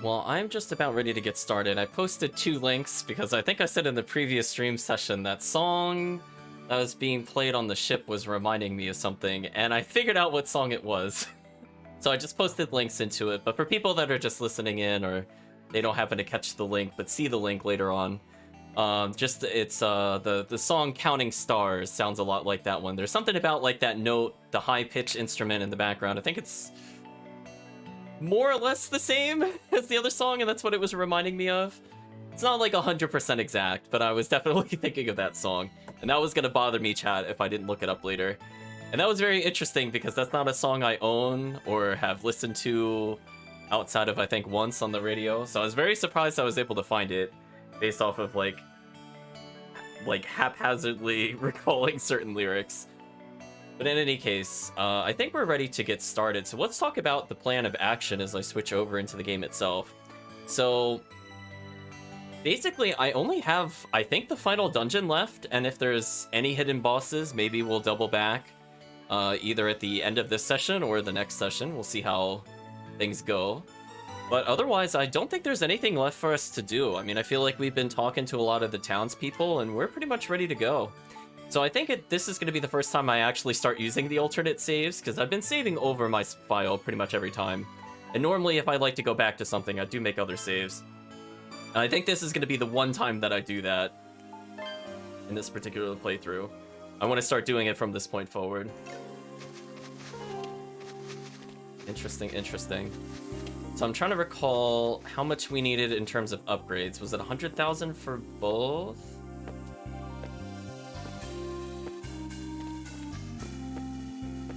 Well, I'm just about ready to get started. I posted 2 links because I think I said in the previous stream session that song that was being played on the ship was reminding me of something, and I figured out what song it was. So I just posted links into it, but for people that are just listening in or they don't happen to catch the link but see the link later on, it's the song Counting Stars sounds a lot like that one. There's something about like that note, the high-pitched instrument in the background. I think it's more or less the same as the other song, and that's what it was reminding me of. It's not like 100% exact, but I was definitely thinking of that song, and that was gonna bother me, chat, if I didn't look it up later. And that was very interesting because that's not a song I own or have listened to outside of, I think, once on the radio. So I was very surprised I was able to find it based off of like haphazardly recalling certain lyrics. But in any case, I think we're ready to get started. So let's talk about the plan of action as I switch over into the game itself. So basically, I only have, I think, the final dungeon left. And if there's any hidden bosses, maybe we'll double back either at the end of this session or the next session. We'll see how things go. But otherwise, I don't think there's anything left for us to do. I mean, I feel like we've been talking to a lot of the townspeople and we're pretty much ready to go. So I think this is going to be the first time I actually start using the alternate saves, because I've been saving over my file pretty much every time. And normally if I like to go back to something, I do make other saves. And I think this is going to be the one time that I do that in this particular playthrough. I want to start doing it from this point forward. Interesting, interesting. So I'm trying to recall how much we needed in terms of upgrades. Was it 100,000 for both?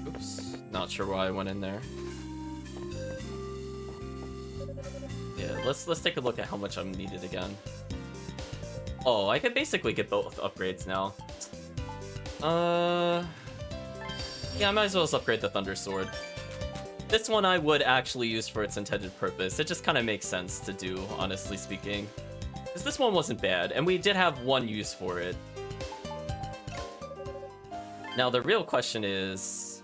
Oops, not sure why I went in there. Yeah, let's take a look at how much I'm needed again. Oh, I could basically get both upgrades now. Yeah, I might as well just upgrade the Thunder Sword. This one I would actually use for its intended purpose. It just kind of makes sense to do, honestly speaking. Because this one wasn't bad, and we did have one use for it. Now, the real question is,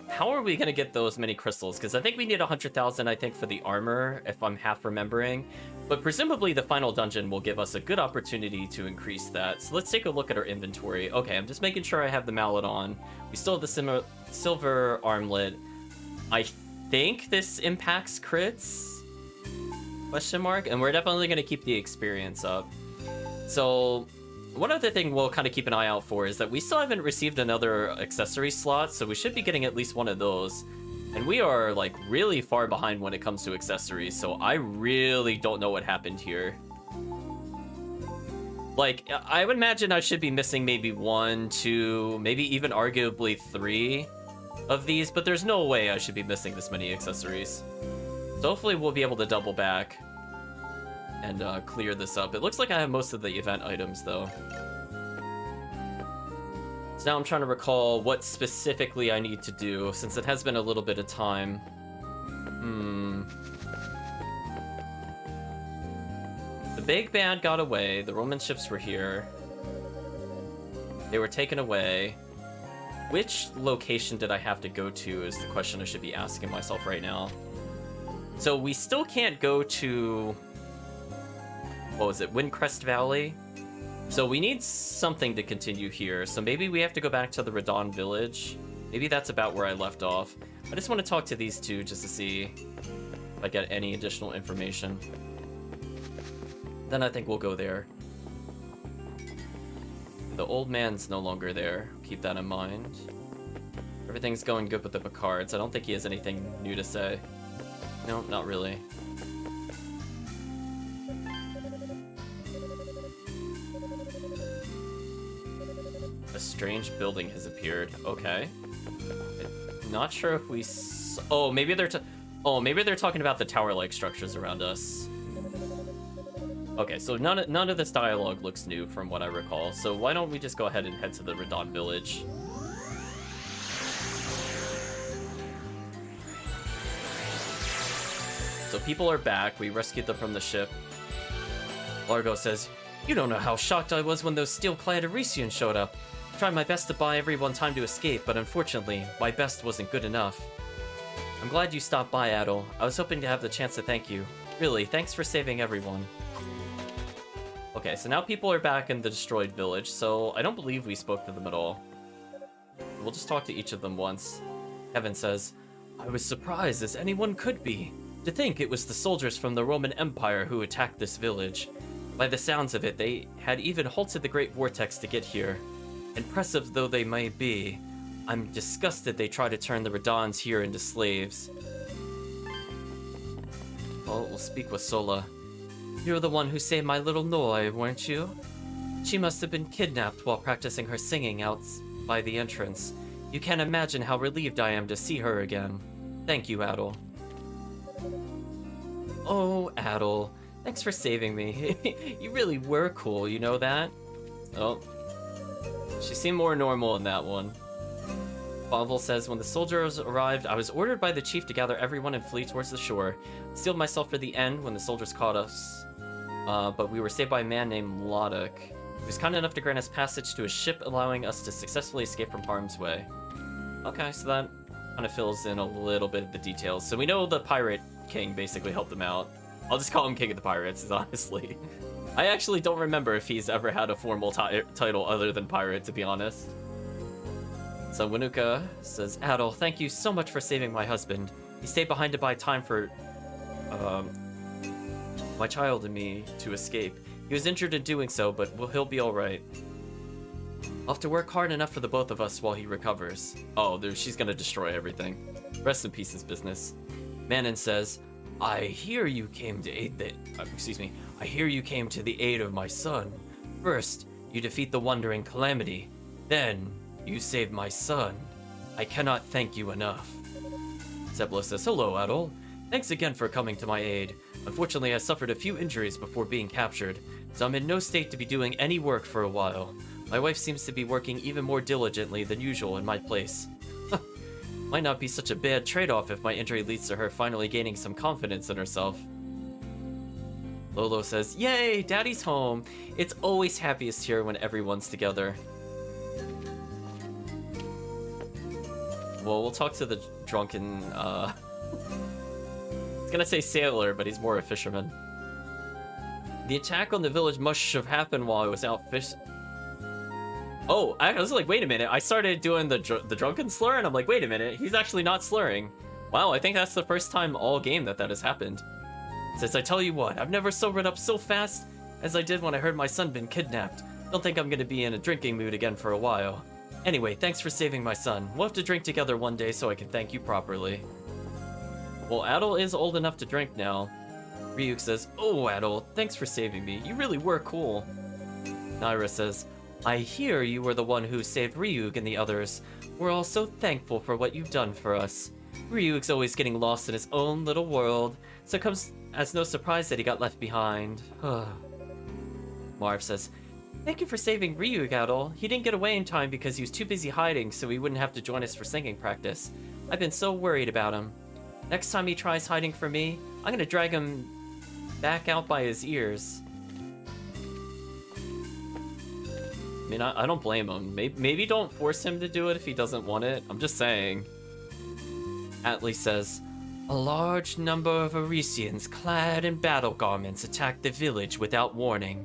how are we going to get those many crystals? Because I think we need 100,000, I think, for the armor, if I'm half remembering. But presumably the final dungeon will give us a good opportunity to increase that. So let's take a look at our inventory. Okay, I'm just making sure I have the mallet on. We still have the silver armlet. I think this impacts crits? Question mark? And we're definitely going to keep the experience up. So one other thing we'll kind of keep an eye out for is that we still haven't received another accessory slot, so we should be getting at least one of those. And we are like really far behind when it comes to accessories, so I really don't know what happened here. Like, I would imagine I should be missing maybe 1, 2, maybe even arguably 3 of these, but there's no way I should be missing this many accessories. So hopefully we'll be able to double back and clear this up. It looks like I have most of the event items, though. So now I'm trying to recall what specifically I need to do, since it has been a little bit of time. The big bad got away. The Roman ships were here. They were taken away. Which location did I have to go to is the question I should be asking myself right now. So we still can't go to... what was it? Windcrest Valley? So we need something to continue here. So maybe we have to go back to the Radon Village. Maybe that's about where I left off. I just want to talk to these two just to see if I get any additional information. Then I think we'll go there. The old man's no longer there. Keep that in mind. Everything's going good with the Picards. I don't think he has anything new to say. No, not really. A strange building has appeared. Okay. I'm not sure if we... Oh, maybe they're talking about the tower-like structures around us. Okay, so none of this dialogue looks new from what I recall, so why don't we just go ahead and head to the Radon Village. So people are back, we rescued them from the ship. Largo says, "You don't know how shocked I was when those steel-clad Arisians showed up. I tried my best to buy everyone time to escape, but unfortunately, my best wasn't good enough. I'm glad you stopped by, Adol. I was hoping to have the chance to thank you. Really, thanks for saving everyone. Okay, so now people are back in the destroyed village, so I don't believe we spoke to them at all. We'll just talk to each of them once. Kevin says, I was surprised as anyone could be. To think it was the soldiers from the Roman Empire who attacked this village. By the sounds of it, they had even halted the Great Vortex to get here. Impressive though they may be, I'm disgusted they try to turn the Radons here into slaves. Well, we'll speak with Sola. You're the one who saved my little Noi, weren't you? She must have been kidnapped while practicing her singing out by the entrance. You can't imagine how relieved I am to see her again. Thank you, Adol. Oh, Adol. Thanks for saving me. You really were cool, you know that? Oh. She seemed more normal in that one. Pavel says, when the soldiers arrived, I was ordered by the chief to gather everyone and flee towards the shore. Steeled myself for the end when the soldiers caught us. But we were saved by a man named Lodok. He was kind enough to grant us passage to a ship, allowing us to successfully escape from harm's way. Okay, so that kind of fills in a little bit of the details. So we know the pirate king basically helped them out. I'll just call him King of the Pirates, honestly. I actually don't remember if he's ever had a formal title other than pirate, to be honest. So Wanuka says, Adol, thank you so much for saving my husband. He stayed behind to buy time for my child and me to escape. He was injured in doing so, but he'll be alright. I'll have to work hard enough for the both of us while he recovers. Oh, she's gonna destroy everything. Rest in peace, business. Manon says, I hear you came to I hear you came to the aid of my son. First, you defeat the wandering Calamity. Then, you saved my son. I cannot thank you enough. Zebla says, hello, Adol. Thanks again for coming to my aid. Unfortunately, I suffered a few injuries before being captured, so I'm in no state to be doing any work for a while. My wife seems to be working even more diligently than usual in my place. Might not be such a bad trade-off if my injury leads to her finally gaining some confidence in herself. Lolo says, yay, Daddy's home. It's always happiest here when everyone's together. Well, we'll talk to the drunken, I was gonna say sailor, but he's more a fisherman. The attack on the village must have happened while I was out fishing. Oh, I was like, wait a minute. I started doing the drunken slur, and I'm like, wait a minute. He's actually not slurring. Wow, I think that's the first time all game that has happened. It says, I tell you what, I've never sobered up so fast as I did when I heard my son been kidnapped. Don't think I'm gonna be in a drinking mood again for a while. Anyway, thanks for saving my son. We'll have to drink together one day so I can thank you properly. Well, Adol is old enough to drink now. Ryuk says, oh, Adol, thanks for saving me. You really were cool. Naira says, I hear you were the one who saved Ryuk and the others. We're all so thankful for what you've done for us. Ryuk's always getting lost in his own little world, so it comes as no surprise that he got left behind. Marv says, thank you for saving Ryuk, Adol. He didn't get away in time because he was too busy hiding so he wouldn't have to join us for singing practice. I've been so worried about him. Next time he tries hiding from me, I'm gonna drag him back out by his ears. I mean, I don't blame him. Maybe don't force him to do it if he doesn't want it. I'm just saying. Atlee says, a large number of Arisians clad in battle garments attacked the village without warning.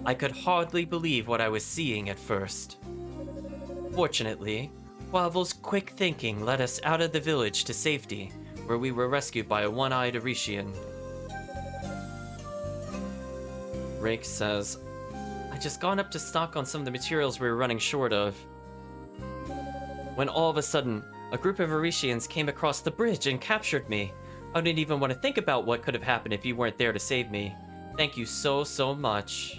I could hardly believe what I was seeing at first. Fortunately, Quavel's quick thinking led us out of the village to safety, where we were rescued by a one-eyed Arisian. Rake says, I just gone up to stock on some of the materials we were running short of, when all of a sudden, a group of Arisians came across the bridge and captured me. I didn't even want to think about what could have happened if you weren't there to save me. Thank you so much.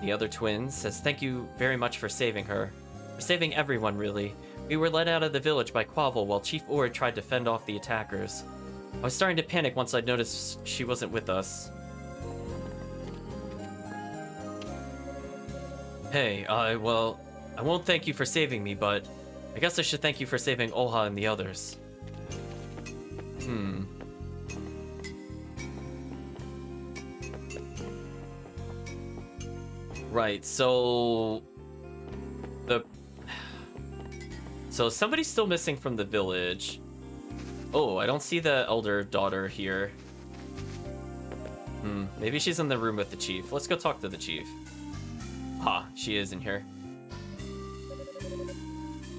The other twin says thank you very much for saving her. For saving everyone, really. We were led out of the village by Quavel while Chief Ord tried to fend off the attackers. I was starting to panic once I noticed she wasn't with us. Hey, well, I won't thank you for saving me, but I guess I should thank you for saving Olha and the others. Right, so somebody's still missing from the village. Oh, I don't see the elder daughter here. Maybe she's in the room with the chief. Let's go talk to the chief. Ha, she is in here.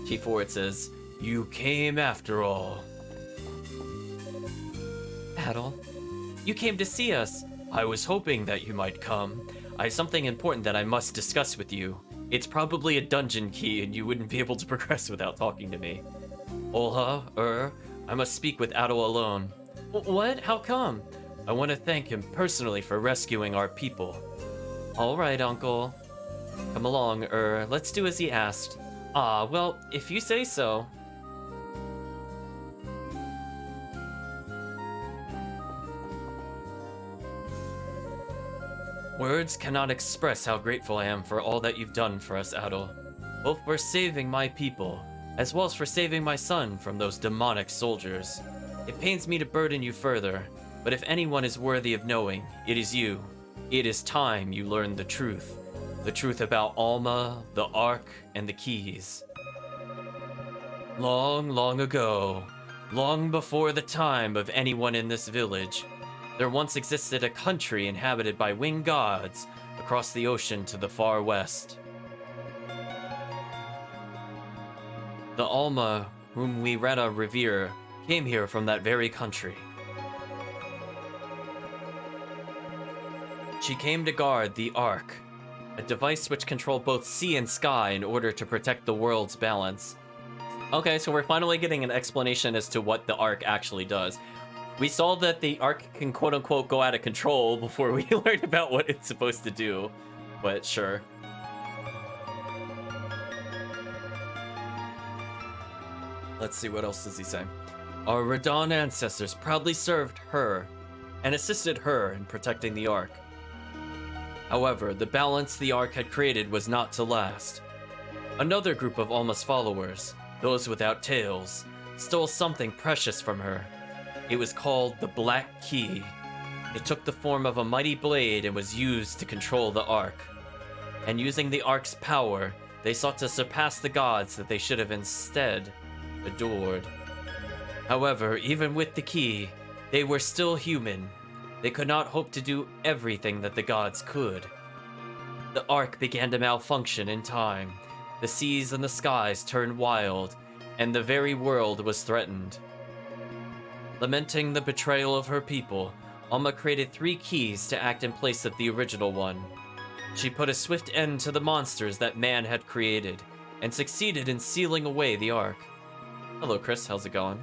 Chief Ward says, "You came after all." Adol, you came to see us. I was hoping that you might come. I have something important that I must discuss with you. It's probably a dungeon key, and you wouldn't be able to progress without talking to me. Olha, I must speak with Adol alone. What? How come? I want to thank him personally for rescuing our people. All right, Uncle. Come along, let's do as he asked. Ah, well, if you say so. Words cannot express how grateful I am for all that you've done for us, Adol. Both for saving my people, as well as for saving my son from those demonic soldiers. It pains me to burden you further, but if anyone is worthy of knowing, it is you. It is time you learned the truth. The truth about Alma, the Ark, and the keys. Long, long ago, long before the time of anyone in this village, there once existed a country inhabited by winged gods across the ocean to the far west. The Alma, whom we revere, came here from that very country. She came to guard the Ark, a device which controlled both sea and sky in order to protect the world's balance. Okay, so we're finally getting an explanation as to what the Ark actually does. We saw that the Ark can quote-unquote go out of control before we learned about what it's supposed to do, but sure. Let's see, what else does he say? Our Radon ancestors proudly served her and assisted her in protecting the Ark. However, the balance the Ark had created was not to last. Another group of Alma's followers, those without tails, stole something precious from her. It was called the Black Key. It took the form of a mighty blade and was used to control the Ark. And using the Ark's power, they sought to surpass the gods that they should have instead adored. However, even with the key, they were still human. They could not hope to do everything that the gods could. The Ark began to malfunction in time. The seas and the skies turned wild, and the very world was threatened. Lamenting the betrayal of her people, Alma created 3 keys to act in place of the original one. She put a swift end to the monsters that man had created, and succeeded in sealing away the Ark. Hello, Chris, how's it going?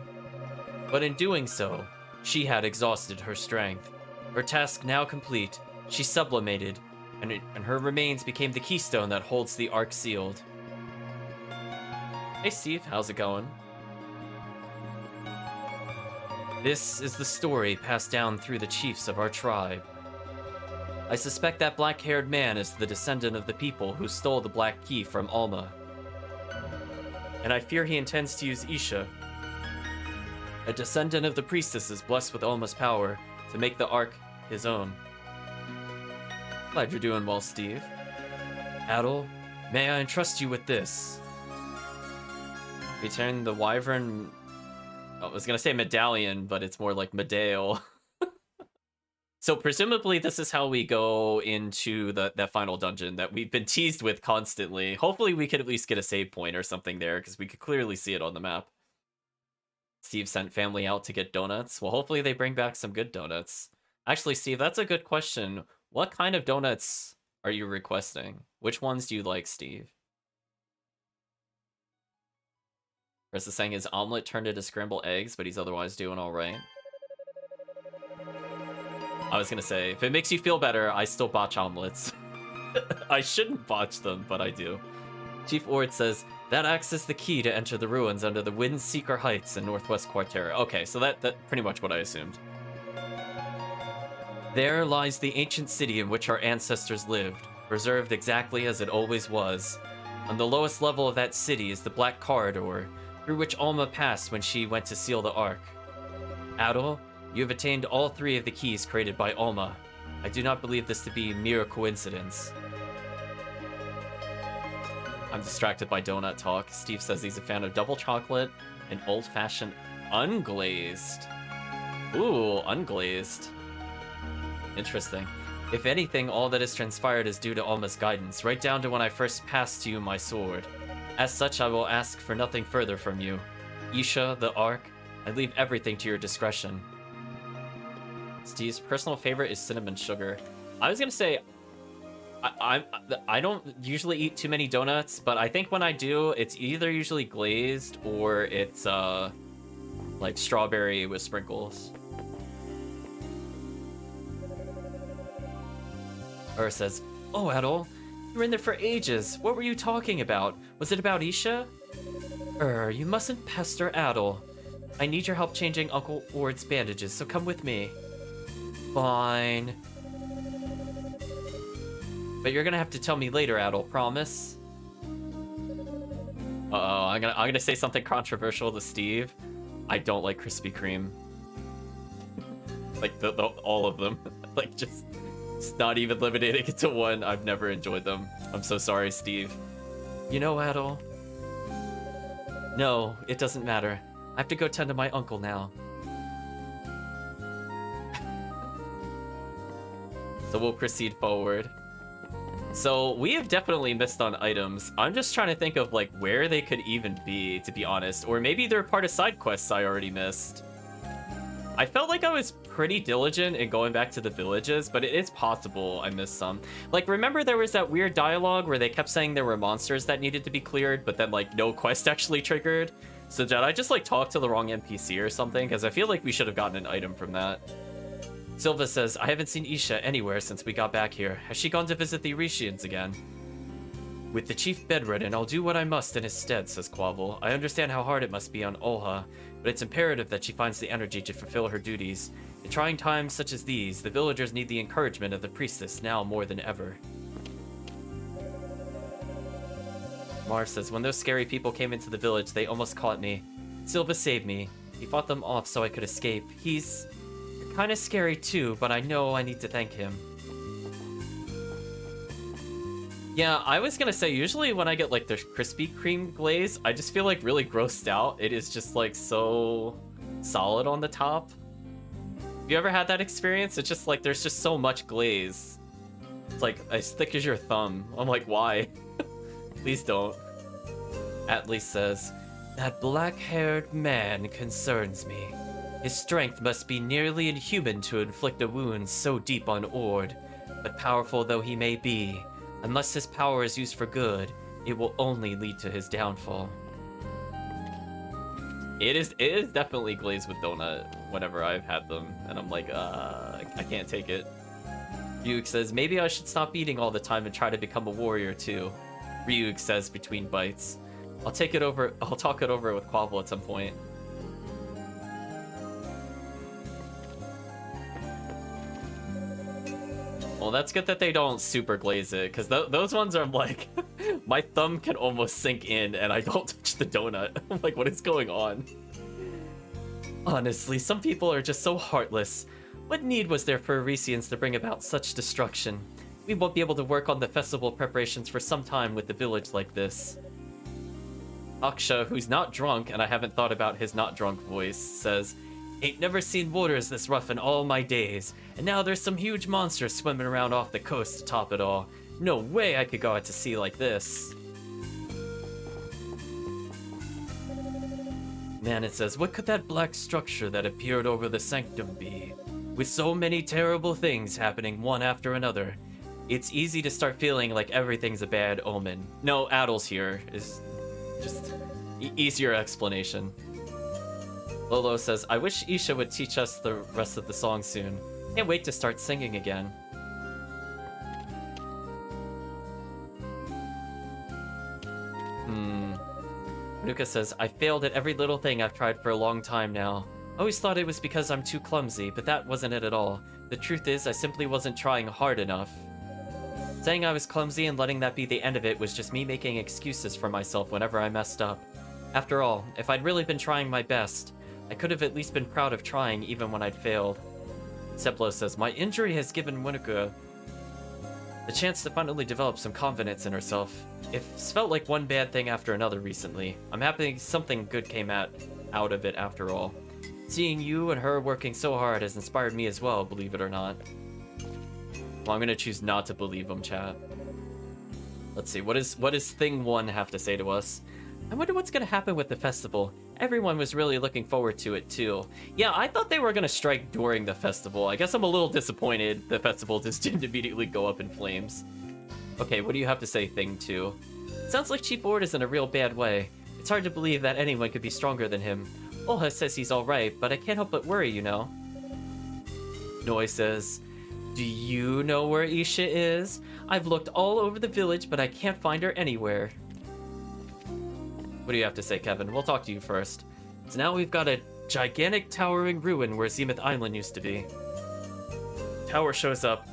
But in doing so, she had exhausted her strength. Her task now complete, she sublimated, and her remains became the keystone that holds the Ark sealed. Hey Steve, how's it going? This is the story passed down through the chiefs of our tribe. I suspect that black-haired man is the descendant of the people who stole the Black Key from Alma. And I fear he intends to use Isha, a descendant of the priestesses blessed with Alma's power, to make the Ark his own. Glad you're doing well, Steve. Adol, may I entrust you with this? Return the wyvern... I was gonna say medallion, but it's more like medale. So presumably this is how we go into that final dungeon that we've been teased with constantly. Hopefully we could at least get a save point or something there, because we could clearly see it on the map. Steve sent family out to get donuts. Well, hopefully they bring back some good donuts. Actually, Steve, that's a good question. What kind of donuts are you requesting? Which ones do you like, Steve? Chris is saying his omelet turned into scrambled eggs, but he's otherwise doing all right. I was gonna say, if it makes you feel better, I still botch omelets. I shouldn't botch them, but I do. Chief Ord says, that acts as the key to enter the ruins under the Windseeker Heights in Northwest Quartera. Okay, so that's pretty much what I assumed. There lies the ancient city in which our ancestors lived, preserved exactly as it always was. On the lowest level of that city is the Black Corridor, through which Alma passed when she went to seal the Ark. Adol, you have attained all 3 of the keys created by Alma. I do not believe this to be mere coincidence. I'm distracted by donut talk. Steve says he's a fan of double chocolate and old-fashioned unglazed. Ooh, unglazed. Interesting. If anything, all that has transpired is due to Alma's guidance, right down to when I first passed to you my sword. As such, I will ask for nothing further from you. Isha, the Ark, I leave everything to your discretion. Steve's personal favorite is cinnamon sugar. I was gonna say, I don't usually eat too many donuts, but I think when I do, it's either usually glazed or it's like strawberry with sprinkles. Ur says, "Oh, Adol, you were in there for ages. What were you talking about? Was it about Isha?" You mustn't pester Adol. I need your help changing Uncle Ward's bandages, so come with me. Fine. But you're gonna have to tell me later, Adol, promise? Uh-oh, I'm gonna say something controversial to Steve. I don't like Krispy Kreme. Like, all of them. Like, just... It's not even limiting it to one. I've never enjoyed them. I'm so sorry, Steve. You know, Adol? No, it doesn't matter. I have to go tend to my uncle now. So we'll proceed forward. So we have definitely missed on items. I'm just trying to think of like where they could even be, to be honest. Or maybe they're part of side quests I already missed. I felt like I was pretty diligent in going back to the villages, but it is possible I missed some. Like, remember there was that weird dialogue where they kept saying there were monsters that needed to be cleared, but then like no quest actually triggered? So did I just like talk to the wrong NPC or something? Because I feel like we should have gotten an item from that. Silva says, I haven't seen Isha anywhere since we got back here. Has she gone to visit the Erishians again? With the chief bedridden, I'll do what I must in his stead, says Quavel. I understand how hard it must be on Olha, but it's imperative that she finds the energy to fulfill her duties. In trying times such as these, the villagers need the encouragement of the priestess now more than ever. Marv says, when those scary people came into the village, they almost caught me. Silva saved me. He fought them off so I could escape. He's kind of scary too, but I know I need to thank him. Yeah, I was gonna say, usually when I get like the Krispy Kreme glaze, I just feel like really grossed out. It is just like so solid on the top. Have you ever had that experience? It's just like there's just so much glaze. It's like as thick as your thumb. I'm like, why? Please don't. Atlee says, that black-haired man concerns me. His strength must be nearly inhuman to inflict a wound so deep on Ord, but powerful though he may be, unless his power is used for good, it will only lead to his downfall. It is definitely glazed with donut whenever I've had them, and I'm like, I can't take it. Ryuk says, maybe I should stop eating all the time and try to become a warrior too. Ryuk says between bites. I'll talk it over with Quavel at some point. Well, that's good that they don't super glaze it, because those ones are like, my thumb can almost sink in and I don't touch the donut. I'm like, what is going on? Honestly, some people are just so heartless. What need was there for Erisians to bring about such destruction? We won't be able to work on the festival preparations for some time with the village like this. Aksha, who's not drunk, and I haven't thought about his not drunk voice, says, ain't never seen waters this rough in all my days, and now there's some huge monsters swimming around off the coast to top it all. No way I could go out to sea like this. Man, it says, what could that black structure that appeared over the sanctum be? With so many terrible things happening one after another, it's easy to start feeling like everything's a bad omen. No, Adol's here is just easier explanation. Lolo says, I wish Isha would teach us the rest of the song soon. Can't wait to start singing again. Nuka says, I failed at every little thing I've tried for a long time now. I always thought it was because I'm too clumsy, but that wasn't it at all. The truth is, I simply wasn't trying hard enough. Saying I was clumsy and letting that be the end of it was just me making excuses for myself whenever I messed up. After all, if I'd really been trying my best, I could have at least been proud of trying even when I'd failed. Seplo says, my injury has given Winuka the chance to finally develop some confidence in herself. It's felt like one bad thing after another recently. I'm happy something good came out of it after all. Seeing you and her working so hard has inspired me as well, believe it or not. Well, I'm gonna choose not to believe him, chat. Let's see, what does thing 1 have to say to us? I wonder what's gonna happen with the festival. Everyone was really looking forward to it too. Yeah, I thought they were gonna strike during the festival. I guess I'm a little disappointed the festival just didn't immediately go up in flames. Okay, what do you have to say, thing 2? Sounds like Chief Ord is in a real bad way. It's hard to believe that anyone could be stronger than him. Olha says he's alright, but I can't help but worry, you know. Noi says, do you know where Isha is? I've looked all over the village, but I can't find her anywhere. What do you have to say, Kevin? We'll talk to you first. So now we've got a gigantic towering ruin where Zenith Island used to be. Tower shows up.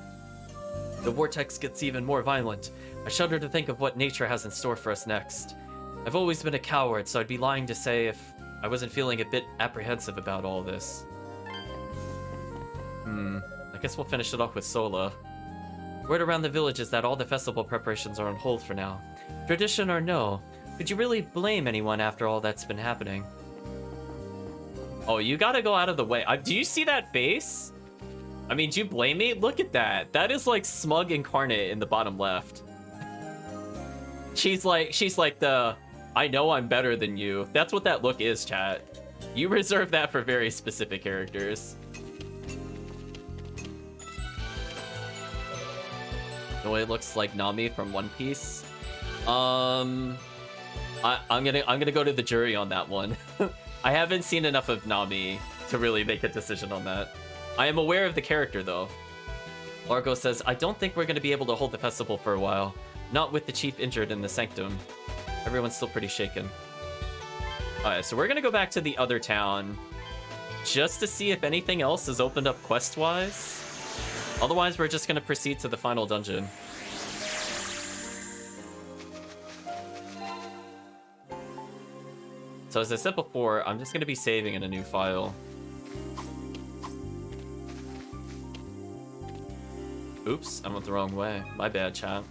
The vortex gets even more violent. I shudder to think of what nature has in store for us next. I've always been a coward, so I'd be lying to say if I wasn't feeling a bit apprehensive about all this. I guess we'll finish it off with Sola. Word around the village is that all the festival preparations are on hold for now. Tradition or no, could you really blame anyone after all that's been happening? Oh, you gotta go out of the way. Do you see that face? I mean, do you blame me? Look at that. That is like Smug Incarnate in the bottom left. She's like the, I know I'm better than you. That's what that look is, chat. You reserve that for very specific characters. The way it looks like Nami from One Piece. I'm gonna go to the jury on that one. I haven't seen enough of Nami to really make a decision on that. I am aware of the character though. Largo says, I don't think we're gonna be able to hold the festival for a while. Not with the chief injured in the sanctum. Everyone's still pretty shaken. Alright, so we're gonna go back to the other town just to see if anything else is opened up quest-wise. Otherwise, we're just gonna proceed to the final dungeon. So as I said before, I'm just gonna be saving in a new file. Oops, I went the wrong way. My bad, chat.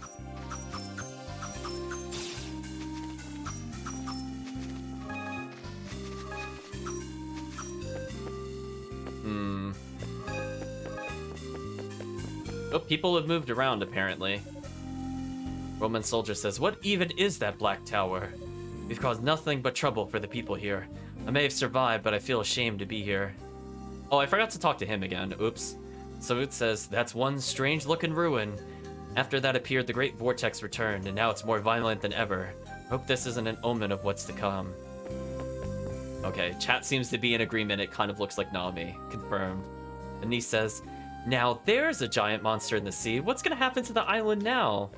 Oh, people have moved around, apparently. Roman soldier says, what even is that black tower? We've caused nothing but trouble for the people here. I may have survived, but I feel ashamed to be here. Oh, I forgot to talk to him again. Oops. So it says, that's one strange-looking ruin. After that appeared, the great vortex returned, and now it's more violent than ever. Hope this isn't an omen of what's to come. Okay, chat seems to be in agreement. It kind of looks like Nami. Confirmed. Anise says, now there's a giant monster in the sea. What's gonna happen to the island now?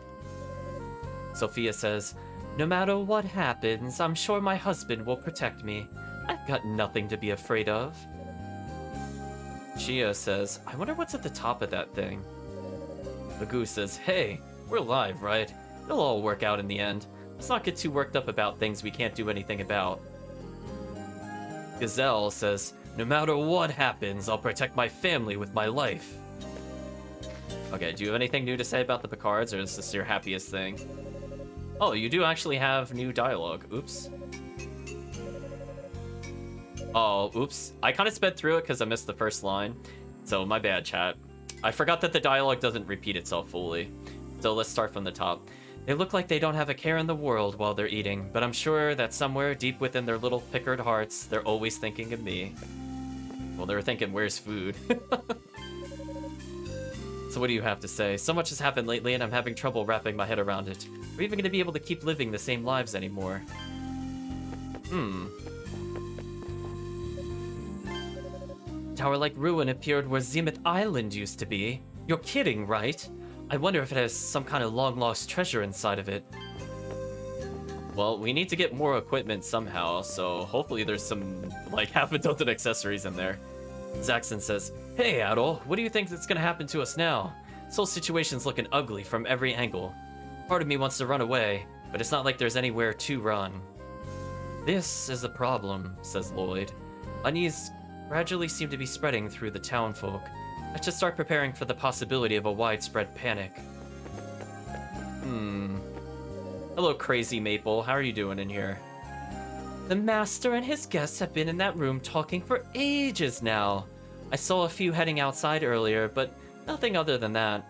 Sophia says, no matter what happens, I'm sure my husband will protect me. I've got nothing to be afraid of. Chia says, I wonder what's at the top of that thing. Magoo says, hey, we're live, right? It'll all work out in the end. Let's not get too worked up about things we can't do anything about. Gazelle says, no matter what happens, I'll protect my family with my life. Okay, do you have anything new to say about the Picards, or is this your happiest thing? Oh, you do actually have new dialogue. Oops. Oh, oops. I kind of sped through it because I missed the first line. So, my bad, chat. I forgot that the dialogue doesn't repeat itself fully. So, let's start from the top. They look like they don't have a care in the world while they're eating, but I'm sure that somewhere deep within their little Picard hearts, they're always thinking of me. Well, they're thinking, where's food? So what do you have to say? So much has happened lately, and I'm having trouble wrapping my head around it. Are we even going to be able to keep living the same lives anymore? Tower-like ruin appeared where Zenith Island used to be. You're kidding, right? I wonder if it has some kind of long-lost treasure inside of it. Well, we need to get more equipment somehow, so hopefully there's some, like, half a dozen accessories in there. Zaxxon says, hey, Adol, what do you think that's gonna happen to us now? This whole situation's looking ugly from every angle. Part of me wants to run away, but it's not like there's anywhere to run. This is the problem, says Lloyd. Unease gradually seem to be spreading through the townfolk. I should start preparing for the possibility of a widespread panic. Hello, Crazy Maple. How are you doing in here? The master and his guests have been in that room talking for ages now. I saw a few heading outside earlier, but nothing other than that.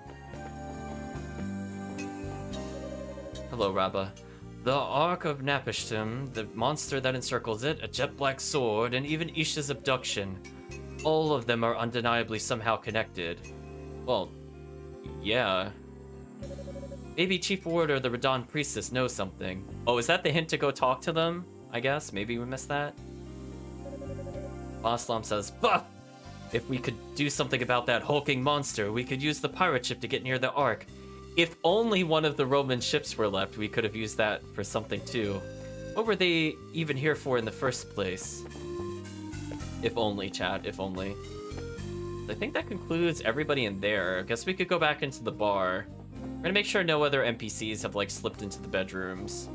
Hello, Rabba. The Ark of Nephatism, the monster that encircles it, a jet black sword, and even Isha's abduction. All of them are undeniably somehow connected. Well, yeah. Maybe Chief Warder, the Radon Priestess, knows something. Oh, is that the hint to go talk to them? I guess? Maybe we missed that? Boslam says, bah! If we could do something about that hulking monster, we could use the pirate ship to get near the Ark. If only one of the Roman ships were left, we could have used that for something too. What were they even here for in the first place? If only, chat, if only. I think that concludes everybody in there. I guess we could go back into the bar. We're gonna make sure no other NPCs have, like, slipped into the bedrooms.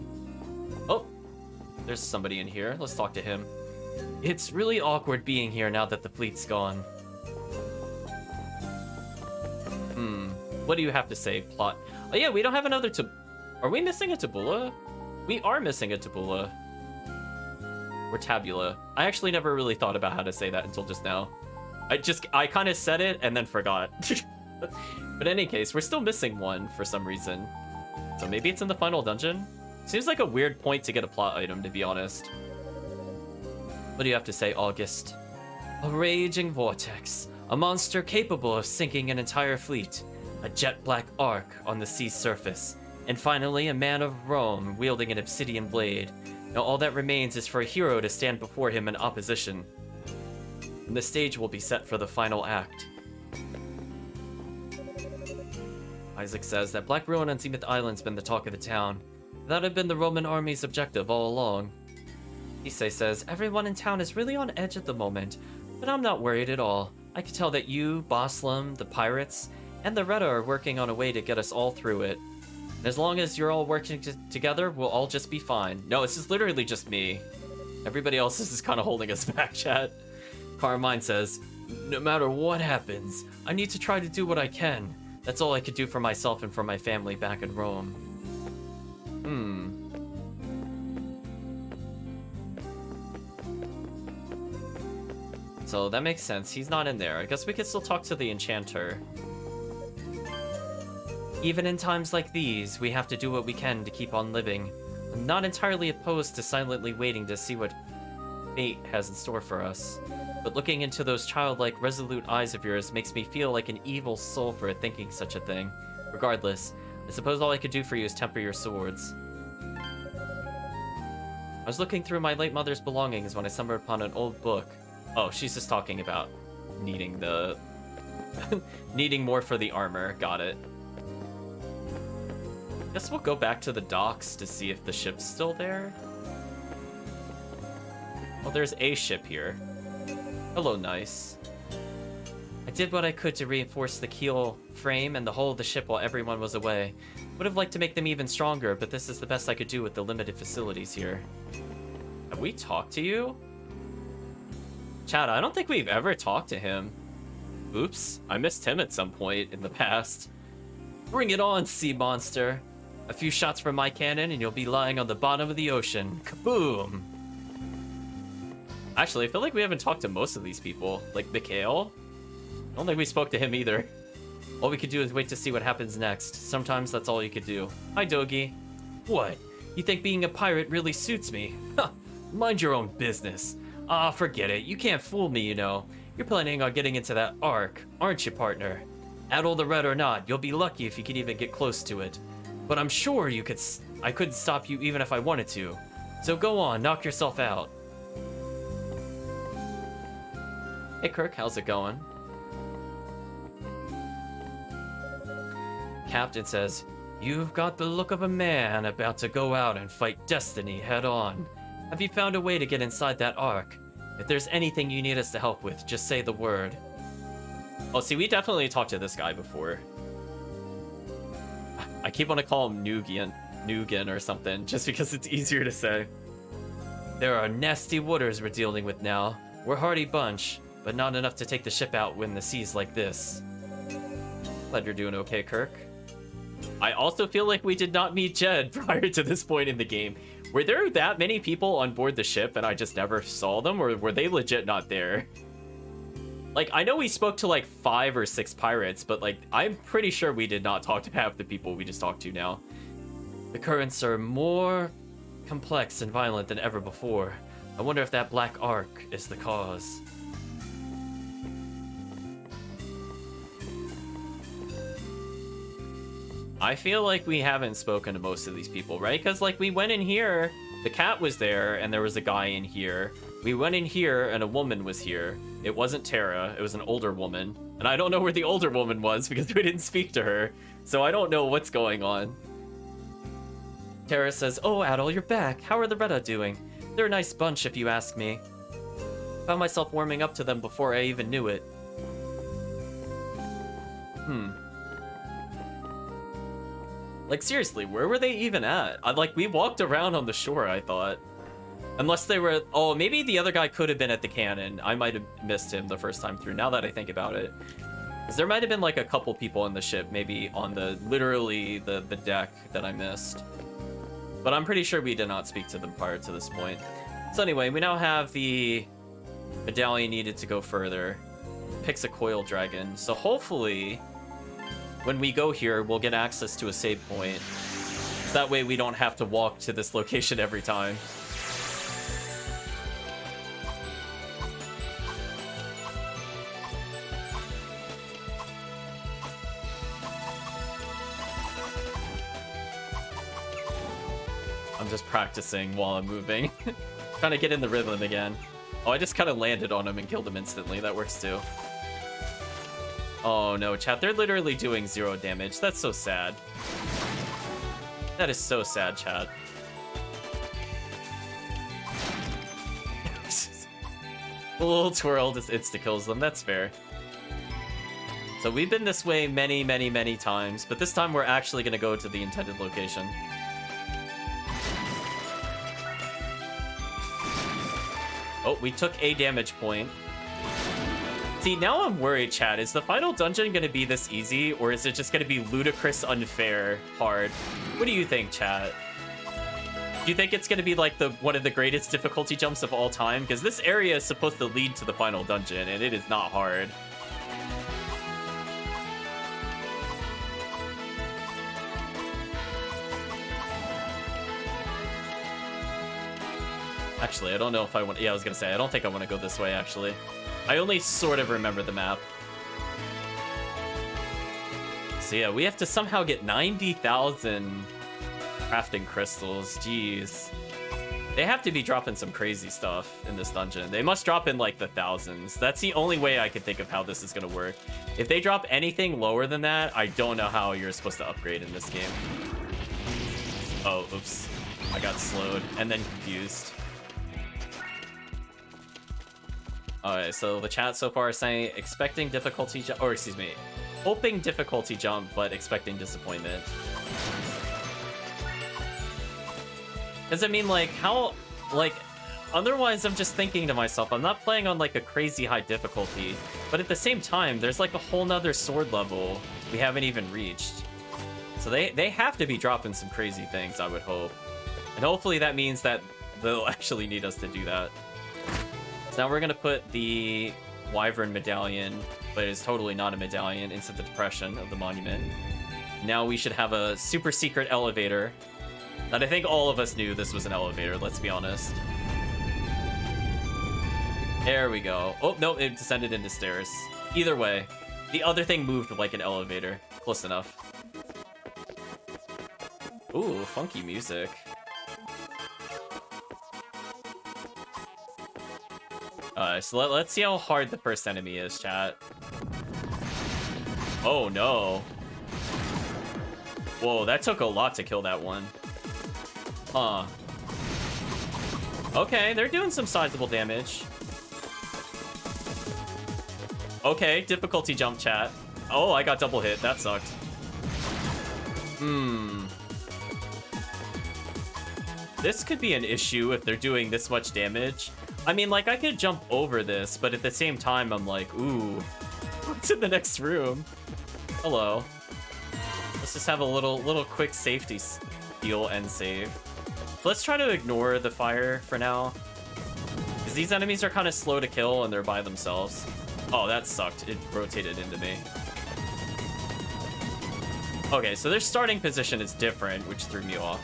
Oh, there's somebody in here. Let's talk to him. It's really awkward being here now that the fleet's gone. What do you have to say, plot? Oh yeah, we don't have another Are we missing a tabula? We are missing a tabula. Or tabula. I actually never really thought about how to say that until just now. I kind of said it and then forgot. But in any case, we're still missing one for some reason. So maybe it's in the final dungeon? Seems like a weird point to get a plot item, to be honest. What do you have to say, August? A raging vortex. A monster capable of sinking an entire fleet. A jet-black ark on the sea's surface. And finally, a man of Rome wielding an obsidian blade. Now all that remains is for a hero to stand before him in opposition. And the stage will be set for the final act. Isaac says that Black Ruin on Zenith Island's been the talk of the town. That had been the Roman army's objective all along. Issei says, everyone in town is really on edge at the moment, but I'm not worried at all. I can tell that you, Boslam, the pirates, and the Retta are working on a way to get us all through it. And as long as you're all working together, we'll all just be fine. No, this is literally just me. Everybody else is kind of holding us back, chat. Carmine says, no matter what happens, I need to try to do what I can. That's all I could do for myself and for my family back in Rome. So that makes sense. He's not in there. I guess we could still talk to the Enchanter. Even in times like these, we have to do what we can to keep on living. I'm not entirely opposed to silently waiting to see what fate has in store for us. But looking into those childlike, resolute eyes of yours makes me feel like an evil soul for thinking such a thing. Regardless, I suppose all I could do for you is temper your swords. I was looking through my late mother's belongings when I stumbled upon an old book. Oh, she's just talking about needing the... needing more for the armor. Got it. Guess we'll go back to the docks to see if the ship's still there. Well, there's a ship here. Hello, nice. I did what I could to reinforce the keel frame and the hull of the ship while everyone was away. Would have liked to make them even stronger, but this is the best I could do with the limited facilities here. Have we talked to you? Chad, I don't think we've ever talked to him. Oops, I missed him at some point in the past. Bring it on, sea monster. A few shots from my cannon and you'll be lying on the bottom of the ocean. Kaboom! Actually, I feel like we haven't talked to most of these people. Like Mikhail? I don't think we spoke to him either. All we could do is wait to see what happens next. Sometimes that's all you could do. Hi, Dogi. What? You think being a pirate really suits me? Huh, mind your own business. Ah, forget it. You can't fool me, you know. You're planning on getting into that Ark, aren't you, partner? Adol the Red or not, you'll be lucky if you could even get close to it. But I'm sure I couldn't stop you even if I wanted to. So go on, knock yourself out. Hey Kirk, how's it going? Captain says, you've got the look of a man about to go out and fight destiny head on. Have you found a way to get inside that Ark? If there's anything you need us to help with, just say the word. Oh, see, we definitely talked to this guy before. I keep wanting to call him Nugan or something, just because it's easier to say. There are nasty waters we're dealing with now. We're a hardy bunch, but not enough to take the ship out when the sea's like this. Glad you're doing okay, Kirk. I also feel like we did not meet Jed prior to this point in the game. Were there that many people on board the ship and I just never saw them, or were they legit not there? Like, I know we spoke to like 5 or 6 pirates, but like, I'm pretty sure we did not talk to half the people we just talked to now. The currents are more complex and violent than ever before. I wonder if that black arc is the cause. I feel like we haven't spoken to most of these people, right? Because, like, we went in here, the cat was there, and there was a guy in here. We went in here, and a woman was here. It wasn't Tara, it was an older woman. And I don't know where the older woman was, because we didn't speak to her. So I don't know what's going on. Tara says, "Oh, Adol, you're back. How are the Retta doing? They're a nice bunch, if you ask me. Found myself warming up to them before I even knew it." Like, seriously, where were they even at? We walked around on the shore, I thought. Unless they were... Oh, maybe the other guy could have been at the cannon. I might have missed him the first time through, now that I think about it. Because there might have been, like, a couple people on the ship, maybe on the... literally the deck that I missed. But I'm pretty sure we did not speak to them prior to this point. So anyway, we now have the medallion needed to go further. Picks a coil dragon. So hopefully... when we go here, we'll get access to a save point. So that way we don't have to walk to this location every time. I'm just practicing while I'm moving. Trying to get in the rhythm again. Oh, I just kind of landed on him and killed him instantly. That works too. Oh no, chat, they're literally doing 0 damage. That's so sad. That is so sad, chat. The little twirl just insta-kills them, that's fair. So we've been this way many, many, many times, but this time we're actually gonna go to the intended location. Oh, we took a damage point. See, now I'm worried, chat. Is the final dungeon going to be this easy, or is it just going to be ludicrous, unfair, hard? What do you think, chat? Do you think it's going to be like one of the greatest difficulty jumps of all time? Because this area is supposed to lead to the final dungeon, and it is not hard. Actually, I don't know if I want... Yeah, I was going to say, I don't think I want to go this way, actually. I only sort of remember the map. So yeah, we have to somehow get 90,000 crafting crystals. Jeez. They have to be dropping some crazy stuff in this dungeon. They must drop in like the thousands. That's the only way I can think of how this is going to work. If they drop anything lower than that, I don't know how you're supposed to upgrade in this game. Oh, oops. I got slowed and then confused. Alright, so the chat so far is saying expecting difficulty jump, or excuse me, hoping difficulty jump, but expecting disappointment. Does it mean, like, how, like, otherwise I'm just thinking to myself, I'm not playing on, like, a crazy high difficulty, but at the same time, there's, like, a whole nother sword level we haven't even reached. So they have to be dropping some crazy things, I would hope. And hopefully that means that they'll actually need us to do that. So now we're going to put the Wyvern medallion, but it is totally not a medallion, into the depression of the monument. Now we should have a super secret elevator that I think all of us knew this was an elevator, let's be honest. There we go. Oh, no, it descended into stairs. Either way, the other thing moved like an elevator. Close enough. Ooh, funky music. So let's see how hard the first enemy is, chat. Oh, no. Whoa, that took a lot to kill that one. Huh. Okay, they're doing some sizable damage. Okay, difficulty jump, chat. Oh, I got double hit. That sucked. This could be an issue if they're doing this much damage. I mean, like, I could jump over this, but at the same time, I'm like, ooh, what's in the next room? Hello. Let's just have a little quick safety heal and save. Let's try to ignore the fire for now, because these enemies are kind of slow to kill and they're by themselves. Oh, that sucked. It rotated into me. Okay, so their starting position is different, which threw me off.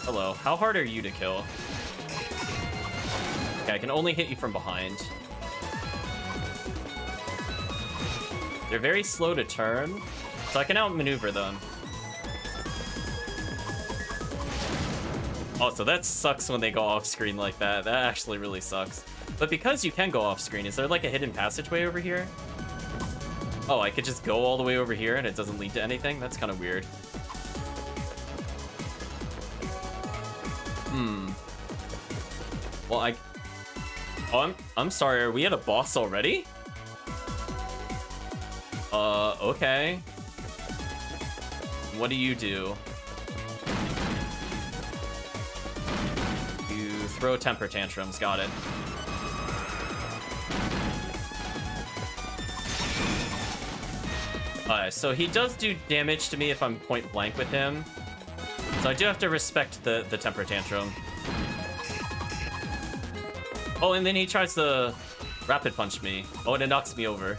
Hello, how hard are you to kill? Okay, I can only hit you from behind. They're very slow to turn, so I can outmaneuver them. Oh, so that sucks when they go off screen like that. That actually really sucks. But because you can go off screen, is there like a hidden passageway over here? Oh, I could just go all the way over here and it doesn't lead to anything? That's kind of weird. Well, Oh, I'm sorry, are we at a boss already? Okay. What do? You throw temper tantrums, got it. So he does do damage to me if I'm point blank with him. So I do have to respect the temper tantrum. Oh, and then he tries to rapid punch me. Oh, and it knocks me over.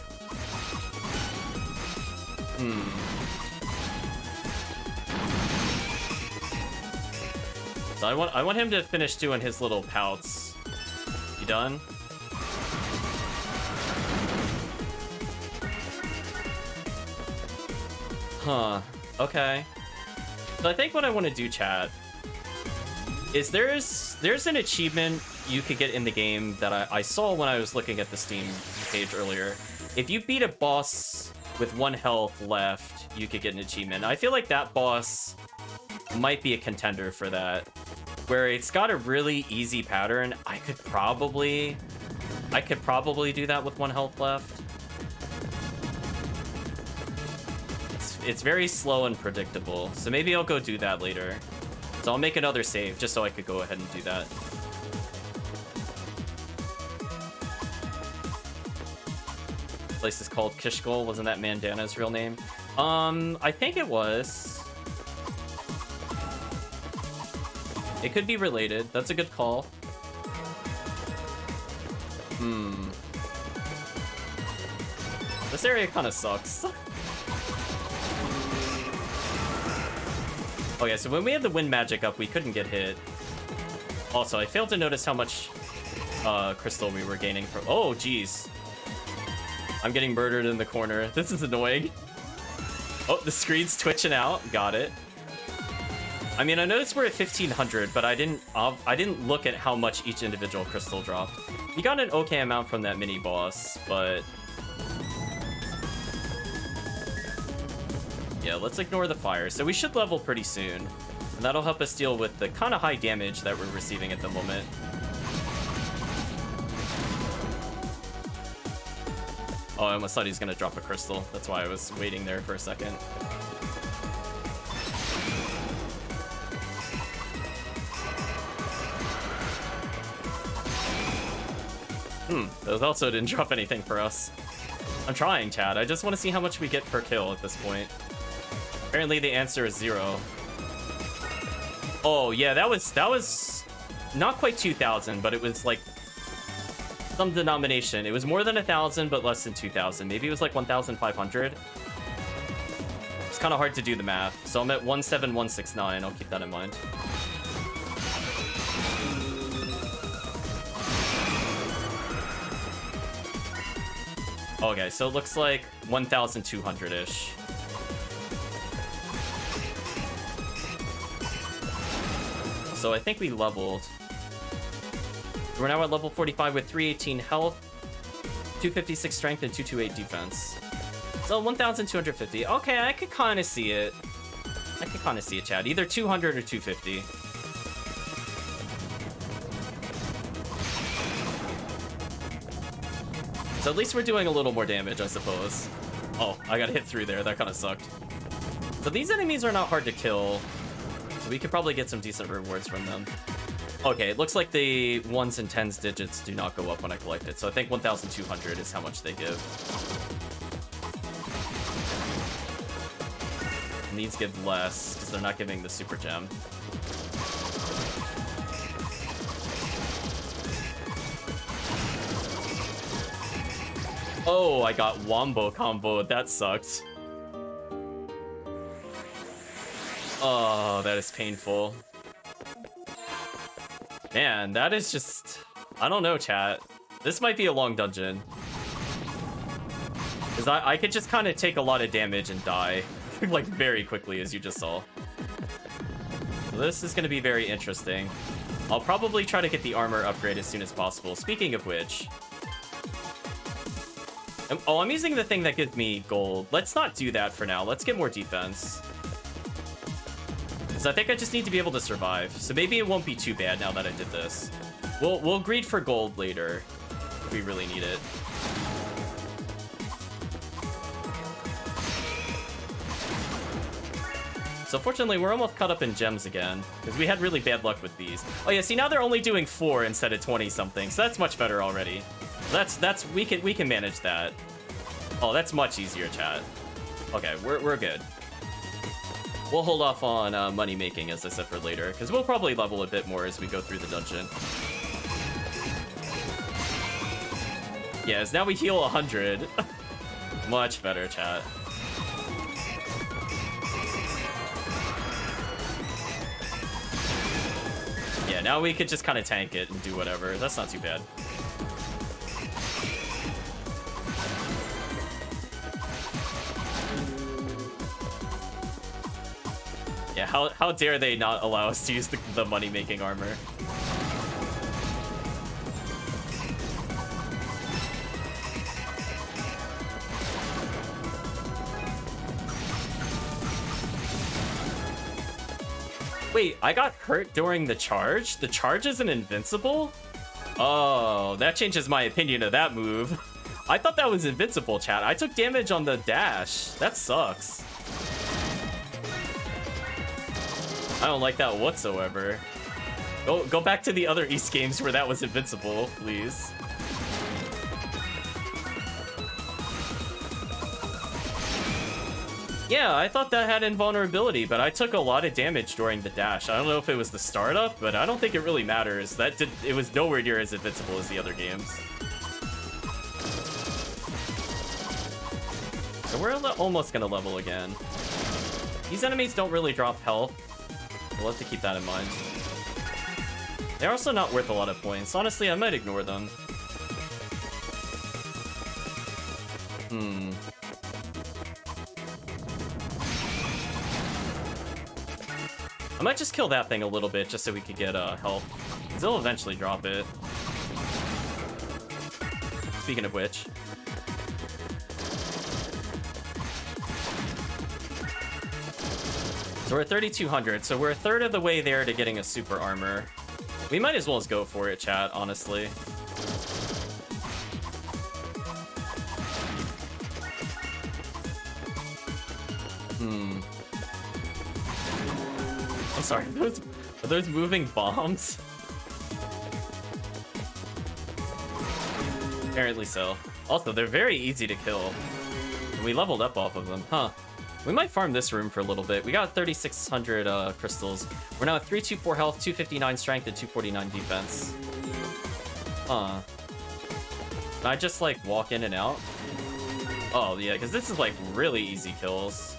So I want him to finish doing his little pouts. You done? Huh. Okay. So I think what I want to do, chat, is there's an achievement you could get in the game that I saw when I was looking at the Steam page earlier. If you beat a boss with 1 health left, you could get an achievement. I feel like that boss might be a contender for that, where it's got a really easy pattern. I could probably do that with 1 health left. It's very slow and predictable, so maybe I'll go do that later. So I'll make another save just so I could go ahead and do that. This place is called Kishkol. Wasn't that Mandana's real name? I think it was. It could be related. That's a good call. This area kind of sucks. Okay, so when we had the wind magic up, we couldn't get hit. Also, I failed to notice how much crystal we were gaining from... Oh, geez. I'm getting murdered in the corner. This is annoying. Oh, the screen's twitching out. Got it. I mean, I noticed we're at 1500, but I didn't look at how much each individual crystal dropped. We got an okay amount from that mini boss, but... yeah, let's ignore the fire. So we should level pretty soon. And that'll help us deal with the kind of high damage that we're receiving at the moment. Oh, I almost thought he was going to drop a crystal. That's why I was waiting there for a second. Those also didn't drop anything for us. I'm trying, chat. I just want to see how much we get per kill at this point. Apparently the answer is 0. Oh, yeah, that was not quite 2,000, but it was like some denomination. It was more than 1,000, but less than 2,000. Maybe it was like 1,500. It's kind of hard to do the math. So I'm at 17169. I'll keep that in mind. Okay, so it looks like 1,200-ish. So I think we leveled. We're now at level 45 with 318 health, 256 strength, and 228 defense. So 1,250. Okay, I could kind of see it. I could kind of see it, Chad. Either 200 or 250. So at least we're doing a little more damage, I suppose. Oh, I got hit through there. That kind of sucked. So these enemies are not hard to kill. So we could probably get some decent rewards from them. Okay, it looks like the 1s and 10s digits do not go up when I collect it. So I think 1,200 is how much they give. And these give less because they're not giving the super gem. Oh, I got wombo combo. That sucked. Oh, that is painful. Man, that is just... I don't know, chat. This might be a long dungeon. Because I could just kind of take a lot of damage and die. Like, very quickly, as you just saw. So this is going to be very interesting. I'll probably try to get the armor upgrade as soon as possible. Speaking of which... Oh, I'm using the thing that gives me gold. Let's not do that for now. Let's get more defense. Because I think I just need to be able to survive. So maybe it won't be too bad now that I did this. We'll greed for gold later if we really need it. So fortunately, we're almost caught up in gems again, because we had really bad luck with these. Oh yeah, see, now they're only doing 4 instead of 20-something, so that's much better already. We can manage that. Oh, that's much easier, chat. Okay, we're good. We'll hold off on money making, as I said, for later, because we'll probably level a bit more as we go through the dungeon. Yes, now we heal 100. Much better, chat. Yeah, now we could just kind of tank it and do whatever. That's not too bad. Yeah, how dare they not allow us to use the money-making armor? Wait, I got hurt during the charge? The charge isn't invincible? Oh, that changes my opinion of that move. I thought that was invincible, chat. I took damage on the dash. That sucks. I don't like that whatsoever. Go back to the other Ys games where that was invincible, please. Yeah, I thought that had invulnerability, but I took a lot of damage during the dash. I don't know if it was the startup, but I don't think it really matters. It was nowhere near as invincible as the other games. So we're almost gonna level again. These enemies don't really drop health. We'll have to keep that in mind. They're also not worth a lot of points. Honestly, I might ignore them. I might just kill that thing a little bit just so we could get help. They'll eventually drop it. Speaking of which. So we're at 3,200, so we're a third of the way there to getting a super armor. We might as well just go for it, chat, honestly. I'm sorry, are those moving bombs? Apparently so. Also, they're very easy to kill. And we leveled up off of them, huh? We might farm this room for a little bit. We got 3,600 crystals. We're now at 324 health, 259 strength, and 249 defense. Huh. Can I just, like, walk in and out? Oh, yeah, because this is, like, really easy kills.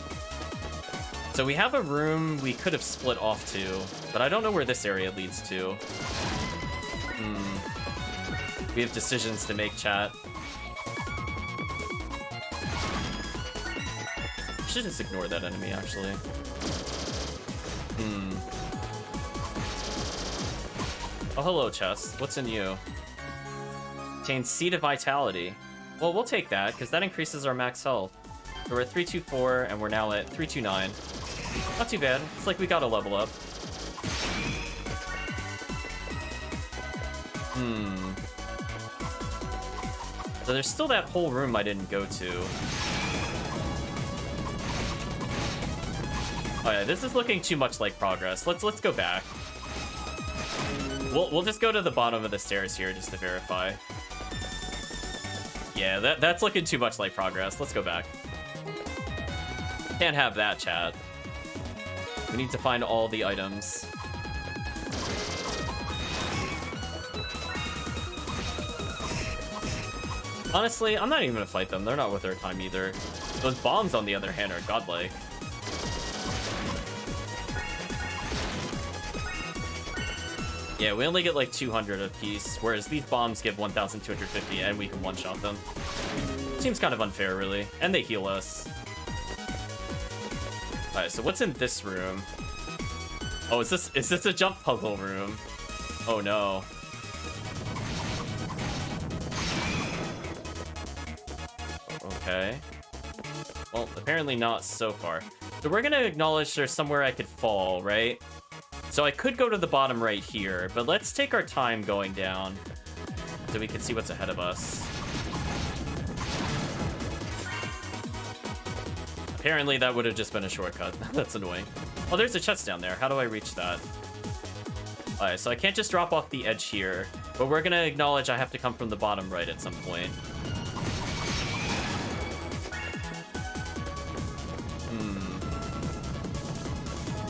So we have a room we could have split off to, but I don't know where this area leads to. We have decisions to make, chat. I should just ignore that enemy, actually. Oh, hello, chest. What's in you? Contains Seed of Vitality. Well, we'll take that, because that increases our max health. So we're at 324, and we're now at 329. Not too bad. It's like we got a level up. So there's still that whole room I didn't go to. Oh yeah, this is looking too much like progress. Let's go back. We'll just go to the bottom of the stairs here just to verify. Yeah, that's looking too much like progress. Let's go back. Can't have that, chat. We need to find all the items. Honestly, I'm not even gonna fight them. They're not worth our time either. Those bombs, on the other hand, are godlike. Yeah, we only get like 200 a piece, whereas these bombs give 1,250 and we can one-shot them. Seems kind of unfair, really. And they heal us. Alright, so what's in this room? Oh, is this a jump puzzle room? Oh no. Okay. Well, apparently not so far. So we're gonna acknowledge there's somewhere I could fall, right? So I could go to the bottom right here, but let's take our time going down so we can see what's ahead of us. Apparently that would have just been a shortcut. That's annoying. Oh, there's a chest down there. How do I reach that? Alright, so I can't just drop off the edge here, but we're gonna acknowledge I have to come from the bottom right at some point.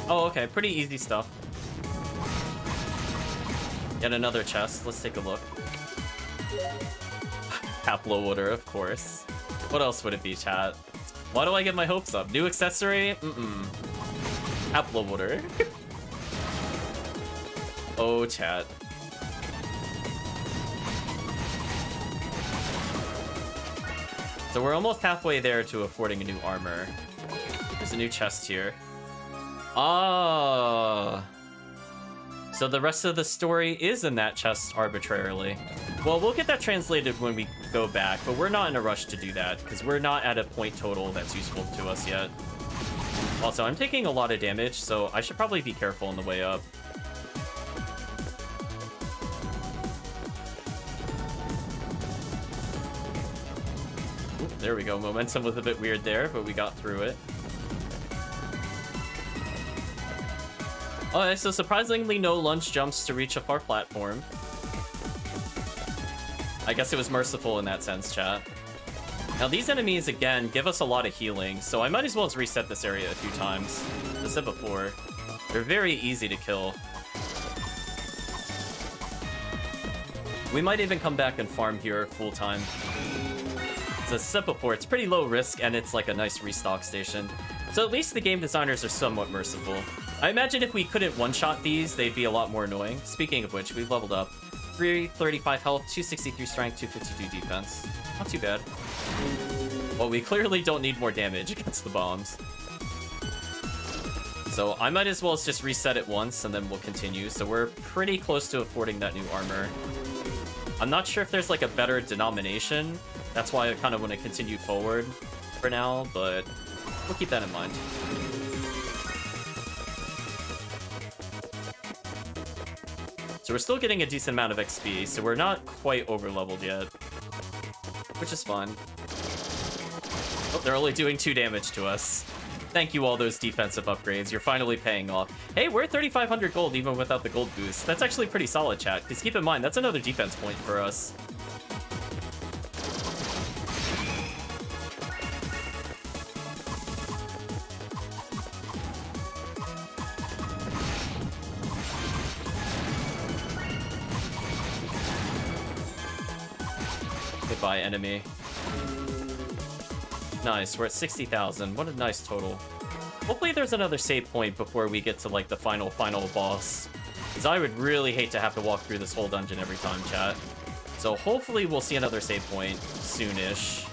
Oh, okay. Pretty easy stuff. Yet another chest. Let's take a look. Haplo water, of course. What else would it be, chat? Why do I get my hopes up? New accessory? Haplo water. Oh, chat. So we're almost halfway there to affording a new armor. There's a new chest here. Ah. So the rest of the story is in that chest arbitrarily. Well, we'll get that translated when we go back, but we're not in a rush to do that, because we're not at a point total that's useful to us yet. Also, I'm taking a lot of damage, so I should probably be careful on the way up. Ooh, there we go. Momentum was a bit weird there, but we got through it. Alright, so surprisingly no lunge jumps to reach a far platform. I guess it was merciful in that sense, chat. Now these enemies, again, give us a lot of healing, so I might as well just reset this area a few times. As I said before, they're very easy to kill. We might even come back and farm here full time. As I said before, it's pretty low risk and it's like a nice restock station. So at least the game designers are somewhat merciful. I imagine if we couldn't one-shot these, they'd be a lot more annoying. Speaking of which, we've leveled up. 335 health, 263 strength, 252 defense. Not too bad. Well, we clearly don't need more damage against the bombs. So I might as well just reset it once, and then we'll continue. So we're pretty close to affording that new armor. I'm not sure if there's like a better denomination. That's why I kind of want to continue forward for now, but we'll keep that in mind. So we're still getting a decent amount of XP, so we're not quite over-leveled yet. Which is fun. Oh, they're only doing 2 damage to us. Thank you, all those defensive upgrades. You're finally paying off. Hey, we're at 3,500 gold even without the gold boost. That's actually pretty solid, chat. Because keep in mind, that's another defense point for us. Goodbye, enemy. Nice, we're at 60,000. What a nice total. Hopefully there's another save point before we get to, like, the final boss. Because I would really hate to have to walk through this whole dungeon every time, chat. So hopefully we'll see another save point soonish.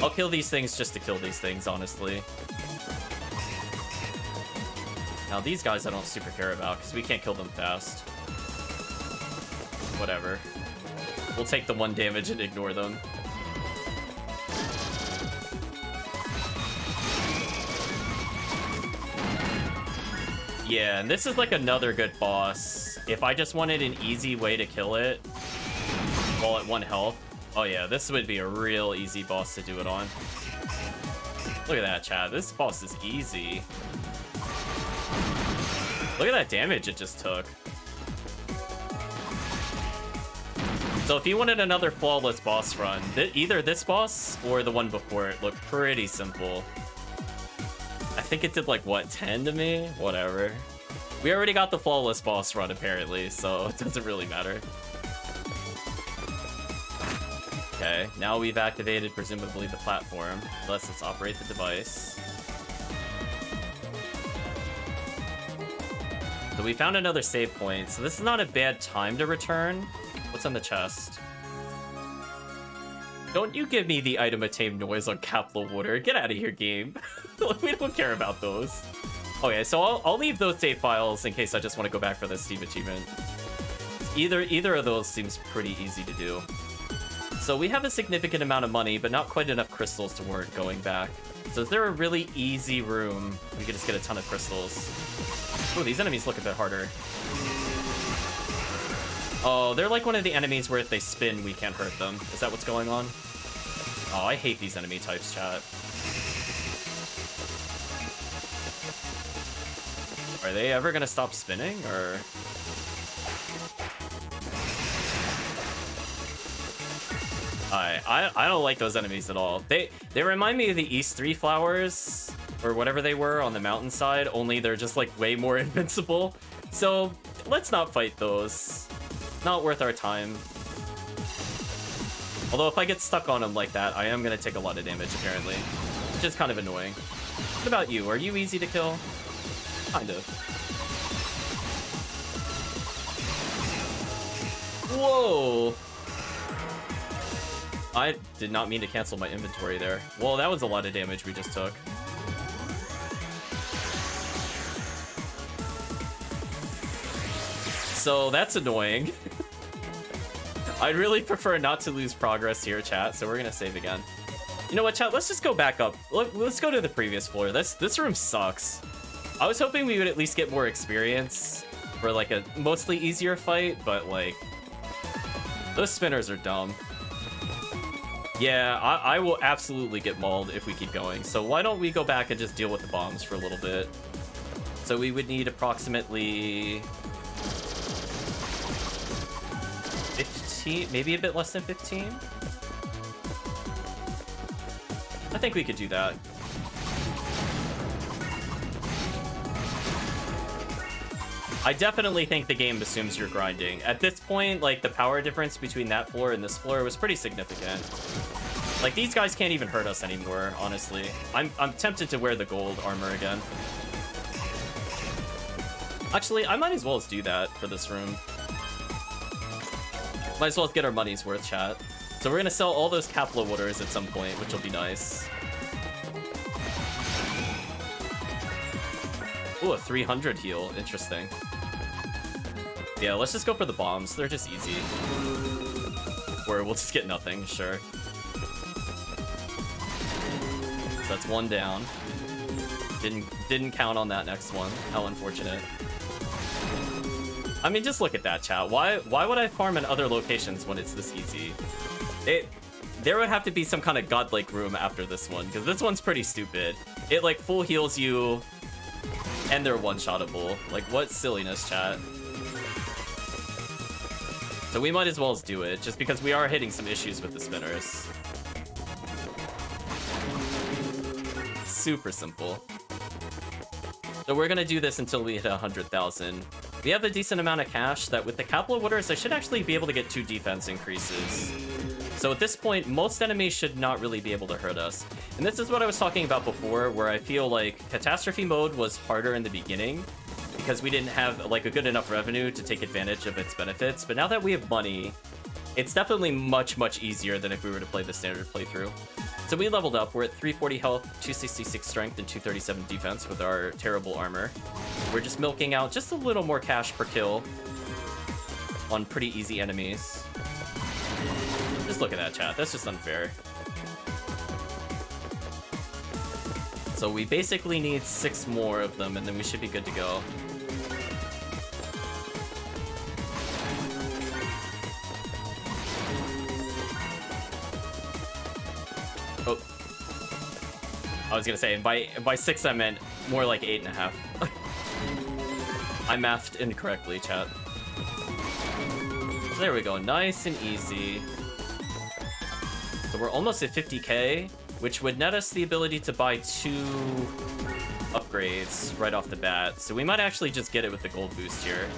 I'll kill these things just to kill these things, honestly. Now these guys I don't super care about, because we can't kill them fast. Whatever. We'll take the 1 damage and ignore them. Yeah, and this is like another good boss. If I just wanted an easy way to kill it while at 1 health. Oh yeah, this would be a real easy boss to do it on. Look at that, chat. This boss is easy. Look at that damage it just took. So if you wanted another flawless boss run, either this boss or the one before it looked pretty simple. I think it did like, what, 10 to me? Whatever. We already got the flawless boss run apparently, so it doesn't really matter. Okay, now we've activated presumably the platform. Let's operate the device. So we found another save point, so this is not a bad time to return. What's on the chest? Don't you give me the item attain noise on capital water. Get out of here, game. We don't care about those. Okay, so I'll leave those save files in case I just want to go back for the Steam achievement. Either of those seems pretty easy to do. So we have a significant amount of money, but not quite enough crystals to warrant going back. So is there a really easy room we could just get a ton of crystals? Oh, these enemies look a bit harder. Oh, they're like one of the enemies where if they spin, we can't hurt them. Is that what's going on? Oh, I hate these enemy types, chat. Are they ever gonna stop spinning, or...? I don't like those enemies at all. They remind me of the East 3 flowers, or whatever they were on the mountainside, only they're just like way more invincible. So let's not fight those. Not worth our time. Although if I get stuck on them like that, I am gonna take a lot of damage apparently, which is kind of annoying. What about you? Are you easy to kill? Kind of. Whoa! I did not mean to cancel my inventory there. Well, that was a lot of damage we just took. So that's annoying. I'd really prefer not to lose progress here, chat, so we're gonna save again. You know what, chat? Let's just go back up. Let's go to the previous floor. This room sucks. I was hoping we would at least get more experience for like a mostly easier fight, but like... those spinners are dumb. Yeah, I will absolutely get mauled if we keep going. So why don't we go back and just deal with the bombs for a little bit? So we would need approximately... 15, maybe a bit less than 15? I think we could do that. I definitely think the game assumes you're grinding. At this point, like, the power difference between that floor and this floor was pretty significant. Like, these guys can't even hurt us anymore, honestly. I'm tempted to wear the gold armor again. Actually, I might as well do that for this room. Might as well get our money's worth, chat. So we're gonna sell all those Kapla waters at some point, which will be nice. Ooh, a 300 heal. Interesting. Yeah, let's just go for the bombs. They're just easy. Or we'll just get nothing, sure. So that's one down. Didn't count on that next one. How unfortunate. I mean, just look at that, chat. Why would I farm in other locations when it's this easy? There would have to be some kind of godlike room after this one, because this one's pretty stupid. It, like, full heals you, and they're one-shottable. Like, what silliness, chat. So we might as well do it, just because we are hitting some issues with the spinners. Super simple. So we're gonna do this until we hit 100,000. We have a decent amount of cash that with the Kapla waters, I should actually be able to get 2 defense increases. So at this point, most enemies should not really be able to hurt us. And this is what I was talking about before, where I feel like Catastrophe mode was harder in the beginning, because we didn't have like a good enough revenue to take advantage of its benefits. But now that we have money, it's definitely much easier than if we were to play the standard playthrough. So we leveled up. We're at 340 health, 266 strength, and 237 defense with our terrible armor. We're just milking out just a little more cash per kill on pretty easy enemies. Just look at that, chat. That's just unfair. So we basically need 6 more of them, and then we should be good to go. Oh. I was gonna say, by 6 I meant more like 8.5. I mathed incorrectly, chat. So there we go, nice and easy. So we're almost at 50k, which would net us the ability to buy 2 upgrades right off the bat. So we might actually just get it with the gold boost here.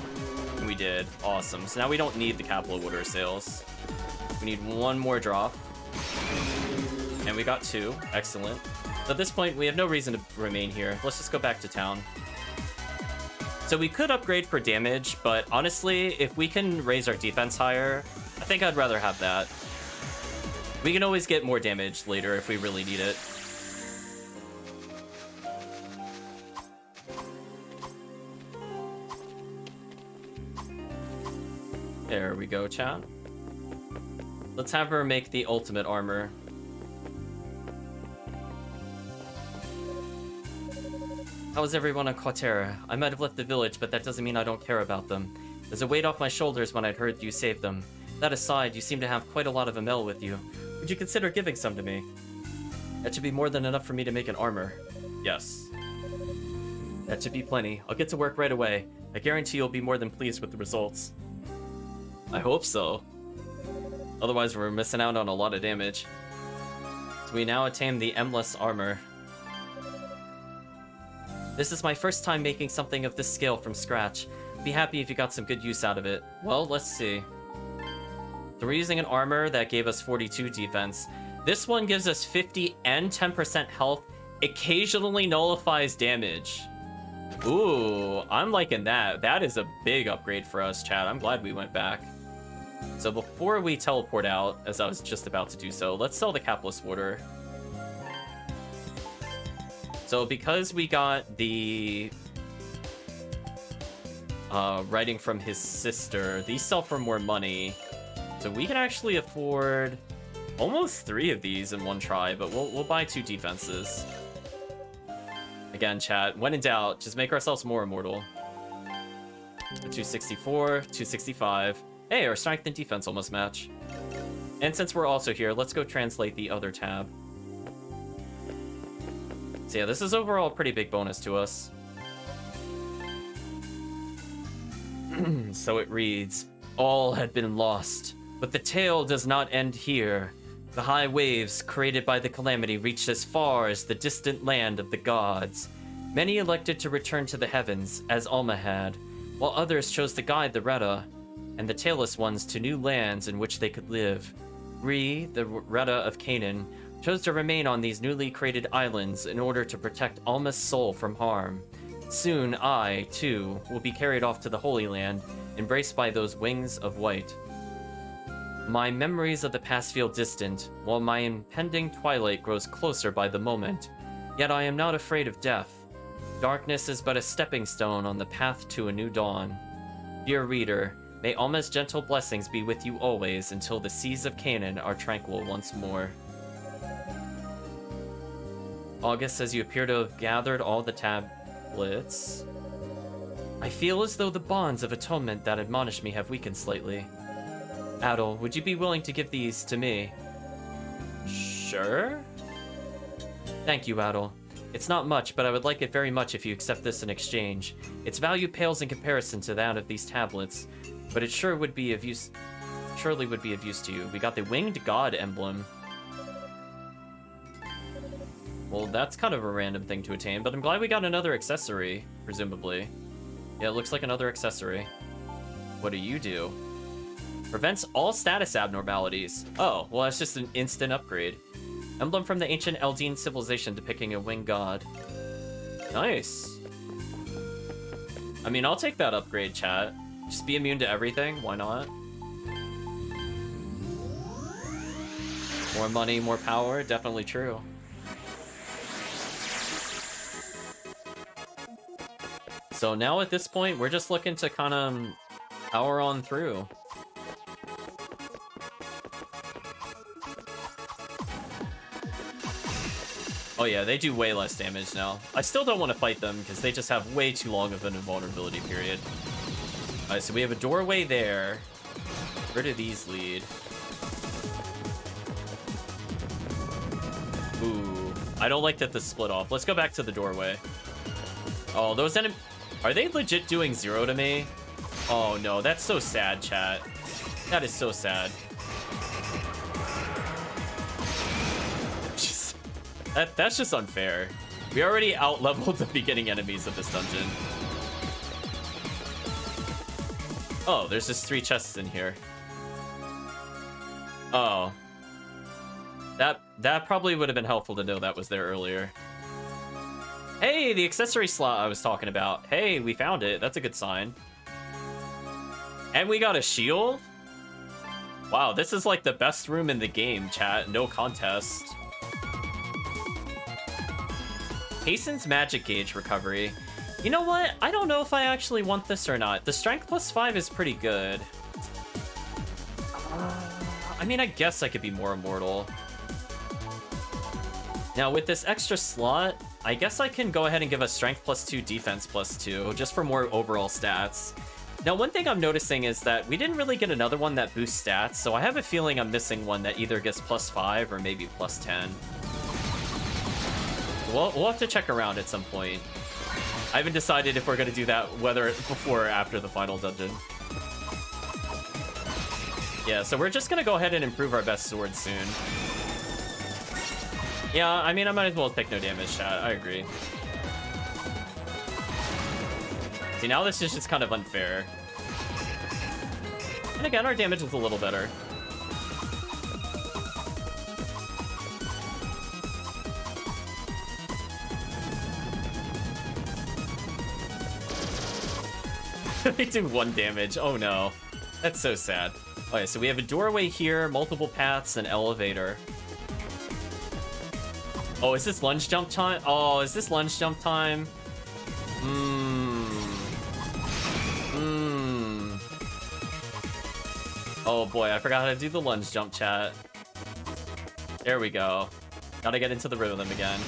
And we did. Awesome. So now we don't need the Kapla water sales. We need 1 more drop. And we got 2. Excellent. So at this point, we have no reason to remain here. Let's just go back to town. So we could upgrade for damage, but honestly, if we can raise our defense higher, I think I'd rather have that. We can always get more damage later if we really need it. There we go, chat. Let's have her make the ultimate armor. How is everyone on Quatera? I might have left the village, but that doesn't mean I don't care about them. There's a weight off my shoulders when I'd heard you saved them. That aside, you seem to have quite a lot of Amel with you. Would you consider giving some to me? That should be more than enough for me to make an armor. Yes. That should be plenty. I'll get to work right away. I guarantee you'll be more than pleased with the results. I hope so. Otherwise, we're missing out on a lot of damage. So we now attain the Emless armor. This is my first time making something of this scale from scratch. Be happy if you got some good use out of it. Well, let's see. So we're using an armor that gave us 42 defense. This one gives us 50 and 10% health. Occasionally nullifies damage. Ooh, I'm liking that. That is a big upgrade for us, chat. I'm glad we went back. So before we teleport out, as I was just about to do so, let's sell the Capless Water. So because we got the writing from his sister, these sell for more money. So we can actually afford almost 3 of these in one try, but we'll buy 2 defenses. Again, chat, when in doubt, just make ourselves more immortal. 264, 265. Hey, our strength and defense almost match. And since we're also here, let's go translate the other tab. So yeah, this is overall a pretty big bonus to us. So it reads, all had been lost, but the tale does not end here. The high waves created by the calamity reached as far as the distant land of the gods. Many elected to return to the heavens, as Alma had, while others chose to guide the Retta and the tailless ones to new lands in which they could live. Re, the Retta of Canaan, chose to remain on these newly created islands in order to protect Alma's soul from harm. Soon I, too, will be carried off to the Holy Land, embraced by those wings of white. My memories of the past feel distant, while my impending twilight grows closer by the moment. Yet I am not afraid of death. Darkness is but a stepping stone on the path to a new dawn. Dear reader, may Alma's gentle blessings be with you always until the seas of Canaan are tranquil once more. August says you appear to have gathered all the tablets. I feel as though the bonds of atonement that admonish me have weakened slightly. Adol, would you be willing to give these to me? Sure? Thank you, Adol. It's not much, but I would like it very much if you accept this in exchange. Its value pales in comparison to that of these tablets, but it sure would be of use. Surely would be of use to you. We got the Winged God emblem. Well, that's kind of a random thing to attain, but I'm glad we got another accessory, presumably. Yeah, it looks like another accessory. What do you do? Prevents all status abnormalities. Oh, well, that's just an instant upgrade. Emblem from the ancient Eldeen civilization depicting a winged god. Nice. I mean, I'll take that upgrade, chat. Just be immune to everything, why not? More money, more power, definitely true. So now at this point, we're just looking to kind of power on through. Oh yeah, they do way less damage now. I still don't want to fight them because they just have way too long of an invulnerability period. Alright, so we have a doorway there. Where do these lead? Ooh, I don't like that this split off. Let's go back to the doorway. Oh, those enemies... Are they legit doing 0 to me? Oh no, that's so sad, chat. That is so sad. That's just unfair. We already out-leveled the beginning enemies of this dungeon. Oh, there's just 3 chests in here. Oh. That probably would have been helpful to know that was there earlier. Hey, the accessory slot I was talking about. Hey, we found it. That's a good sign. And we got a shield? Wow, this is like the best room in the game, chat. No contest. Hastens magic gauge recovery. You know what? I don't know if I actually want this or not. The strength +5 is pretty good. I mean, I guess I could be more immortal. Now, with this extra slot, I guess I can go ahead and give a strength +2, defense +2, just for more overall stats. Now, one thing I'm noticing is that we didn't really get another one that boosts stats, so I have a feeling I'm missing one that either gets +5 or maybe +10. We'll have to check around at some point. I haven't decided if we're going to do that, whether before or after the final dungeon. Yeah, so we're just going to go ahead and improve our best sword soon. Yeah, I mean, I might as well take no damage, chat. I agree. See, now this is just kind of unfair. And again, our damage is a little better. They do 1 damage. Oh no. That's so sad. Okay, so we have a doorway here, multiple paths, an elevator. Oh, is this lunge jump time? Oh, is this lunge jump time? Oh boy, I forgot how to do the lunge jump, chat. There we go. Gotta get into the rhythm again.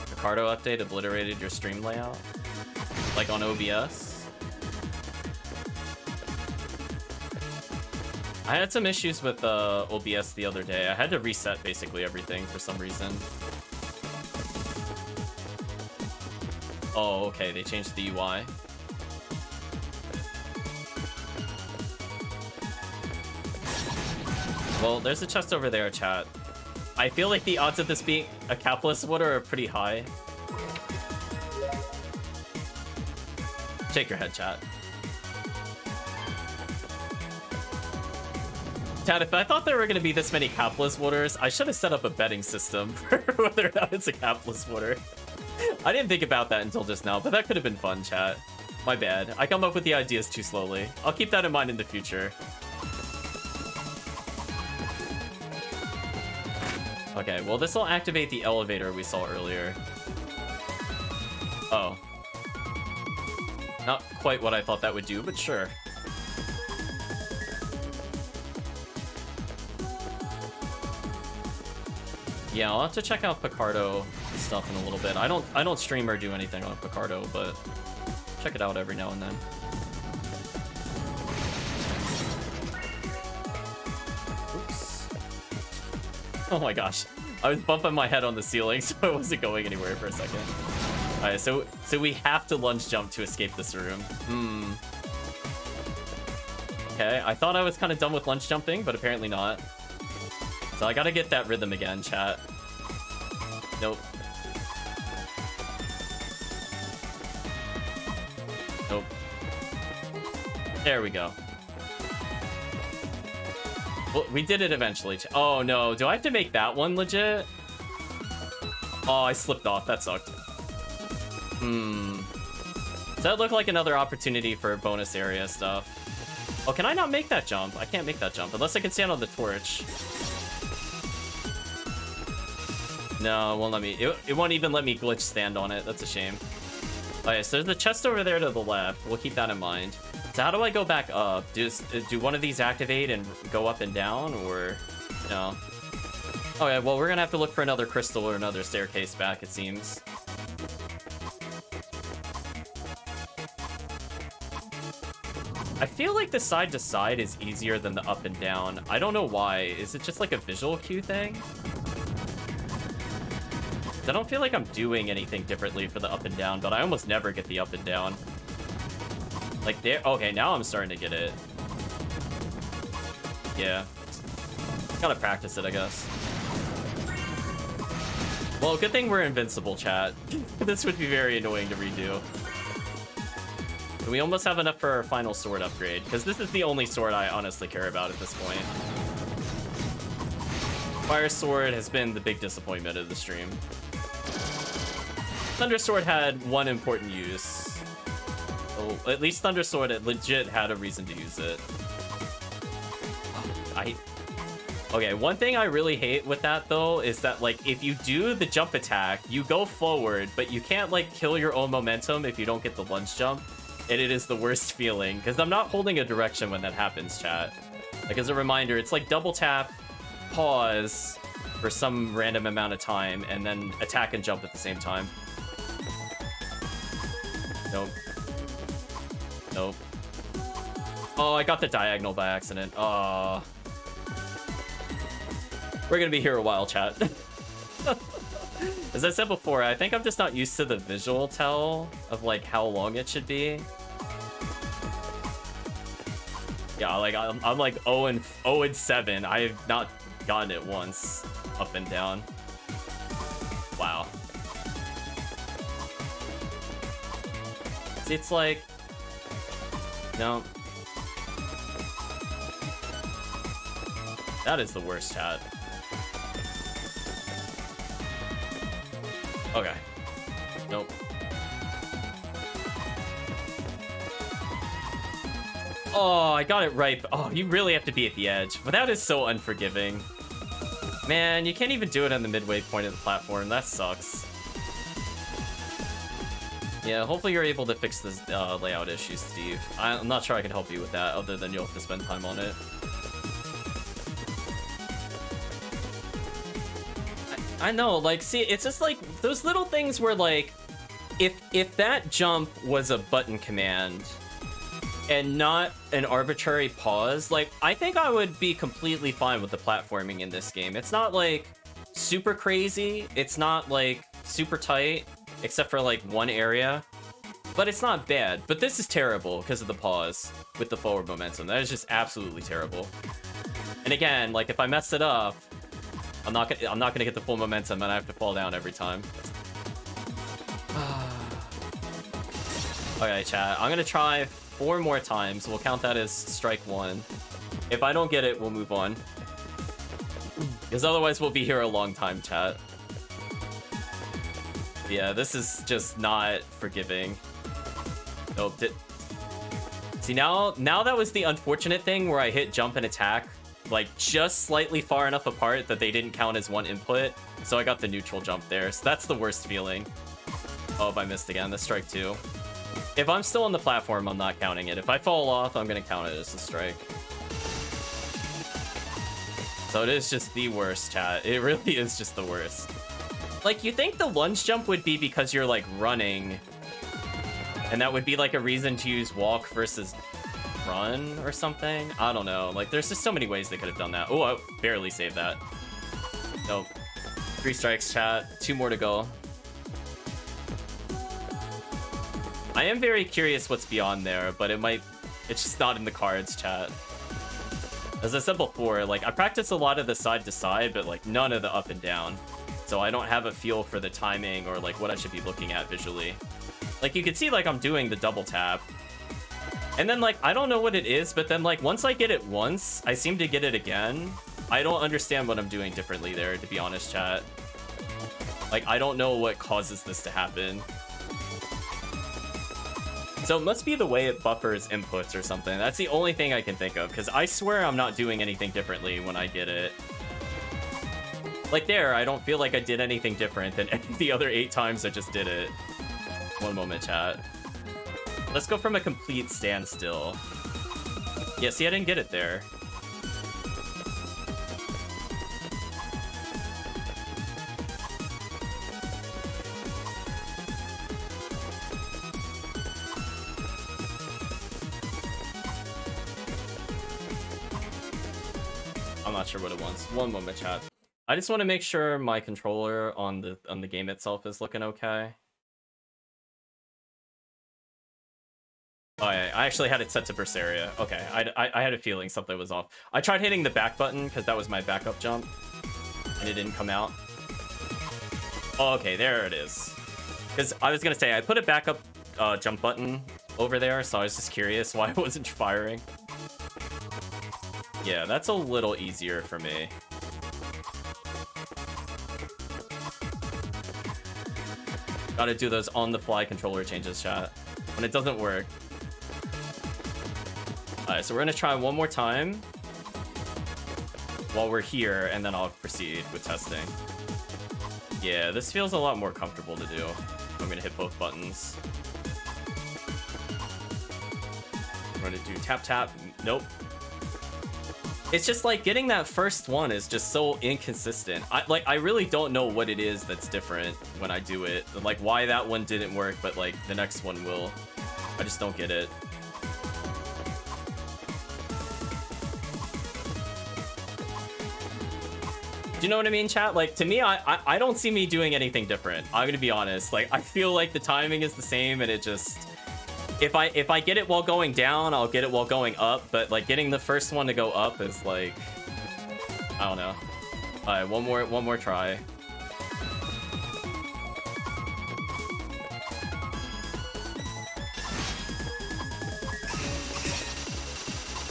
Ricardo update obliterated your stream layout? Like on OBS? I had some issues with OBS the other day. I had to reset basically everything for some reason. Oh, okay, they changed the UI. Well, there's a chest over there, chat. I feel like the odds of this being a capless water are pretty high. Shake your head, chat. Chat, if I thought there were going to be this many capless waters, I should have set up a betting system for whether or not it's a capless water. I didn't think about that until just now, but that could have been fun, chat. My bad. I come up with the ideas too slowly. I'll keep that in mind in the future. Okay, well, this will activate the elevator we saw earlier. Oh. Not quite what I thought that would do, but sure. Yeah, I'll have to check out Picardo stuff in a little bit. I don't stream or do anything on Picardo, but check it out every now and then. Oops. Oh my gosh. I was bumping my head on the ceiling, so I wasn't going anywhere for a second. Alright, so we have to lunge jump to escape this room. Okay, I thought I was kind of done with lunge jumping, but apparently not. So I gotta get that rhythm again, chat. Nope. Nope. There we go. Well, we did it eventually. Oh no, do I have to make that one legit? Oh, I slipped off. That sucked. Does that look like another opportunity for bonus area stuff? Oh, can I not make that jump? I can't make that jump unless I can stand on the torch. No, it won't let me. It won't even let me glitch stand on it. That's a shame. Okay, so there's the chest over there to the left. We'll keep that in mind. So how do I go back up? Do one of these activate and go up and down, or no? Okay, well, we're gonna have to look for another crystal or another staircase back, it seems. I feel like the side to side is easier than the up and down. I don't know why. Is it just like a visual cue thing? I don't feel like I'm doing anything differently for the up and down, but I almost never get the up and down. Like there. Okay, now I'm starting to get it. Yeah. Gotta practice it, I guess. Well, good thing we're invincible, chat. This would be very annoying to redo. And we almost have enough for our final sword upgrade, because this is the only sword I honestly care about at this point. Fire Sword has been the big disappointment of the stream. Thunder Sword had one important use. Oh, at least Thunder Sword legit had a reason to use it. Okay, one thing I really hate with that, though, is that, like, if you do the jump attack, you go forward, but you can't, like, kill your own momentum if you don't get the lunge jump. And it is the worst feeling, because I'm not holding a direction when that happens, chat. Like, as a reminder, it's like double tap, pause for some random amount of time, and then attack and jump at the same time. Nope. Nope. Oh, I got the diagonal by accident. Oh. We're gonna be here a while, chat. As I said before, I think I'm just not used to the visual tell of, like, how long it should be. Yeah, like, I'm like 0 and 7. I have not gotten it once up and down. Wow. See, it's like... No. That is the worst, chat. Okay. Nope. Oh, I got it right. Oh, you really have to be at the edge. But that is so unforgiving. Man, you can't even do it on the midway point of the platform. That sucks. Yeah, hopefully you're able to fix this layout issue, Steve. I'm not sure I can help you with that, other than you'll have to spend time on it. I know, like, see, it's just like those little things where, like, if that jump was a button command and not an arbitrary pause, like, I think I would be completely fine with the platforming in this game. It's not, like, super crazy. It's not, like, super tight, except for, like, one area. But it's not bad. But this is terrible because of the pause with the forward momentum. That is just absolutely terrible. And again, like, if I mess it up, I'm not gonna get the full momentum, and I have to fall down every time. Okay, chat. I'm gonna try 4 more times. We'll count that as strike 1. If I don't get it, we'll move on. Because otherwise, we'll be here a long time, chat. Yeah, this is just not forgiving. Nope. See, now that was the unfortunate thing where I hit jump and attack, like, just slightly far enough apart that they didn't count as one input, so I got the neutral jump there. So that's the worst feeling. Oh, if I missed again, that's strike 2. If I'm still on the platform, I'm not counting it. If I fall off, I'm gonna count it as a strike. So it is just the worst, chat. It really is just the worst. Like, you think the lunge jump would be because you're, like, running, and that would be, like, a reason to use walk versus run or something? I don't know. Like, there's just so many ways they could have done that. Oh, I barely saved that. Nope. 3 strikes, chat. 2 more to go. I am very curious what's beyond there, but it's just not in the cards, chat. As I said before, like, I practice a lot of the side to side, but, like, none of the up and down. So I don't have a feel for the timing or, like, what I should be looking at visually. Like, you can see, like, I'm doing the double tap. And then, like, I don't know what it is, but then, like, once I get it once, I seem to get it again. I don't understand what I'm doing differently there, to be honest, chat. Like, I don't know what causes this to happen. So it must be the way it buffers inputs or something. That's the only thing I can think of, because I swear I'm not doing anything differently when I get it. Like, there, I don't feel like I did anything different than any of the other 8 times I just did it. One moment, chat. Let's go from a complete standstill. Yeah, see, I didn't get it there. I'm not sure what it wants. One moment, chat. I just want to make sure my controller on the game itself is looking okay. Oh, yeah, I actually had it set to Berseria. Okay, I had a feeling something was off. I tried hitting the back button because that was my backup jump, and it didn't come out. Oh, okay, there it is. Because I was gonna say, I put a backup jump button over there, so I was just curious why it wasn't firing. Yeah, that's a little easier for me. Gotta do those on-the-fly controller changes, chat. When it doesn't work. Alright, so we're gonna try one more time while we're here, and then I'll proceed with testing. Yeah, this feels a lot more comfortable to do. I'm gonna hit both buttons. I'm gonna do tap tap. Nope. It's just like getting that first one is just so inconsistent. I really don't know what it is that's different when I do it. Like why that one didn't work, but like the next one will. I just don't get it. Do you know what I mean, chat? Like to me, I don't see me doing anything different. I'm gonna be honest. Like I feel like the timing is the same, and it just. If I get it while going down, I'll get it while going up, but like getting the first one to go up is like I don't know. Alright, one more try.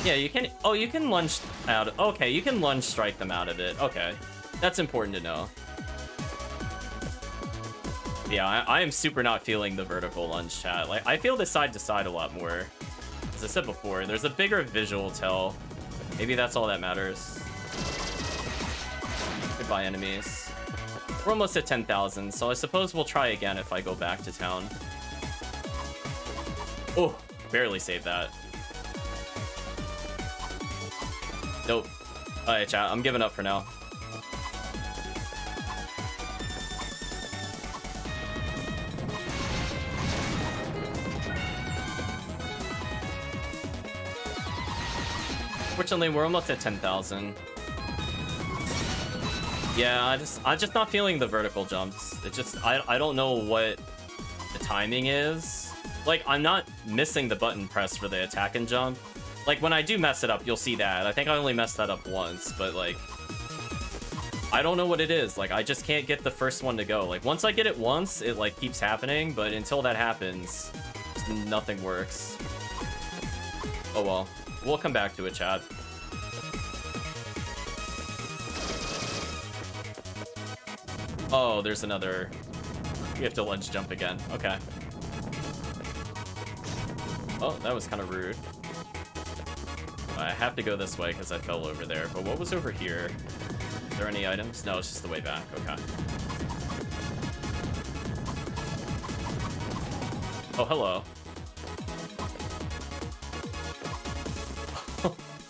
Yeah, you can you can lunge out. Okay, you can lunge strike them out of it. Okay. That's important to know. Yeah, I am super not feeling the vertical lunge, chat. Like, I feel the side to side a lot more. As I said before, there's a bigger visual tell. Maybe that's all that matters. Goodbye, enemies. We're almost at 10,000, so I suppose we'll try again if I go back to town. Oh, barely saved that. Nope. Alright, chat, I'm giving up for now. Fortunately, we're almost at 10,000. Yeah, I'm just not feeling the vertical jumps. It just, I don't know what the timing is. Like, I'm not missing the button press for the attack and jump. Like, when I do mess it up, you'll see that. I think I only messed that up once, but like, I don't know what it is. Like, I just can't get the first one to go. Like, once I get it once, it like keeps happening, but until that happens, nothing works. Oh well. We'll come back to it, chat. Oh, there's another. We have to lunge jump again. Okay. Oh, that was kind of rude. I have to go this way because I fell over there. But what was over here? Is there any items? No, it's just the way back. Okay. Oh, hello.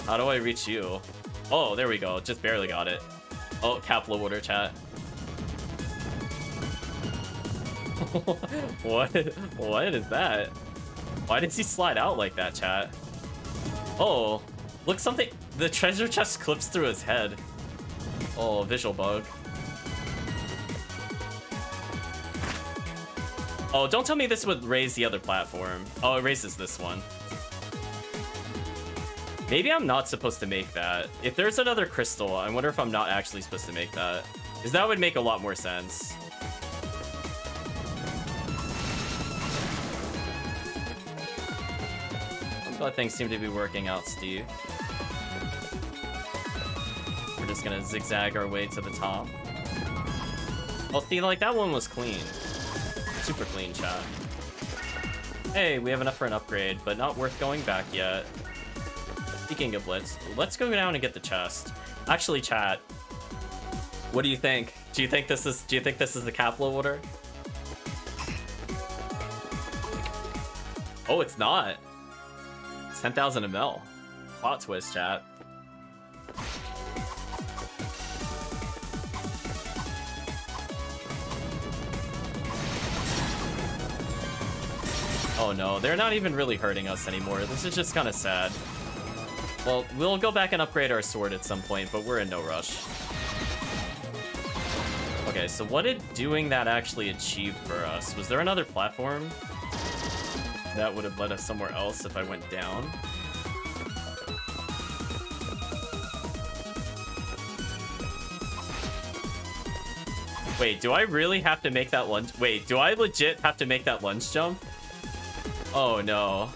How do I reach you? Oh, there we go. Just barely got it. Oh, Capla water, chat. What is that? Why does he slide out like that, chat? Oh, look, something. The treasure chest clips through his head. Oh, visual bug. Oh, don't tell me this would raise the other platform. Oh, it raises this one. Maybe I'm not supposed to make that. If there's another crystal, I wonder if I'm not actually supposed to make that. Because that would make a lot more sense. I'm glad things seem to be working out, Steve. We're just gonna zigzag our way to the top. Oh, see, like, that one was clean. Super clean, chat. Hey, we have enough for an upgrade, but not worth going back yet. Speaking of Blitz, let's go down and get the chest. Actually, chat, what do you think? Do you think this is the Capla water? Oh, it's not. It's 10,000 ml. Plot twist, chat. Oh no, they're not even really hurting us anymore. This is just kind of sad. Well, we'll go back and upgrade our sword at some point, but we're in no rush. Okay, so what did doing that actually achieve for us? Was there another platform that would have led us somewhere else if I went down? Wait, do I really have to make that lunge? Wait, do I legit have to make that lunge jump? Oh no.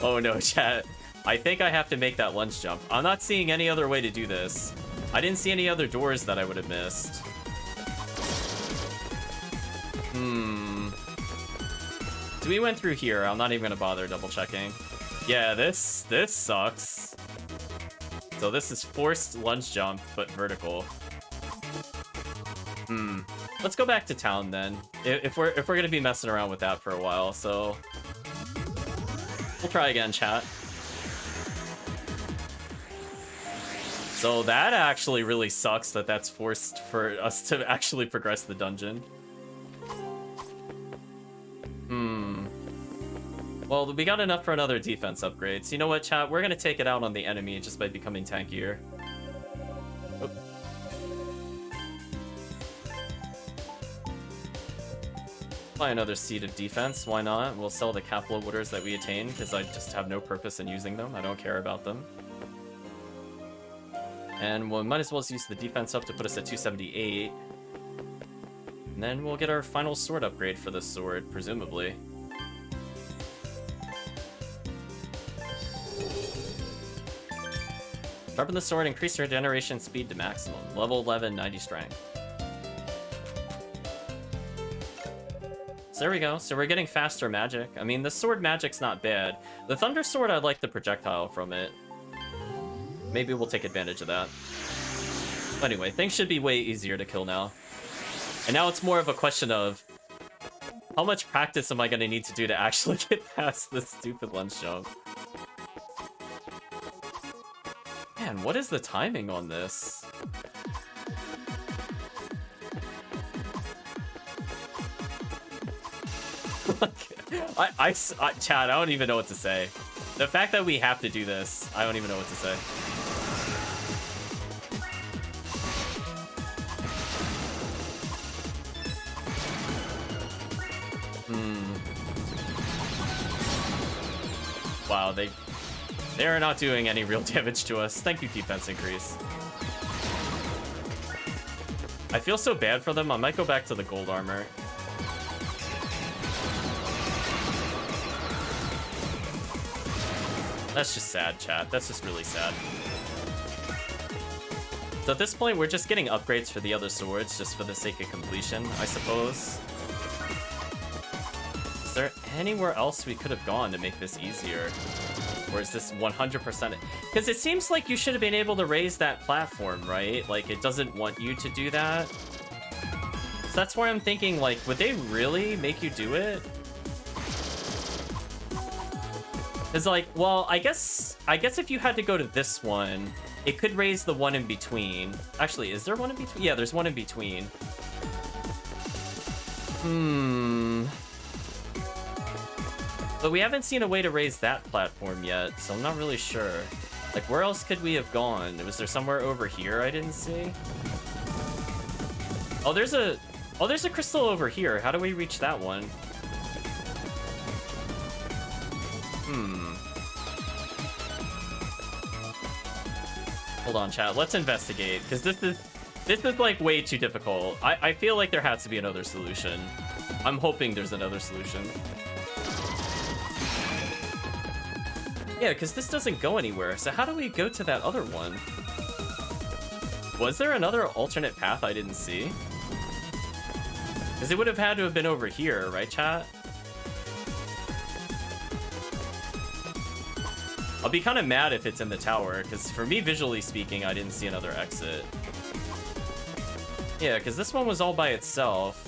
Oh no, chat. I think I have to make that lunge jump. I'm not seeing any other way to do this. I didn't see any other doors that I would have missed. we went through here. I'm not even gonna bother double checking. Yeah, this sucks. So this is forced lunge jump, but vertical. Let's go back to town then. If we're gonna be messing around with that for a while, so we'll try again, chat. So that actually really sucks that that's forced for us to actually progress the dungeon. Well, we got enough for another defense upgrade. So you know what, chat? We're gonna take it out on the enemy just by becoming tankier. Oh. Buy another seed of defense. Why not? We'll sell the capital wooders that we attain because I just have no purpose in using them. I don't care about them. And we might as well use the defense up to put us at 278. And then we'll get our final sword upgrade for this sword, presumably. Sharpen the sword, increase regeneration speed to maximum. Level 11, 90 strength. So there we go. So we're getting faster magic. I mean, the sword magic's not bad. The thunder sword, I like the projectile from it. Maybe we'll take advantage of that. But anyway, things should be way easier to kill now. And now it's more of a question of how much practice am I going to need to do to actually get past this stupid lunge jump? Man, what is the timing on this? Chad, I don't even know what to say. The fact that we have to do this, I don't even know what to say. Wow, they are not doing any real damage to us. Thank you, defense increase. I feel so bad for them. I might go back to the gold armor. That's just sad, chat. That's just really sad. So at this point, we're just getting upgrades for the other swords, just for the sake of completion, I suppose. Is there anywhere else we could have gone to make this easier? Or is this 100%? Because it seems like you should have been able to raise that platform, right? Like, it doesn't want you to do that. So that's why I'm thinking, like, would they really make you do it? It's like, well, I guess if you had to go to this one, it could raise the one in between. Actually, is there one in between? Yeah, there's one in between. But we haven't seen a way to raise that platform yet, so I'm not really sure. Like, where else could we have gone? Was there somewhere over here I didn't see? Oh, there's a crystal over here. How do we reach that one? Hold on, chat. Let's investigate, because this is like way too difficult. I feel like there has to be another solution. I'm hoping there's another solution. Yeah, because this doesn't go anywhere. So how do we go to that other one? Was there another alternate path I didn't see? Because it would have had to have been over here, right, chat? I'll be kind of mad if it's in the tower, because for me, visually speaking, I didn't see another exit. Yeah, because this one was all by itself.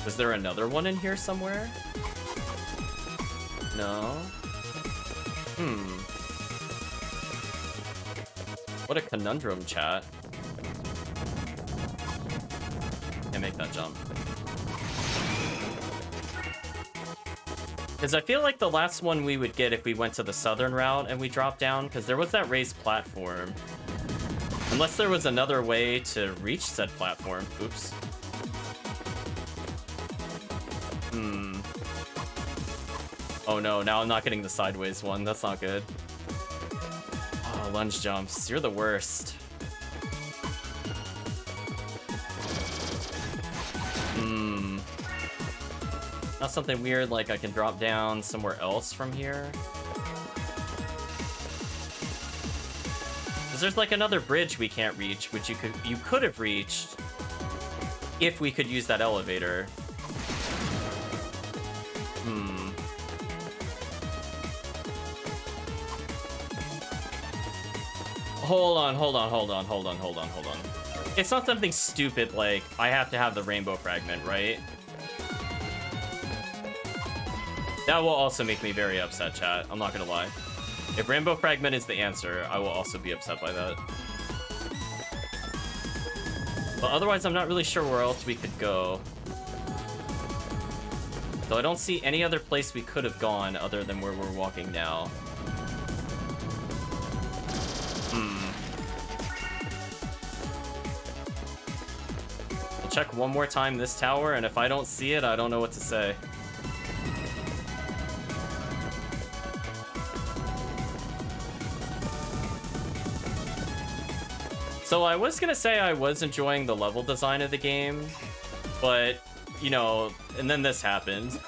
Was there another one in here somewhere? No. What a conundrum, chat. Can't make that jump. Because I feel like the last one we would get if we went to the southern route and we dropped down, because there was that raised platform. Unless there was another way to reach said platform. Oops. Oh no, now I'm not getting the sideways one. That's not good. Oh, lunge jumps. You're the worst. Not something weird like I can drop down somewhere else from here? Because there's like another bridge we can't reach, which you could have reached if we could use that elevator. hold on. It's not something stupid like I have to have the rainbow fragment, right? That will also make me very upset, chat. I'm not gonna lie. If rainbow fragment is the answer, I will also be upset by that. But otherwise, I'm not really sure where else we could go. So I don't see any other place we could have gone other than where we're walking now. We'll check one more time this tower, and if I don't see it, I don't know what to say. So I was gonna say I was enjoying the level design of the game, but, you know, and then this happened.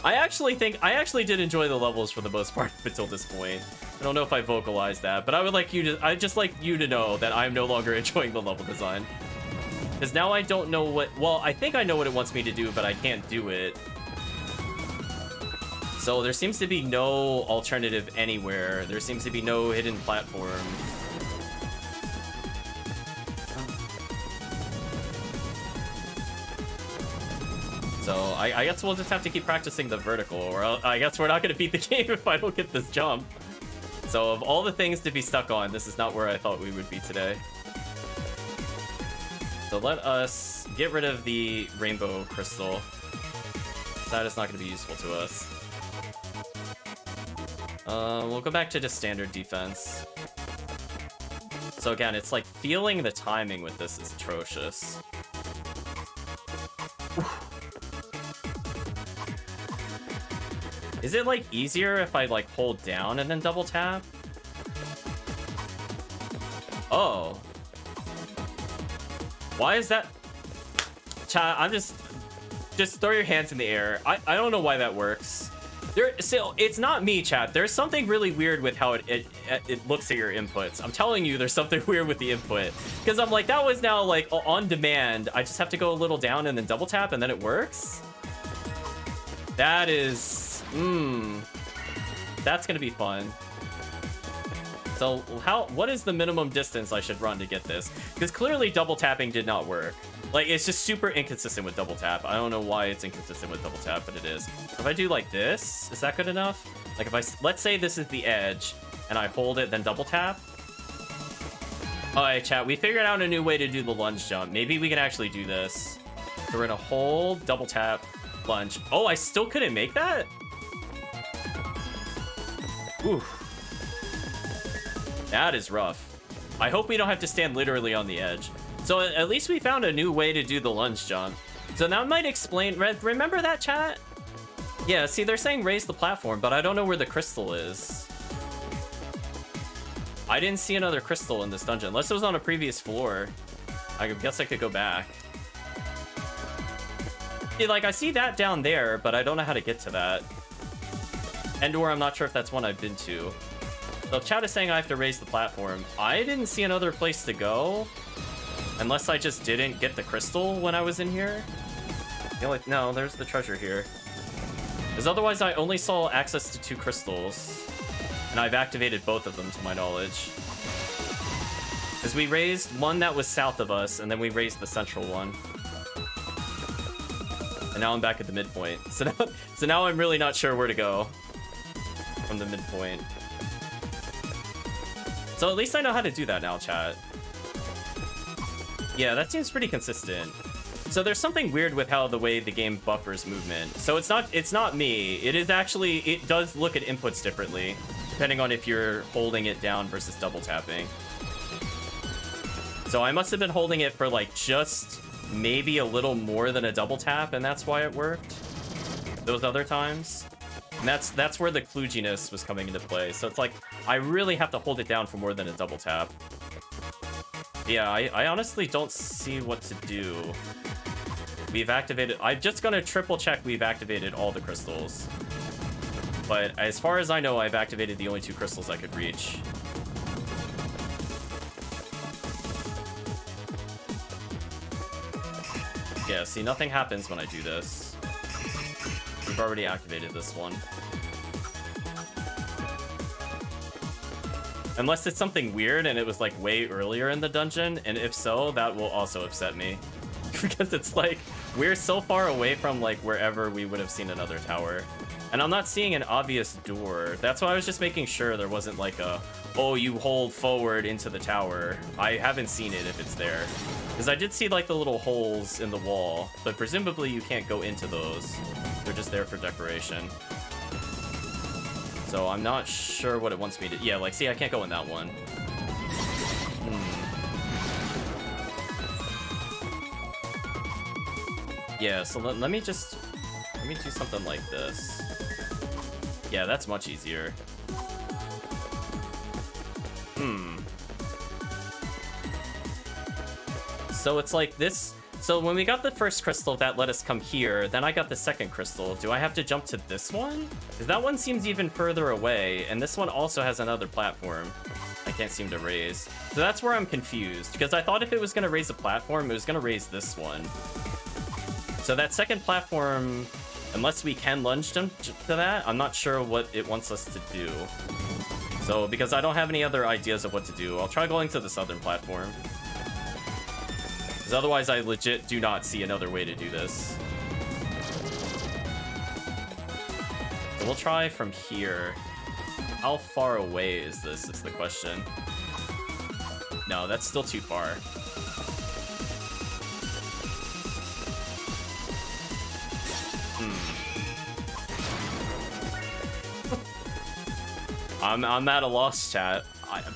I actually did enjoy the levels for the most part up until this point. I don't know if I vocalized that, but I'd just like you to know that I'm no longer enjoying the level design. Because now I don't know well, I think I know what it wants me to do, but I can't do it. So there seems to be no alternative anywhere. There seems to be no hidden platform. So I guess we'll just have to keep practicing the vertical, or I guess we're not going to beat the game if I don't get this jump. So of all the things to be stuck on, this is not where I thought we would be today. So let us get rid of the rainbow crystal. That is not going to be useful to us. We'll go back to just standard defense. So again, it's like feeling the timing with this is atrocious. Is it, like, easier if I, like, hold down and then double tap? Oh. Why is that? Chat, I'm just throw your hands in the air. I don't know why that works. So it's not me, chat. There's something really weird with how it looks at your inputs. I'm telling you, there's something weird with the input. Because I'm like, that was now, like, on demand. I just have to go a little down and then double tap and then it works? That is... That's gonna be fun. So what is the minimum distance I should run to get this? Because clearly double tapping did not work. Like, it's just super inconsistent with double tap. I don't know why it's inconsistent with double tap, but it is. If I do like this, is that good enough? Like if let's say this is the edge and I hold it, then double tap. All right, chat, we figured out a new way to do the lunge jump. Maybe we can actually do this. So we're gonna hold, double tap, lunge. Oh, I still couldn't make that? Oof. That is rough. I hope we don't have to stand literally on the edge. So at least we found a new way to do the lunge jump. So that might explain... Remember that, chat? Yeah, see, they're saying raise the platform, but I don't know where the crystal is. I didn't see another crystal in this dungeon, unless it was on a previous floor. I guess I could go back. See, like, I see that down there, but I don't know how to get to that. And/or I'm not sure if that's one I've been to. So chat is saying I have to raise the platform. I didn't see another place to go. Unless I just didn't get the crystal when I was in here. No, there's the treasure here. Because otherwise I only saw access to 2 crystals. And I've activated both of them to my knowledge. Because we raised one that was south of us, and then we raised the central one. And now I'm back at the midpoint. So now I'm really not sure where to go from the midpoint. So at least I know how to do that now, chat. Yeah, that seems pretty consistent. So there's something weird with how the way the game buffers movement. So it's not me. It is actually, it does look at inputs differently, depending on if you're holding it down versus double tapping. So I must have been holding it for like just maybe a little more than a double tap, and that's why it worked those other times. And that's where the kludginess was coming into play. So it's like, I really have to hold it down for more than a double tap. Yeah, I honestly don't see what to do. We've activated... I'm just gonna triple check we've activated all the crystals. But as far as I know, I've activated the only 2 crystals I could reach. Yeah, see, nothing happens when I do this. We've already activated this one. Unless it's something weird and it was like way earlier in the dungeon, and if so, that will also upset me. Because it's like, we're so far away from like wherever we would have seen another tower. And I'm not seeing an obvious door. That's why I was just making sure there wasn't like a, oh, you hold forward into the tower. I haven't seen it if it's there. Because I did see like the little holes in the wall, but presumably you can't go into those. They're just there for decoration. So I'm not sure what it wants me to... Yeah, like, see, I can't go in that one. Yeah, so let me just... Let me do something like this. Yeah, that's much easier. So it's like this... So when we got the first crystal, that let us come here. Then I got the second crystal. Do I have to jump to this one? Because that one seems even further away. And this one also has another platform I can't seem to raise. So that's where I'm confused. Because I thought if it was going to raise a platform, it was going to raise this one. So that second platform, unless we can lunge jump to that, I'm not sure what it wants us to do. So because I don't have any other ideas of what to do, I'll try going to the southern platform. Because otherwise I legit do not see another way to do this. So we'll try from here. How far away is this is the question. No, that's still too far. I'm at a loss, chat.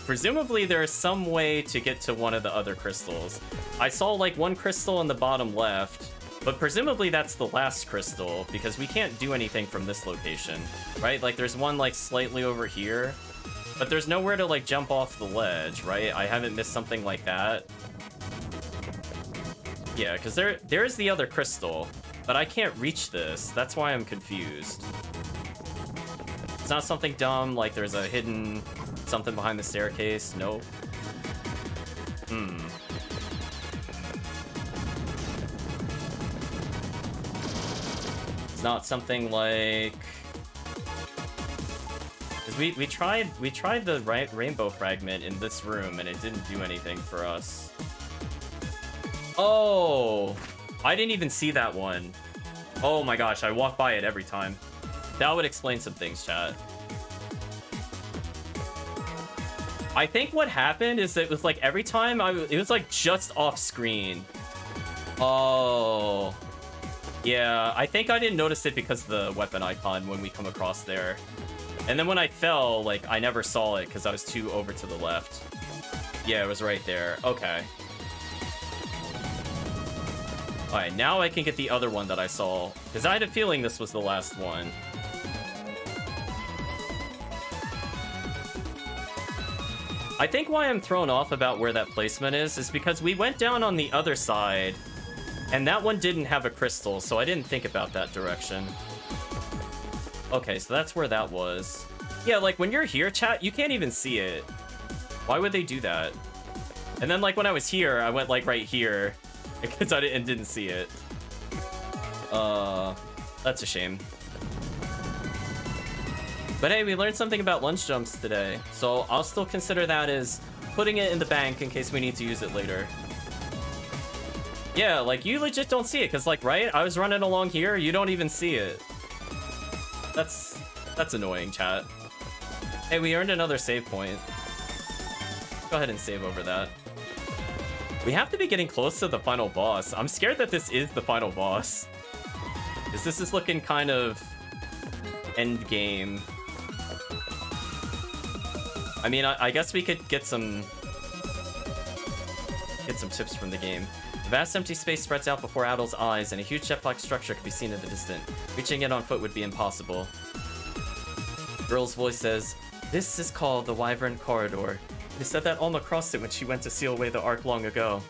Presumably there's some way to get to one of the other crystals. I saw like one crystal in the bottom left, but presumably that's the last crystal because we can't do anything from this location, right? Like there's one like slightly over here, but there's nowhere to like jump off the ledge, right? I haven't missed something like that. Yeah, because there's the other crystal, but I can't reach this. That's why I'm confused. It's not something dumb, like there's a hidden something behind the staircase. Nope. It's not something like... We tried the rainbow fragment in this room and it didn't do anything for us. Oh! I didn't even see that one. Oh my gosh, I walk by it every time. That would explain some things, chat. I think what happened is it was like every time it was like just off screen. Oh. Yeah, I think I didn't notice it because of the weapon icon when we come across there. And then when I fell, like, I never saw it because I was too over to the left. Yeah, it was right there. Okay. Alright, now I can get the other one that I saw. Because I had a feeling this was the last one. I think why I'm thrown off about where that placement is because we went down on the other side, and that one didn't have a crystal, so I didn't think about that direction. Okay, so that's where that was. Yeah, like, when you're here, chat, you can't even see it. Why would they do that? And then, like, when I was here, I went, like, right here, because I didn't see it. That's a shame. But hey, we learned something about lunge jumps today, so I'll still consider that as putting it in the bank in case we need to use it later. Yeah, like, you legit don't see it, because, like, right? I was running along here, you don't even see it. That's annoying, chat. Hey, we earned another save point. Go ahead and save over that. We have to be getting close to the final boss. I'm scared that this is the final boss. Because this is looking kind of end game. I mean, I guess we could get some tips from the game. The vast empty space spreads out before Adol's eyes, and a huge jet-black structure can be seen in the distance. Reaching it on foot would be impossible. The girl's voice says, "This is called the Wyvern Corridor. It is said that Alma crossed it when she went to seal away the Ark long ago."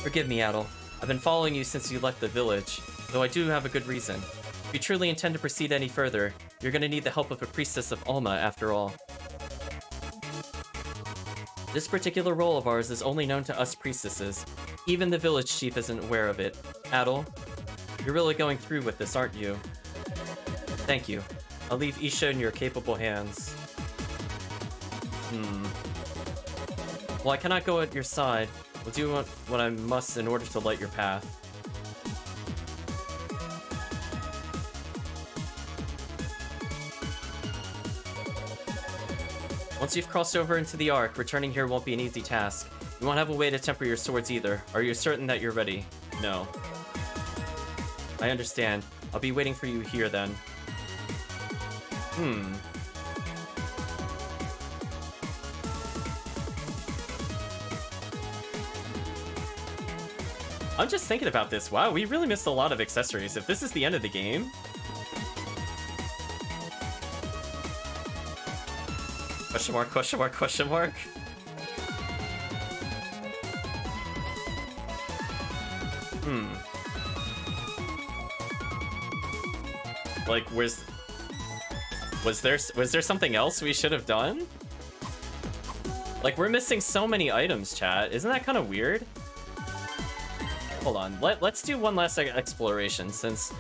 Forgive me, Adol. I've been following you since you left the village, though I do have a good reason. If you truly intend to proceed any further, you're gonna need the help of a priestess of Alma, after all. This particular role of ours is only known to us priestesses. Even the village chief isn't aware of it. Adol, you're really going through with this, aren't you? Thank you. I'll leave Isha in your capable hands. Well, I cannot go at your side. I'll do what I must in order to light your path. Once you've crossed over into the Ark, returning here won't be an easy task. You won't have a way to temper your swords either. Are you certain that you're ready? No. I understand. I'll be waiting for you here then. I'm just thinking about this. Wow, we really missed a lot of accessories. If this is the end of the game... Question mark, question mark, question mark. Like, was there something else we should have done? Like, we're missing so many items, chat. Isn't that kind of weird? Hold on. Let's do one last exploration, since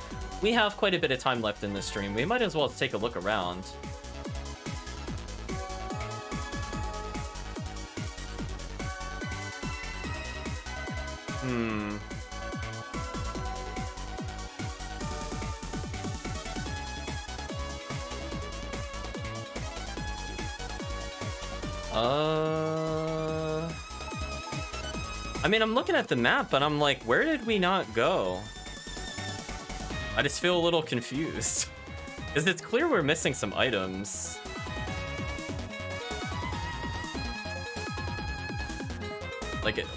we have quite a bit of time left in this stream. We might as well take a look around. I mean, I'm looking at the map, but I'm like, where did we not go? I just feel a little confused. Because it's clear we're missing some items.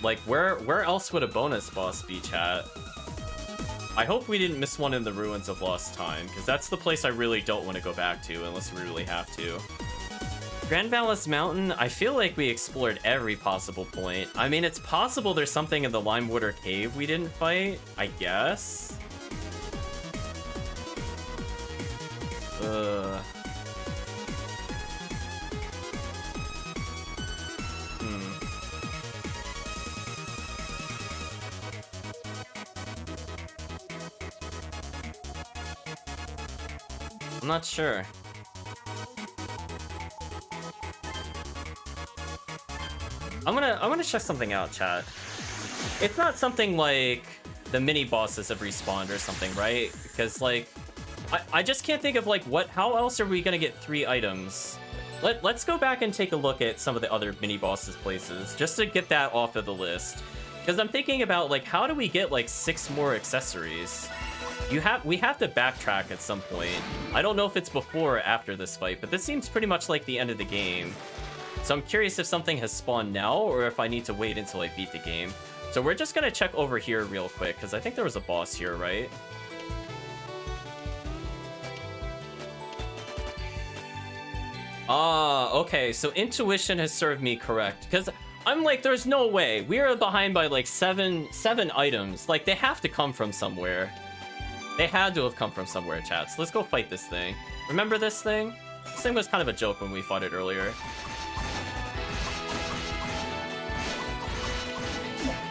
Like where else would a bonus boss be, chat? I hope we didn't miss one in the Ruins of Lost Time, because that's the place I really don't want to go back to unless we really have to. Grand Vallis Mountain, I feel like we explored every possible point. I mean, it's possible there's something in the Limewater Cave we didn't fight, I guess. I'm not sure. I'm gonna check something out, chat. It's not something like the mini bosses have respawned or something, right? Because like, I just can't think of like how else are we gonna get 3 items? Let's go back and take a look at some of the other mini bosses places just to get that off of the list. Because I'm thinking about like, how do we get like 6 more accessories? We have to backtrack at some point. I don't know if it's before or after this fight, but this seems pretty much like the end of the game. So I'm curious if something has spawned now or if I need to wait until I beat the game. So we're just gonna check over here real quick, because I think there was a boss here, right? Ah, okay, so intuition has served me correct, because I'm like, there's no way. We are behind by like seven items. Like, they have to come from somewhere. They had to have come from somewhere, chat. So let's go fight this thing. Remember this thing? This thing was kind of a joke when we fought it earlier.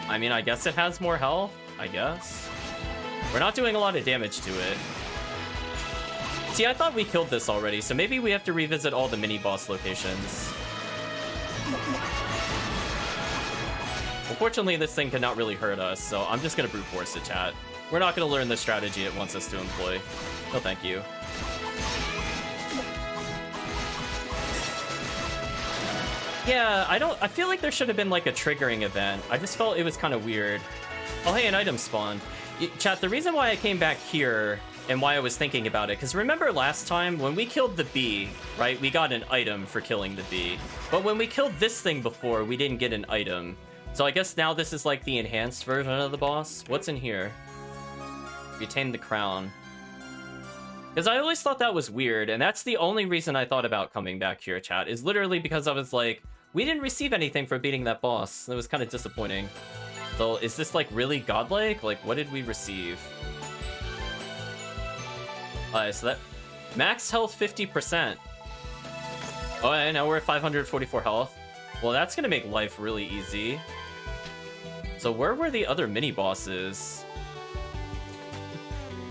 I mean, I guess it has more health, I guess. We're not doing a lot of damage to it. See, I thought we killed this already, so maybe we have to revisit all the mini-boss locations. Unfortunately, this thing cannot really hurt us, so I'm just gonna brute force it, chat. We're not gonna learn the strategy it wants us to employ. No, thank you. Yeah, I feel like there should have been like a triggering event. I just felt it was kind of weird. Oh, hey, an item spawned. Chat, the reason why I came back here and why I was thinking about it, because remember last time when we killed the bee, right? We got an item for killing the bee. But when we killed this thing before, we didn't get an item. So I guess now this is like the enhanced version of the boss. What's in here? Retain the crown. Because I always thought that was weird, and that's the only reason I thought about coming back here, chat, is literally because I was like, we didn't receive anything for beating that boss. That was kind of disappointing. So is this like really godlike? Like, what did we receive? So that max health 50%. Oh, and now we're at 544 health. Well, that's gonna make life really easy. So where were the other mini bosses?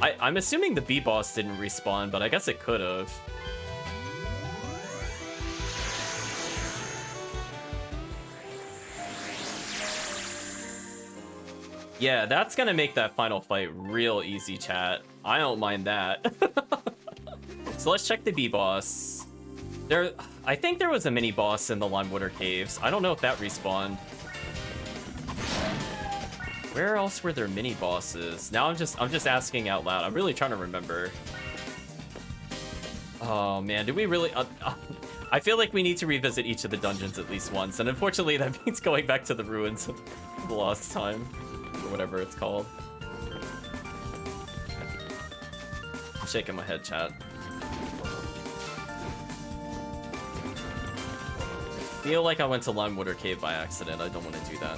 I'm assuming the B-boss didn't respawn, but I guess it could have. Yeah, that's gonna make that final fight real easy, chat. I don't mind that. So let's check the B-boss. I think there was a mini-boss in the Limewater Caves. I don't know if that respawned. Where else were there mini-bosses? Now I'm just asking out loud. I'm really trying to remember. Oh man, did we really... I feel like we need to revisit each of the dungeons at least once, and unfortunately that means going back to the ruins of the Lost Time. Or whatever it's called. I'm shaking my head, chat. I feel like I went to Limewater Cave by accident. I don't want to do that.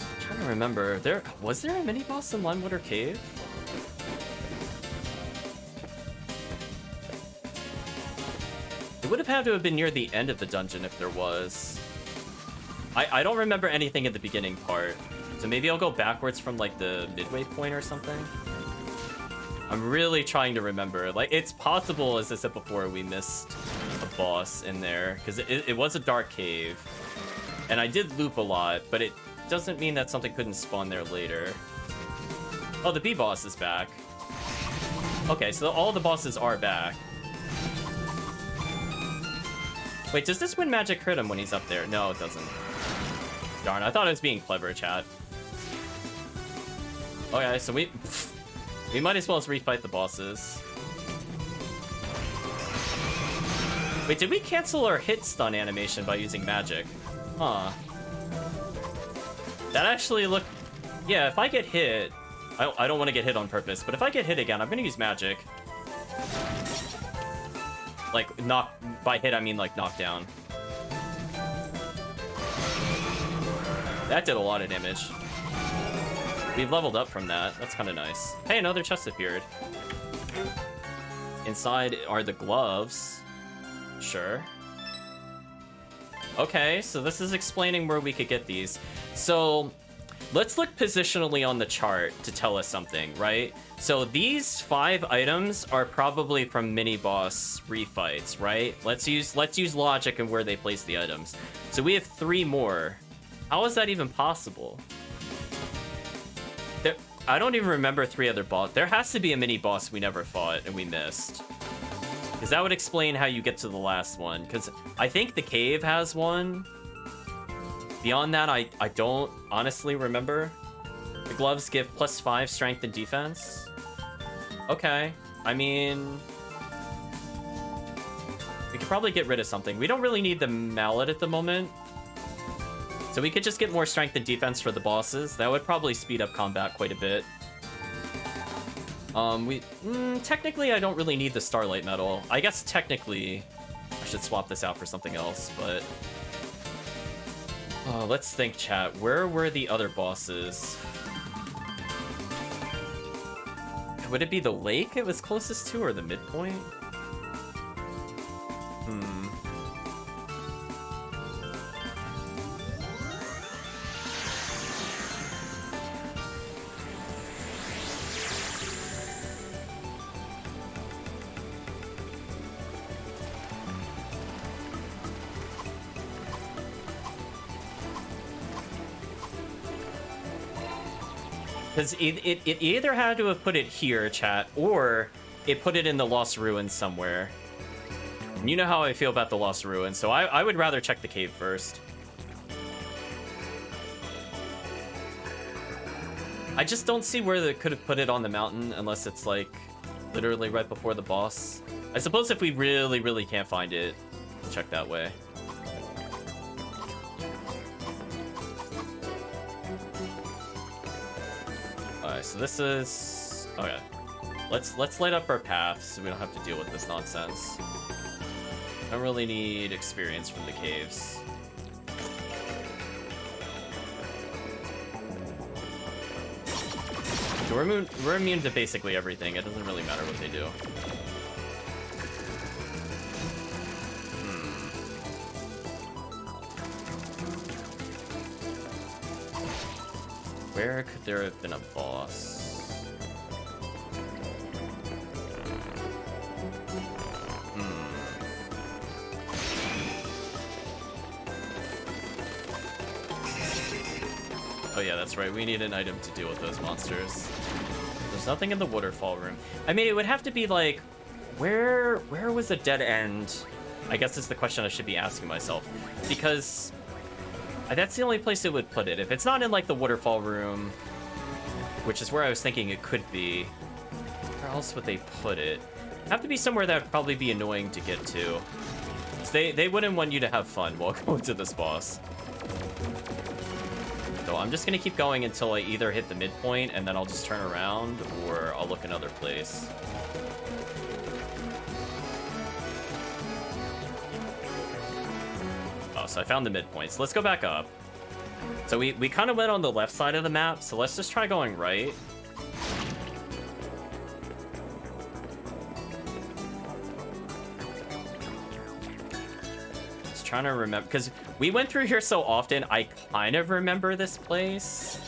I'm trying to remember. Was there a mini-boss in Limewater Cave? It would have had to have been near the end of the dungeon if there was. I don't remember anything at the beginning part, so maybe I'll go backwards from like the midway point or something. I'm really trying to remember. Like, it's possible, as I said before, we missed a boss in there, because it was a dark cave, and I did loop a lot, but it doesn't mean that something couldn't spawn there later. Oh, the B-boss is back. Okay, so all the bosses are back. Wait, does this wind magic hurt him when he's up there? No, it doesn't. Darn, I thought I was being clever, chat. Okay, so we might as well refight the bosses. Wait, did we cancel our hit stun animation by using magic? Huh. That actually looked... Yeah, if I get hit... I don't want to get hit on purpose, but if I get hit again, I'm going to use magic. Like, by hit, I mean, like, knockdown. That did a lot of damage. We've leveled up from that. That's kind of nice. Hey, another chest appeared. Inside are the gloves. Sure. Okay, so this is explaining where we could get these. So, let's look positionally on the chart to tell us something, right? So these 5 items are probably from mini-boss refights, right? Let's use logic and where they place the items. So we have 3 more. How is that even possible? I don't even remember 3 other boss. There has to be a mini-boss we never fought and we missed. Because that would explain how you get to the last one. Because I think the cave has one. Beyond that, I don't honestly remember. The gloves give +5 strength and defense. Okay. I mean... we could probably get rid of something. We don't really need the mallet at the moment. So we could just get more strength and defense for the bosses. That would probably speed up combat quite a bit. Technically, I don't really need the Starlight Medal. I guess technically, I should swap this out for something else, but... let's think, chat. Where were the other bosses? Would it be the lake it was closest to, or the midpoint? Because it either had to have put it here, chat, or it put it in the Lost Ruins somewhere. And you know how I feel about the Lost Ruins, so I would rather check the cave first. I just don't see where they could have put it on the mountain unless it's, like, literally right before the boss. I suppose if we really, really can't find it, we'll check that way. Alright, so this is... okay. Let's light up our path so we don't have to deal with this nonsense. Don't really need experience from the caves. So we're immune to basically everything. It doesn't really matter what they do. Where could there have been a boss? Oh yeah, that's right. We need an item to deal with those monsters. There's nothing in the waterfall room. I mean, it would have to be like, where was a dead end? I guess that's the question I should be asking myself. Because that's the only place it would put it. If it's not in like the waterfall room, which is where I was thinking it could be, where else would they put it? It'd have to be somewhere that would probably be annoying to get to. They wouldn't want you to have fun while going to this boss. So I'm just gonna keep going until I either hit the midpoint and then I'll just turn around, or I'll look another place. Oh, so I found the midpoint. So let's go back up. So we kind of went on the left side of the map, so let's just try going right. Trying to remember, because we went through here so often, I kind of remember this place.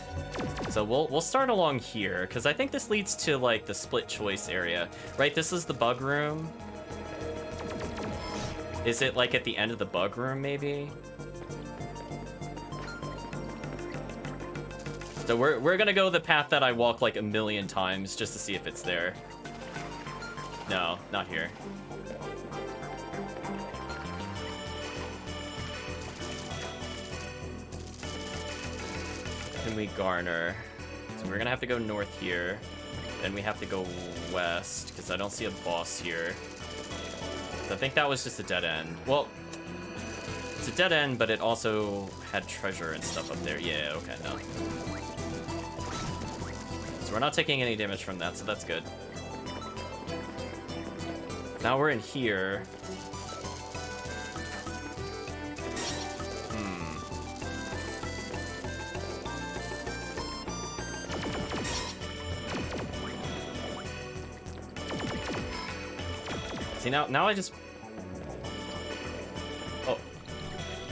So we'll start along here, because I think this leads to like the split choice area, right? This is the bug room. Is it like at the end of the bug room, maybe? So we're gonna go the path that I walk like a million times just to see if it's there. No, not here. Can we garner? So we're gonna have to go north here. Then we have to go west, because I don't see a boss here. So I think that was just a dead end. Well, it's a dead end, but it also had treasure and stuff up there. Yeah, okay, no. So we're not taking any damage from that, so that's good. Now we're in here. See, now I just... Oh.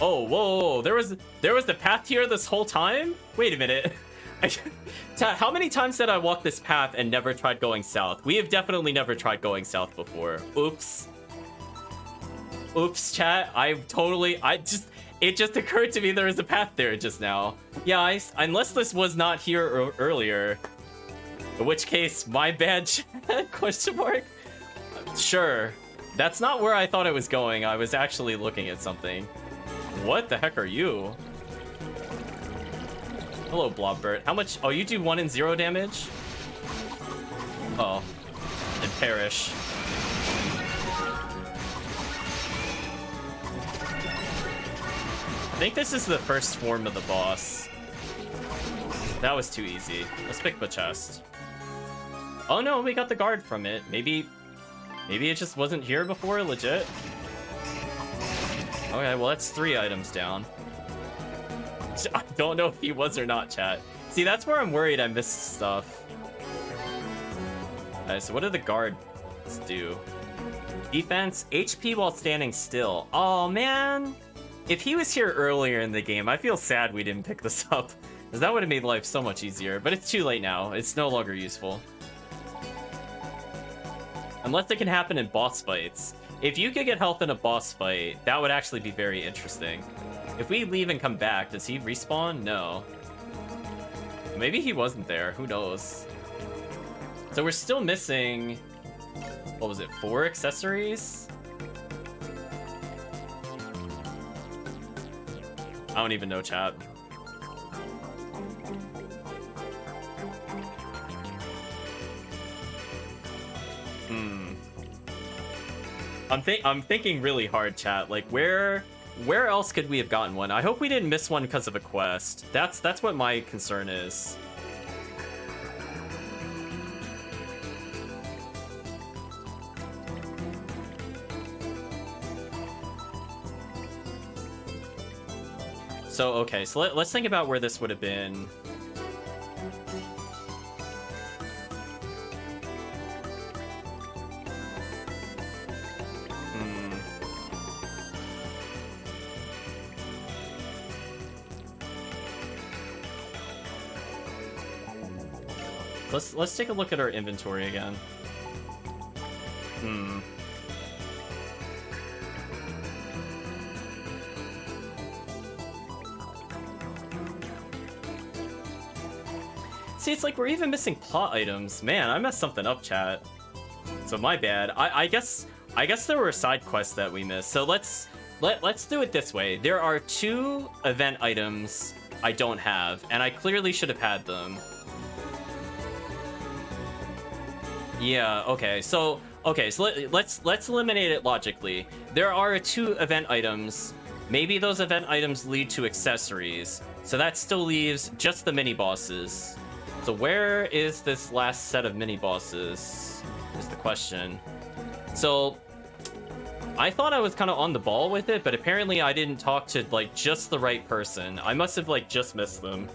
Oh, whoa, there was the path here this whole time? Wait a minute. How many times did I walk this path and never tried going south? We have definitely never tried going south before. Oops. Oops, chat. It just occurred to me there was a path there just now. Yeah, unless this was not here earlier. In which case, my bad, chat? Question mark? Sure. That's not where I thought it was going. I was actually looking at something. What the heck are you? Hello, Blobbert. How much? Oh, you do 1 and 0 damage? Oh. And perish. I think this is the first form of the boss. That was too easy. Let's pick the chest. Oh no, we got the guard from it. Maybe it just wasn't here before, legit. Okay, well that's 3 items down. I don't know if he was or not, chat. See, that's where I'm worried I missed stuff. Alright, so what do the guards do? Defense, HP while standing still. Oh man! If he was here earlier in the game, I feel sad we didn't pick this up. Because that would have made life so much easier. But it's too late now. It's no longer useful. Unless it can happen in boss fights. If you could get health in a boss fight, that would actually be very interesting. If we leave and come back, does he respawn? No. Maybe he wasn't there. Who knows? So we're still missing... What was it? 4 accessories? I don't even know, chat. I'm thinking really hard, chat. Like, where else could we have gotten one? I hope we didn't miss one because of a quest. That's what my concern is. So, okay, so let's think about where this would have been. Let's take a look at our inventory again. See, it's like we're even missing plot items. Man, I messed something up, chat. So my bad. I guess there were side quests that we missed. So let's do it this way. There are 2 event items I don't have, and I clearly should have had them. Yeah, okay. So let's eliminate it logically. There are 2 event items. Maybe those event items lead to accessories. So that still leaves just the mini bosses. So where is this last set of mini bosses is the question. So I thought I was kind of on the ball with it, but apparently I didn't talk to like just the right person. I must have like just missed them.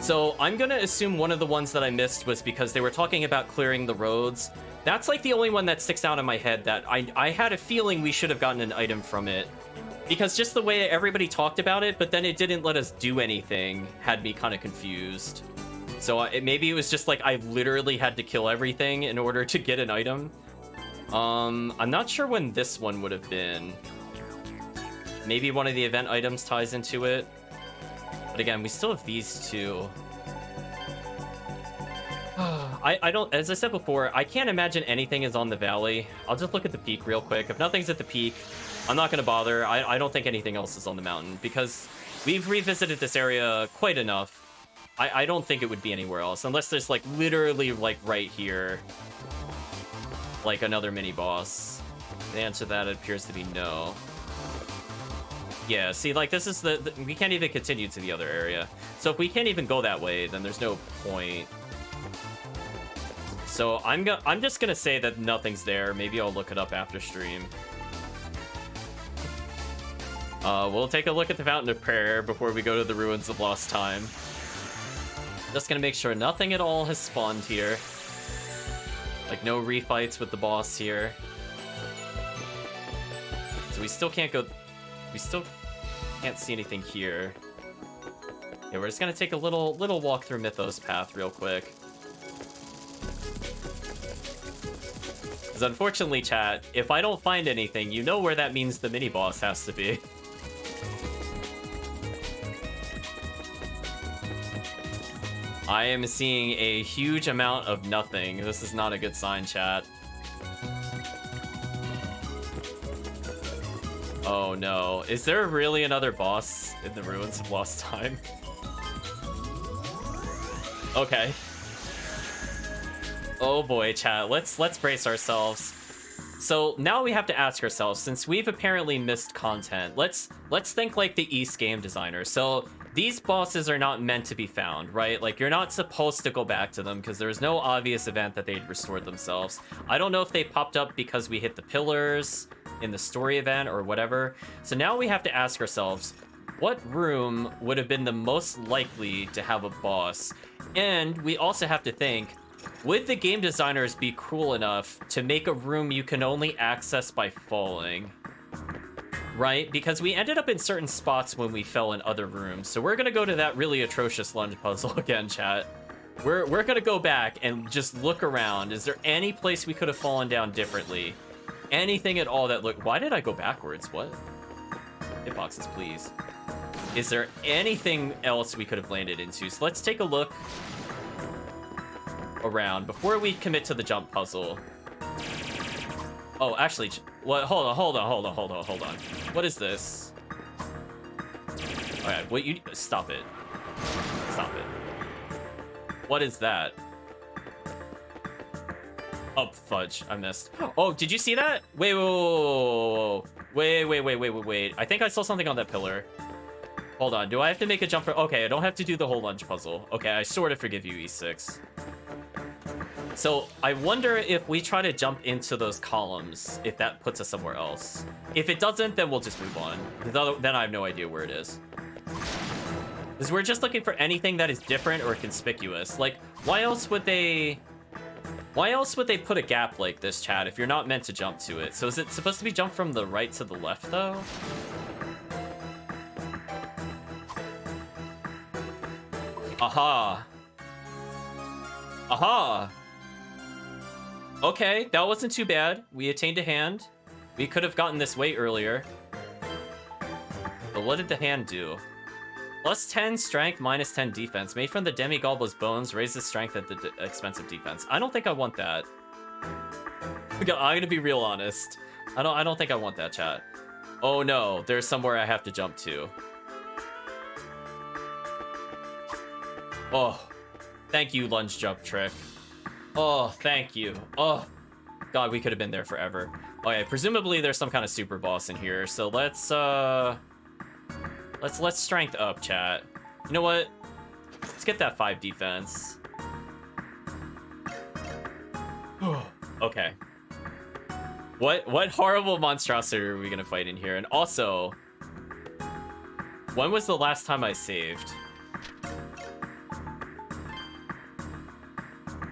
So I'm gonna assume one of the ones that I missed was because they were talking about clearing the roads. That's like the only one that sticks out in my head that I had a feeling we should have gotten an item from it. Because just the way everybody talked about it, but then it didn't let us do anything, had me kind of confused. So maybe it was just like I literally had to kill everything in order to get an item. I'm not sure when this one would have been. Maybe one of the event items ties into it. But again, we still have these 2. I don't, as I said before, I can't imagine anything is on the valley. I'll just look at the peak real quick. If nothing's at the peak, I'm not gonna bother. I don't think anything else is on the mountain because we've revisited this area quite enough. I don't think it would be anywhere else unless there's like literally like right here, like another mini boss. The answer to that appears to be no. Yeah, see, like this is the we can't even continue to the other area. So if we can't even go that way, then there's no point. So I'm just gonna say that nothing's there. Maybe I'll look it up after stream. We'll take a look at the Fountain of Prayer before we go to the Ruins of Lost Time. Just gonna make sure nothing at all has spawned here. Like no refights with the boss here. So we still can't go. We still can't see anything here. Yeah, we're just gonna take a little walk through Mythos Path real quick. Because unfortunately, chat, if I don't find anything, you know where that means the mini boss has to be. I am seeing a huge amount of nothing. This is not a good sign, chat. Oh no. Is there really another boss in the Ruins of Lost Time? Okay. Oh boy, chat. Let's brace ourselves. So now we have to ask ourselves, since we've apparently missed content, let's think like the Ys game designer. So these bosses are not meant to be found, right? Like, you're not supposed to go back to them because there's no obvious event that they'd restored themselves. I don't know if they popped up because we hit the pillars in the story event or whatever. So now we have to ask ourselves, what room would have been the most likely to have a boss? And we also have to think, would the game designers be cruel enough to make a room you can only access by falling? Right? Because we ended up in certain spots when we fell in other rooms. So we're gonna go to that really atrocious lunge puzzle again, chat. We're gonna go back and just look around. Is there any place we could have fallen down differently? Anything at all that look... Why did I go backwards? What? Hitboxes, please. Is there anything else we could have landed into? So let's take a look around before we commit to the jump puzzle. Oh, actually, what? Hold on. What is this? All right, what you stop it. Stop it. What is that? Oh, fudge, I missed. Oh, did you see that? Wait. I think I saw something on that pillar. Hold on, do I have to make a jump for... Okay, I don't have to do the whole lunge puzzle. Okay, I sort of forgive you, E6. So I wonder if we try to jump into those columns, if that puts us somewhere else. If it doesn't, then we'll just move on. Then I have no idea where it is. Because we're just looking for anything that is different or conspicuous. Like, why else would they put a gap like this, chat, if you're not meant to jump to it? So is it supposed to be jump from the right to the left, though? Aha. Aha! Okay, that wasn't too bad. We attained a hand. We could have gotten this way earlier. But what did the hand do? Plus 10 strength, minus 10 defense. Made from the Demi-Gobbler's bones, raises strength at the expense of defense. I don't think I want that. I'm gonna be real honest. I don't think I want that, chat. Oh no, there's somewhere I have to jump to. Oh, thank you, lunge jump trick. Oh, thank you. Oh, God, we could have been there forever. Okay, presumably there's some kind of super boss in here, so let's strength up, chat. You know what? Let's get that 5 defense. Okay. What horrible monstrosity are we gonna fight in here? And also, when was the last time I saved?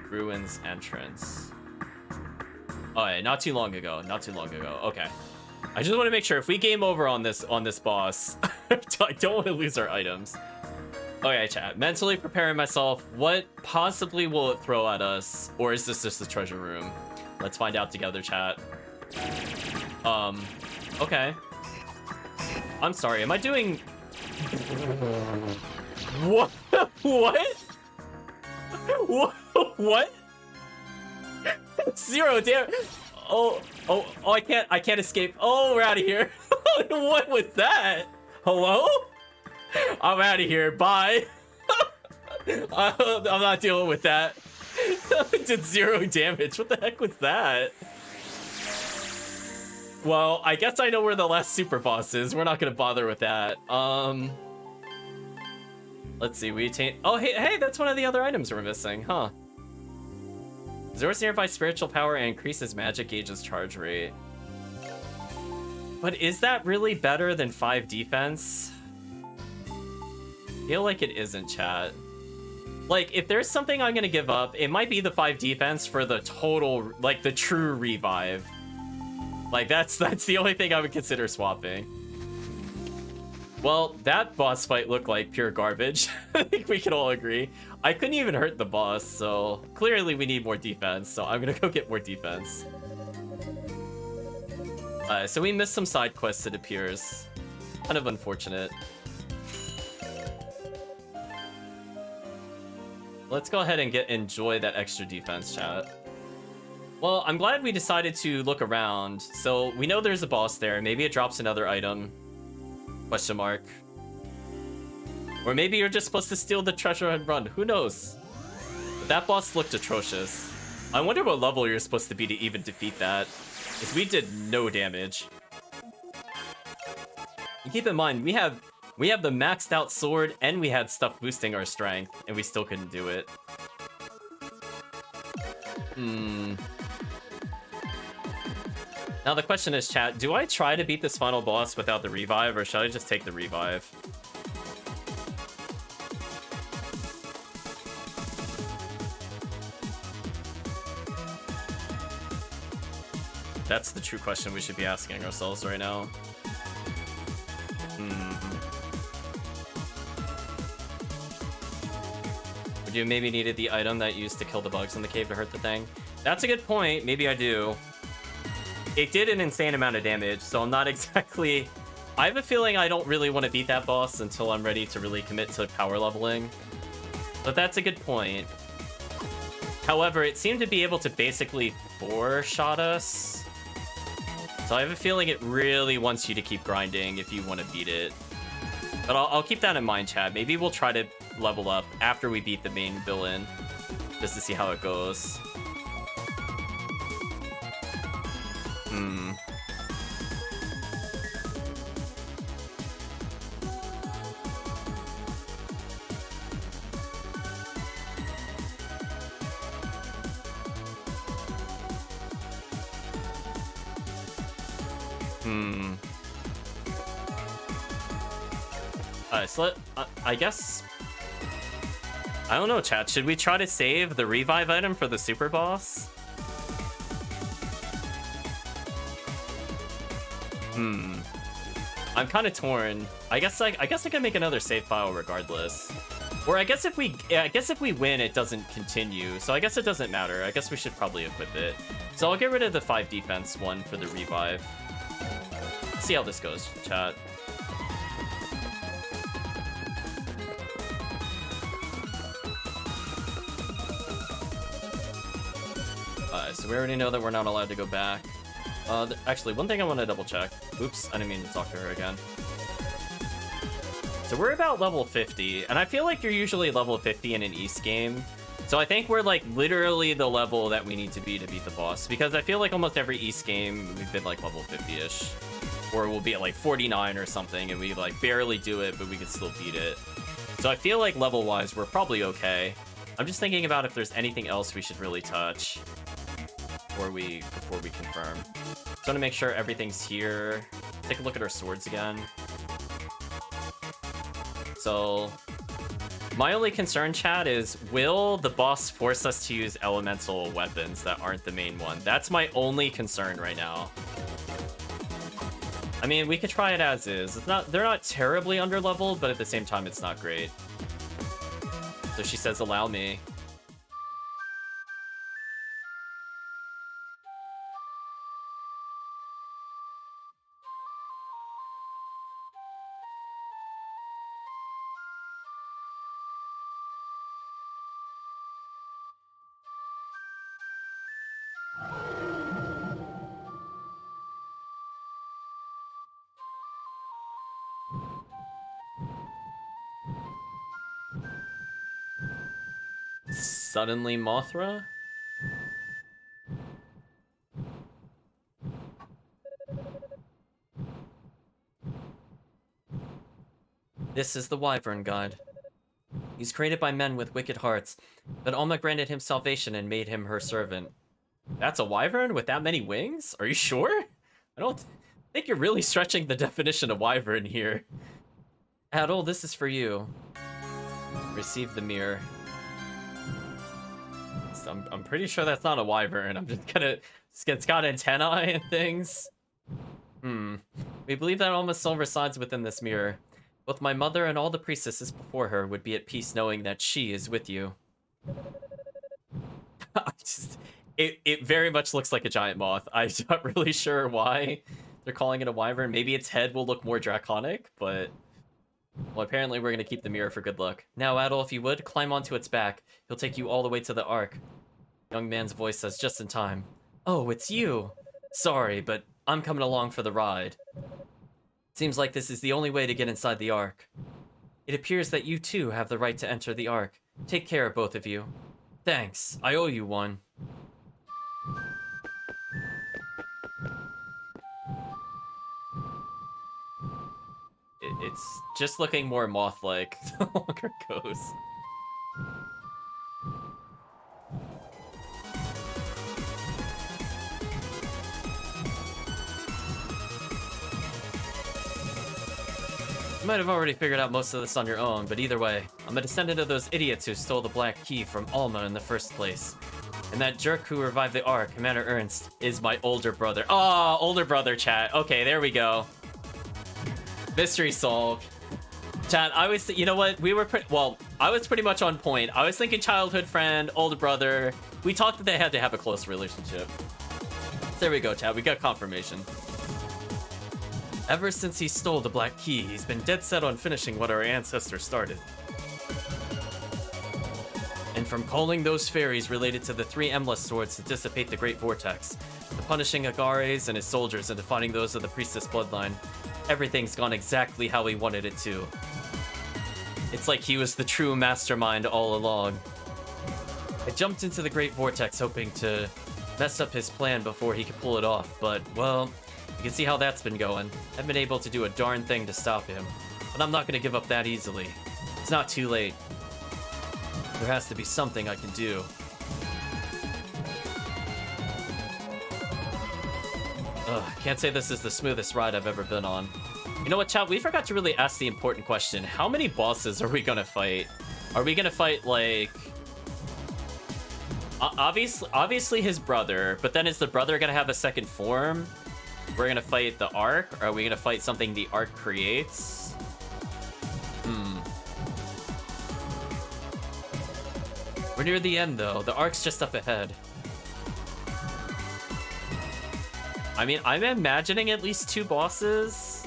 Ruins entrance. Oh yeah, not too long ago. Not too long ago. Okay. I just want to make sure if we game over on this boss, I don't want to lose our items. Okay, chat. Mentally preparing myself. What possibly will it throw at us? Or is this just the treasure room? Let's find out together, chat. Okay. I'm sorry, am I doing... What? What? What? 0 damage. Oh, I can't escape. Oh, we're out of here. What was that? Hello? I'm out of here. Bye. I'm not dealing with that. It did 0 damage. What the heck was that? Well, I guess I know where the last super boss is. We're not gonna bother with that. Let's see. We attain. Oh, hey, that's one of the other items we're missing, huh? Absorbs nearby spiritual power and increases magic gauge's charge rate. But is that really better than 5 defense? I feel like it isn't, chat. Like, if there's something I'm gonna give up, it might be the 5 defense for the total, like, the true revive. Like, that's the only thing I would consider swapping. Well, that boss fight looked like pure garbage. I think we can all agree. I couldn't even hurt the boss, so clearly we need more defense, so I'm gonna go get more defense. So we missed some side quests, it appears. Kind of unfortunate. Let's go ahead and enjoy that extra defense, chat. Well, I'm glad we decided to look around. So we know there's a boss there. Maybe it drops another item. Question mark. Or maybe you're just supposed to steal the treasure and run. Who knows? But that boss looked atrocious. I wonder what level you're supposed to be to even defeat that. Because we did no damage. And keep in mind, we have the maxed out sword and we had stuff boosting our strength, and we still couldn't do it. Now the question is, chat, do I try to beat this final boss without the revive, or should I just take the revive? That's the true question we should be asking ourselves right now. Would you maybe needed the item that you used to kill the bugs in the cave to hurt the thing? That's a good point. Maybe I do. It did an insane amount of damage, so I'm not exactly... I have a feeling I don't really want to beat that boss until I'm ready to really commit to power leveling. But that's a good point. However, it seemed to be able to basically 4-shot us. So I have a feeling it really wants you to keep grinding if you want to beat it. But I'll keep that in mind, chat. Maybe we'll try to level up after we beat the main villain, just to see how it goes. So I guess... I don't know, chat. Should we try to save the revive item for the super boss? I'm kind of torn. I guess I can make another save file regardless. Or I guess if we win, it doesn't continue. So I guess it doesn't matter. I guess we should probably equip it. So I'll get rid of the 5 defense one for the revive. See how this goes, chat. So we already know that we're not allowed to go back. Actually, one thing I want to double check. Oops, I didn't mean to talk to her again. So we're about level 50, and I feel like you're usually level 50 in an East game. So I think we're like literally the level that we need to beat the boss, because I feel like almost every East game we've been like level 50-ish. Or we'll be at like 49 or something, and we like barely do it, but we can still beat it. So I feel like level-wise, we're probably okay. I'm just thinking about if there's anything else we should really touch before we confirm. So I want to make sure everything's here. Take a look at our swords again. So my only concern, chat, is will the boss force us to use elemental weapons that aren't the main one? That's my only concern right now. I mean, we could try it as is. They're not terribly underleveled, but at the same time, it's not great. So she says, allow me. Suddenly Mothra? This is the Wyvern God. He's created by men with wicked hearts, but Alma granted him salvation and made him her servant. That's a Wyvern with that many wings? Are you sure? I don't think you're really stretching the definition of Wyvern here. Adol, this is for you. Receive the mirror. I'm pretty sure that's not a Wyvern. I'm just gonna... It's got antennae and things. We believe that Alma's soul resides within this mirror. Both my mother and all the priestesses before her would be at peace knowing that she is with you. It very much looks like a giant moth. I'm not really sure why they're calling it a Wyvern. Maybe its head will look more draconic, but... Well, apparently we're gonna keep the mirror for good luck. Now, Adol, if you would, climb onto its back. He'll take you all the way to the Ark. Young man's voice says just in time. Oh, it's you! Sorry, but I'm coming along for the ride. Seems like this is the only way to get inside the Ark. It appears that you too have the right to enter the Ark. Take care, both of you. Thanks, I owe you one. It's just looking more moth-like the longer it goes. You might have already figured out most of this on your own, but either way, I'm a descendant of those idiots who stole the Black Key from Alma in the first place. And that jerk who revived the Ark, Commander Ernst, is my older brother. Oh, older brother, chat. Okay, there we go. Mystery solved. Chat, I was, you know what? I was pretty much on point. I was thinking childhood friend, older brother. We talked that they had to have a close relationship. So there we go, chat. We got confirmation. Ever since he stole the Black Key, he's been dead set on finishing what our ancestors started. And from calling those fairies related to the 3 Emless swords to dissipate the Great Vortex, to punishing Agares and his soldiers and to finding those of the Priestess bloodline, everything's gone exactly how he wanted it to. It's like he was the true mastermind all along. I jumped into the Great Vortex hoping to mess up his plan before he could pull it off, but, well, you can see how that's been going. I haven't been able to do a darn thing to stop him, but I'm not going to give up that easily. It's not too late. There has to be something I can do. Ugh, can't say this is the smoothest ride I've ever been on. You know what, chat? We forgot to really ask the important question. How many bosses are we gonna fight? Are we gonna fight, like... Obviously his brother, but then is the brother gonna have a second form? We're gonna fight the Ark? Or are we gonna fight something the Ark creates? near the end, though. The arc's just up ahead. I mean, I'm imagining at least 2 bosses.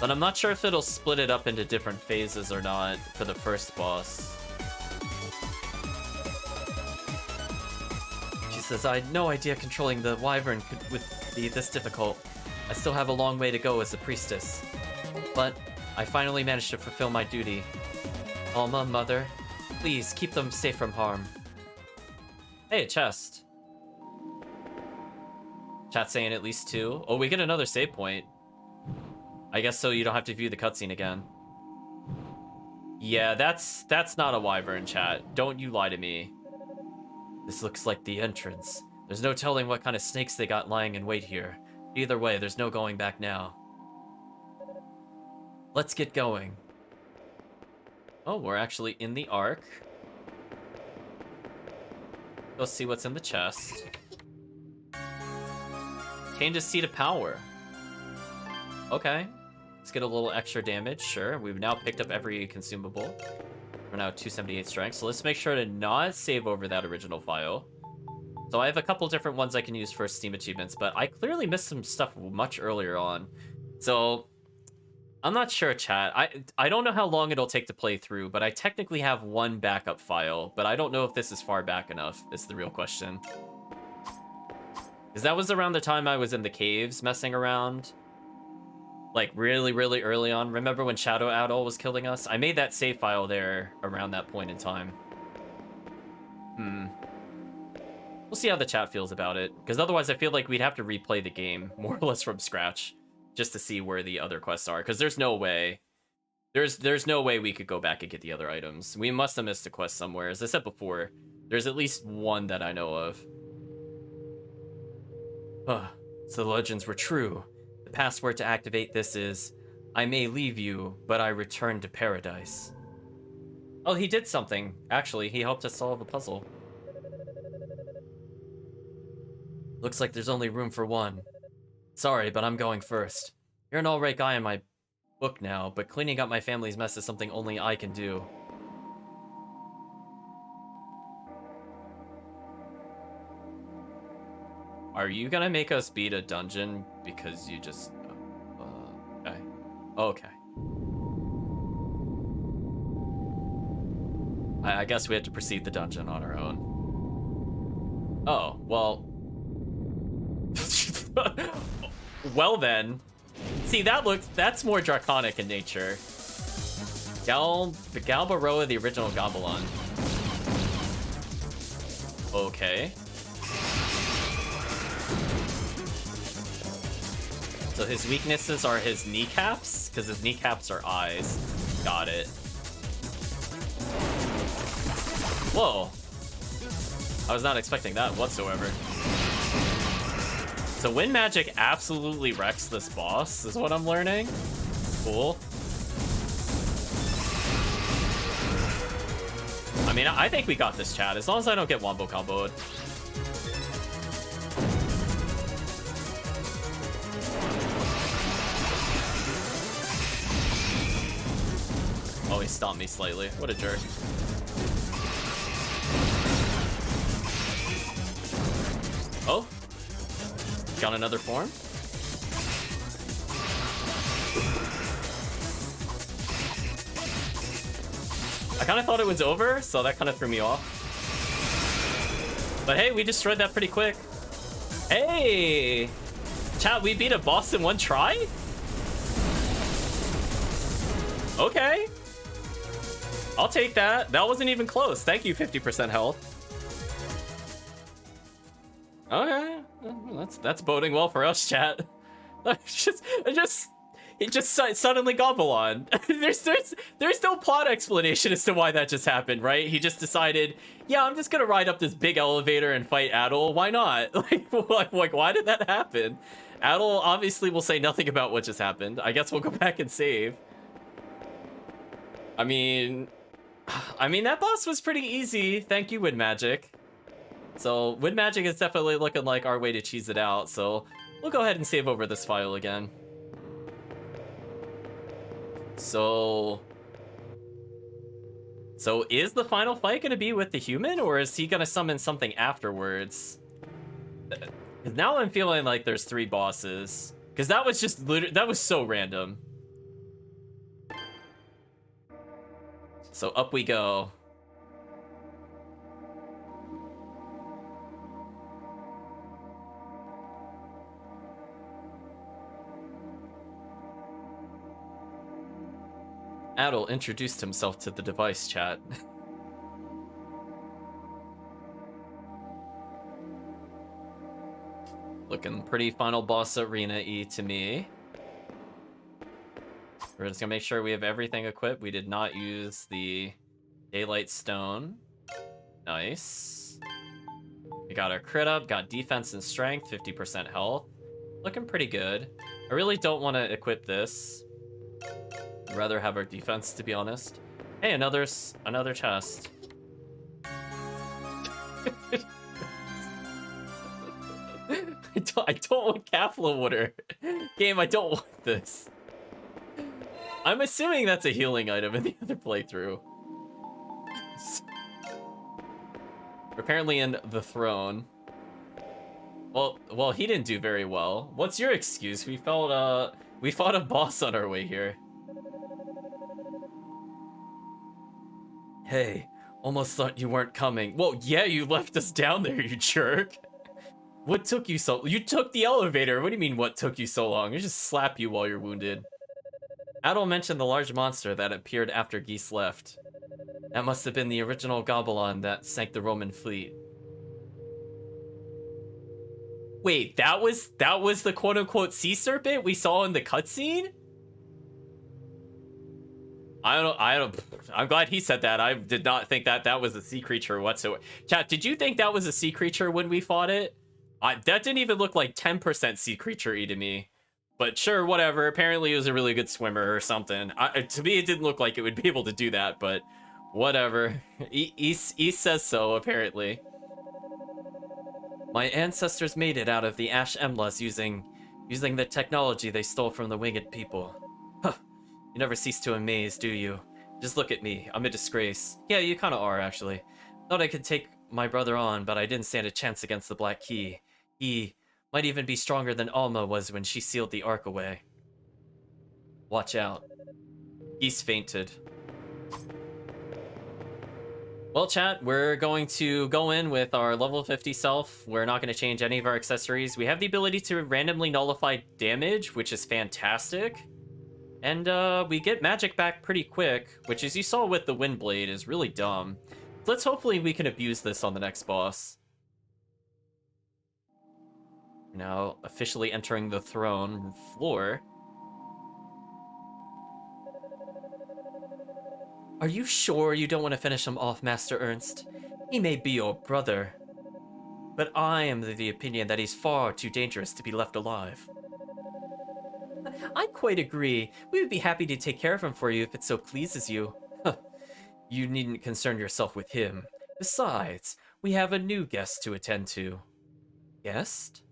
But I'm not sure if it'll split it up into different phases or not for the first boss. She says, I had no idea controlling the wyvern would be this difficult. I still have a long way to go as a priestess. But I finally managed to fulfill my duty. Alma, Mother, please keep them safe from harm. Hey, a chest. Chat saying at least 2. Oh, we get another save point. I guess so you don't have to view the cutscene again. Yeah, that's not a wyvern, chat. Don't you lie to me. This looks like the entrance. There's no telling what kind of snakes they got lying in wait here. Either way, there's no going back now. Let's get going. Oh, we're actually in the Ark. Go see what's in the chest. Changes seat of power. Okay. Let's get a little extra damage, sure. We've now picked up every consumable. We're now 278 strength, so let's make sure to not save over that original file. So I have a couple different ones I can use for Steam achievements, but I clearly missed some stuff much earlier on. So I'm not sure, chat. I don't know how long it'll take to play through, but I technically have 1 backup file, but I don't know if this is far back enough, is the real question. Because that was around the time I was in the caves messing around. Like, really, really early on. Remember when Shadow Adol was killing us? I made that save file there around that point in time. We'll see how the chat feels about it. Because otherwise I feel like we'd have to replay the game, more or less from scratch. Just to see where the other quests are. Because there's no way. There's no way we could go back and get the other items. We must have missed a quest somewhere. As I said before, there's at least 1 that I know of. So the legends were true. The password to activate this is, I may leave you, but I return to paradise. Oh, he did something. Actually, he helped us solve a puzzle. Looks like there's only room for 1. Sorry, but I'm going first. You're an alright guy in my book now, but cleaning up my family's mess is something only I can do. Are you gonna make us beat a dungeon because you just... okay. Okay. I guess we have to proceed the dungeon on our own. Oh, well... well then. See, that's more draconic in nature. Galbaroa, the original Goblin. Okay. So his weaknesses are his kneecaps, because his kneecaps are eyes. Got it. Whoa. I was not expecting that whatsoever. So wind magic absolutely wrecks this boss, is what I'm learning. Cool. I mean, I think we got this, chat, as long as I don't get wombo comboed. Oh, he stomped me slightly. What a jerk. Oh. Got another form. I kind of thought it was over, so that kind of threw me off. But hey, we destroyed that pretty quick. Hey! Chat, we beat a boss in 1 try? Okay. I'll take that. That wasn't even close. Thank you, 50% health. Okay. That's boding well for us, chat. It just suddenly Goblin. There's no plot explanation as to why that just happened, right? He just decided, yeah, I'm just gonna ride up this big elevator and fight Adol. Why not? Like, why did that happen? Adol obviously will say nothing about what just happened. I guess we'll go back and save. I mean, that boss was pretty easy. Thank you, Wind Magic. So, Wind Magic is definitely looking like our way to cheese it out. So, we'll go ahead and save over this file again. So, So is the final fight going to be with the human, or is he going to summon something afterwards? 'Cause now I'm feeling like there's 3 bosses. Because that was just that was so random. So up we go. Adol introduced himself to the device chat. Looking pretty final boss arena-y to me. We're just gonna make sure we have everything equipped. We did not use the Daylight Stone. Nice. We got our crit up, got defense and strength, 50% health. Looking pretty good. I really don't want to equip this. I'd rather have our defense, to be honest. Hey, another chest. I don't want Kafla water. Game, I don't want this. I'm assuming that's a healing item in the other playthrough. We're apparently in the throne. Well, he didn't do very well. What's your excuse? We fought a boss on our way here. Hey, almost thought you weren't coming. Well, yeah, you left us down there, you jerk. What took you so... You took the elevator. What do you mean, what took you so long? I just slap you while you're wounded. Adol mentioned the large monster that appeared after Geese left. That must have been the original Goblin that sank the Roman fleet. Wait, that was the quote-unquote sea serpent we saw in the cutscene? I'm glad he said that. I did not think that was a sea creature whatsoever. Chat, did you think that was a sea creature when we fought it? That didn't even look like 10% sea creature-y to me. But sure, whatever. Apparently it was a really good swimmer or something. To me, it didn't look like it would be able to do that, but whatever. He says so, apparently. My ancestors made it out of the Ash Emlas using the technology they stole from the winged people. Huh. You never cease to amaze, do you? Just look at me. I'm a disgrace. Yeah, you kind of are, actually. Thought I could take my brother on, but I didn't stand a chance against the Black Key. He might even be stronger than Alma was when she sealed the Ark away. Watch out. He's fainted. Well, chat, we're going to go in with our level 50 self. We're not going to change any of our accessories. We have the ability to randomly nullify damage, which is fantastic. And we get magic back pretty quick, which, as you saw with the Windblade, is really dumb. Let's hopefully we can abuse this on the next boss. Now, officially entering the throne floor. Are you sure you don't want to finish him off, Master Ernst? He may be your brother, but I am of the opinion that he's far too dangerous to be left alive. I quite agree. We would be happy to take care of him for you if it so pleases you. You needn't concern yourself with him. Besides, we have a new guest to attend to. Guest?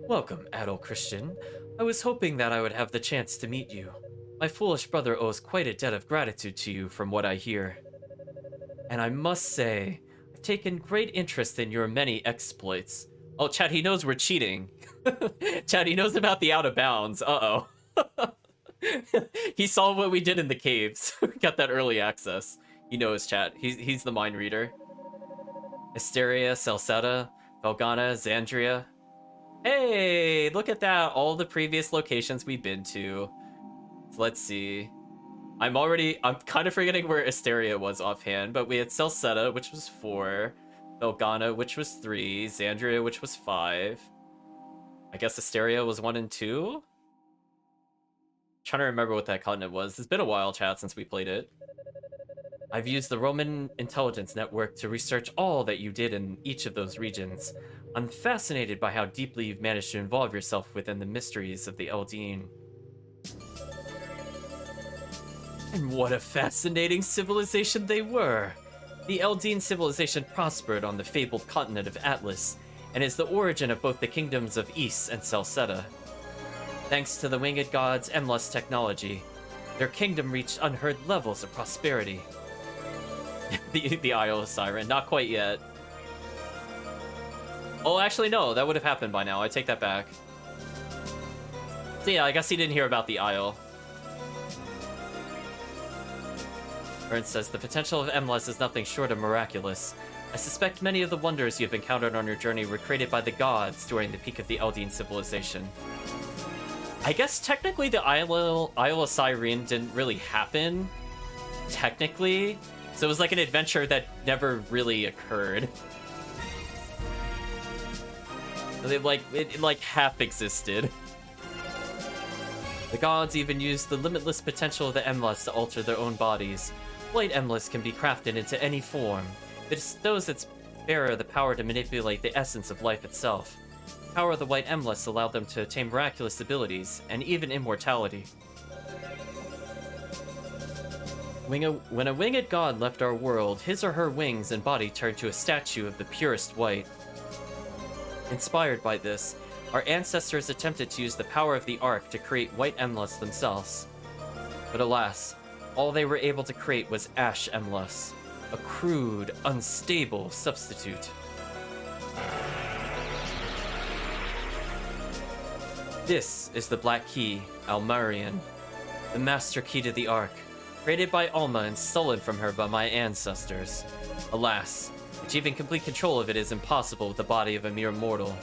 Welcome, Adol Christian. I was hoping that I would have the chance to meet you. My foolish brother owes quite a debt of gratitude to you from what I hear. And I must say, I've taken great interest in your many exploits. Oh, Chad, he knows we're cheating. Chad, he knows about the out of bounds. Uh-oh. He saw what we did in the caves. We got that early access. He knows, chat. He's the mind reader. Asteria, Salsetta, Valgana, Xandria. Hey, look at that. All the previous locations we've been to. So let's see. I'm kind of forgetting where Asteria was offhand, but we had Salsetta, which was 4. Valgana, which was 3. Xandria, which was 5. I guess Asteria was 1 and 2? Trying to remember what that continent was. It's been a while, chat, since we played it. I've used the Roman intelligence network to research all that you did in each of those regions. I'm fascinated by how deeply you've managed to involve yourself within the mysteries of the Eldeen. And what a fascinating civilization they were! The Eldeen civilization prospered on the fabled continent of Atlas, and is the origin of both the kingdoms of Ys and Salsetta. Thanks to the winged gods' endless technology, their kingdom reached unheard levels of prosperity. the Isle of Siren, not quite yet. Oh, actually, no, that would have happened by now. I take that back. So yeah, I guess he didn't hear about the Isle. Ernst says, the potential of Endless is nothing short of miraculous. I suspect many of the wonders you've encountered on your journey were created by the gods during the peak of the Eldeen civilization. I guess technically the Isle of Siren didn't really happen. Technically. So it was like an adventure that never really occurred. It like half existed. The gods even used the limitless potential of the Endless to alter their own bodies. White Endless can be crafted into any form. It bestows its bearer the power to manipulate the essence of life itself. The power of the White Endless allowed them to attain miraculous abilities, and even immortality. When a winged god left our world, his or her wings and body turned to a statue of the purest white. Inspired by this, our ancestors attempted to use the power of the Ark to create White Endless themselves. But alas, all they were able to create was Ash Endless, a crude, unstable substitute. This is the Black Key, Almarian, the master key to the Ark, created by Alma and stolen from her by my ancestors. Alas, achieving complete control of it is impossible with the body of a mere mortal.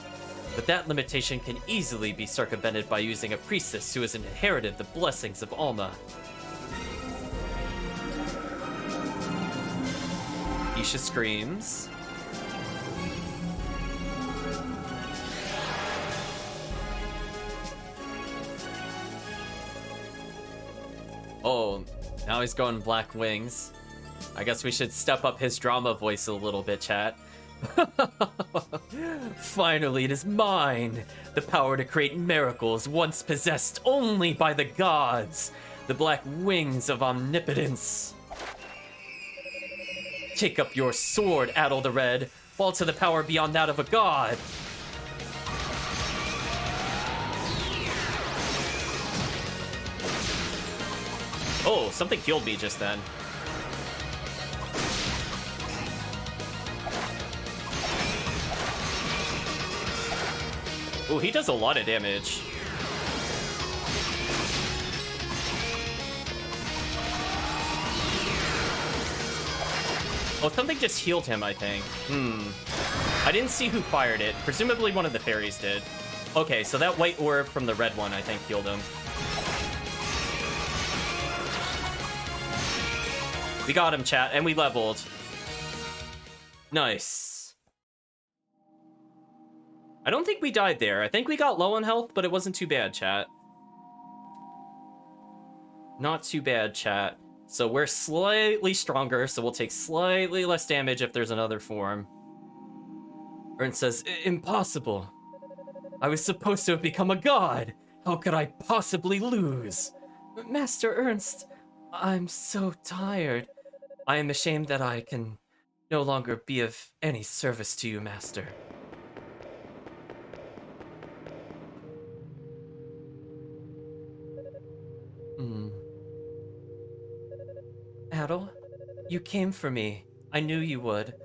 But that limitation can easily be circumvented by using a priestess who has inherited the blessings of Alma. Isha screams. Oh, now he's going Black Wings. I guess we should step up his drama voice a little bit, chat. Finally, it is mine! The power to create miracles once possessed only by the gods! The Black Wings of Omnipotence! Take up your sword, Adol the Red! Fall to the power beyond that of a god! Oh, something killed me just then. Oh, he does a lot of damage. Oh, something just healed him, I think. I didn't see who fired it. Presumably one of the fairies did. Okay, so that white orb from the red one, I think, healed him. We got him, chat, and we leveled. Nice. I don't think we died there. I think we got low on health, but it wasn't too bad, chat. Not too bad, chat. So we're slightly stronger, so we'll take slightly less damage if there's another form. Ernst says, impossible. I was supposed to have become a god. How could I possibly lose? Master Ernst, I'm so tired. I am ashamed that I can no longer be of any service to you, Master. Adol, you came for me. I knew you would.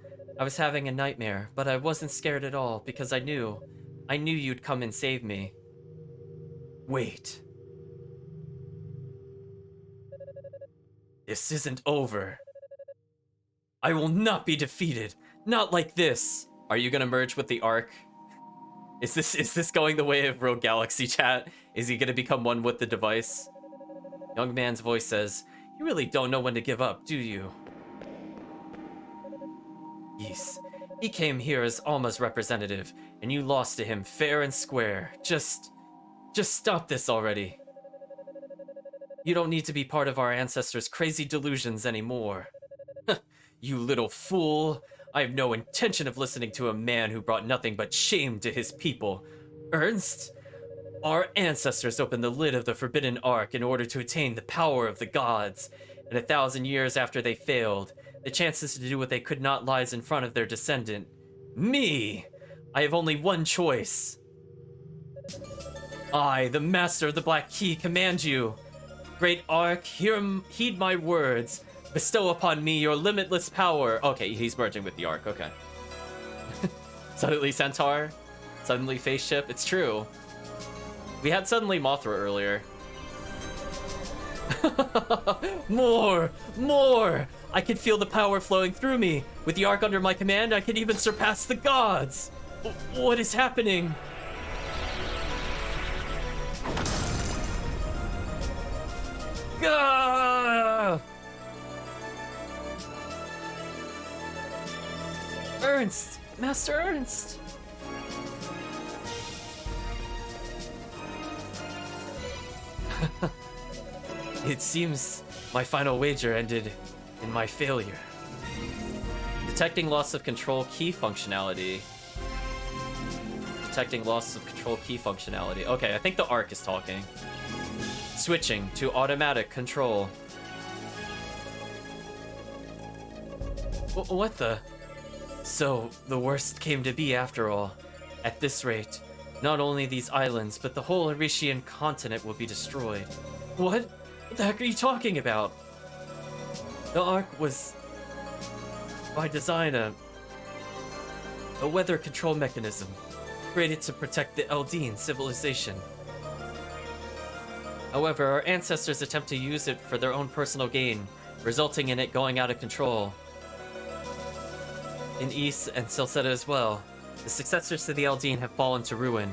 I was having a nightmare, but I wasn't scared at all because I knew you'd come and save me. Wait. This isn't over. I will not be defeated. Not like this. Are you gonna merge with the Ark? Is this going the way of Rogue Galaxy, chat? Is he gonna become one with the device? Young man's voice says, you really don't know when to give up, do you? Yes. He came here as Alma's representative, and you lost to him fair and square. Just stop this already. You don't need to be part of our ancestors' crazy delusions anymore. You little fool. I have no intention of listening to a man who brought nothing but shame to his people. Ernst? Our ancestors opened the lid of the Forbidden Ark in order to attain the power of the gods, and 1,000 years after they failed, the chances to do what they could not lies in front of their descendant. Me! I have only one choice. I, the master of the Black Key, command you. Great Ark, heed my words. Bestow upon me your limitless power. Okay, he's merging with the Ark, okay. Suddenly Centaur, suddenly Face Ship, it's true. We had suddenly Mothra earlier. More! More! I can feel the power flowing through me. With the Ark under my command, I can even surpass the gods. What is happening? Gah! Ernst! Master Ernst! It seems my final wager ended in my failure. Detecting loss of control key functionality. Detecting loss of control key functionality. Okay, I think the Ark is talking. Switching to automatic control. What the? So, the worst came to be after all. At this rate, not only these islands, but the whole Arishian continent will be destroyed. What? What the heck are you talking about? The Ark was, by design, a weather control mechanism created to protect the Eldeen civilization. However, our ancestors attempt to use it for their own personal gain, resulting in it going out of control. In Ys and Silseta as well, the successors to the Eldeen have fallen to ruin.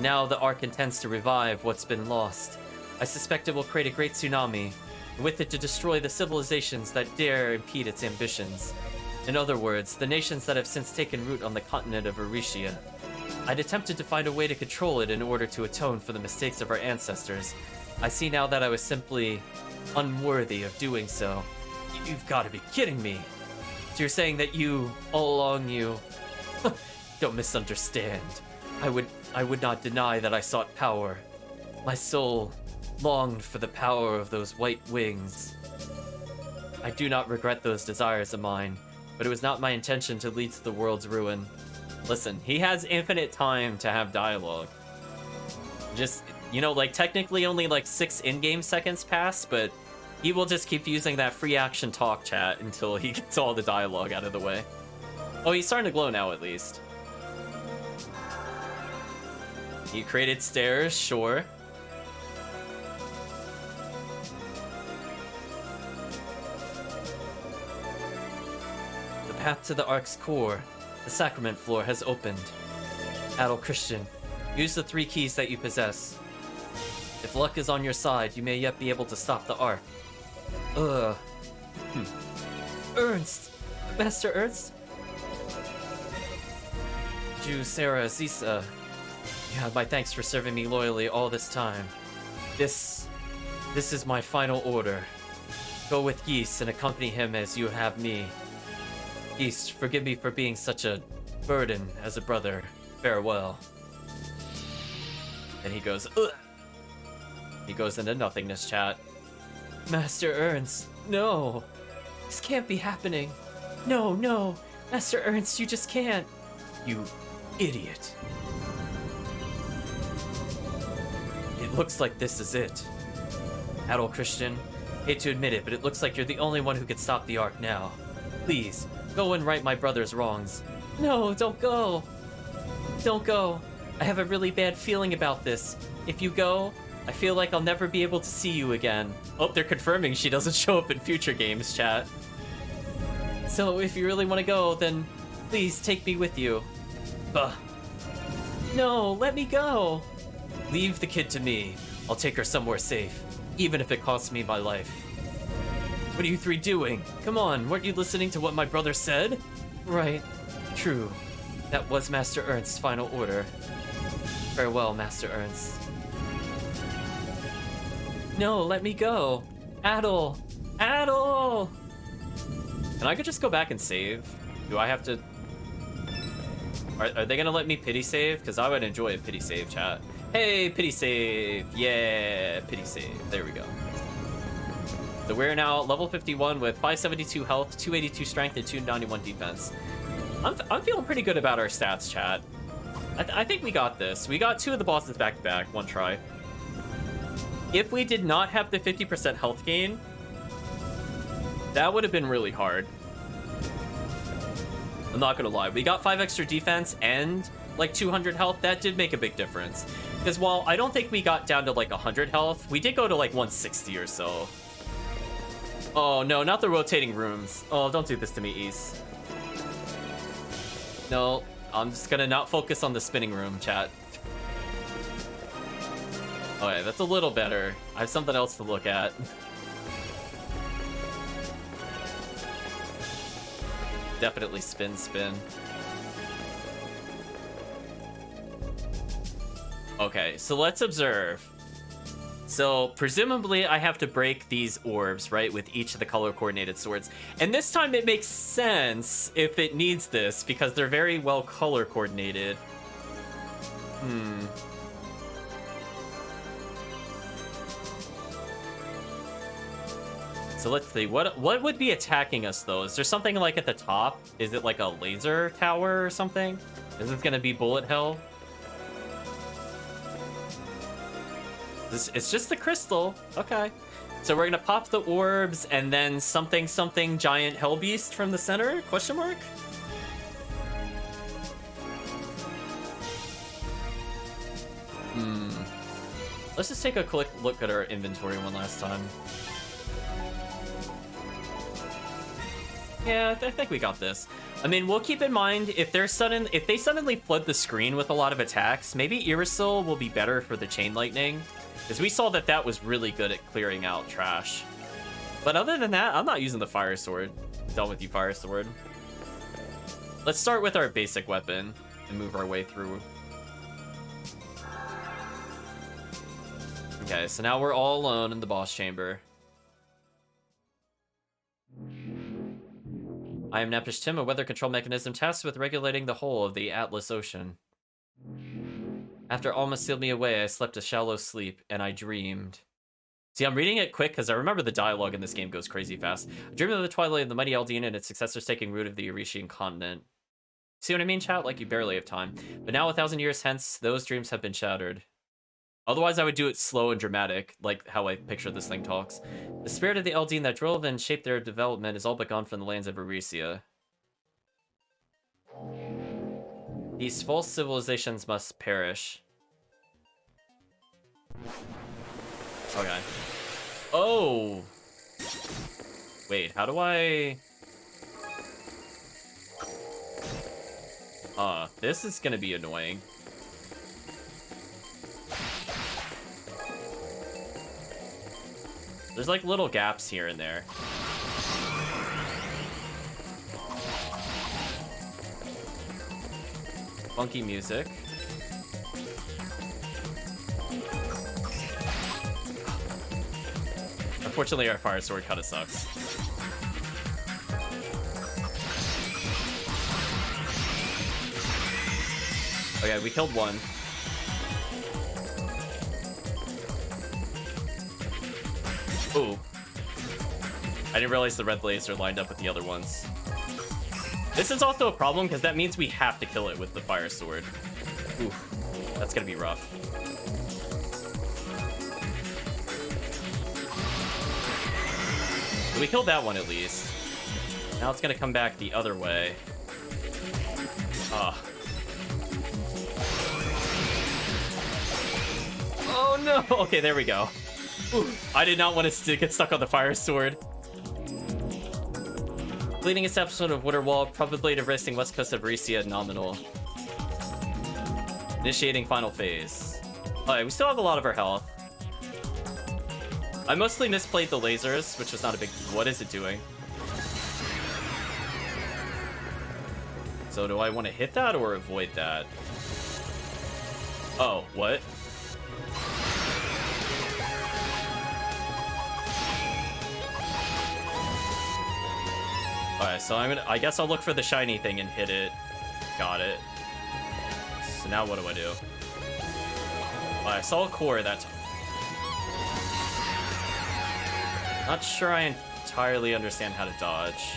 Now the Ark intends to revive what's been lost. I suspect it will create a great tsunami, and with it to destroy the civilizations that dare impede its ambitions. In other words, the nations that have since taken root on the continent of Arisia. I'd attempted to find a way to control it in order to atone for the mistakes of our ancestors. I see now that I was simply unworthy of doing so. You've got to be kidding me. So you're saying that you, all along you... Don't misunderstand. I would not deny that I sought power. My soul longed for the power of those white wings. I do not regret those desires of mine, but it was not my intention to lead to the world's ruin. Listen, he has infinite time to have dialogue. Just, you know, like, technically only like 6 in-game seconds pass, but he will just keep using that free action talk chat until he gets all the dialogue out of the way. Oh, he's starting to glow now, at least. He created stairs, sure. The path to the Ark's core, the sacrament floor, has opened. Adol Christian, use the 3 keys that you possess. If luck is on your side, you may yet be able to stop the Ark. Ernst! Master Ernst? Jew Sarah Zisa. You have my thanks for serving me loyally all this time. This is my final order. Go with Ys and accompany him as you have me. Ys, forgive me for being such a burden as a brother. Farewell. And he goes, ugh. He goes into nothingness chat. Master Ernst, no. This can't be happening. No, no. Master Ernst, you just can't. You idiot. It looks like this is it. Adol Christian, hate to admit it, but it looks like you're the only one who can stop the Ark now. Please, go and right my brother's wrongs. No, don't go. Don't go. I have a really bad feeling about this. If you go, I feel like I'll never be able to see you again. Oh, they're confirming she doesn't show up in future games, chat. So if you really want to go, then please take me with you. No, let me go. Leave the kid to me. I'll take her somewhere safe, even if it costs me my life. What are you 3 doing? Come on, weren't you listening to what my brother said? Right. True. That was Master Ernst's final order. Farewell, Master Ernst. No, let me go. Adol! Adol! And I could just go back and save. Do I have to... Are they gonna let me pity save? Because I would enjoy a pity save, chat. Hey, pity save! Yeah, pity save. There we go. So we're now level 51 with 572 health, 282 strength, and 291 defense. I'm feeling pretty good about our stats, chat. I think we got this. We got 2 of the bosses back to back, one try. If we did not have the 50% health gain, that would have been really hard. I'm not gonna lie. We got 5 extra defense and like 200 health. That did make a big difference. Because while I don't think we got down to like 100 health, we did go to like 160 or so. Oh no, not the rotating rooms. Oh, don't do this to me, Ys. No, I'm just gonna not focus on the spinning room, chat. Okay, that's a little better. I have something else to look at. Definitely spin. Okay, so let's observe. So presumably I have to break these orbs, right, with each of the color-coordinated swords. And this time it makes sense if it needs this, because they're very well color-coordinated. So let's see, what would be attacking us, though? Is there something like at the top? Is it like a laser tower or something? Is this gonna be bullet hell? It's just the crystal. Okay. So we're gonna pop the orbs and then something giant hell beast from the center? Question mark? Let's just take a quick look at our inventory one last time. Yeah, I think we got this. I mean, we'll keep in mind if they suddenly flood the screen with a lot of attacks, maybe Irisil will be better for the chain lightning, because we saw that was really good at clearing out trash. But other than that, I'm not using the fire sword. Done with you, fire sword. Let's start with our basic weapon and move our way through. Okay, so now we're all alone in the boss chamber. I am Nephatism, a weather control mechanism tasked with regulating the whole of the Atlas Ocean. After Alma sealed me away, I slept a shallow sleep, and I dreamed. See, I'm reading it quick because I remember the dialogue in this game goes crazy fast. I dreamed of the twilight of the mighty Aldine and its successors taking root of the Eurasian continent. See what I mean, chat? Like, you barely have time. But now, 1,000 years hence, those dreams have been shattered. Otherwise, I would do it slow and dramatic, like how I picture this thing talks. The spirit of the Eldine that drove and shaped their development is all but gone from the lands of Eurasia. These false civilizations must perish. Okay. Oh! Wait, how do I... this is gonna be annoying. There's like little gaps here and there. Funky music. Unfortunately, our fire sword kind of sucks. Okay, we killed one. Ooh. I didn't realize the red laser lined up with the other ones. This is also a problem because that means we have to kill it with the fire sword. Ooh, that's gonna be rough. We killed that one at least. Now it's gonna come back the other way. Oh no! Okay, there we go. Ooh, I did not want to get stuck on the fire sword. Bleeding establishment of Waterwall, probably resting west coast of Eurasia, nominal. Initiating final phase. Alright, we still have a lot of our health. I mostly misplayed the lasers, which was not a big... What is it doing? So do I want to hit that or avoid that? Oh, what? Alright, so I guess I'll look for the shiny thing and hit it. Got it. So now what do I do? I saw a core that time. Not sure I entirely understand how to dodge.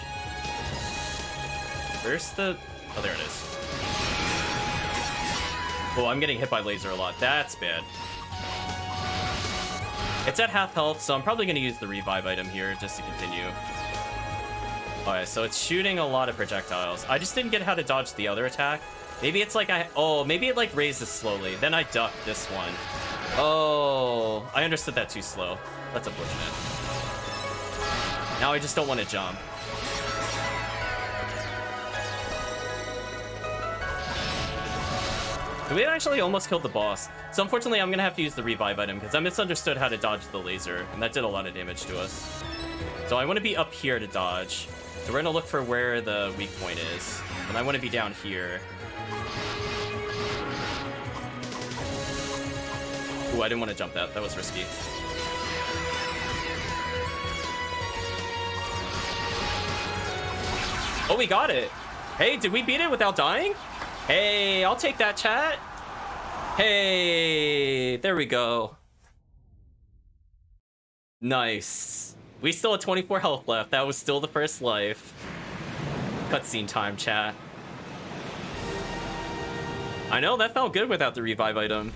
Where's the... Oh, there it is. Oh, I'm getting hit by laser a lot. That's bad. It's at half health, so I'm probably going to use the revive item here just to continue. Alright, so it's shooting a lot of projectiles. I just didn't get how to dodge the other attack. Maybe it's like maybe it like raises slowly. Then I duck this one. Oh, I understood that too slow. That's unfortunate. Now I just don't want to jump. We actually almost killed the boss. So unfortunately, I'm going to have to use the revive item because I misunderstood how to dodge the laser. And that did a lot of damage to us. So I want to be up here to dodge. So we're going to look for where the weak point is. And I want to be down here. Ooh, I didn't want to jump that. That was risky. Oh, we got it. Hey, did we beat it without dying? Hey, I'll take that, chat. Hey, there we go. Nice. We still had 24 health left. That was still the first life. Cutscene time, chat. I know, that felt good without the revive item.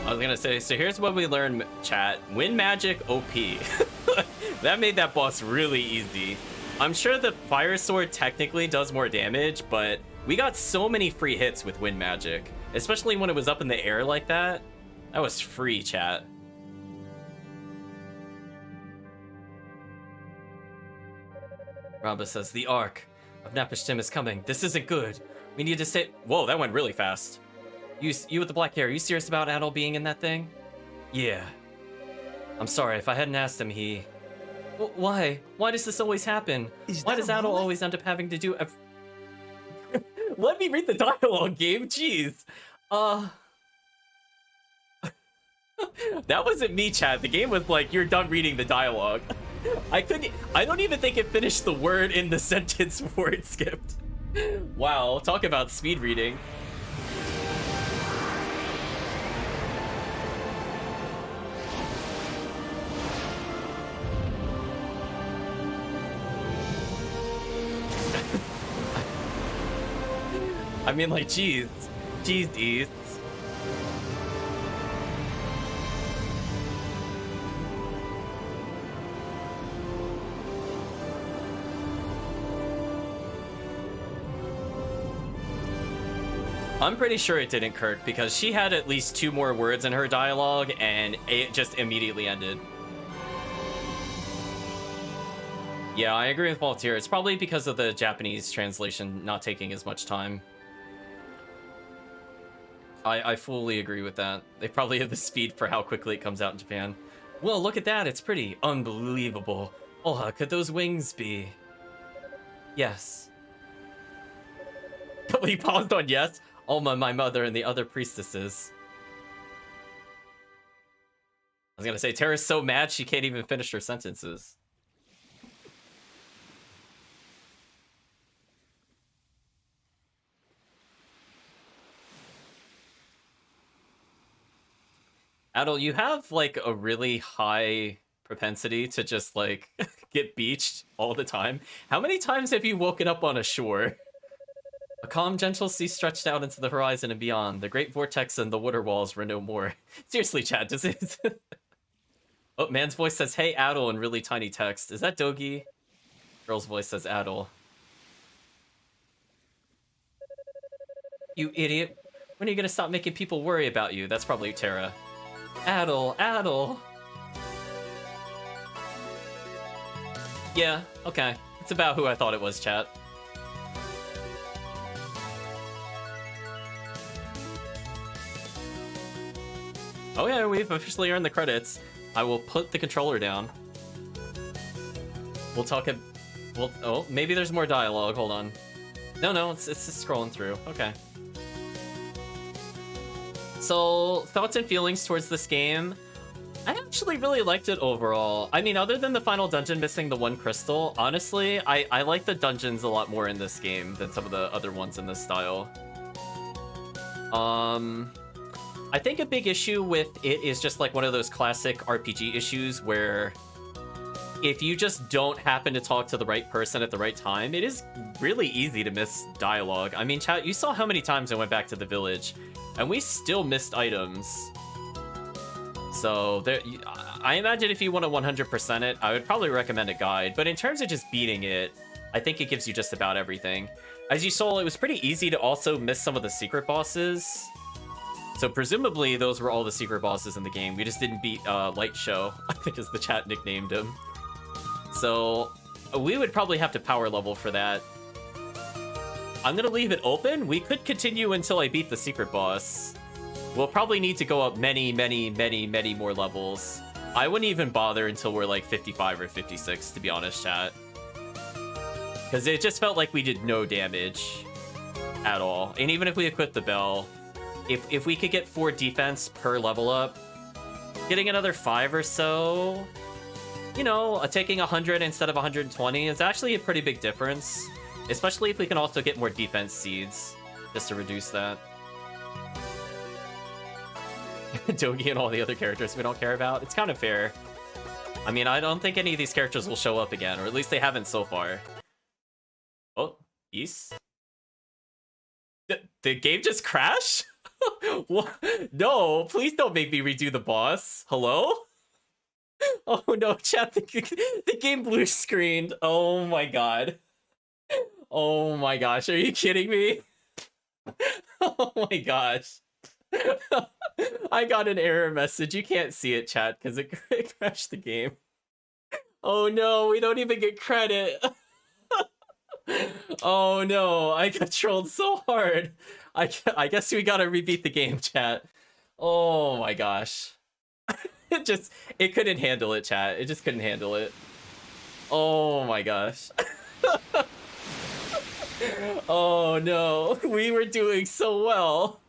I was gonna say, so here's what we learned, chat. Wind magic OP. That made that boss really easy. I'm sure the fire sword technically does more damage, but we got so many free hits with wind magic, especially when it was up in the air like that. That was free, chat. Ramba says, the Ark of Nephatism is coming. This isn't good. We need to stay... Whoa, that went really fast. You with the black hair, are you serious about Adol being in that thing? Yeah. I'm sorry, if I hadn't asked him, he... Why? Why does this always happen? Why does Adol always end up having to do... Let me read the dialogue, game. Jeez. That wasn't me, chat. The game was like, you're done reading the dialogue. I don't even think it finished the word in the sentence before it skipped. Wow, talk about speed reading. I mean, like, jeez. Jeez. I'm pretty sure it didn't, Kirk, because she had at least 2 more words in her dialogue, and it just immediately ended. Yeah, I agree with Walt here. It's probably because of the Japanese translation not taking as much time. I fully agree with that. They probably have the speed for how quickly it comes out in Japan. Well, look at that. It's pretty unbelievable. Oh, could those wings be? Yes. He paused on yes. Alma, my mother, and the other priestesses. I was gonna say, Terra's so mad she can't even finish her sentences. Adol, you have like a really high propensity to just like get beached all the time. How many times have you woken up on a shore? A calm, gentle sea stretched out into the horizon and beyond. The great vortex and the water walls were no more. Seriously, chat, does it? Oh, man's voice says, hey, Adol, in really tiny text. Is that Dogi? Girl's voice says, Adol. You idiot. When are you gonna stop making people worry about you? That's probably Terra. Adol. Yeah, okay. It's about who I thought it was, chat. Oh yeah, we've officially earned the credits. I will put the controller down. We'll talk oh, maybe there's more dialogue. Hold on. No, it's just scrolling through. Okay. So, thoughts and feelings towards this game. I actually really liked it overall. I mean, other than the final dungeon missing the one crystal, honestly, I like the dungeons a lot more in this game than some of the other ones in this style. I think a big issue with it is just like one of those classic RPG issues where if you just don't happen to talk to the right person at the right time, it is really easy to miss dialogue. I mean, chat, you saw how many times I went back to the village, and we still missed items. So there, I imagine if you want to 100% it, I would probably recommend a guide. But in terms of just beating it, I think it gives you just about everything. As you saw, it was pretty easy to also miss some of the secret bosses. So presumably those were all the secret bosses in the game. We just didn't beat Light Show, I think is the chat nicknamed him. So we would probably have to power level for that. I'm gonna leave it open. We could continue until I beat the secret boss. We'll probably need to go up many more levels. I wouldn't even bother until we're like 55 or 56, to be honest, chat. Because it just felt like we did no damage at all. And even if we equip the bell, if we could get 4 defense per level up, getting another 5 or so, you know, taking 100 instead of 120 is actually a pretty big difference. Especially if we can also get more defense seeds, just to reduce that. Dogi and all the other characters we don't care about. It's kind of fair. I mean, I don't think any of these characters will show up again, or at least they haven't so far. Oh, Is? The game just crashed? What? No, please don't make me redo the boss. Hello? Oh no, chat, the game blue screened. Oh my god. Oh my gosh, are you kidding me? Oh my gosh. I got an error message. You can't see it, chat, because it crashed the game. Oh no, we don't even get credit. Oh no, I got trolled so hard. I guess we gotta rebeat the game, chat. Oh my gosh. It couldn't handle it, chat. It just couldn't handle it. Oh my gosh. Oh no, we were doing so well.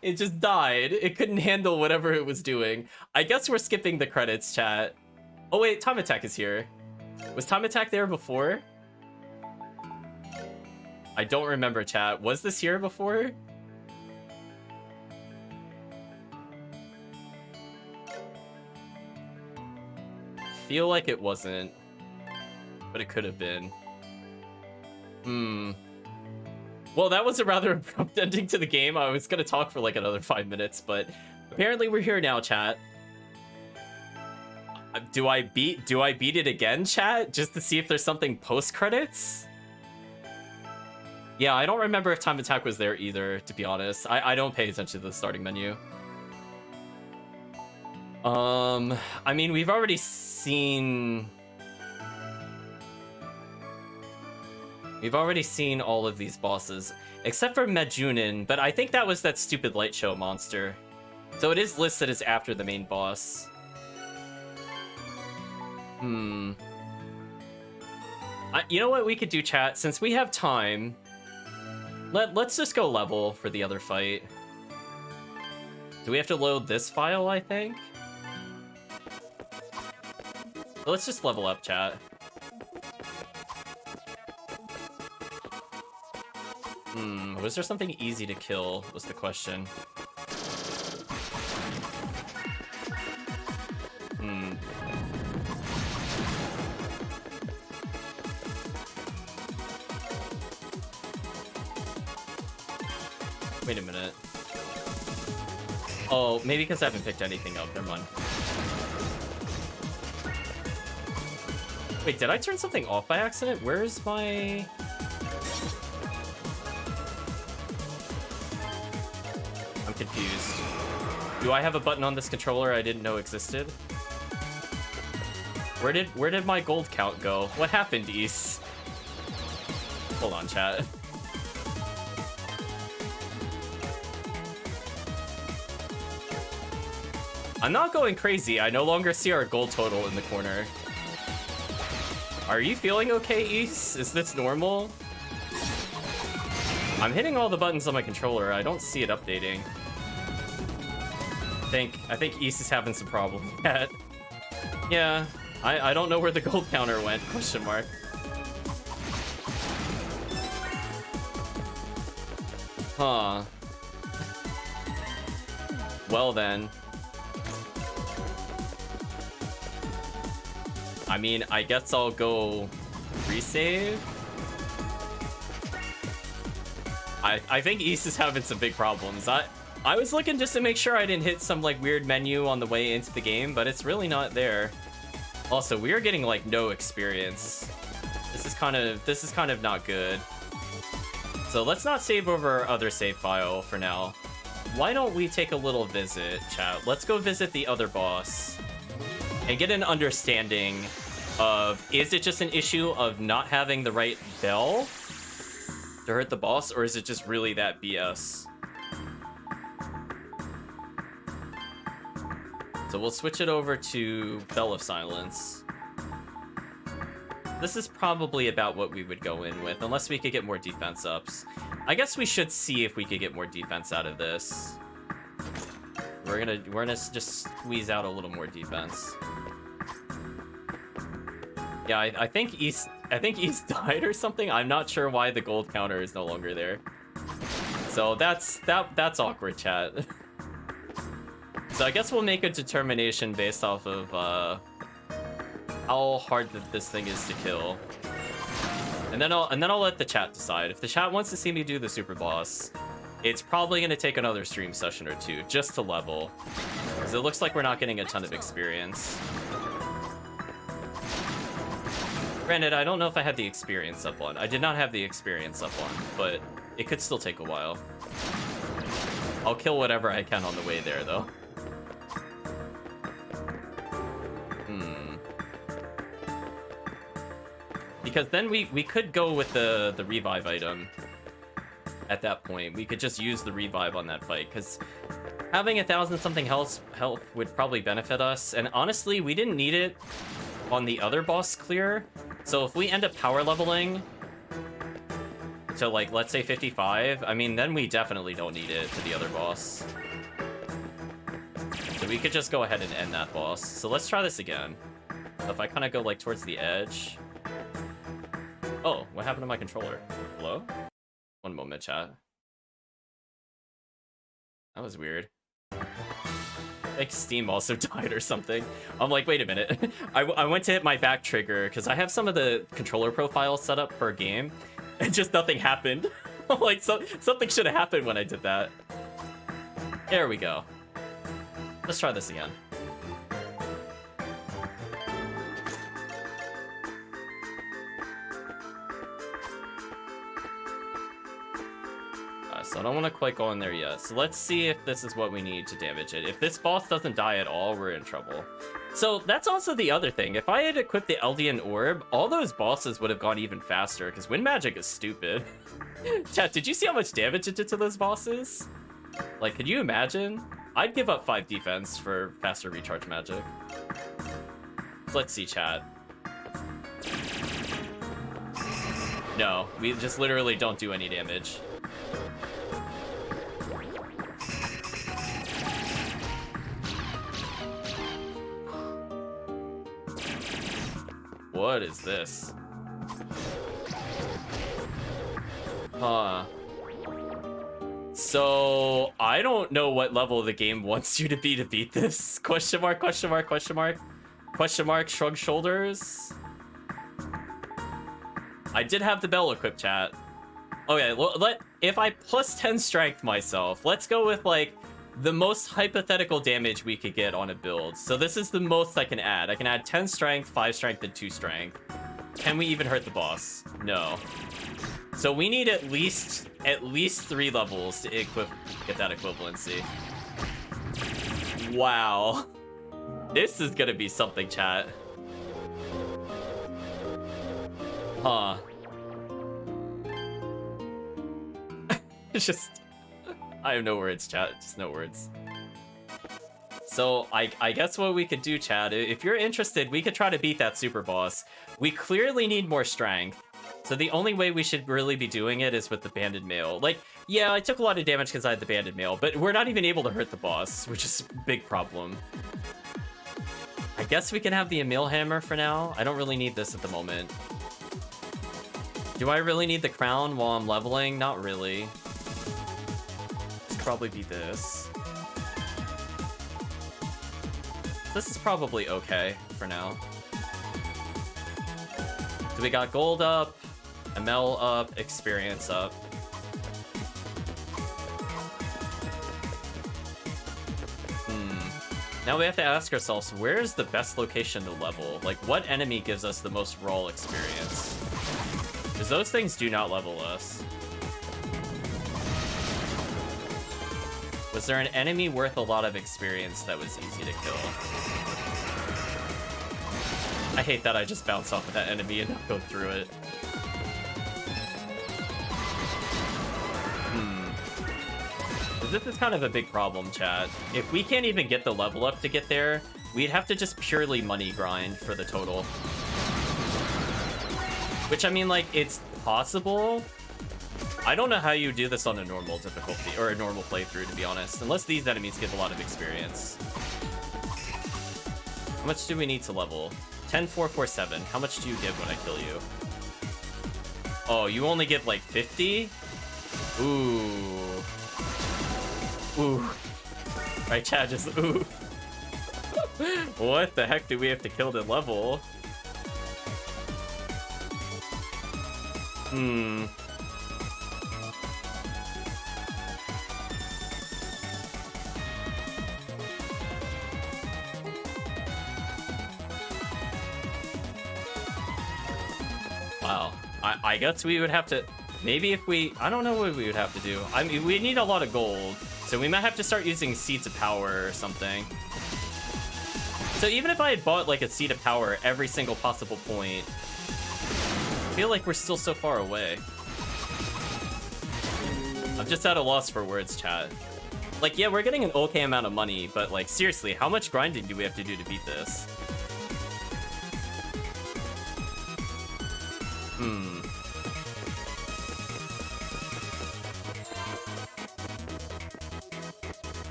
It just died. It couldn't handle whatever it was doing. I guess we're skipping the credits, chat. Oh wait, Time Attack is here. Was Time Attack there before? I don't remember, chat. Was this here before? Feel like it wasn't, but it could have been. Well, that was a rather abrupt ending to the game. I was gonna talk for like another 5 minutes, but apparently we're here now, chat. Do I beat it again, chat? Just to see if there's something post-credits? Yeah, I don't remember if Time Attack was there either, to be honest. I don't pay attention to the starting menu. I mean, we've already seen all of these bosses, except for Mejunin, but I think that was that stupid Light Show monster. So it is listed as after the main boss. You know what we could do, chat? Since we have time, let's just go level for the other fight. Do we have to load this file, I think? Let's just level up, chat. Was there something easy to kill, was the question. Wait a minute. Oh, maybe because I haven't picked anything up. Never mind. Wait, did I turn something off by accident? Where's my... I'm confused. Do I have a button on this controller I didn't know existed? Where did my gold count go? What happened, Is? Hold on, chat. I'm not going crazy. I no longer see our gold total in the corner. Are you feeling okay, Is? Is this normal? I'm hitting all the buttons on my controller. I don't see it updating. I think Is is having some problems with that. Yeah, I don't know where the gold counter went, question mark. Huh. Well then. I mean, I guess I'll go resave. I think East is having some big problems. I was looking just to make sure I didn't hit some like weird menu on the way into the game, but it's really not there. Also, we are getting like no experience. This is kind of not good. So let's not save over our other save file for now. Why don't we take a little visit, chat? Let's go visit the other boss and get an understanding of, is it just an issue of not having the right bell to hurt the boss, or is it just really that BS? So we'll switch it over to Bell of Silence. This is probably about what we would go in with, unless we could get more defense ups. I guess we should see if we could get more defense out of this. We're gonna just squeeze out a little more defense. Yeah, I think East died or something. I'm not sure why the gold counter is no longer there. So that's awkward, chat. So I guess we'll make a determination based off of how hard this thing is to kill. And then I'll let the chat decide. If the chat wants to see me do the super boss, it's probably gonna take another stream session or two just to level. Because it looks like we're not getting a ton of experience. Granted, I don't know if I had the experience up on. I did not have the experience up on, but it could still take a while. I'll kill whatever I can on the way there, though. Because then we could go with the revive item at that point. We could just use the revive on that fight, because having 1,000-something health would probably benefit us. And honestly, we didn't need it on the other boss clear. So if we end up power leveling to, like, let's say 55, I mean, then we definitely don't need it for the other boss. So we could just go ahead and end that boss. So let's try this again. So if I kind of go, like, towards the edge. Oh, what happened to my controller? Hello? One moment, chat. That was weird. Like Steam also died or something. I'm like, wait a minute. I went to hit my back trigger because I have some of the controller profiles set up per game, and just nothing happened. I'm like, something should have happened when I did that. There we go. Let's try this again. So I don't want to quite go in there yet. So let's see if this is what we need to damage it. If this boss doesn't die at all, we're in trouble. So that's also the other thing. If I had equipped the Eldian Orb, all those bosses would have gone even faster, because wind magic is stupid. Chat, did you see how much damage it did to those bosses? Like, could you imagine? I'd give up 5 defense for faster recharge magic. So let's see, chat. No, we just literally don't do any damage. What is this? Huh. So, I don't know what level the game wants you to beat this. Question mark, question mark, question mark. Question mark, shrug shoulders. I did have the bell equipped, chat. Okay, if I plus 10 strength myself, let's go with, like, the most hypothetical damage we could get on a build. So this is the most I can add. I can add 10 strength, 5 strength, and 2 strength. Can we even hurt the boss? No. So we need at least 3 levels to get that equivalency. Wow. This is gonna be something, chat. Huh. It's just... I have no words, chat. Just no words. So, I guess what we could do, chat, if you're interested, we could try to beat that super boss. We clearly need more strength. So the only way we should really be doing it is with the banded mail. Like, yeah, I took a lot of damage because I had the banded mail, but we're not even able to hurt the boss, which is a big problem. I guess we can have the Emil Hammer for now. I don't really need this at the moment. Do I really need the crown while I'm leveling? Not really. This could probably be this. This is probably okay for now. So we got gold up, ML up, experience up. Now we have to ask ourselves, where's the best location to level? Like, what enemy gives us the most raw experience? Because those things do not level us. Was there an enemy worth a lot of experience that was easy to kill? I hate that I just bounce off of that enemy and not go through it. This is kind of a big problem, chat. If we can't even get the level up to get there, we'd have to just purely money grind for the total. Which, I mean, like, it's possible. I don't know how you do this on a normal difficulty, or a normal playthrough, to be honest. Unless these enemies give a lot of experience. How much do we need to level? 10, 4, 4, 7. How much do you give when I kill you? Oh, you only give, like, 50? Ooh. Ooh. Right, chat, just ooh. What the heck do we have to kill to level? Wow. I guess we would have to... Maybe if we... I don't know what we would have to do. I mean, we need a lot of gold. So we might have to start using Seeds of Power or something. So even if I had bought, like, a Seed of Power at every single possible point, I feel like we're still so far away. I'm just at a loss for words, chat. Like, yeah, we're getting an okay amount of money, but, like, seriously, how much grinding do we have to do to beat this?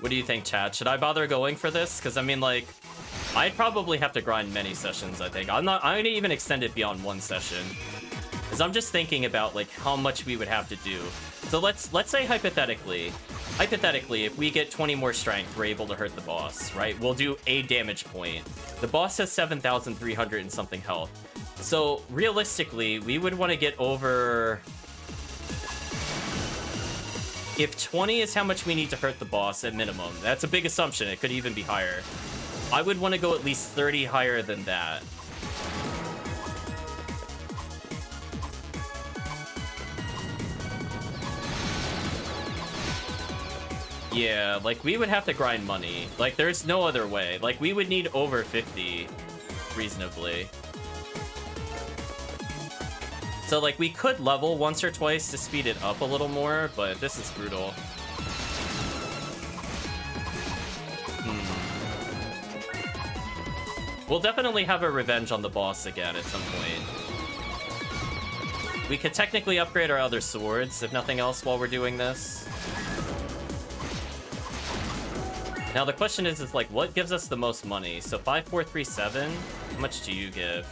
What do you think, chat? Should I bother going for this? Because, I mean, like, I'd probably have to grind many sessions, I think. I'm gonna even extend it beyond one session. Because I'm just thinking about, like, how much we would have to do. So let's say hypothetically, if we get 20 more strength, we're able to hurt the boss, right? We'll do a damage point. The boss has 7,300 and something health. So realistically, we would want to get over... If 20 is how much we need to hurt the boss at minimum, that's a big assumption. It could even be higher. I would want to go at least 30 higher than that. Yeah, like, we would have to grind money. Like, there's no other way. Like, we would need over 50, reasonably. So, like, we could level once or twice to speed it up a little more, but this is brutal. We'll definitely have a revenge on the boss again at some point. We could technically upgrade our other swords, if nothing else, while we're doing this. Now, the question is like, what gives us the most money? So, 5437, how much do you give?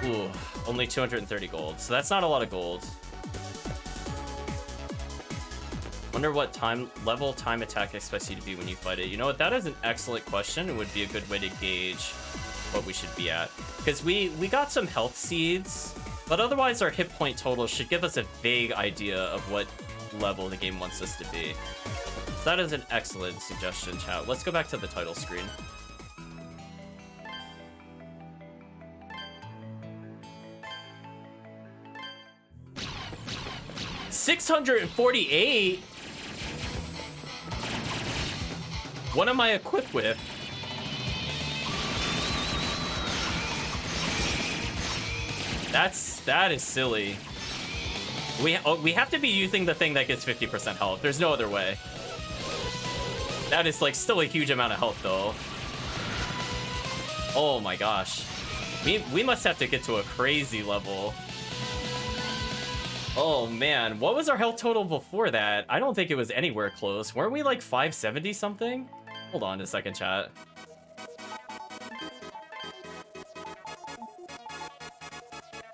Ooh, only 230 gold. So that's not a lot of gold. Wonder what time attack expects you to be when you fight it. You know what? That is an excellent question. It would be a good way to gauge what we should be at. Because we got some health seeds, but otherwise our hit point total should give us a vague idea of what level the game wants us to be. So that is an excellent suggestion, chat. Let's go back to the title screen. $648? What am I equipped with? That is silly. We have to be using the thing that gets 50% health. There's no other way. That is, like, still a huge amount of health, though. Oh my gosh. We must have to get to a crazy level. Oh man, what was our health total before that? I don't think it was anywhere close. Weren't we like 570 something? Hold on a second, chat.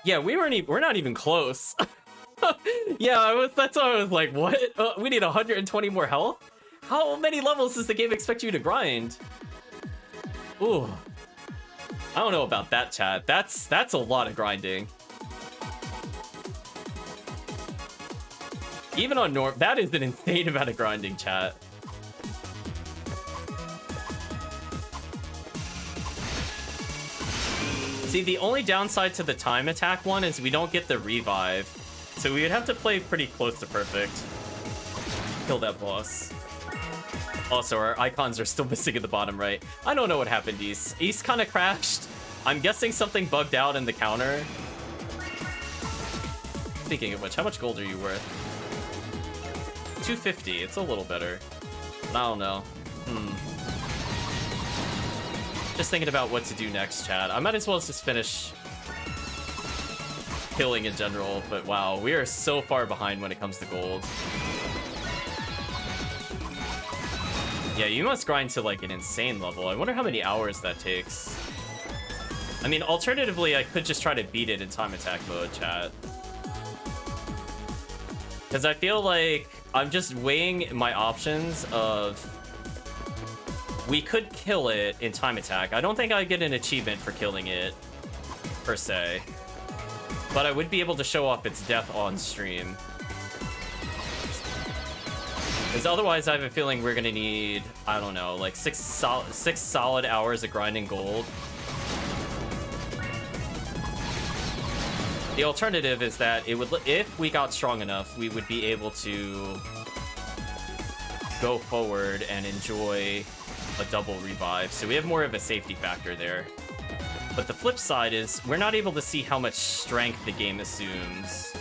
Yeah, we're not even close. Yeah, that's why I was like, what? We need 120 more health? How many levels does the game expect you to grind? Ooh. I don't know about that, chat. That's a lot of grinding. Even on norm, that is an insane amount of grinding, chat. See, the only downside to the time attack one is we don't get the revive. So we would have to play pretty close to perfect. Kill that boss. Also, our icons are still missing at the bottom right. I don't know what happened, East. East kind of crashed. I'm guessing something bugged out in the counter. Speaking of which, how much gold are you worth? 250. It's a little better. But I don't know. Just thinking about what to do next, chat. I might as well just finish killing in general, but wow, we are so far behind when it comes to gold. Yeah, you must grind to like an insane level. I wonder how many hours that takes. I mean, alternatively, I could just try to beat it in time attack mode, chat. Because I feel like I'm just weighing my options of... We could kill it in time attack. I don't think I get an achievement for killing it, per se. But I would be able to show off its death on stream. Because otherwise I have a feeling we're gonna need, I don't know, like six solid hours of grinding gold. The alternative is that it would, if we got strong enough, we would be able to go forward and enjoy a double revive. So we have more of a safety factor there. But the flip side is we're not able to see how much strength the game assumes.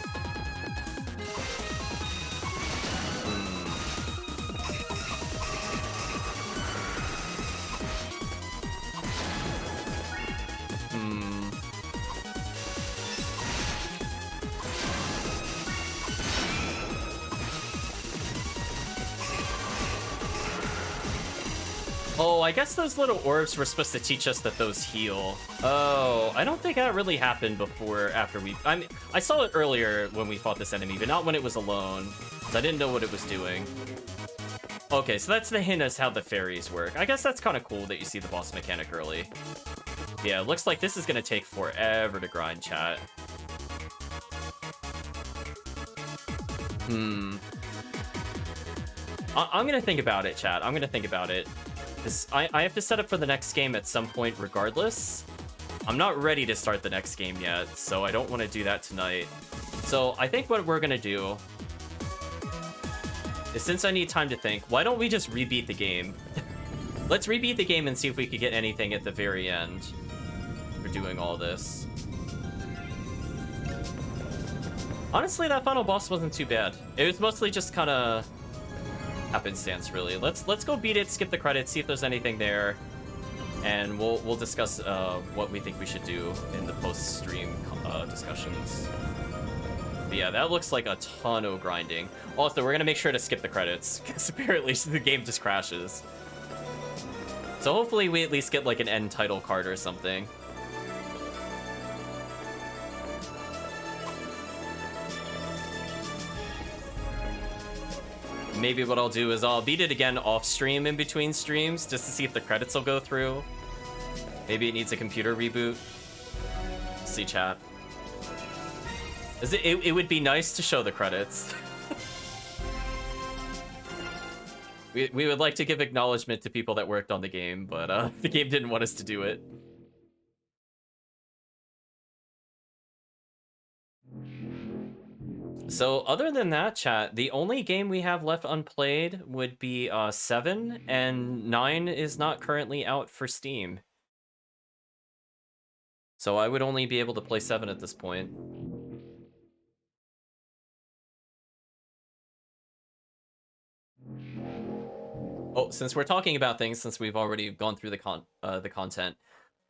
Oh, I guess those little orbs were supposed to teach us that those heal. Oh, I don't think that really happened before, after we... I mean, I saw it earlier when we fought this enemy, but not when it was alone. So I didn't know what it was doing. Okay, so that's the hint as how the fairies work. I guess that's kind of cool that you see the boss mechanic early. Yeah, it looks like this is going to take forever to grind, chat. I'm going to think about it, chat. I'm going to think about it. I have to set up for the next game at some point regardless. I'm not ready to start the next game yet, so I don't want to do that tonight. So I think what we're going to do is, since I need time to think, why don't we just rebeat the game? Let's rebeat the game and see if we could get anything at the very end for doing all this. Honestly, that final boss wasn't too bad. It was mostly just kind of happenstance, really. Let's go beat it, skip the credits, see if there's anything there, and we'll discuss what we think we should do in the post-stream discussions. But yeah, that looks like a ton of grinding. Also, we're gonna make sure to skip the credits, because apparently the game just crashes. So hopefully we at least get like an end title card or something. Maybe what I'll do is I'll beat it again off stream in between streams just to see if the credits will go through. Maybe it needs a computer reboot. See, chat. It would be nice to show the credits. we would like to give acknowledgement to people that worked on the game, but the game didn't want us to do it. So other than that, chat, the only game we have left unplayed would be 7, and 9 is not currently out for Steam. So I would only be able to play 7 at this point. Oh, since we're talking about things, since we've already gone through the content,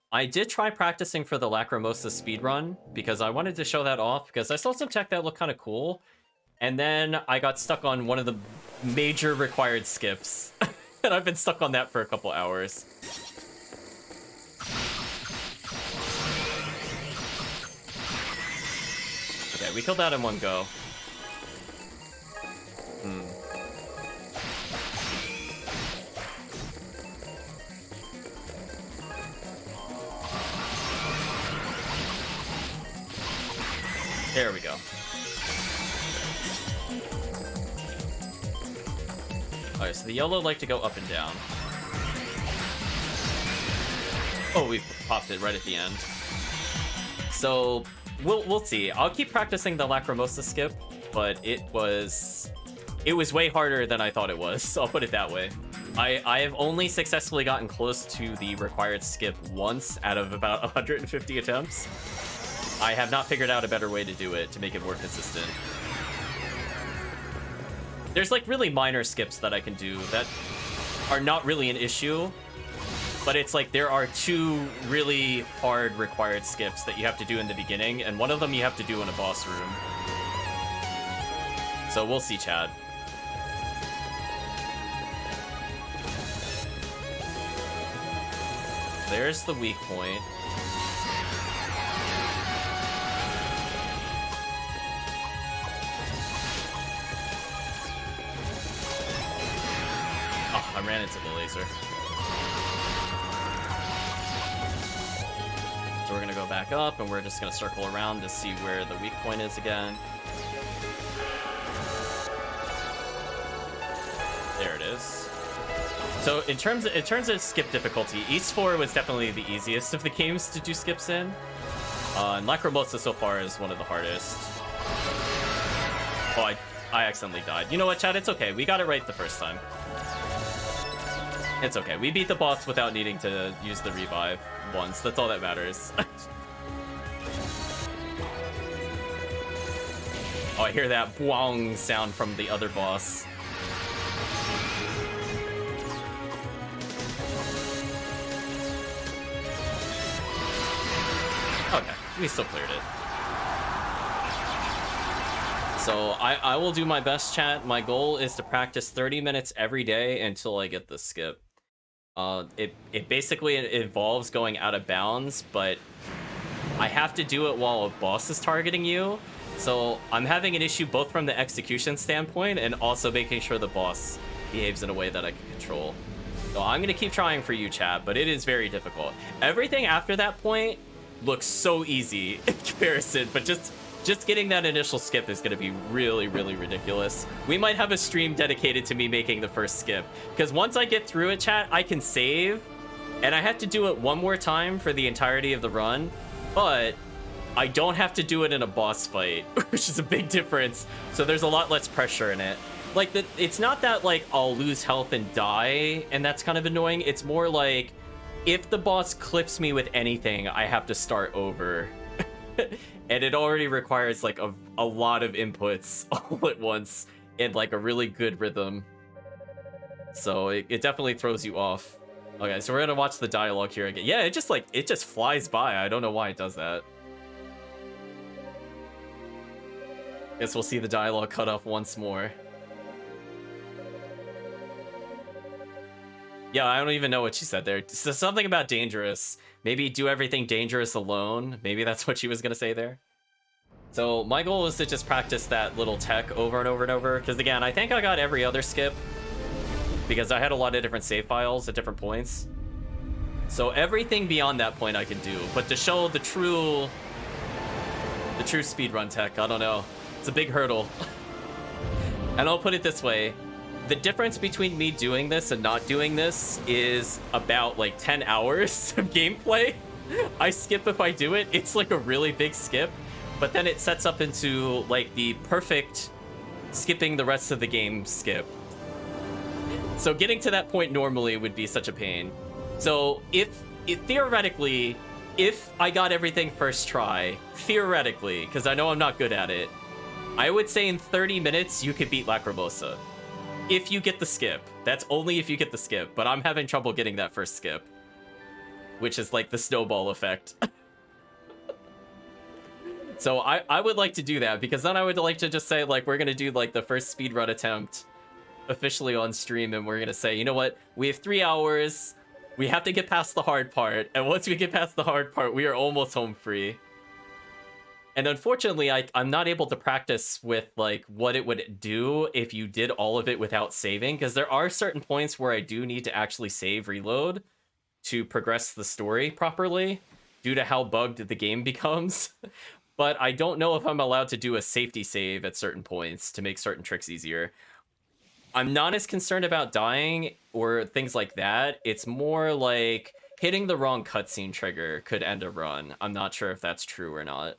I did try practicing for the Lacrimosa speedrun because I wanted to show that off because I saw some tech that looked kind of cool. And then I got stuck on one of the major required skips. And I've been stuck on that for a couple hours. Okay, we killed that in one go. There we go. Alright, so the yellow like to go up and down. Oh, we popped it right at the end. So we'll see. I'll keep practicing the Lacrimosa skip, but it was way harder than I thought it was. So I'll put it that way. I have only successfully gotten close to the required skip once out of about 150 attempts. I have not figured out a better way to do it to make it more consistent. There's like really minor skips that I can do that are not really an issue, but it's like there are two really hard required skips that you have to do in the beginning, and one of them you have to do in a boss room. So we'll see, Chad. There's the weak point. Oh, I ran into the laser. So we're gonna go back up, and we're just gonna circle around to see where the weak point is again. There it is. So in terms of skip difficulty, East 4 was definitely the easiest of the games to do skips in. And Lacrimosa so far is one of the hardest. Oh, I accidentally died. You know what, Chad? It's okay. We got it right the first time. It's okay. We beat the boss without needing to use the revive once. That's all that matters. Oh, I hear that boing sound from the other boss. Okay, we still cleared it. So I will do my best, chat. My goal is to practice 30 minutes every day until I get the skip. It basically involves going out of bounds, but I have to do it while a boss is targeting you. So I'm having an issue both from the execution standpoint and also making sure the boss behaves in a way that I can control. So I'm going to keep trying for you, chat, but it is very difficult. Everything after that point looks so easy in comparison, but just getting that initial skip is going to be really, really ridiculous. We might have a stream dedicated to me making the first skip, because once I get through it, chat, I can save, and I have to do it one more time for the entirety of the run, but I don't have to do it in a boss fight, which is a big difference, so there's a lot less pressure in it. Like, it's not that, like, I'll lose health and die, and that's kind of annoying. It's more like, if the boss clips me with anything, I have to start over. And it already requires like a lot of inputs all at once in like a really good rhythm. So it definitely throws you off. Okay, so we're gonna watch the dialogue here again. Yeah, it just flies by. I don't know why it does that. Guess we'll see the dialogue cut off once more. Yeah, I don't even know what she said there. So something about dangerous. Maybe do everything dangerous alone. Maybe that's what she was gonna say there. So my goal is to just practice that little tech over and over and over. Because again, I think I got every other skip because I had a lot of different save files at different points. So everything beyond that point I can do. But to show the true speedrun tech, I don't know. It's a big hurdle. And I'll put it this way. The difference between me doing this and not doing this is about like 10 hours of gameplay. I skip if I do it. It's like a really big skip, but then it sets up into like the perfect skipping the rest of the game skip. So getting to that point normally would be such a pain. So if theoretically, if I got everything first try, theoretically, because I know I'm not good at it, I would say in 30 minutes you could beat Lacrimosa. If you get the skip. That's only if you get the skip, but I'm having trouble getting that first skip. which is like the snowball effect. So I would like to do that, because then I would like to just say, like, we're gonna do like the first speedrun attempt officially on stream, and we're gonna say, you know what, we have 3 hours, we have to get past the hard part, and once we get past the hard part, we are almost home free. And unfortunately, I'm not able to practice with like what it would do if you did all of it without saving, because there are certain points where I do need to actually save reload to progress the story properly due to how bugged the game becomes. But I don't know if I'm allowed to do a safety save at certain points to make certain tricks easier. I'm not as concerned about dying or things like that. It's more like hitting the wrong cutscene trigger could end a run. I'm not sure if that's true or not.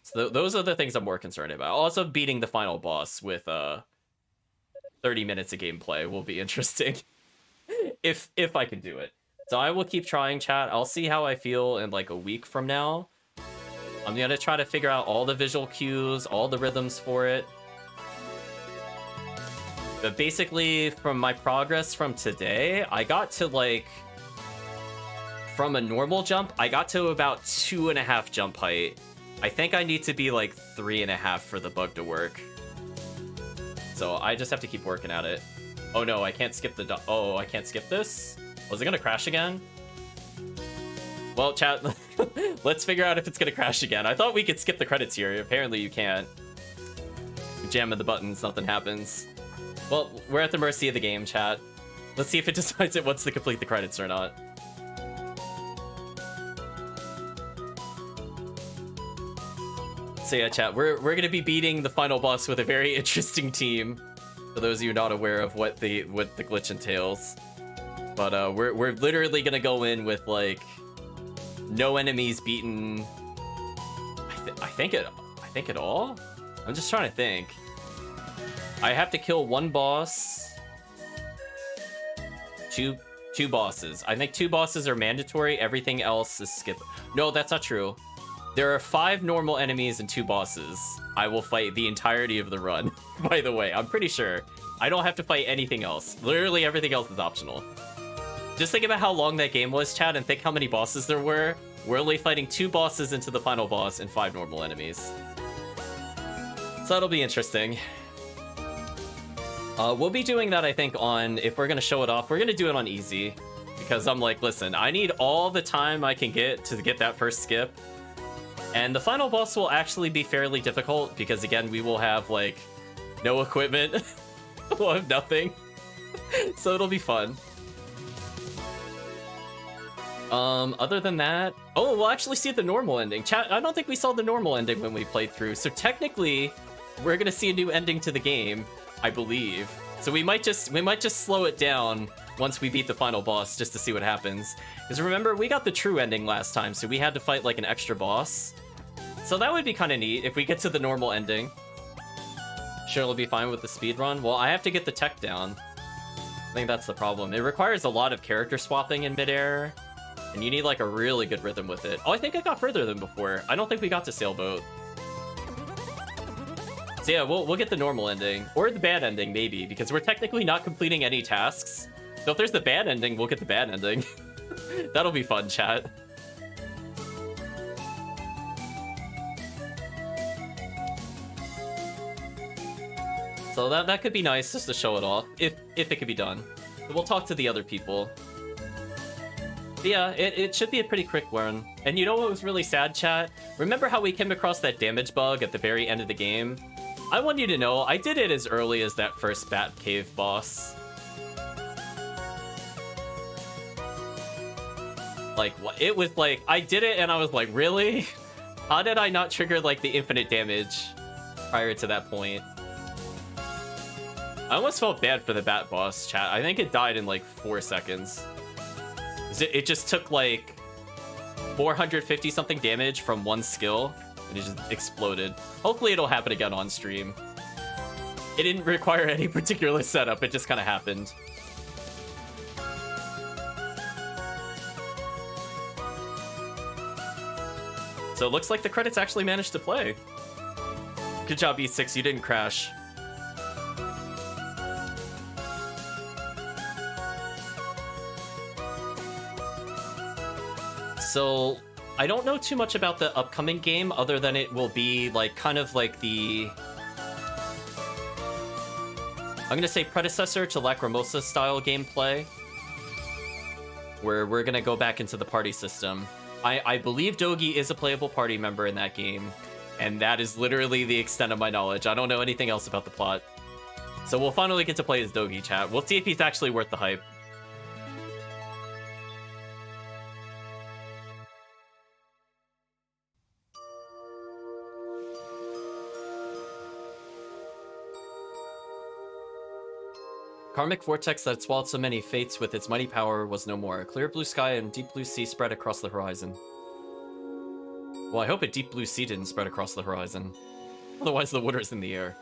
So those are the things I'm more concerned about. Also, beating the final boss with 30 minutes of gameplay will be interesting. if I can do it. So I will keep trying, chat. I'll see how I feel in like a week from now. I'm gonna try to figure out all the visual cues, all the rhythms for it. But basically, from my progress from today, I got to like... From a normal jump, I got to about 2.5 jump height. I think I need to be like 3.5 for the bug to work. So I just have to keep working at it. Oh no, I can't skip the... Oh, I can't skip this? Was it gonna crash again? Well, chat, let's figure out if it's gonna crash again. I thought we could skip the credits here. Apparently you can't. Jamming the buttons, nothing happens. Well, we're at the mercy of the game, chat. Let's see if it decides it wants to complete the credits or not. So yeah, chat, we're gonna be beating the final boss with a very interesting team. For those of you not aware of what the glitch entails. But we're literally gonna go in with like no enemies beaten. I think it all. I'm just trying to think. I have to kill one boss. Two bosses. I think 2 bosses are mandatory. Everything else is skip. No, that's not true. There are 5 normal enemies and 2 bosses. I will fight the entirety of the run. By the way, I'm pretty sure. I don't have to fight anything else. Literally everything else is optional. Just think about how long that game was, chat, and think how many bosses there were. We're only fighting 2 bosses into the final boss and 5 normal enemies. So that'll be interesting. We'll be doing that, I think, on... If we're gonna show it off, we're gonna do it on easy. Because I'm like, listen, I need all the time I can get to get that first skip. And the final boss will actually be fairly difficult, because again, we will have, like, no equipment. We'll have nothing. So it'll be fun. Other than that... Oh, we'll actually see the normal ending. Chat, I don't think we saw the normal ending when we played through. So technically, we're gonna see a new ending to the game, I believe. So we might just slow it down once we beat the final boss, just to see what happens. Because remember, we got the true ending last time, so we had to fight like an extra boss. So that would be kind of neat if we get to the normal ending. Sure, it'll be fine with the speedrun. Well, I have to get the tech down. I think that's the problem. It requires a lot of character swapping in midair, and you need like a really good rhythm with it. Oh, I think I got further than before. I don't think we got to sailboat. So yeah, we'll get the normal ending, or the bad ending maybe, because we're technically not completing any tasks. So if there's the bad ending, we'll get the bad ending. That'll be fun, chat. So that could be nice just to show it off, if it could be done. But we'll talk to the other people. But yeah, it should be a pretty quick one. And you know what was really sad, chat? Remember how we came across that damage bug at the very end of the game? I want you to know, I did it as early as that first Bat Cave boss. Like, it was like, I did it and I was like, really? How did I not trigger like the infinite damage prior to that point? I almost felt bad for the Bat boss, chat. I think it died in like 4 seconds. It just took like 450 something damage from one skill, and it just exploded. Hopefully it'll happen again on stream. It didn't require any particular setup, it just kind of happened. So it looks like the credits actually managed to play. Good job, E6, you didn't crash. So I don't know too much about the upcoming game other than it will be like kind of like the, I'm gonna say predecessor to Lacrimosa style gameplay, where we're gonna go back into the party system. I believe Dogi is a playable party member in that game, and that is literally the extent of my knowledge. I don't know anything else about the plot. So we'll finally get to play as Dogi, chat. We'll see if he's actually worth the hype. Karmic vortex that swallowed so many fates with its mighty power was no more. A clear blue sky and deep blue sea spread across the horizon. Well, I hope a deep blue sea didn't spread across the horizon. Otherwise, the water's in the air.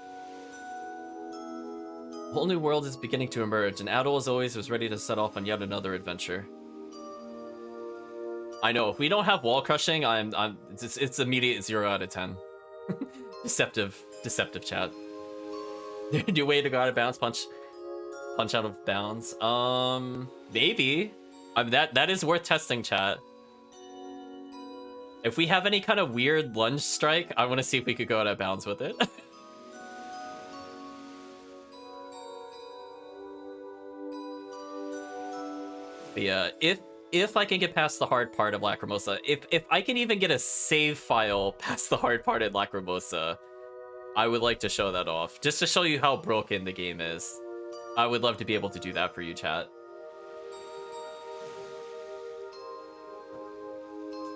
A whole new world is beginning to emerge, and Adol, as always, was ready to set off on yet another adventure. I know, if we don't have wall crushing, it's immediate 0 out of 10. Deceptive chat. New way to go out of bounds, punch out of bounds. Maybe. I mean, that is worth testing, chat. If we have any kind of weird lunge strike, I want to see if we could go out of bounds with it. But yeah, if I can get past the hard part of Lacrimosa, if I can even get a save file past the hard part of Lacrimosa, I would like to show that off, just to show you how broken the game is. I would love to be able to do that for you, chat.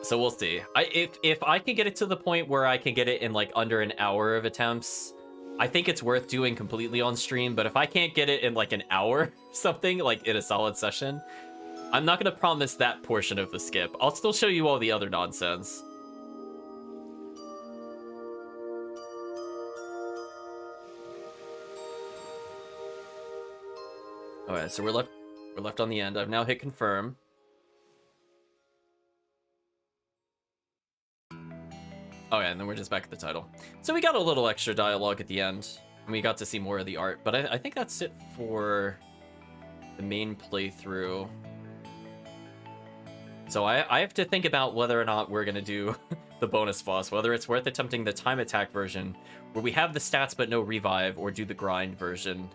So we'll see. If I can get it to the point where I can get it in like under an hour of attempts, I think it's worth doing completely on stream. But if I can't get it in like an hour, something like in a solid session, I'm not gonna promise that portion of the skip. I'll still show you all the other nonsense. All right, so we're left on the end. I've now hit confirm. Oh yeah, and then we're just back at the title. So we got a little extra dialogue at the end, and we got to see more of the art, but I think that's it for the main playthrough. So I have to think about whether or not we're gonna do the bonus boss, whether it's worth attempting the time attack version, where we have the stats but no revive, or do the grind version.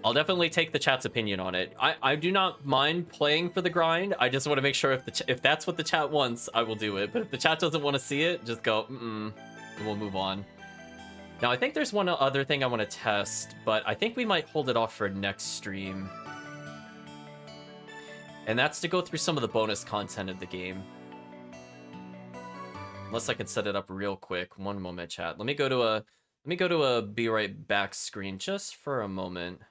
I'll definitely take the chat's opinion on it. I do not mind playing for the grind. I just want to make sure if that's what the chat wants, I will do it. But if the chat doesn't want to see it, just go, and we'll move on. Now, I think there's one other thing I want to test, but I think we might hold it off for next stream. And that's to go through some of the bonus content of the game. Unless I can set it up real quick. One moment, chat. Let me go to a be right back screen just for a moment.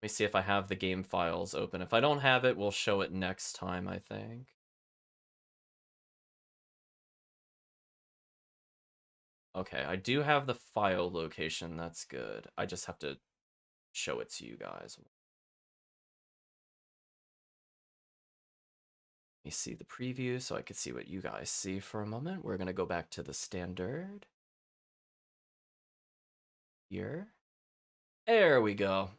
Let me see if I have the game files open. If I don't have it, we'll show it next time, I think. Okay, I do have the file location. That's good. I just have to show it to you guys. Let me see the preview so I can see what you guys see for a moment. We're going to go back to the standard. Here. There we go.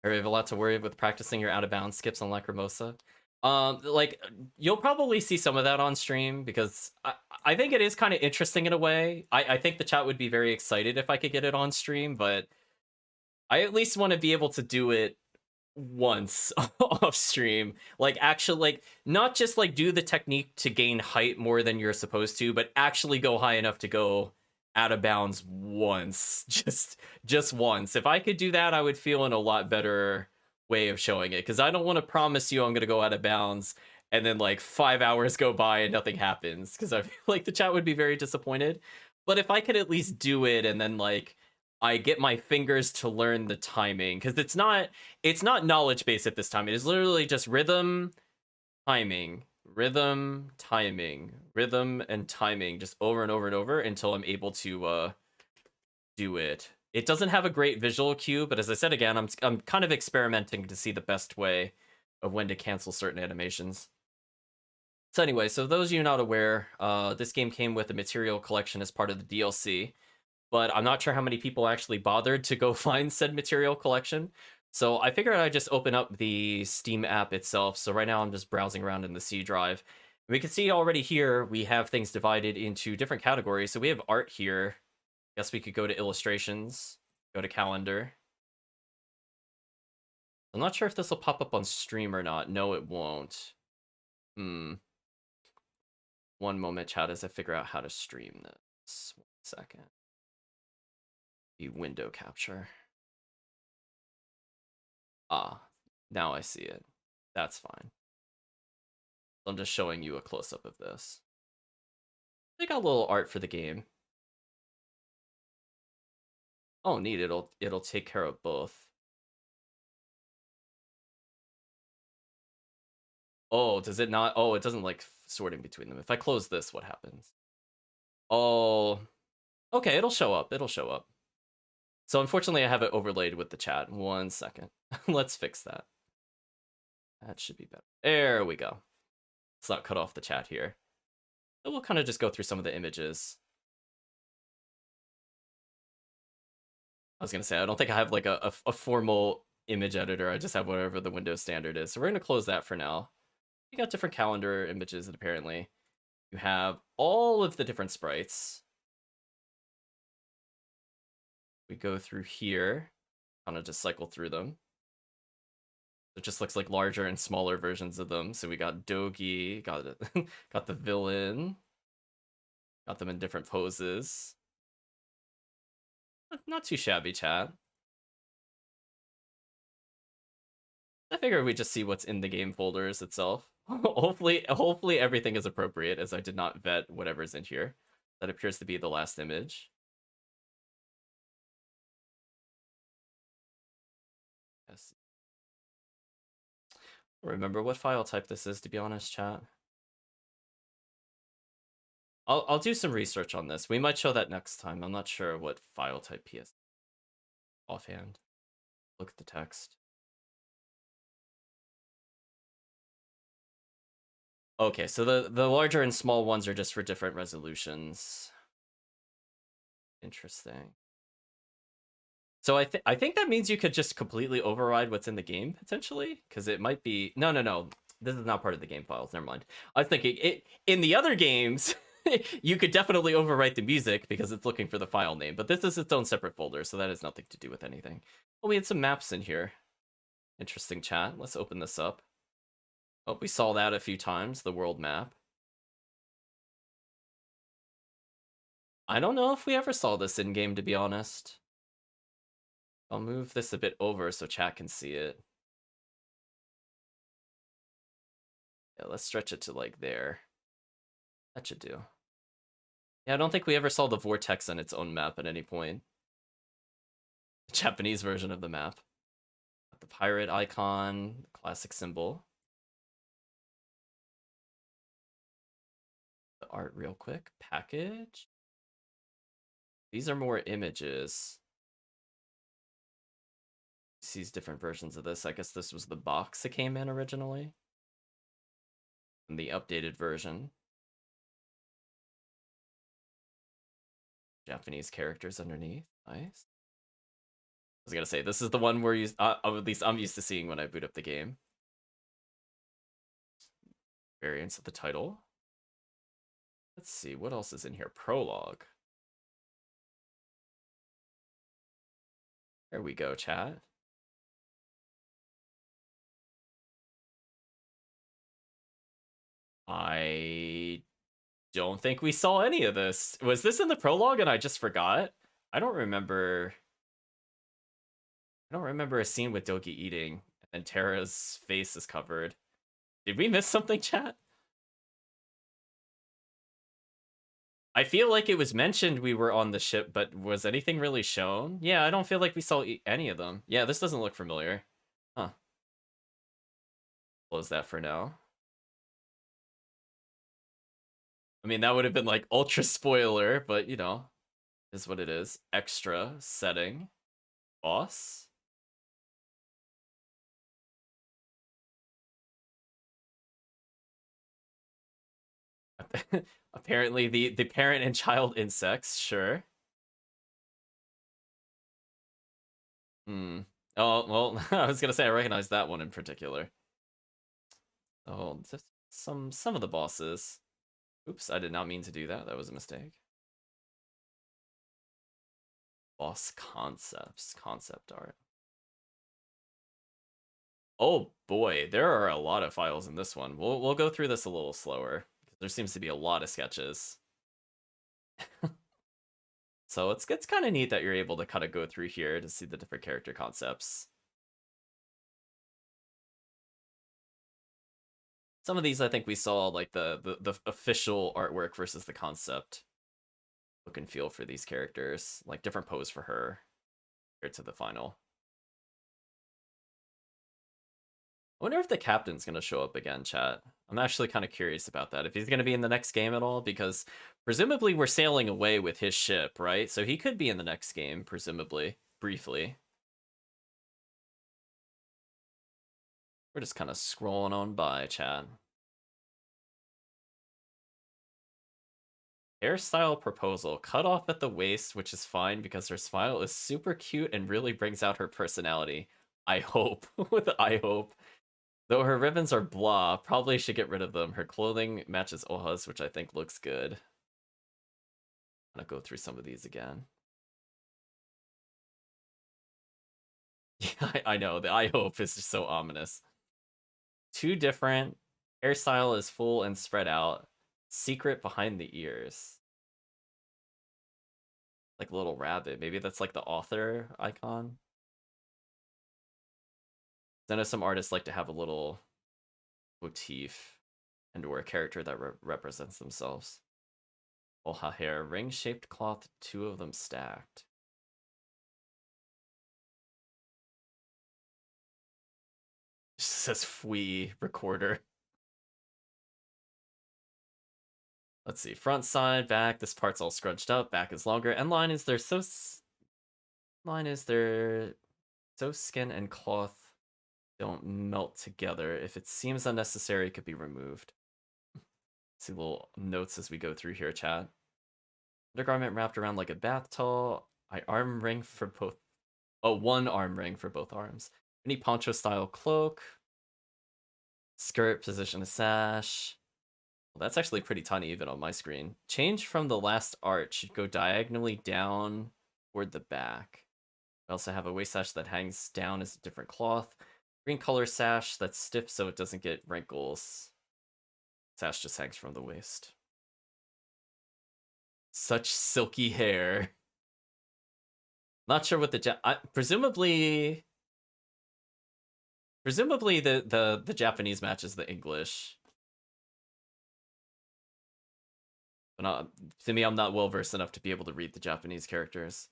We have a lot to worry with practicing your out of bounds skips on Lacrimosa. Like, you'll probably see some of that on stream because I think it is kind of interesting in a way. I think the chat would be very excited if I could get it on stream, but I at least want to be able to do it once off stream. Like, actually, like, not just like do the technique to gain height more than you're supposed to, but actually go high enough to go out of bounds once, just once. If I could do that, I would feel in a lot better way of showing it, because I don't want to promise you I'm gonna go out of bounds and then like 5 hours go by and nothing happens, because I feel like the chat would be very disappointed. But if I could at least do it and then like I get my fingers to learn the timing, because it's not knowledge based at this time. It is literally just rhythm, timing, rhythm, timing, rhythm, and timing, just over and over and over until I'm able to do it. It doesn't have a great visual cue, but as I said again, I'm kind of experimenting to see the best way of when to cancel certain animations. So anyway, so those of you not aware, this game came with a material collection as part of the DLC, but I'm not sure how many people actually bothered to go find said material collection. So I figured I'd just open up the Steam app itself. So right now I'm just browsing around in the C drive. We can see already here we have things divided into different categories. So we have art here. Guess we could go to illustrations, go to calendar. I'm not sure if this will pop up on stream or not. No, it won't. One moment, chat, as I figure out how to stream this. 1 second. The window capture. Ah, now I see it. That's fine. I'm just showing you a close-up of this. They got a little art for the game. Oh, neat. It'll take care of both. Oh, does it not? Oh, it doesn't like sorting between them. If I close this, what happens? Oh, okay. It'll show up. It'll show up. So unfortunately, I have it overlaid with the chat. 1 second. Let's fix that. That should be better. There we go. Let's not cut off the chat here. So we'll kind of just go through some of the images. I was gonna say, I don't think I have like a formal image editor. I just have whatever the Windows standard is. So we're gonna close that for now. You got different calendar images, and apparently you have all of the different sprites. We go through here, kind of just cycle through them. It just looks like larger and smaller versions of them. So we got Dogi, got got the villain, got them in different poses. Not too shabby, chat. I figure we just see what's in the game folders itself. hopefully everything is appropriate, as I did not vet whatever's in here. That appears to be the last image. Yes. Remember what file type this is, to be honest, chat. I'll do some research on this. We might show that next time. I'm not sure what file type PS offhand. Look at the text. Okay, so the larger and small ones are just for different resolutions. Interesting. So I think that means you could just completely override what's in the game, potentially? Because it might be... No. This is not part of the game files. Never mind. I was thinking, in the other games, you could definitely overwrite the music because it's looking for the file name. But this is its own separate folder, so that has nothing to do with anything. Oh, we had some maps in here. Interesting, chat. Let's open this up. Oh, we saw that a few times, the world map. I don't know if we ever saw this in-game, to be honest. I'll move this a bit over so chat can see it. Yeah, let's stretch it to like there. That should do. Yeah, I don't think we ever saw the vortex on its own map at any point. The Japanese version of the map. The pirate icon, the classic symbol. The art real quick. Package. These are more images. Sees different versions of this. I guess this was the box that came in originally. And the updated version. Japanese characters underneath. Nice. I was gonna say, this is the one where at least I'm used to seeing when I boot up the game. Variants of the title. Let's see, what else is in here? Prologue. There we go, chat. I don't think we saw any of this. Was this in the prologue and I just forgot? I don't remember a scene with Doki eating and Terra's face is covered. Did we miss something, chat? I feel like it was mentioned we were on the ship, but was anything really shown? Yeah, I don't feel like we saw any of them. Yeah, this doesn't look familiar. Huh. Close that for now. I mean, that would have been like ultra spoiler, but you know, is what it is. Extra setting. Boss. Apparently the parent and child insects, sure. Oh, well, I was gonna say I recognize that one in particular. Oh, just some of the bosses. Oops, I did not mean to do that. That was a mistake. Boss concepts, concept art. Oh boy, there are a lot of files in this one. We'll go through this a little slower. There seems to be a lot of sketches. So it's kind of neat that you're able to kind of go through here to see the different character concepts. Some of these I think we saw like the official artwork versus the concept look and feel for these characters, like different pose for her compared to the final. I wonder if the captain's going to show up again, chat. I'm actually kind of curious about that. If he's going to be in the next game at all, because presumably we're sailing away with his ship, right? So he could be in the next game, presumably, briefly. We're just kind of scrolling on by, chat. Hairstyle proposal. Cut off at the waist, which is fine because her smile is super cute and really brings out her personality. I hope. With I hope. Though her ribbons are blah, probably should get rid of them. Her clothing matches Oha's, which I think looks good. I'm gonna go through some of these again. Yeah, I know. The I hope is just so ominous. Too different. Hairstyle is full and spread out. Secret behind the ears. Like a little rabbit. Maybe that's like the author icon. I know some artists like to have a little motif and or a character that represents themselves. Oha hair. Ring-shaped cloth, two of them stacked. It says Fui recorder. Let's see. Front, side, back. This part's all scrunched up. Back is longer. And line is so skin and cloth don't melt together. If it seems unnecessary, it could be removed. See little notes as we go through here, chat. Undergarment wrapped around like a bath towel. Arm ring for both. Oh, one arm ring for both arms. Mini poncho style cloak. Skirt position a sash. Well, that's actually pretty tiny even on my screen. Change from the last arch. Go diagonally down toward the back. I also have a waist sash that hangs down as a different cloth. Green color sash that's stiff so it doesn't get wrinkles. Sash just hangs from the waist. Such silky hair. Not sure what presumably the Japanese matches the English. But to me, I'm not well versed enough to be able to read the Japanese characters.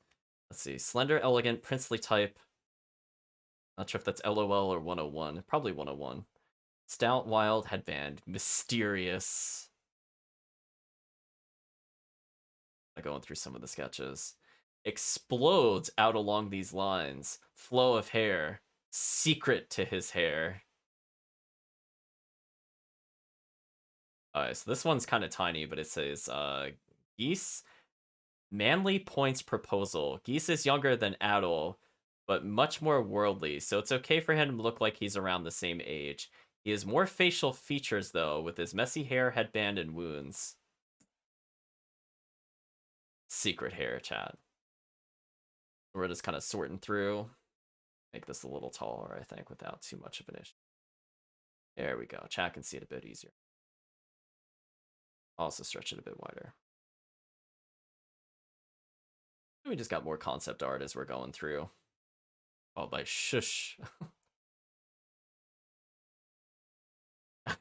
Let's see. Slender, elegant, princely type. Not sure if that's LOL or 101. Probably 101. Stout, wild, headband. Mysterious. I'm going through some of the sketches. Explodes out along these lines. Flow of hair. Secret to his hair. Alright, so this one's kind of tiny, but it says, Geese, manly points proposal. Geese is younger than Adol, but much more worldly, so it's okay for him to look like he's around the same age. He has more facial features, though, with his messy hair, headband, and wounds. Secret hair, chat. We're just kind of sorting through. Make this a little taller, I think, without too much of an issue. There we go. Chat can see it a bit easier. Also stretch it a bit wider. We just got more concept art as we're going through. Followed by shush.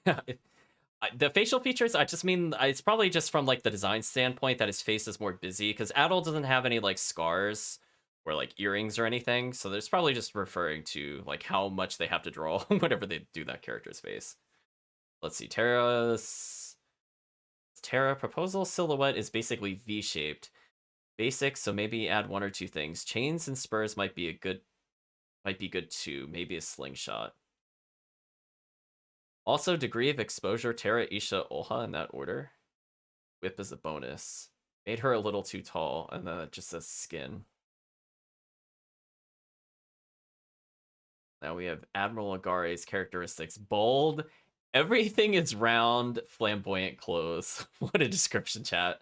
The facial features, I just mean, it's probably just from like the design standpoint that his face is more busy, because Adol doesn't have any like scars or like earrings or anything, so there's probably just referring to like how much they have to draw whenever they do that character's face. Let's see, Terra proposal silhouette is basically V-shaped. Basic, so maybe add one or two things. Chains and spurs might be good too. Maybe a slingshot. Also, degree of exposure, Terra, Isha, Oha in that order. Whip is a bonus. Made her a little too tall, and then it just says skin. Now we have Admiral Agare's characteristics. Bold. Everything is round, flamboyant clothes. What a description, chat.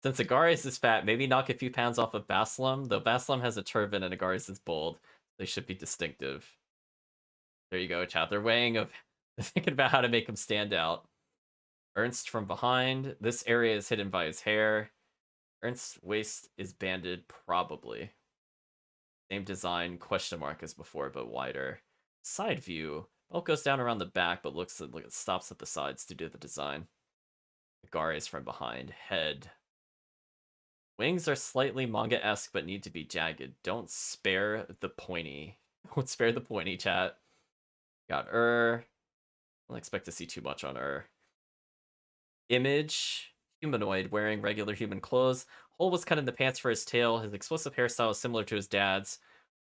Since Agares is fat, maybe knock a few pounds off of Baslam, though Baslam has a turban and Agares is bold. They should be distinctive. There you go, chat. They're weighing of thinking about how to make him stand out. Ernst from behind. This area is hidden by his hair. Ernst's waist is banded, probably. Same design, question mark as before, but wider. Side view. Belt goes down around the back, but looks like it stops at the sides to do the design. Agares from behind. Head. Wings are slightly manga-esque, but need to be jagged. Don't spare the pointy. Don't spare the pointy, chat. Got Don't expect to see too much on Image. Humanoid, wearing regular human clothes. Hole was cut in the pants for his tail. His explosive hairstyle is similar to his dad's,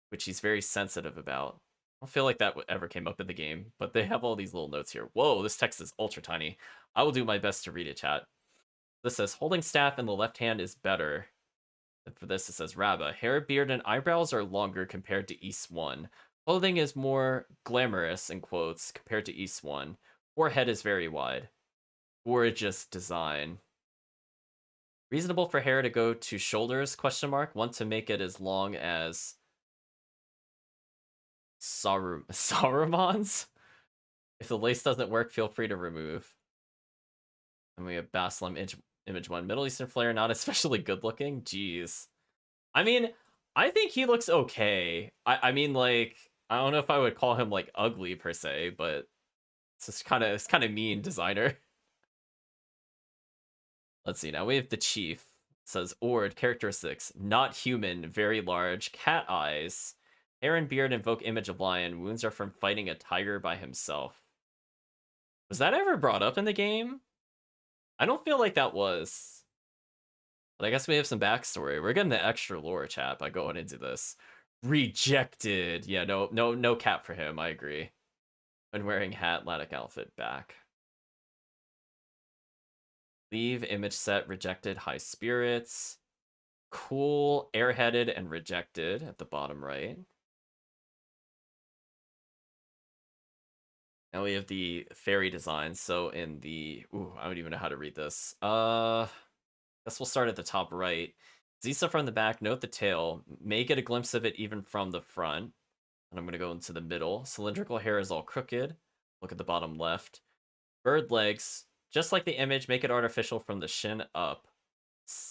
which he's very sensitive about. I don't feel like that ever came up in the game, but they have all these little notes here. Whoa, this text is ultra tiny. I will do my best to read it, chat. This says, holding staff in the left hand is better. And for this, it says, Rabba. Hair, beard, and eyebrows are longer compared to East 1. Clothing is more glamorous, in quotes, compared to East 1. Forehead is very wide. Gorgeous design. Reasonable for hair to go to shoulders, question mark. Want to make it as long as Saruman's? If the lace doesn't work, feel free to remove. And we have Baslam image 1. Middle Eastern flair, not especially good looking. Jeez. I mean, I think he looks okay. I mean, like, I don't know if I would call him, like, ugly per se, but it's just kind of mean, designer. Let's see, now we have the chief. It says, Ord, characteristics, not human, very large, cat eyes. Hair and beard invoke image of lion. Wounds are from fighting a tiger by himself. Was that ever brought up in the game? I don't feel like that was. But I guess we have some backstory. We're getting the extra lore, chat, by going into this. Rejected. Yeah, no cap for him, I agree. When wearing hat, Latic outfit, back. Leave, image set, rejected, high spirits. Cool, airheaded, and rejected at the bottom right. Now we have the fairy design. So in the... Ooh, I don't even know how to read this. Guess we'll start at the top right. Zisa from the back, note the tail. May get a glimpse of it even from the front. And I'm going to go into the middle. Cylindrical hair is all crooked. Look at the bottom left. Bird legs, just like the image, make it artificial from the shin up.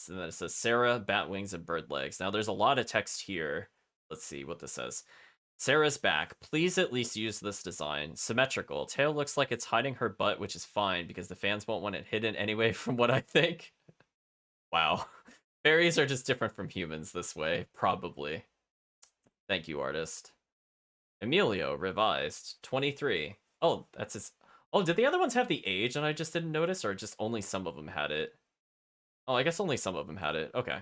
And then it says Sarah, bat wings, and bird legs. Now there's a lot of text here. Let's see what this says. Sarah's back. Please at least use this design. Symmetrical. Tail looks like it's hiding her butt, which is fine because the fans won't want it hidden anyway, from what I think. Wow. Fairies are just different from humans this way, probably. Thank you, artist. Emilio, revised. 23. Oh, that's his... Oh, did the other ones have the age and I just didn't notice, or just only some of them had it? Oh, I guess only some of them had it. Okay.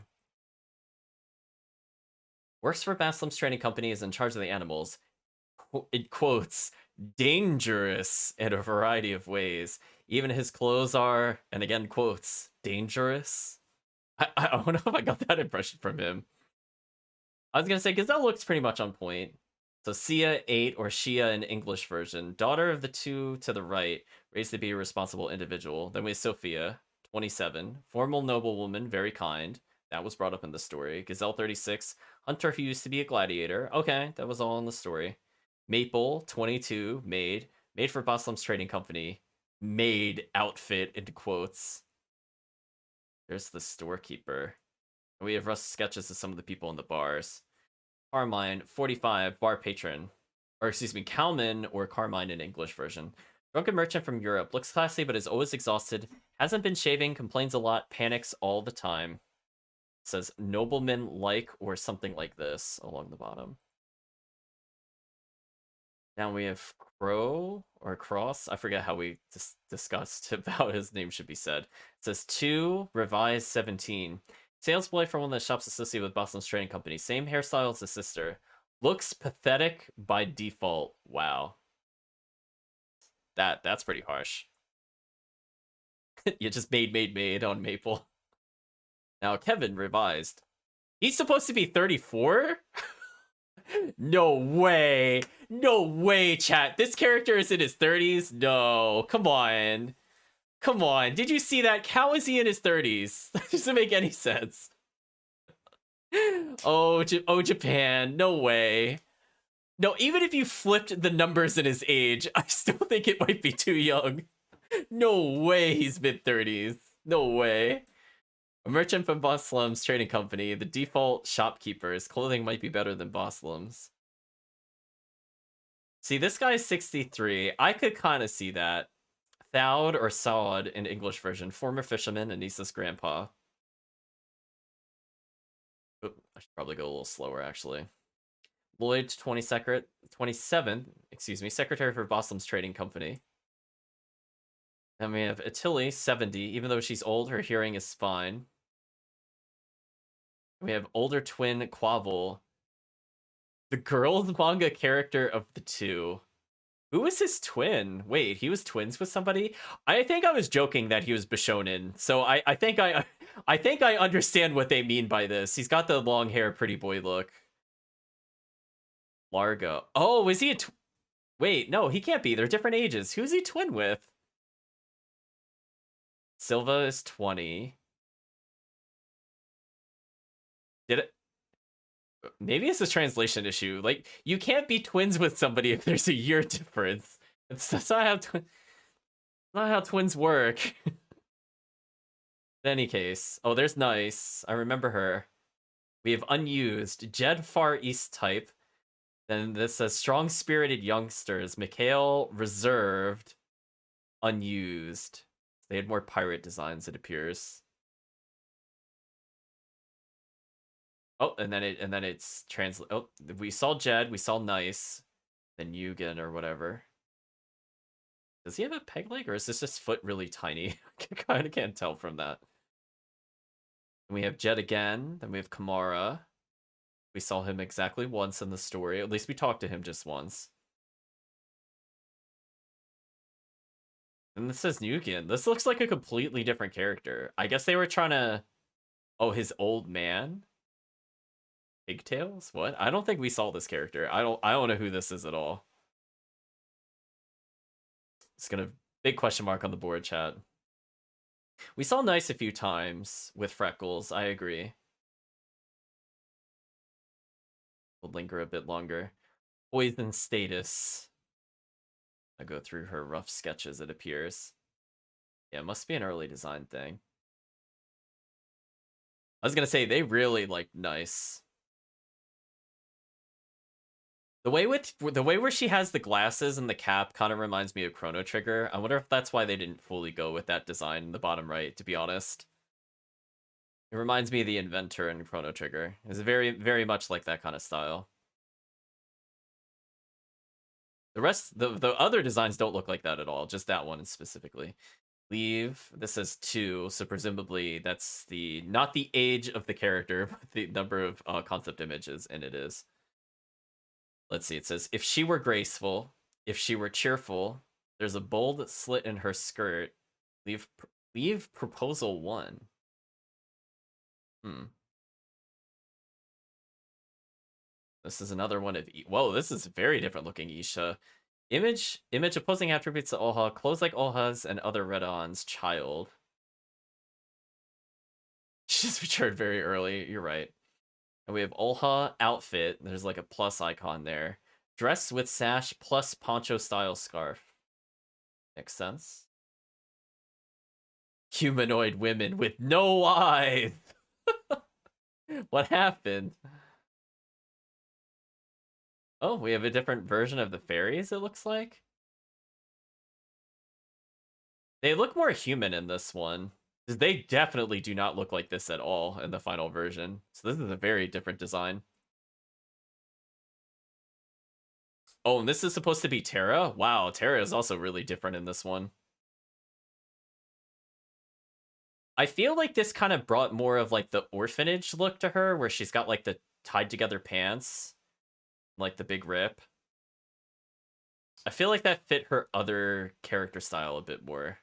Works for Baslam's training company, is in charge of the animals. It quotes, dangerous in a variety of ways. Even his clothes are, and again quotes, dangerous. I don't know if I got that impression from him. I was going to say, Gazelle looks pretty much on point. So Sia, 8, or Shia in English version. Daughter of the two to the right, raised to be a responsible individual. Then we have Sophia, 27. Formal noblewoman, very kind. That was brought up in the story. Gazelle, 36. Hunter who used to be a gladiator. Okay, that was all in the story. Maple, 22. Maid. Made for Baslam's trading company. Maid outfit, in quotes. There's the storekeeper. We have rough sketches of some of the people in the bars. Carmine, 45, bar patron. Or excuse me, Calman or Carmine in English version. Drunken merchant from Europe. Looks classy but is always exhausted. Hasn't been shaving, complains a lot, panics all the time. It says nobleman like or something like this along the bottom. Now we have Crow or Cross. I forget how we discussed about his name should be said. It says 2, revised 17. Sales boy for one of the shops associated with Boston's trading company. Same hairstyle as his sister. Looks pathetic by default. Wow. That's pretty harsh. You just made on Maple. Now Kevin, revised. He's supposed to be 34? No way. No way, chat. This character is in his 30s? No. Come on. Come on. Did you see that? How is he in his 30s? That doesn't make any sense. Oh, Japan. No way. No, even if you flipped the numbers in his age, I still think it might be too young. No way he's mid-30s. No way. A merchant from Boslam's trading company. The default shopkeepers. Clothing might be better than Boslam's. See, this guy's 63. I could kind of see that. Thawed or Sawed in English version. Former fisherman, Anissa's grandpa. Oop, I should probably go a little slower, actually. Lloyd, 27th, excuse me, secretary for Boslam's trading company. And we have Attili, 70. Even though she's old, her hearing is fine. We have older twin Quavel. The girl's manga character of the two. Who was his twin? Wait, he was twins with somebody? I think I was joking that he was Bishonen. So I think I understand what they mean by this. He's got the long hair, pretty boy look. Largo. Oh, is he a wait, no, he can't be. They're different ages. Who's he twin with? Silva is 20. Did it? Maybe it's a translation issue. Like, you can't be twins with somebody if there's a year difference. That's not how twins work. In any case. Oh, there's Nice. I remember her. We have unused. Jed Far East type. Then this says strong-spirited youngsters. Mikhail reserved. Unused. They had more pirate designs, it appears. Oh, and then it's translate. Oh, we saw Jed, we saw Nice, then Yugen or whatever. Does he have a peg leg, or is this just foot really tiny? I kind of can't tell from that. And we have Jed again. Then we have Kamara. We saw him exactly once in the story. At least we talked to him just once. And this says Yugen. This looks like a completely different character. I guess they were trying to... Oh, his old man? Pigtails? What? I don't think we saw this character. I don't know who this is at all. It's gonna big question mark on the board, chat. We saw Nice a few times with freckles. I agree. We'll linger a bit longer. Poison status. I'll go through her rough sketches, it appears. Yeah, it must be an early design thing. I was gonna say, they really like Nice. The way where she has the glasses and the cap kind of reminds me of Chrono Trigger. I wonder if that's why they didn't fully go with that design in the bottom right, to be honest. It reminds me of the inventor in Chrono Trigger. It's very, very much like that kind of style. The rest, the other designs don't look like that at all, just that one specifically. Leave, this says 2, so presumably that's the, not the age of the character, but the number of concept images, and it is. Let's see, it says, if she were graceful, if she were cheerful, there's a bold slit in her skirt. Leave proposal 1. This is another one of... Whoa, this is very different looking Isha. Image opposing attributes to Oha. Clothes like Oha's and other Redon's child. She's matured very early. You're right. And we have Olha outfit. There's like a plus icon there. Dress with sash plus poncho style scarf. Makes sense. Humanoid women with no eyes. What happened? Oh, we have a different version of the fairies, it looks like. They look more human in this one. They definitely do not look like this at all in the final version. So this is a very different design. Oh, and this is supposed to be Terra? Wow, Terra is also really different in this one. I feel like this kind of brought more of like the orphanage look to her, where she's got like the tied together pants, like the big rip. I feel like that fit her other character style a bit more.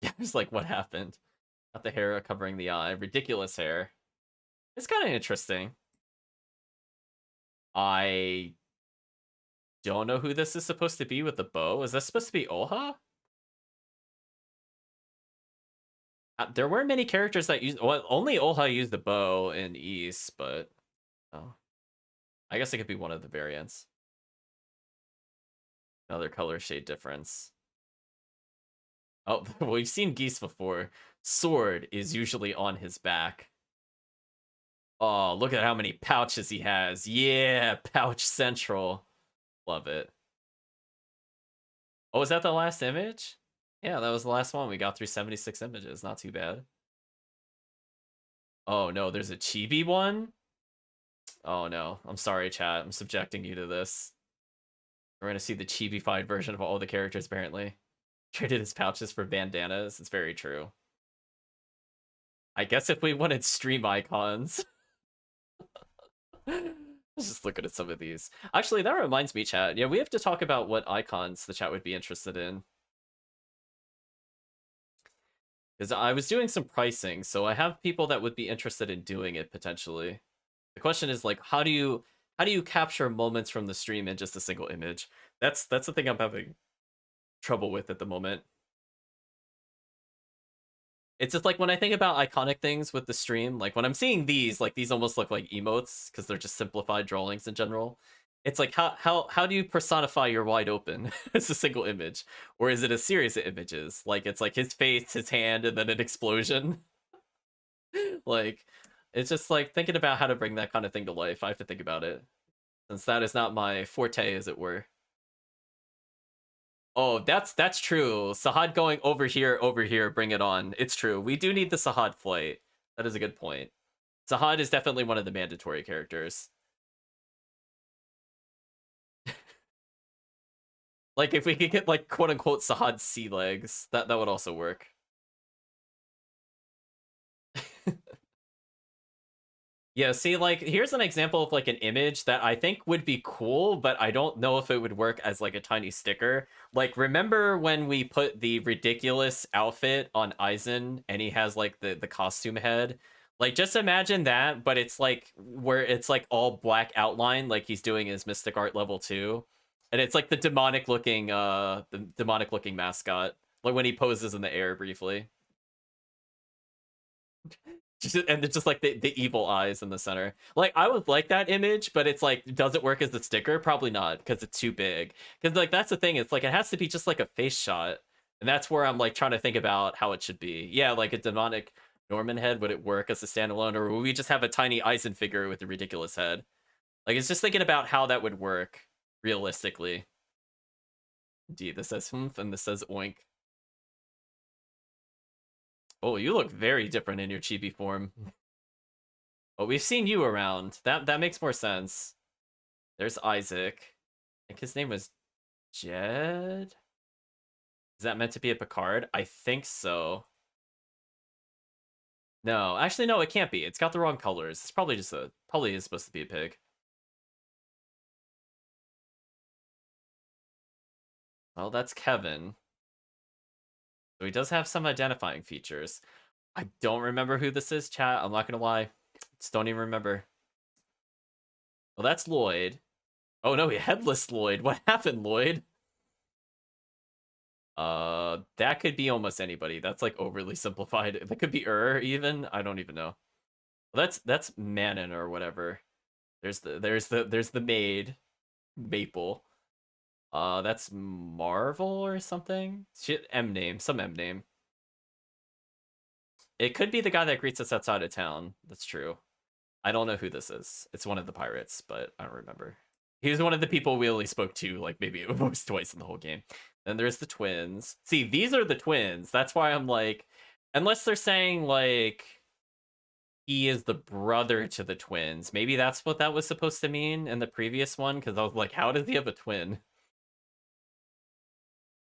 Yeah, it's like, what happened? Got the hair covering the eye. Ridiculous hair. It's kind of interesting. I don't know who this is supposed to be with the bow. Is that supposed to be Oha? There weren't many characters that use. Well, only Oha used the bow in East, but oh, I guess it could be one of the variants. Another color shade difference. Oh, we've seen Geese before. Sword is usually on his back. Oh, look at how many pouches he has. Yeah, pouch central. Love it. Oh, is that the last image? Yeah, that was the last one. We got through 76 images. Not too bad. Oh, no, there's a chibi one? Oh, no. I'm sorry, chat. I'm subjecting you to this. We're gonna see the chibi-fied version of all the characters, apparently. Traded his pouches for bandanas. It's very true. I guess if we wanted stream icons... Let's just look at some of these. Actually, that reminds me, chat. Yeah, we have to talk about what icons the chat would be interested in. Because I was doing some pricing, so I have people that would be interested in doing it, potentially. The question is, like, how do you capture moments from the stream in just a single image? That's the thing I'm having trouble with at the moment. It's just like when I think about iconic things with the stream, like when I'm seeing these, like these almost look like emotes because they're just simplified drawings in general. It's like how do you personify your wide open as a single image, or is it a series of images? Like it's like his face, his hand, and then an explosion. Like it's just like thinking about how to bring that kind of thing to life. I have to think about it since that is not my forte, as it were. Oh, that's true. Sahad going over here, bring it on. It's true. We do need the Sahad flight. That is a good point. Sahad is definitely one of the mandatory characters. Like if we could get like quote unquote Sahad sea legs, that would also work. Yeah, see, like, here's an example of, like, an image that I think would be cool, but I don't know if it would work as, like, a tiny sticker. Like, remember when we put the ridiculous outfit on Aizen, and he has, like, the costume head? Like, just imagine that, but it's, like, where it's, like, all black outline, like he's doing his Mystic Art level 2. And it's, like, the demonic-looking mascot. Like, when he poses in the air briefly. And it's just like the evil eyes in the center. Like I would like that image, but it's like, does it work as a sticker? Probably not, because it's too big. Because like that's the thing, it's like it has to be just like a face shot, and that's where I'm like trying to think about how it should be. Yeah, like a demonic Norman head, would it work as a standalone, or would we just have a tiny Eisen figure with a ridiculous head? Like it's just thinking about how that would work realistically. Indeed, this says humph and this says oink. Oh, you look very different in your chibi form. But we've seen you around. That makes more sense. There's Isaac. I think his name was Jed? Is that meant to be a Picard? I think so. No, actually, no, it can't be. It's got the wrong colors. It's probably just probably is supposed to be a pig. Well, that's Kevin. So he does have some identifying features. I don't remember who this is, chat. I'm not gonna lie. Just don't even remember. Well, that's Lloyd. Oh no, headless Lloyd. What happened, Lloyd? That could be almost anybody. That's like overly simplified. That could be even. I don't even know. That's Manon or whatever. There's the maid, Maple. That's Marvel or something. Shit, some M name. It could be the guy that greets us outside of town. That's true. I don't know who this is. It's one of the pirates, but I don't remember. He was one of the people we only spoke to, like maybe almost twice in the whole game. Then there's the twins. See, these are the twins. That's why I'm like, unless they're saying like he is the brother to the twins. Maybe that's what that was supposed to mean in the previous one, because I was like, how does he have a twin?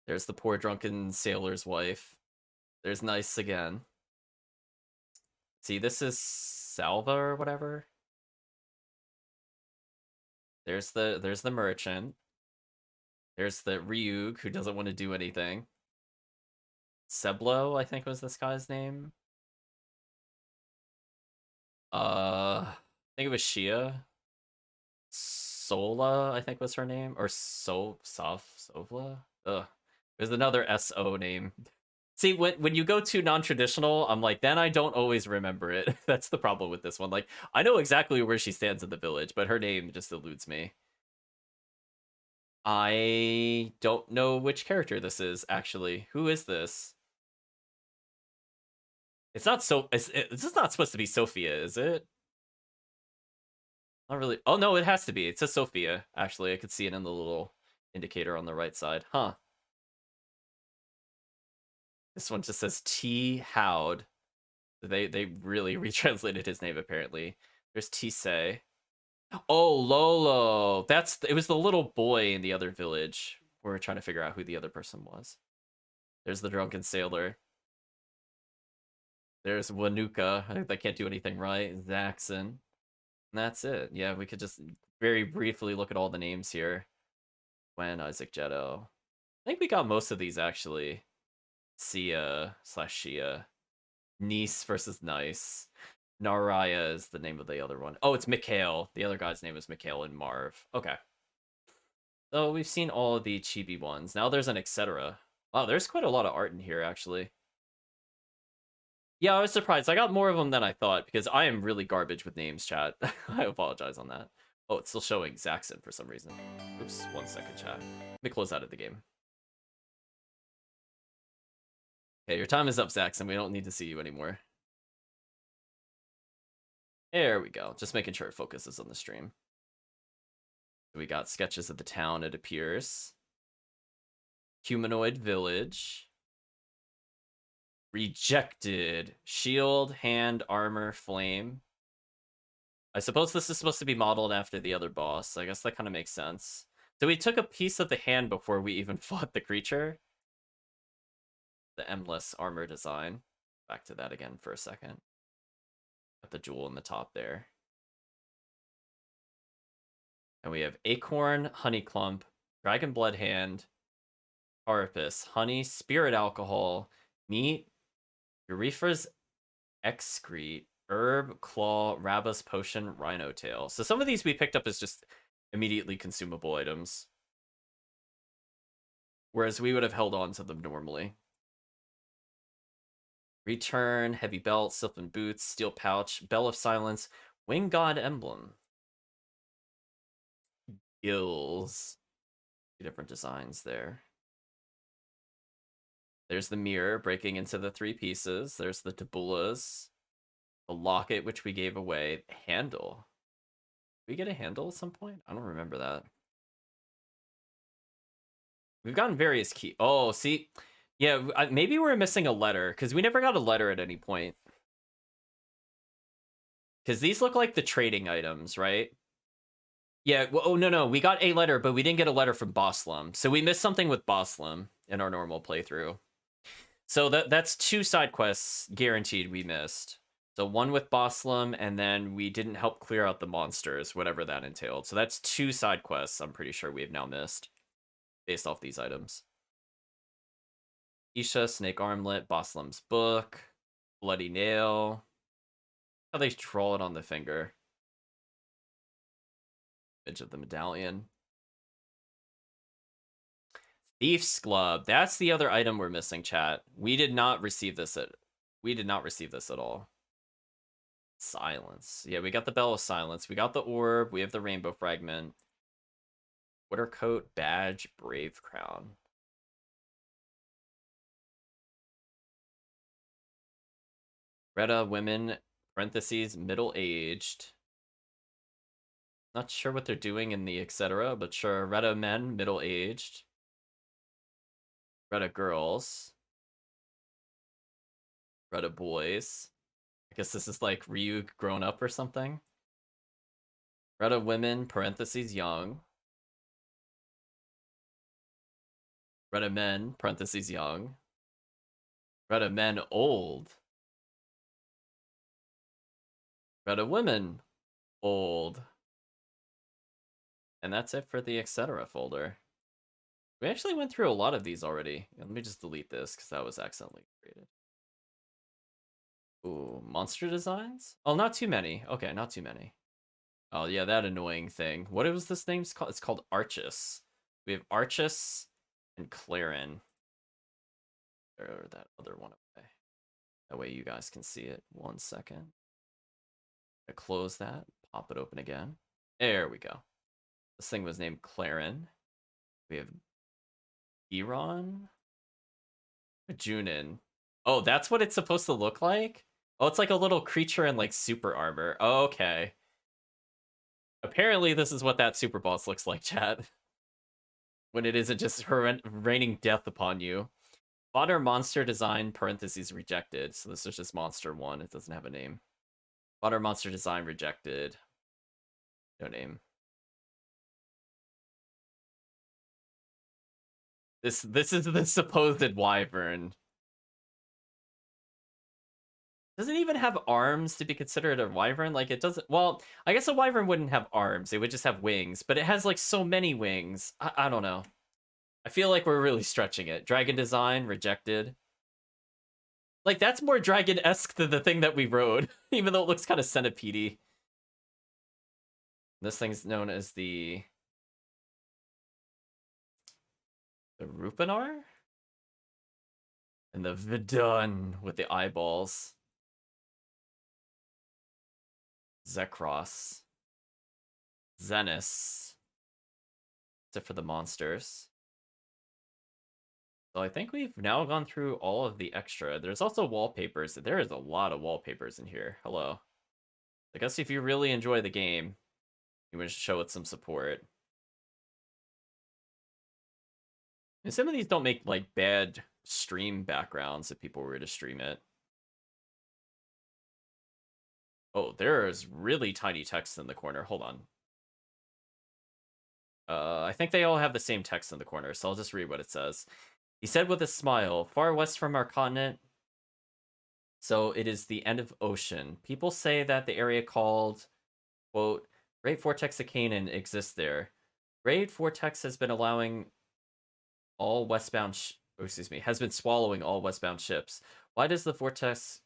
There's the poor drunken sailor's wife. There's Nice again. See, this is Salva or whatever. There's the merchant. There's the Ryug who doesn't want to do anything. Seblo, I think was this guy's name. I think it was Shia. Sola, I think was her name, or Sovla. Ugh, there's another So name. See, when you go too non-traditional, I'm like, then I don't always remember it. That's the problem with this one. Like, I know exactly where she stands in the village, but her name just eludes me. I don't know which character this is, actually. Who is this? It's not so. This is not supposed to be Sophia, is it? Not really. Oh no, it has to be. It says Sophia. Actually, I could see it in the little indicator on the right side. Huh. This one just says T. Howd. They really retranslated his name apparently. There's Tisei. Oh, Lolo. It was the little boy in the other village. We're trying to figure out who the other person was. There's the drunken sailor. There's Wanuka. I can't do anything right. Zaxxon. And that's it. Yeah, we could just very briefly look at all the names here. Gwen, Isaac Jetto. I think we got most of these actually. Sia / Shia. Nice versus Nice. Naraya is the name of the other one. Oh, it's Mikhail. The other guy's name is Mikhail and Marv. Okay. So we've seen all of the chibi ones. Now there's an etc. Wow, there's quite a lot of art in here, actually. Yeah, I was surprised. I got more of them than I thought, because I am really garbage with names, chat. I apologize on that. Oh, it's still showing Zaxxon for some reason. Oops, 1 second, chat. Let me close out of the game. Okay, your time is up, Zaxxon. We don't need to see you anymore. There we go. Just making sure it focuses on the stream. We got sketches of the town, it appears. Humanoid village. Rejected. Shield, hand, armor, flame. I suppose this is supposed to be modeled after the other boss. I guess that kind of makes sense. So we took a piece of the hand before we even fought the creature. The M-less armor design. Back to that again for a second. Got the jewel in the top there. And we have Acorn, Honey Clump, Dragon Blood Hand, Carapace, Honey, Spirit Alcohol, Meat, Euryphra's Excrete, Herb, Claw, Rabus Potion, Rhino Tail. So some of these we picked up as just immediately consumable items. Whereas we would have held on to them normally. Return, Heavy Belt, Silken Boots, Steel Pouch, Bell of Silence, Wing God Emblem. Gills. Two different designs there. There's the mirror breaking into the 3 pieces. There's the tabulas. The locket, which we gave away. The handle. Did we get a handle at some point? I don't remember that. We've gotten various key. Oh, see? Yeah, maybe we're missing a letter, because we never got a letter at any point. Because these look like the trading items, right? Yeah, well, oh, no, we got a letter, but we didn't get a letter from Boslum. So we missed something with Boslum in our normal playthrough. So that's 2 side quests guaranteed we missed. So one with Boslum, and then we didn't help clear out the monsters, whatever that entailed. So that's 2 side quests I'm pretty sure we have now missed, based off these items. Isha, Snake Armlet, Boslum's Book, Bloody Nail. How they draw it on the finger. Image of the medallion. Thief's Club. That's the other item we're missing, chat. We did not receive this at all. Silence. Yeah, we got the Bell of Silence. We got the orb. We have the rainbow fragment. Water coat, badge, brave crown. Retta women, parentheses, middle-aged. Not sure what they're doing in the etc., but sure. Retta men, middle-aged. Retta girls. Retta boys. I guess this is like Ryu grown up or something. Retta women, parentheses, young. Retta men, parentheses, young. Retta men, old. Retta women, old. And that's it for the etc. folder. We actually went through a lot of these already. Let me just delete this because that was accidentally created. Ooh, monster designs? Oh, not too many. Okay, not too many. Oh yeah, that annoying thing. What was this name's called? It's called Archus. We have Archus and Clarin. Or that other one away. That way you guys can see it. 1 second. I close that. Pop it open again. There we go. This thing was named Clarin. We have Iran. Junin. Oh, that's what it's supposed to look like? Oh, it's like a little creature in like super armor. Oh, okay. Apparently this is what that super boss looks like, chat. When it isn't just raining death upon you. Fodder monster design, parentheses rejected. So this is just monster 1. It doesn't have a name. Fodder monster design rejected. No name. This is the supposed wyvern. Does it even have arms to be considered a wyvern? Like, it doesn't... Well, I guess a wyvern wouldn't have arms. It would just have wings. But it has, like, so many wings. I don't know. I feel like we're really stretching it. Dragon design, rejected. Like, that's more dragon-esque than the thing that we rode. Even though it looks kind of centipede-y. This thing's known as the Rupinar? And the Vidun with the eyeballs. Zekros. Zenith. Except for the monsters. So I think we've now gone through all of the extra. There's also wallpapers. There is a lot of wallpapers in here. Hello. I guess if you really enjoy the game, you want to show it some support. And some of these don't make, like, bad stream backgrounds if people were to stream it. Oh, there is really tiny text in the corner. Hold on. I think they all have the same text in the corner, so I'll just read what it says. He said with a smile, far west from our continent, so it is the end of ocean. People say that the area called, quote, Great Vortex of Canaan exists there. Great Vortex has been allowing all westbound, has been swallowing all westbound ships. Why does the vortex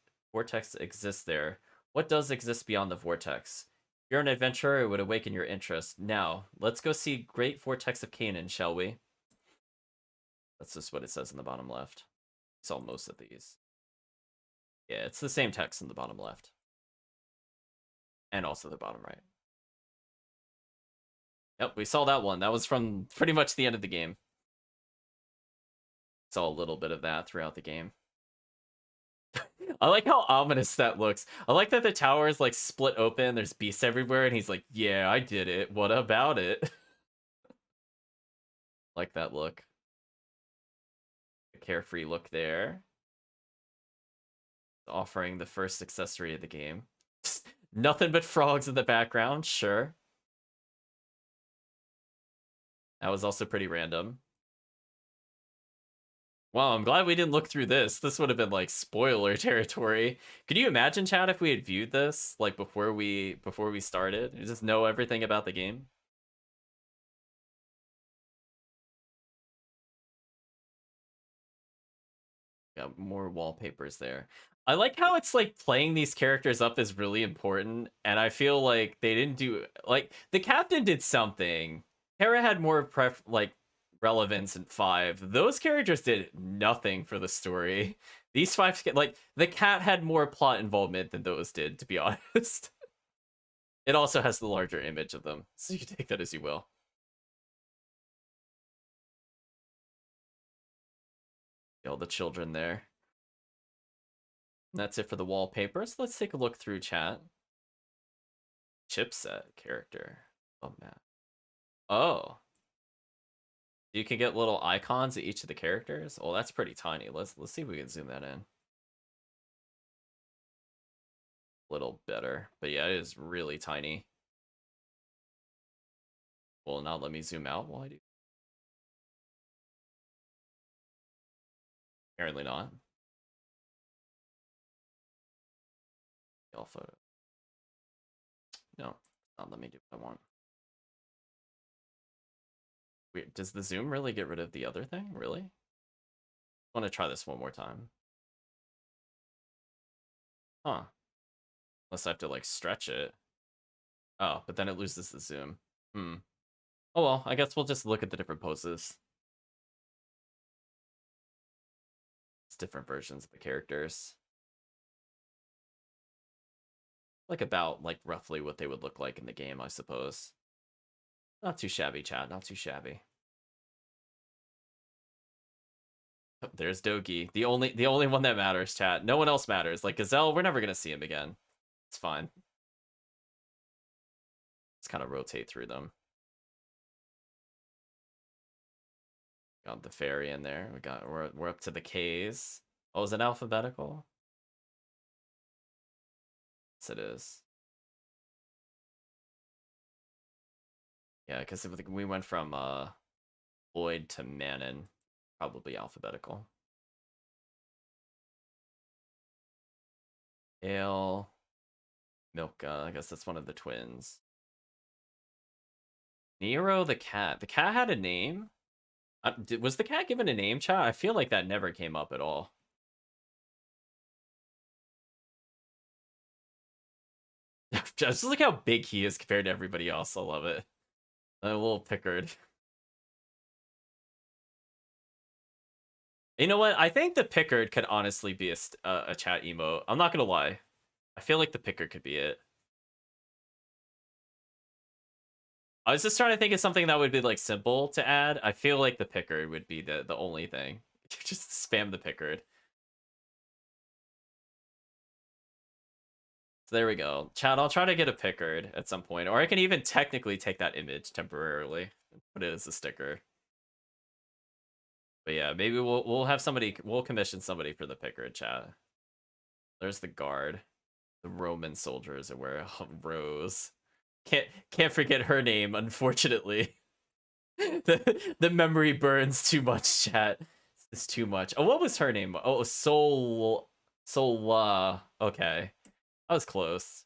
exist there? What does exist beyond the vortex? If you're an adventurer, it would awaken your interest. Now, let's go see Great Vortex of Canaan, shall we? That's just what it says in the bottom left. I saw most of these. Yeah, it's the same text in the bottom left. And also the bottom right. Yep, we saw that one. That was from pretty much the end of the game. Saw a little bit of that throughout the game. I like how ominous that looks. I like that the tower is like split open. There's beasts everywhere, and he's like, "Yeah, I did it. What about it?" Like that look. The carefree look there. Offering the first accessory of the game. Nothing but frogs in the background. Sure. That was also pretty random. Wow, I'm glad we didn't look through this. This would have been like spoiler territory. Could you imagine, Chad, if we had viewed this like before we started? You just know everything about the game. Yeah, more wallpapers there. I like how it's like playing these characters up is really important, and I feel like they didn't do like the captain did something. Hera had more relevance in 5. Those characters did nothing for the story. These 5 like the cat had more plot involvement than those did, to be honest. It also has the larger image of them, so you can take that as you will. All the children there. That's it for the wallpapers. Let's take a look through chat. Chipset character. Oh man. Oh. You can get little icons of each of the characters. Oh, that's pretty tiny. Let's see if we can zoom that in. A little better. But yeah, it is really tiny. Will not let me zoom out while I do. Apparently not. All photo. No, not let me do what I want. Weird. Does the zoom really get rid of the other thing? Really? I want to try this one more time. Huh. Unless I have to like stretch it. Oh, but then it loses the zoom. Hmm. Oh well, I guess we'll just look at the different poses. It's different versions of the characters. Like about like roughly what they would look like in the game, I suppose. Not too shabby, chat. Not too shabby. There's Dogi, the only one that matters, chat. No one else matters. Like Gazelle, we're never gonna see him again. It's fine. Let's kind of rotate through them. Got the fairy in there. We're up to the K's. Oh, is it alphabetical? Yes, it is. Yeah, because we went from Lloyd to Manon, probably alphabetical. Ale, Milka. I guess that's one of the twins. Nero the cat. The cat had a name. Was the cat given a name, chat? I feel like that never came up at all. Just look how big he is compared to everybody else. I love it. A little Pickard. You know what? I think the Pickard could honestly be a chat emote. I'm not gonna lie. I feel like the Pickard could be it. I was just trying to think of something that would be like simple to add. I feel like the Pickard would be the only thing. Just spam the Pickard. So there we go. Chat, I'll try to get a Pickard at some point. Or I can even technically take that image temporarily and put it as a sticker. But yeah, maybe we'll have somebody, we'll commission somebody for the Pickard, chat. There's the guard. The Roman soldiers that wear Rose. Can't forget her name, unfortunately. the memory burns too much, chat. It's too much. Oh, what was her name? Oh, Sola. Okay. I was close.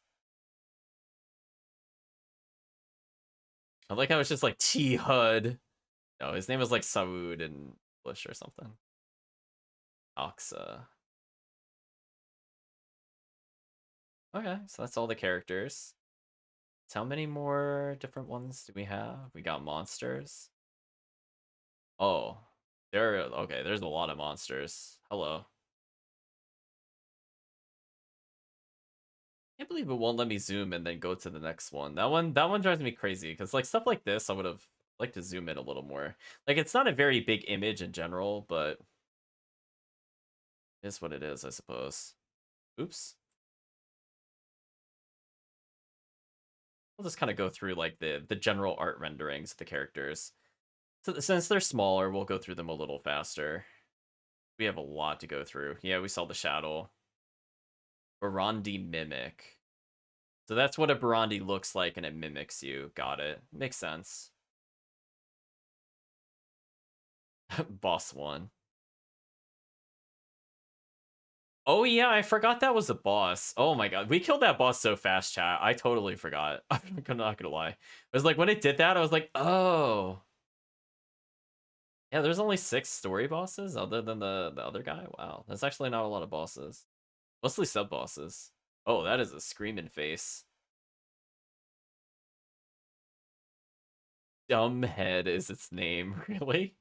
I like how it's just like T Hud. No, his name was like Saud in English or something. Oxa. Okay, so that's all the characters. So how many more different ones do we have? We got monsters. Oh, okay. There's a lot of monsters. Hello. Can't believe it won't let me zoom and then go to the next one. That one drives me crazy because like stuff like this, I would have liked to zoom in a little more. Like it's not a very big image in general, but it is what it is, I suppose. Oops. We'll just kind of go through like the general art renderings of the characters. So since they're smaller, we'll go through them a little faster. We have a lot to go through. Yeah, we saw the shadow. Burundi mimic. So that's what a Burundi looks like, and it mimics you. Got it. Makes sense. Boss one. Oh yeah, I forgot that was a boss. Oh my god, we killed that boss so fast, chat. I totally forgot. I'm not gonna lie. It was like when it did that, I was like, oh. Yeah, there's only 6 story bosses other than the other guy. Wow, that's actually not a lot of bosses. Mostly sub bosses. Oh, that is a screaming face. Dumbhead is its name, really?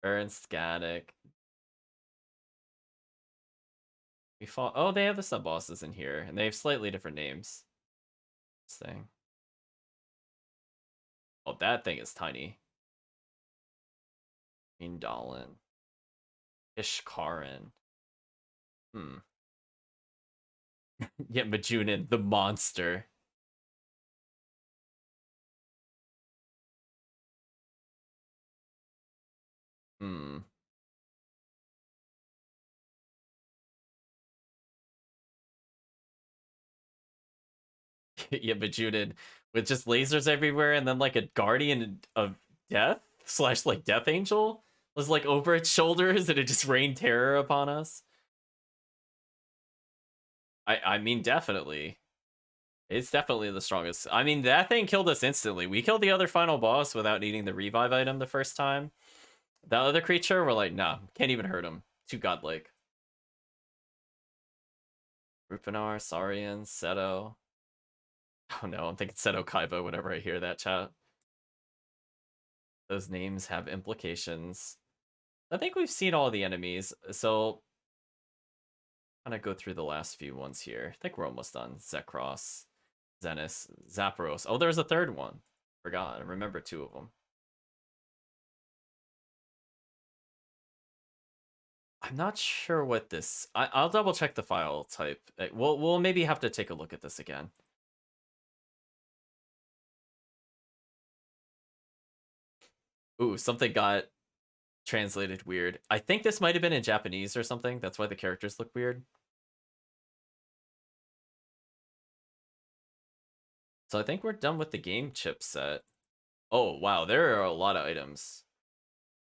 Ernst Gaddick. We fought. Oh, they have the sub bosses in here, and they have slightly different names. This thing. Oh, that thing is tiny. Indolin. Ishkarin. Hmm. Yeah, Majunin, the monster. Hmm. Yeah, Majunin with just lasers everywhere, and then like a guardian of death slash like death angel was like over its shoulders, and it just rained terror upon us. I mean, definitely. It's definitely the strongest. I mean, that thing killed us instantly. We killed the other final boss without needing the revive item the first time. That other creature, we're like, nah, can't even hurt him. Too godlike. Rupinar, Saurian, Seto. Oh no, I'm thinking Seto Kaiba whenever I hear that, chat. Those names have implications. I think we've seen all the enemies, so I'm gonna go through the last few ones here. I think we're almost done. Zekros, Zenith, Zapdos. Oh, there's a third one. Forgot. I remember two of them. I'm not sure what this... I'll double check the file type. We'll maybe have to take a look at this again. Ooh, something got translated weird. I think this might have been in Japanese or something. That's why the characters look weird. So I think we're done with the game chipset. Oh, wow, there are a lot of items.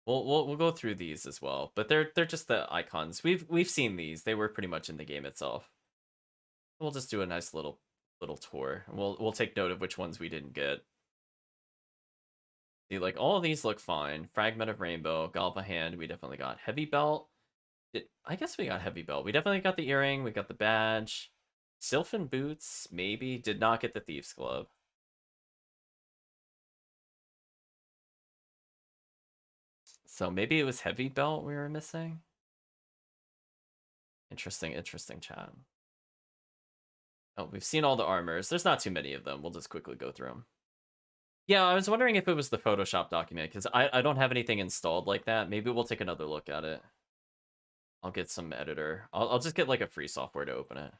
We'll go through these as well, but they're just the icons. We've seen these. They were pretty much in the game itself. We'll just do a nice little tour. We'll take note of which ones we didn't get. See, like all of these look fine. Fragment of Rainbow, Galva Hand. We definitely got Heavy Belt. I guess we got Heavy Belt. We definitely got the earring. We got the badge. Sylphin Boots, maybe. Did not get the Thieves Glove. So maybe it was Heavy Belt we were missing. Interesting chat. Oh, we've seen all the armors. There's not too many of them. We'll just quickly go through them. Yeah, I was wondering if it was the Photoshop document, because I don't have anything installed like that. Maybe we'll take another look at it. I'll get some editor. I'll just get like a free software to open it.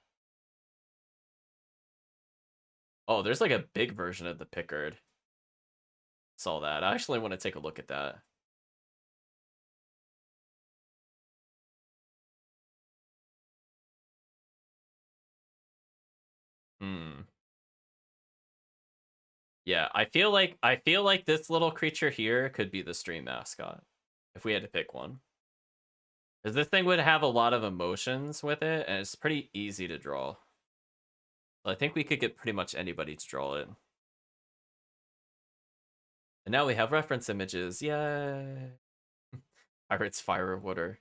Oh, there's like a big version of the Pickard. Saw that. I actually want to take a look at that. Hmm. Yeah, I feel like this little creature here could be the stream mascot if we had to pick one. Because this thing would have a lot of emotions with it, and it's pretty easy to draw. So I think we could get pretty much anybody to draw it. And now we have reference images. Yay! Pirates, Fire of Water.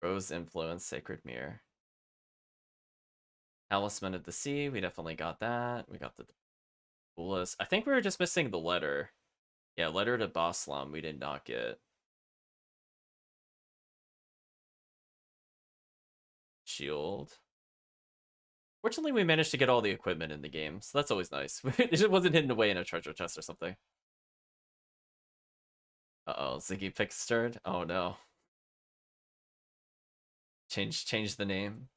Rose Influence, Sacred Mirror. Talisman of the Sea, we definitely got that. We got the coolest. I think we were just missing the letter. Yeah, letter to Boslam we did not get. Shield. Fortunately, we managed to get all the equipment in the game, so that's always nice. It just wasn't hidden away in a treasure chest or something. Uh-oh, Ziggy Pixsterd? Oh no. Change the name.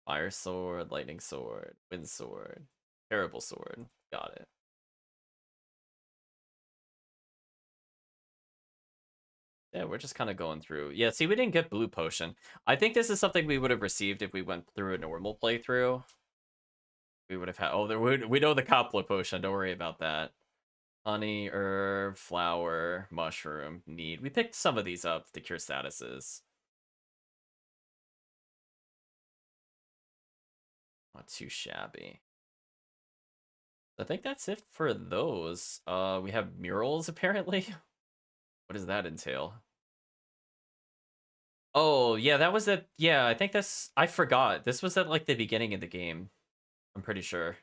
Fire Sword, Lightning Sword, Wind Sword, Terrible Sword. Got it. Yeah, we're just kind of going through. Yeah, see, we didn't get Blue Potion. I think this is something we would have received if we went through a normal playthrough. We would have had... Oh, we know the Copla Potion. Don't worry about that. Honey, herb, flower, mushroom, need. We picked some of these up to cure statuses. Not too shabby. I think that's it for those. We have murals, apparently. What does that entail? Oh, yeah, that was it. Yeah, I think that's... I forgot. This was at, like, the beginning of the game. I'm pretty sure.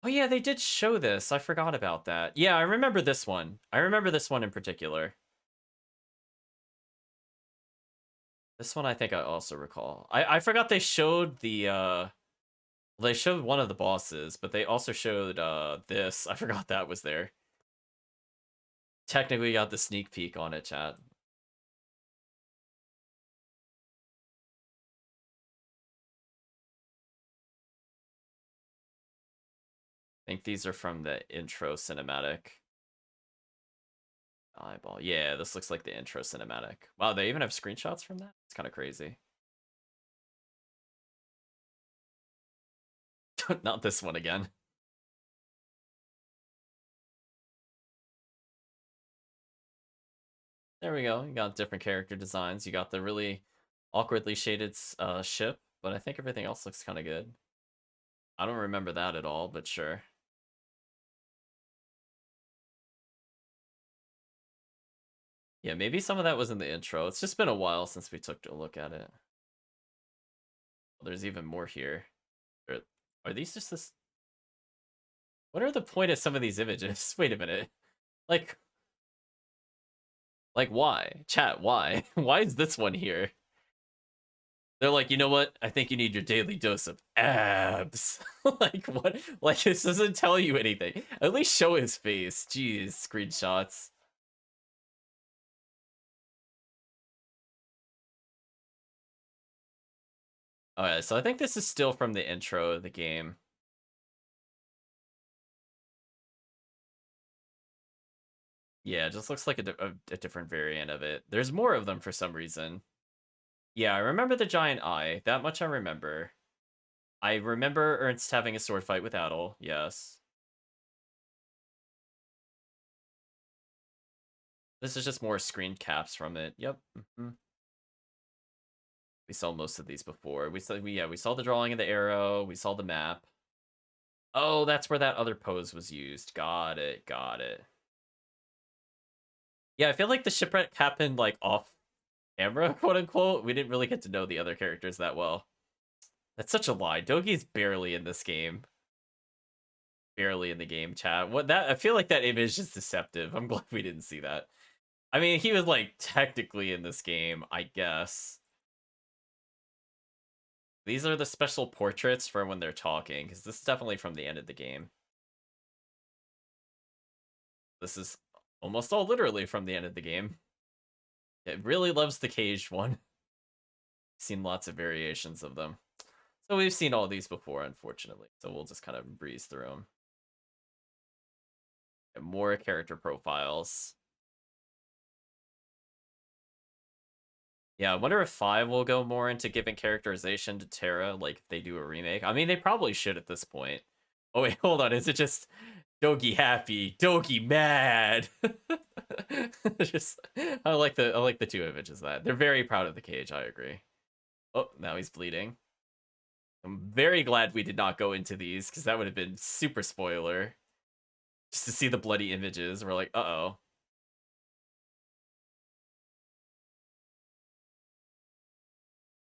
Oh, yeah, they did show this. I forgot about that. Yeah, I remember this one. I remember this one in particular. This one I think I also recall. I forgot they showed the, they showed one of the bosses, but they also showed, this. I forgot that was there. Technically got the sneak peek on it, chat. I think these are from the intro cinematic. Eyeball. Yeah, this looks like the intro cinematic. Wow, they even have screenshots from that? It's kind of crazy. Not this one again. There we go. You got different character designs. You got the really awkwardly shaded ship, but I think everything else looks kind of good. I don't remember that at all, but sure. Yeah, maybe some of that was in the intro. It's just been a while since we took a look at it. There's even more here. Are these just this? What are the point of some of these images? Wait a minute. Like why? Chat, why? Why is this one here? They're like, you know what? I think you need your daily dose of abs. Like, what? Like, this doesn't tell you anything. At least show his face. Jeez, screenshots. Alright, so I think this is still from the intro of the game. Yeah, it just looks like a different variant of it. There's more of them for some reason. Yeah, I remember the giant eye. That much I remember. I remember Ernst having a sword fight with Adol. Yes. This is just more screen caps from it. Yep. We saw most of these before. We saw the drawing of the arrow. We saw the map. Oh, that's where that other pose was used. Got it. Got it. Yeah, I feel like the shipwreck happened like off camera, quote unquote. We didn't really get to know the other characters that well. That's such a lie. Dogi's barely in this game. Barely in the game, chat. What that? I feel like that image is deceptive. I'm glad we didn't see that. I mean, he was like technically in this game, I guess. These are the special portraits for when they're talking, because this is definitely from the end of the game. This is almost all literally from the end of the game. It really loves the caged one. Seen lots of variations of them. So we've seen all these before, unfortunately. So we'll just kind of breeze through them. And more character profiles. Yeah, I wonder if 5 will go more into giving characterization to Terra, like they do a remake. I mean, they probably should at this point. Oh wait, hold on. Is it just Dogi happy, Dogi mad? Just I like the two images of that. They're very proud of the cage, I agree. Oh, now he's bleeding. I'm very glad we did not go into these, because that would have been super spoiler. Just to see the bloody images. We're like, uh-oh.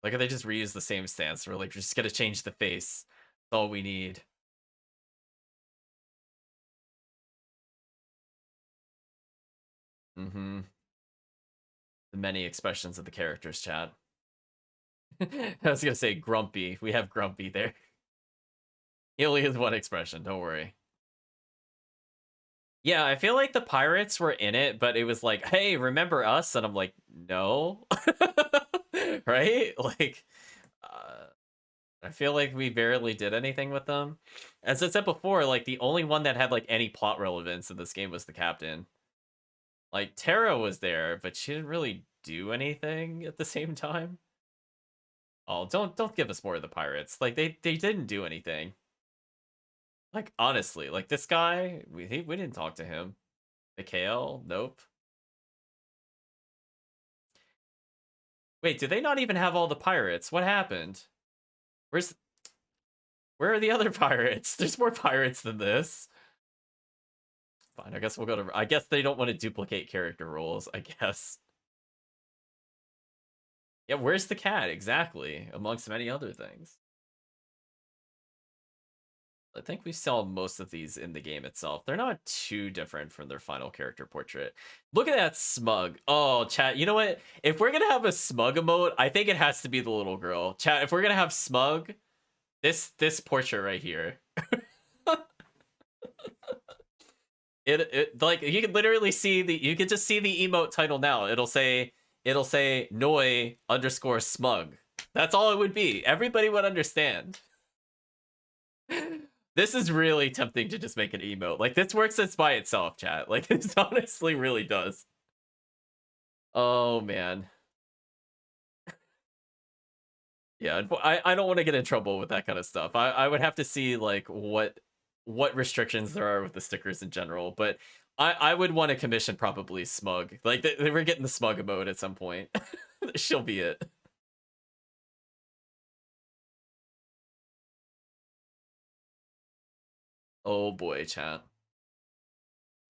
Like, if they just reuse the same stance, we're like, we're just gonna change the face. That's all we need. Mm-hmm. The many expressions of the characters, chat. I was gonna say grumpy. We have grumpy there. He only has one expression, don't worry. Yeah, I feel like the pirates were in it, but it was like, hey, remember us? And I'm like, no. Right? Like, I feel like we barely did anything with them. As I said before, like, the only one that had, like, any plot relevance in this game was the captain. Like, Terra was there, but she didn't really do anything at the same time. Oh, don't give us more of the pirates. Like, they didn't do anything. Like, honestly, like, this guy, we didn't talk to him. Mikhail, nope. Wait, do they not even have all the pirates? What happened? Where are the other pirates? There's more pirates than this. Fine, I guess we'll go to... I guess they don't want to duplicate character roles, I guess. Yeah, where's the cat? Exactly. Amongst many other things. I think we saw most of these in the game itself. They're not too different from their final character portrait. Look at that smug. Oh, chat, you know what? If we're gonna have a smug emote, I think it has to be the little girl. Chat, if we're gonna have smug, this portrait right here. It like you can literally see you can just see the emote title now. It'll say Noi_smug. That's all it would be. Everybody would understand. This is really tempting to just make an emote. Like, this works as by itself, chat. Like, this honestly really does. Oh man. Yeah, I don't want to get in trouble with that kind of stuff. I would have to see like what restrictions there are with the stickers in general, but I would want to commission probably smug. Like they were getting the smug emote at some point. She'll be it. Oh boy, chat.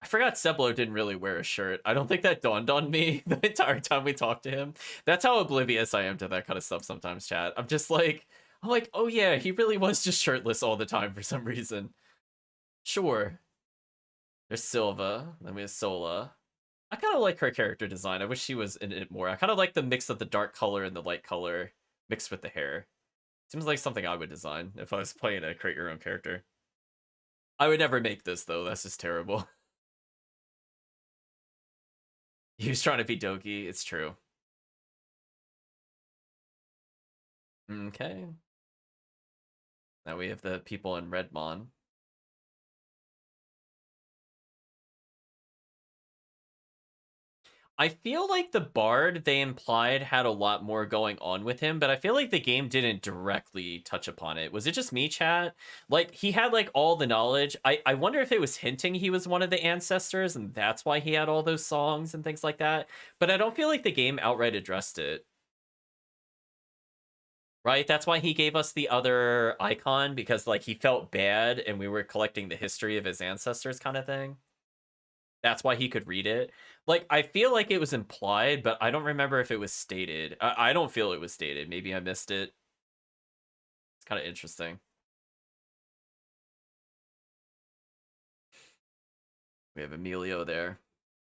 I forgot Seblo didn't really wear a shirt. I don't think that dawned on me the entire time we talked to him. That's how oblivious I am to that kind of stuff sometimes, chat. I'm just like, I'm like, oh yeah, he really was just shirtless all the time for some reason. Sure. There's Silva, then we have Sola. I kind of like her character design. I wish she was in it more. I kind of like the mix of the dark color and the light color mixed with the hair. Seems like something I would design if I was playing a create your own character. I would never make this though. That's just terrible. He was trying to be Doki. It's true. Okay. Now we have the people in Redmon. I feel like the bard they implied had a lot more going on with him, but I feel like the game didn't directly touch upon it. Was it just me, chat? Like, he had, like, all the knowledge. I wonder if it was hinting he was one of the ancestors, and that's why he had all those songs and things like that. But I don't feel like the game outright addressed it. Right? That's why he gave us the other icon, because, like, he felt bad, and we were collecting the history of his ancestors kind of thing. That's why he could read it. Like, I feel like it was implied, but I don't remember if it was stated. I don't feel it was stated. Maybe I missed it. It's kind of interesting. We have Emilio there.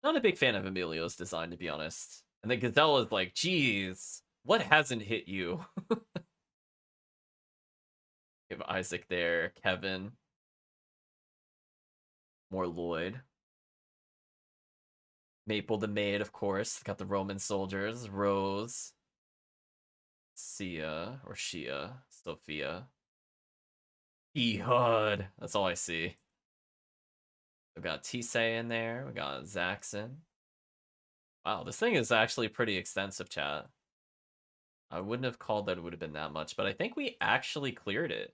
Not a big fan of Emilio's design, to be honest. And then Gazelle is like, geez, what hasn't hit you? We have Isaac there, Kevin. More Lloyd. Maple the maid, of course. Got the Roman soldiers. Rose. Sia or Shia. Sophia. Ehud. That's all I see. We've got Tisei in there. We got Zaxxon. Wow, this thing is actually pretty extensive, chat. I wouldn't have called that it would have been that much, but I think we actually cleared it.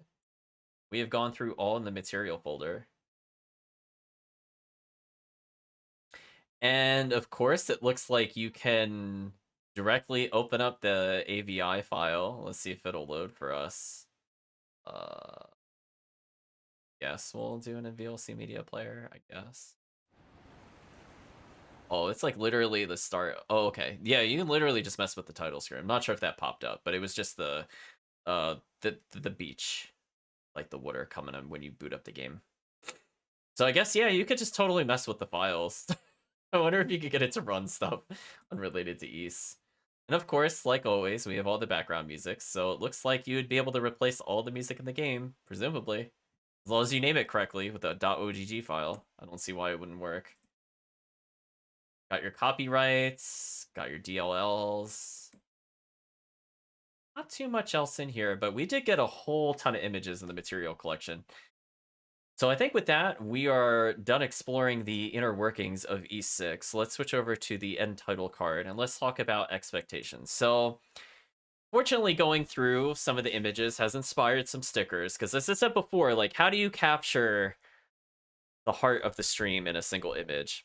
We have gone through all in the material folder. And of course, it looks like you can directly open up the AVI file. Let's see if it'll load for us. Yes, we'll do an VLC media player, I guess. Oh, it's like literally the start. Oh, okay. Yeah, you can literally just mess with the title screen. I'm not sure if that popped up, but it was just the beach, like the water coming in when you boot up the game. So I guess, yeah, you could just totally mess with the files. I wonder if you could get it to run stuff unrelated to Ys. And of course, like always, we have all the background music, so it looks like you would be able to replace all the music in the game, presumably. As long as you name it correctly with a .ogg file. I don't see why it wouldn't work. Got your copyrights, got your DLLs. Not too much else in here, but we did get a whole ton of images in the material collection. So I think with that, we are done exploring the inner workings of Ys 6. Let's switch over to the end title card, and let's talk about expectations. So, fortunately, going through some of the images has inspired some stickers, because as I said before, like, how do you capture the heart of the stream in a single image?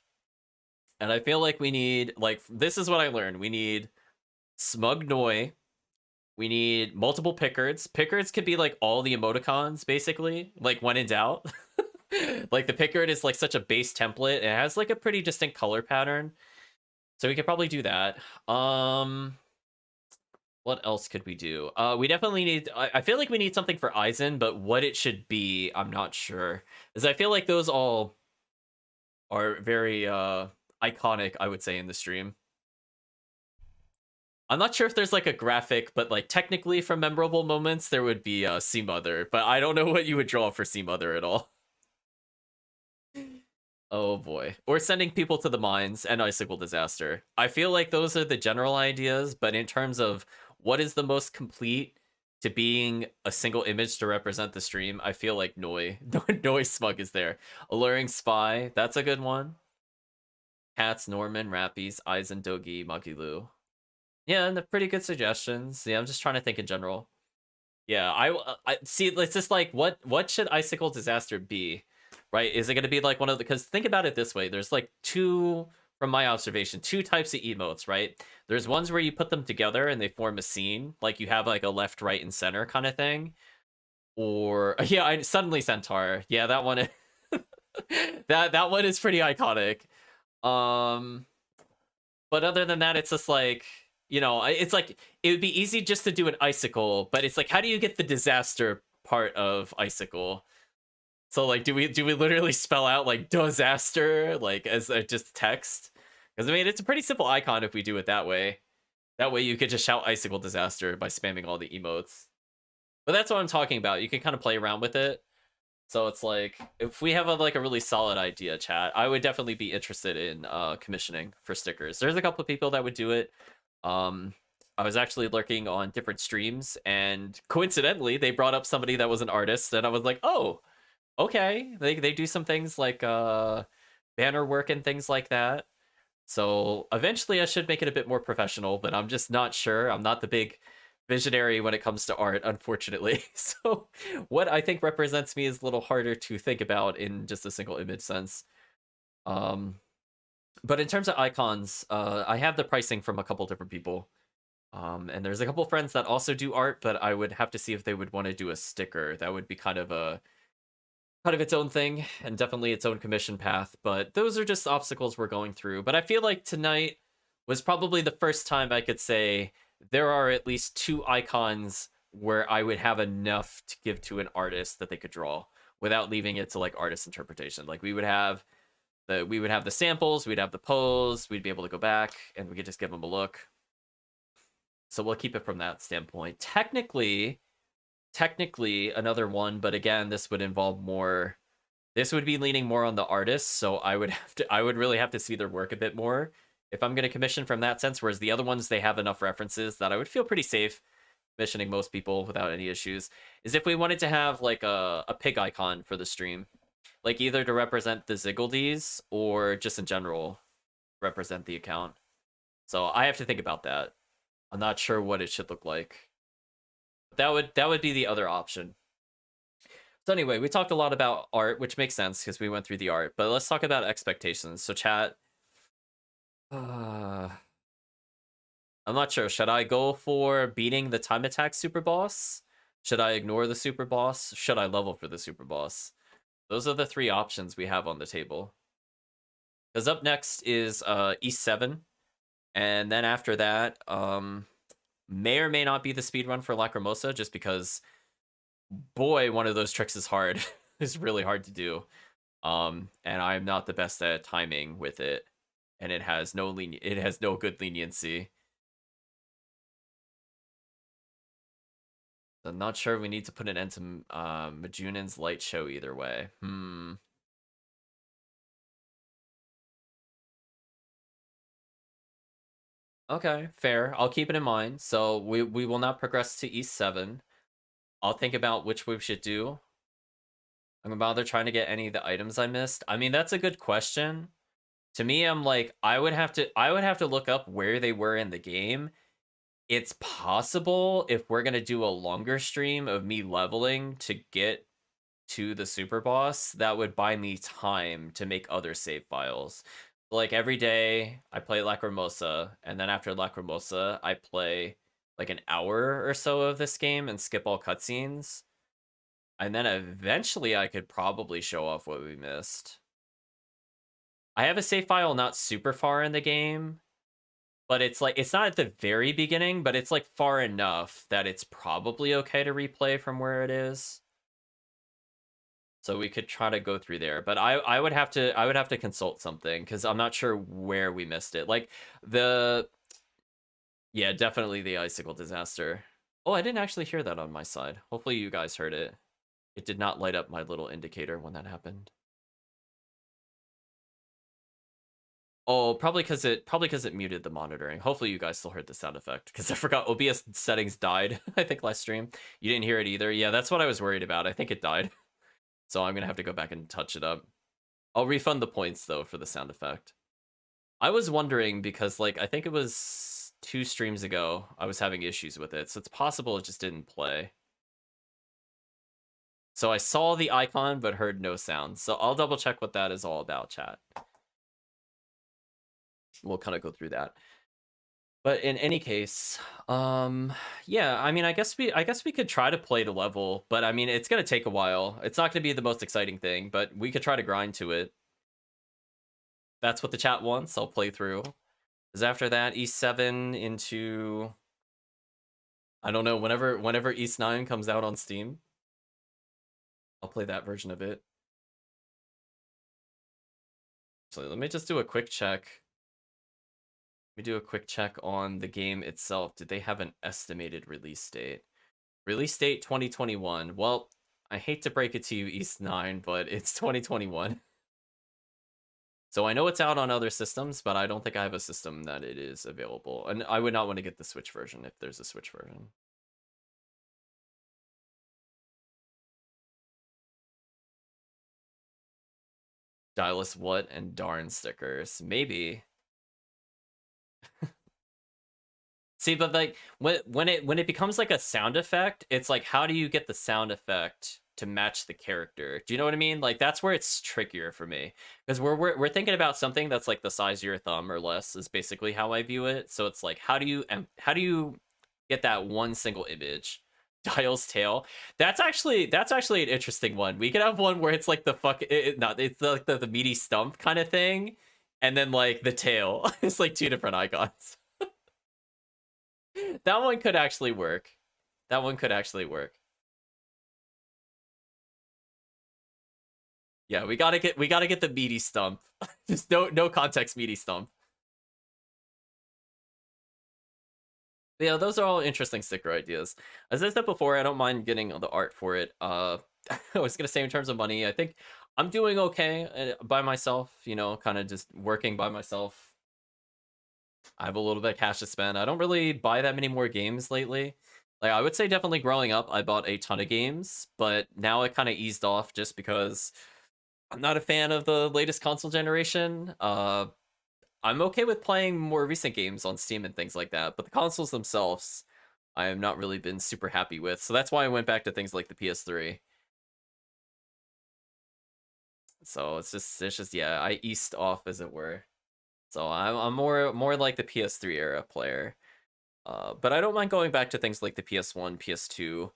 And I feel like we need, like, this is what I learned. We need Smug Noi. We need multiple Pickards. Pickards could be, like, all the emoticons, basically, like, when in doubt. Like, the Pickard is, like, such a base template. It has, like, a pretty distinct color pattern. So we could probably do that. What else could we do? We definitely need... I feel like we need something for Aizen, but what it should be, I'm not sure. Because I feel like those all are very iconic, I would say, in the stream. I'm not sure if there's, like, a graphic, but, like, technically for memorable moments, there would be Sea Mother. But I don't know what you would draw for Sea Mother at all. Oh boy. Or sending people to the mines and Icicle Disaster. I feel like those are the general ideas, but in terms of what is the most complete to being a single image to represent the stream, I feel like Noi. Noi Smug is there. Alluring Spy, that's a good one. Cats, Norman, Rappies, Aizen, Dogi, Magilu. Yeah, and the pretty good suggestions. Yeah, I'm just trying to think in general. Yeah, I see. It's just like, what should Icicle Disaster be? Right? Is it going to be like one of the... Because think about it this way. There's like two, from my observation, two types of emotes, right? There's ones where you put them together and they form a scene. Like you have like a left, right, and center kind of thing. Or, yeah, Suddenly Centaur. Yeah, that one... that one is pretty iconic. But other than that, it's just like... You know, it's like it would be easy just to do an icicle, but it's like, how do you get the disaster part of icicle? So like, do we literally spell out like disaster like as just text? Because I mean, it's a pretty simple icon if we do it that way. That way you could just shout icicle disaster by spamming all the emotes. But that's what I'm talking about. You can kind of play around with it. So it's like, if we have like a really solid idea, chat, I would definitely be interested in commissioning for stickers. There's a couple of people that would do it. I was actually lurking on different streams, and coincidentally, they brought up somebody that was an artist, and I was like, oh, okay. They do some things like banner work and things like that. So eventually I should make it a bit more professional, but I'm just not sure. I'm not the big visionary when it comes to art, unfortunately. So what I think represents me is a little harder to think about in just a single image sense. But in terms of icons, I have the pricing from a couple different people. And there's a couple friends that also do art, but I would have to see if they would want to do a sticker. That would be kind of its own thing and definitely its own commission path. But those are just obstacles we're going through. But I feel like tonight was probably the first time I could say there are at least 2 icons where I would have enough to give to an artist that they could draw without leaving it to like artist interpretation. Like we would have the samples, we'd have the pose, we'd be able to go back and we could just give them a look. So we'll keep it from that standpoint. Technically another one, but again, this would involve more. This would be leaning more on the artist, so I would really have to see their work a bit more if I'm going to commission from that sense. Whereas the other ones, they have enough references that I would feel pretty safe commissioning most people without any issues. Is if we wanted to have like a pig icon for the stream, like either to represent the Ziggledies or just in general represent the account. So I have to think about that. I'm not sure what it should look like. That would be the other option. So anyway, we talked a lot about art, which makes sense because we went through the art. But let's talk about expectations. So chat, I'm not sure. Should I go for beating the time attack super boss? Should I ignore the super boss? Should I level for the super boss? Those are the 3 options we have on the table. Because up next is E7, and then after that, may or may not be the speedrun for Lacrimosa, just because, boy, one of those tricks is hard. It's really hard to do. And I'm not the best at timing with it, and it has no good leniency. I'm not sure we need to put an end to Majunan's light show either way. Okay, fair. I'll keep it in mind. So we will not progress to E7. I'll think about which we should do. I'm gonna bother trying to get any of the items I missed. I mean, that's a good question. To me, I'm like, I would have to look up where they were in the game. It's possible if we're gonna do a longer stream of me leveling to get to the super boss, that would buy me time to make other save files. Like every day I play Lacrimosa, and then after Lacrimosa, I play like an hour or so of this game and skip all cutscenes. And then eventually I could probably show off what we missed. I have a save file not super far in the game, but it's like, it's not at the very beginning, but it's like far enough that it's probably okay to replay from where it is. So we could try to go through there, but I would have to consult something because I'm not sure where we missed it. Like yeah, definitely the icicle disaster. Oh, I didn't actually hear that on my side. Hopefully you guys heard it. It did not light up my little indicator when that happened. Oh, probably because it muted the monitoring. Hopefully you guys still heard the sound effect because I forgot OBS settings died. I think last stream you didn't hear it either. Yeah, that's what I was worried about. I think it died. So I'm gonna have to go back and touch it up. I'll refund the points though for the sound effect. I was wondering because like I think it was 2 streams ago I was having issues with it, so it's possible it just didn't play. So I saw the icon but heard no sound. So I'll double check what that is all about, chat. We'll kind of go through that. But in any case, yeah, I mean, I guess we could try to play the level, but I mean, it's gonna take a while. It's not gonna be the most exciting thing, but we could try to grind to it. That's what the chat wants. I'll play through. Because after that, E7 into, I don't know, whenever East 9 comes out on Steam, I'll play that version of it. So let me just do a quick check. Let me do a quick check on the game itself. Did they have an estimated release date? Release date 2021. Well, I hate to break it to you, East 9, but it's 2021. So I know it's out on other systems, but I don't think I have a system that it is available. And I would not want to get the Switch version if there's a Switch version. Stylus what and darn stickers. Maybe. See, but like when it becomes like a sound effect, it's like how do you get the sound effect to match the character? Do you know what I mean? Like that's where it's trickier for me because we're thinking about something that's like the size of your thumb or less is basically how I view it. So it's like how do you get that one single image? Dial's tail. That's actually an interesting one. We could have one where it's like the not it's like the meaty stump kind of thing, and then like the tail. It's like two different icons. That one could actually work. That one could actually work. Yeah, we gotta get the meaty stump. Just no context meaty stump. But yeah, those are all interesting sticker ideas. As I said before, I don't mind getting the art for it. I was gonna say in terms of money, I think I'm doing okay by myself. You know, kind of just working by myself. I have a little bit of cash to spend. I don't really buy that many more games lately. Like I would say definitely growing up, I bought a ton of games, but now it kind of eased off just because I'm not a fan of the latest console generation. I'm okay with playing more recent games on Steam and things like that, but the consoles themselves, I have not really been super happy with. So that's why I went back to things like the PS3. So it's just yeah, I eased off as it were. So I'm more like the PS3 era player. But I don't mind going back to things like the PS1, PS2,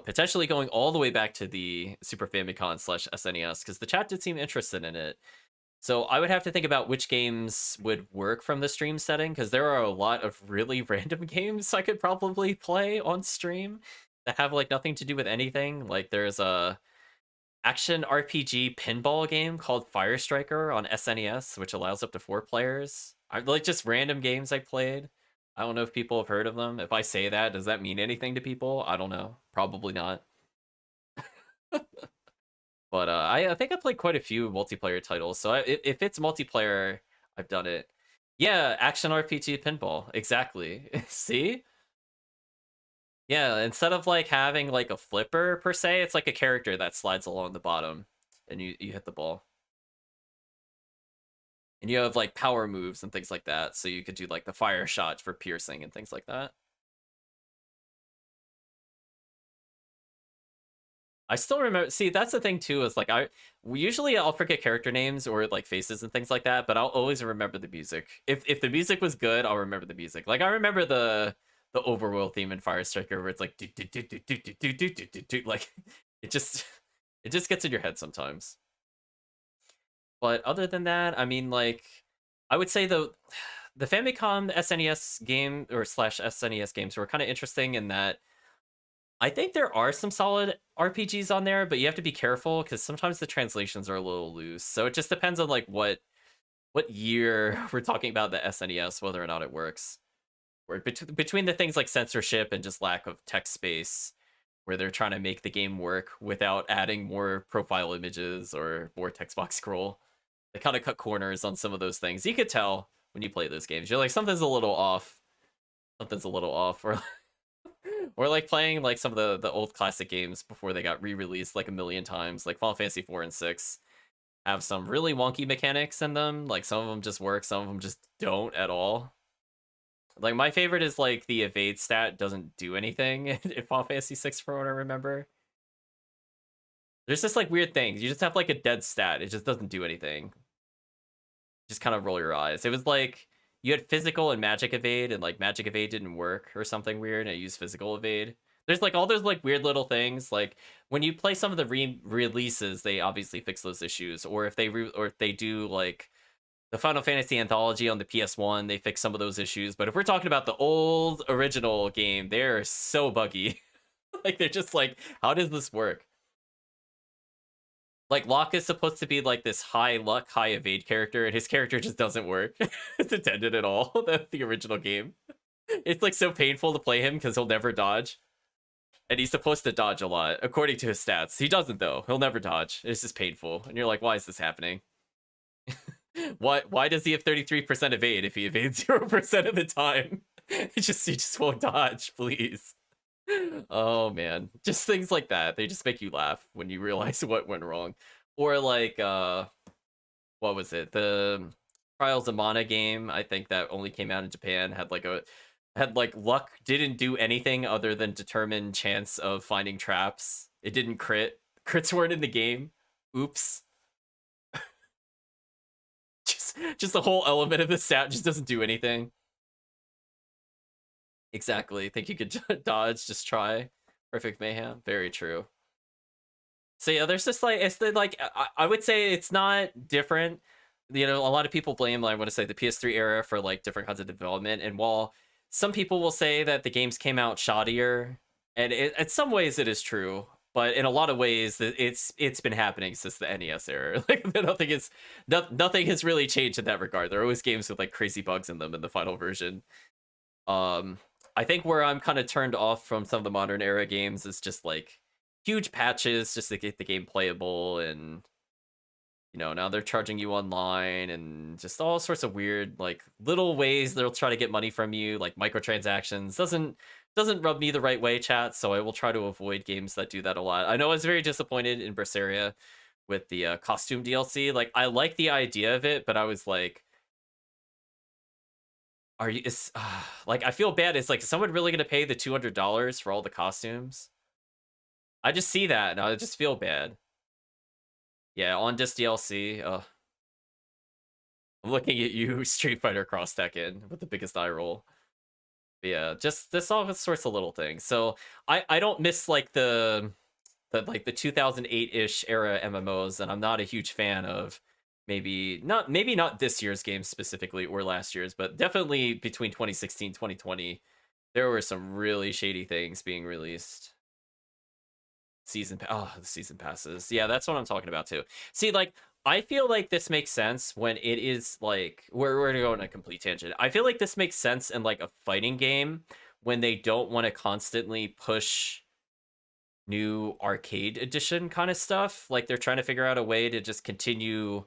potentially going all the way back to the Super Famicom slash SNES because the chat did seem interested in it. So I would have to think about which games would work from the stream setting because there are a lot of really random games I could probably play on stream that have like nothing to do with anything. Like there's a action RPG pinball game called Fire Striker on SNES, which allows up to 4 players. I like just random games I played. I don't know if people have heard of them. If I say that, does that mean anything to people? I don't know. Probably not. But I think I played quite a few multiplayer titles. So if it's multiplayer, I've done it. Yeah, action RPG pinball. Exactly. See? Yeah, instead of like having like a flipper per se, it's like a character that slides along the bottom and you hit the ball. And you have like power moves and things like that. So you could do like the fire shot for piercing and things like that. I still remember. See, that's the thing too. Is like usually I'll forget character names or like faces and things like that, but I'll always remember the music. If the music was good, I'll remember the music. Like I remember the overworld theme in Fire Striker where it's like do, do, do, do, do, do, do, do, do, do, do. Like it just it just gets in your head sometimes. But other than that, I mean, like I would say the Famicom SNES game or slash SNES games were kind of interesting in that I think there are some solid RPGs on there, but you have to be careful because sometimes the translations are a little loose. So it just depends on like what year we're talking about the SNES, whether or not it works. Where between the things like censorship and just lack of text space, where they're trying to make the game work without adding more profile images or more text box scroll, they kind of cut corners on some of those things. You could tell when you play those games. You're like something's a little off. Something's a little off, or like playing like some of the old classic games before they got re-released like a million times, like Final Fantasy 4 and 6 have some really wonky mechanics in them. Like some of them just work, some of them just don't at all. Like my favorite is like the evade stat doesn't do anything in Final Fantasy 6 for what I remember. There's just like weird things. You just have like a dead stat. It just doesn't do anything. Just kind of roll your eyes. It was like you had physical and magic evade, and like magic evade didn't work or something weird, and it used physical evade. There's like all those like weird little things. Like when you play some of the releases, they obviously fix those issues, or if they do like The Final Fantasy Anthology on the PS1, they fixed some of those issues. But if we're talking about the old original game, they're so buggy. Like, they're just like, how does this work? Like, Locke is supposed to be like this high luck, high evade character, and his character just doesn't work. It's intended at all. The original game. It's like so painful to play him because he'll never dodge. And he's supposed to dodge a lot, according to his stats. He doesn't, though. He'll never dodge. It's just painful. And you're like, why is this happening? Why does he have 33% evade if he evades 0% of the time? He just won't dodge, please. Oh man. Just things like that. They just make you laugh when you realize what went wrong. Or like what was it? The Trials of Mana game, I think that only came out in Japan, had like luck, didn't do anything other than determine chance of finding traps. It didn't crit. Crits weren't in the game. Oops. Just the whole element of the stat just doesn't do anything. Exactly. Think you could dodge, just try. Perfect mayhem. Very true. So yeah, there's just like, it's the like, I would say it's not different. You know, a lot of people blame, like, I want to say, the PS3 era for like different kinds of development. And while some people will say that the games came out shoddier, and in some ways it is true, but in a lot of ways it's been happening since the NES era. Like, nothing has really changed in that regard. There are always games with like crazy bugs in them in the final version. Um, I think where I'm kind of turned off from some of the modern era games is just like huge patches just to get the game playable, and you know, now they're charging you online and just all sorts of weird like little ways they'll try to get money from you, like microtransactions. Doesn't rub me the right way, chat, so I will try to avoid games that do that a lot. I know I was very disappointed in Berseria with the costume DLC. Like, I like the idea of it, but I was like, are you like, I feel bad. It's like, is someone really gonna pay the $200 for all the costumes? I just see that and I just feel bad. Yeah, on this DLC. I'm looking at you, Street Fighter Cross Tekken, with the biggest eye roll. But yeah, just this all sorts of little things. So I don't miss like the 2008-ish era MMOs, and I'm not a huge fan of maybe not this year's game specifically or last year's, but definitely between 2016 2020 there were some really shady things being released. The season passes. Yeah, that's what I'm talking about too. See, like, I feel like this makes sense when it is like, we're gonna go on a complete tangent. I feel like this makes sense in like a fighting game when they don't want to constantly push new arcade edition kind of stuff. Like, they're trying to figure out a way to just continue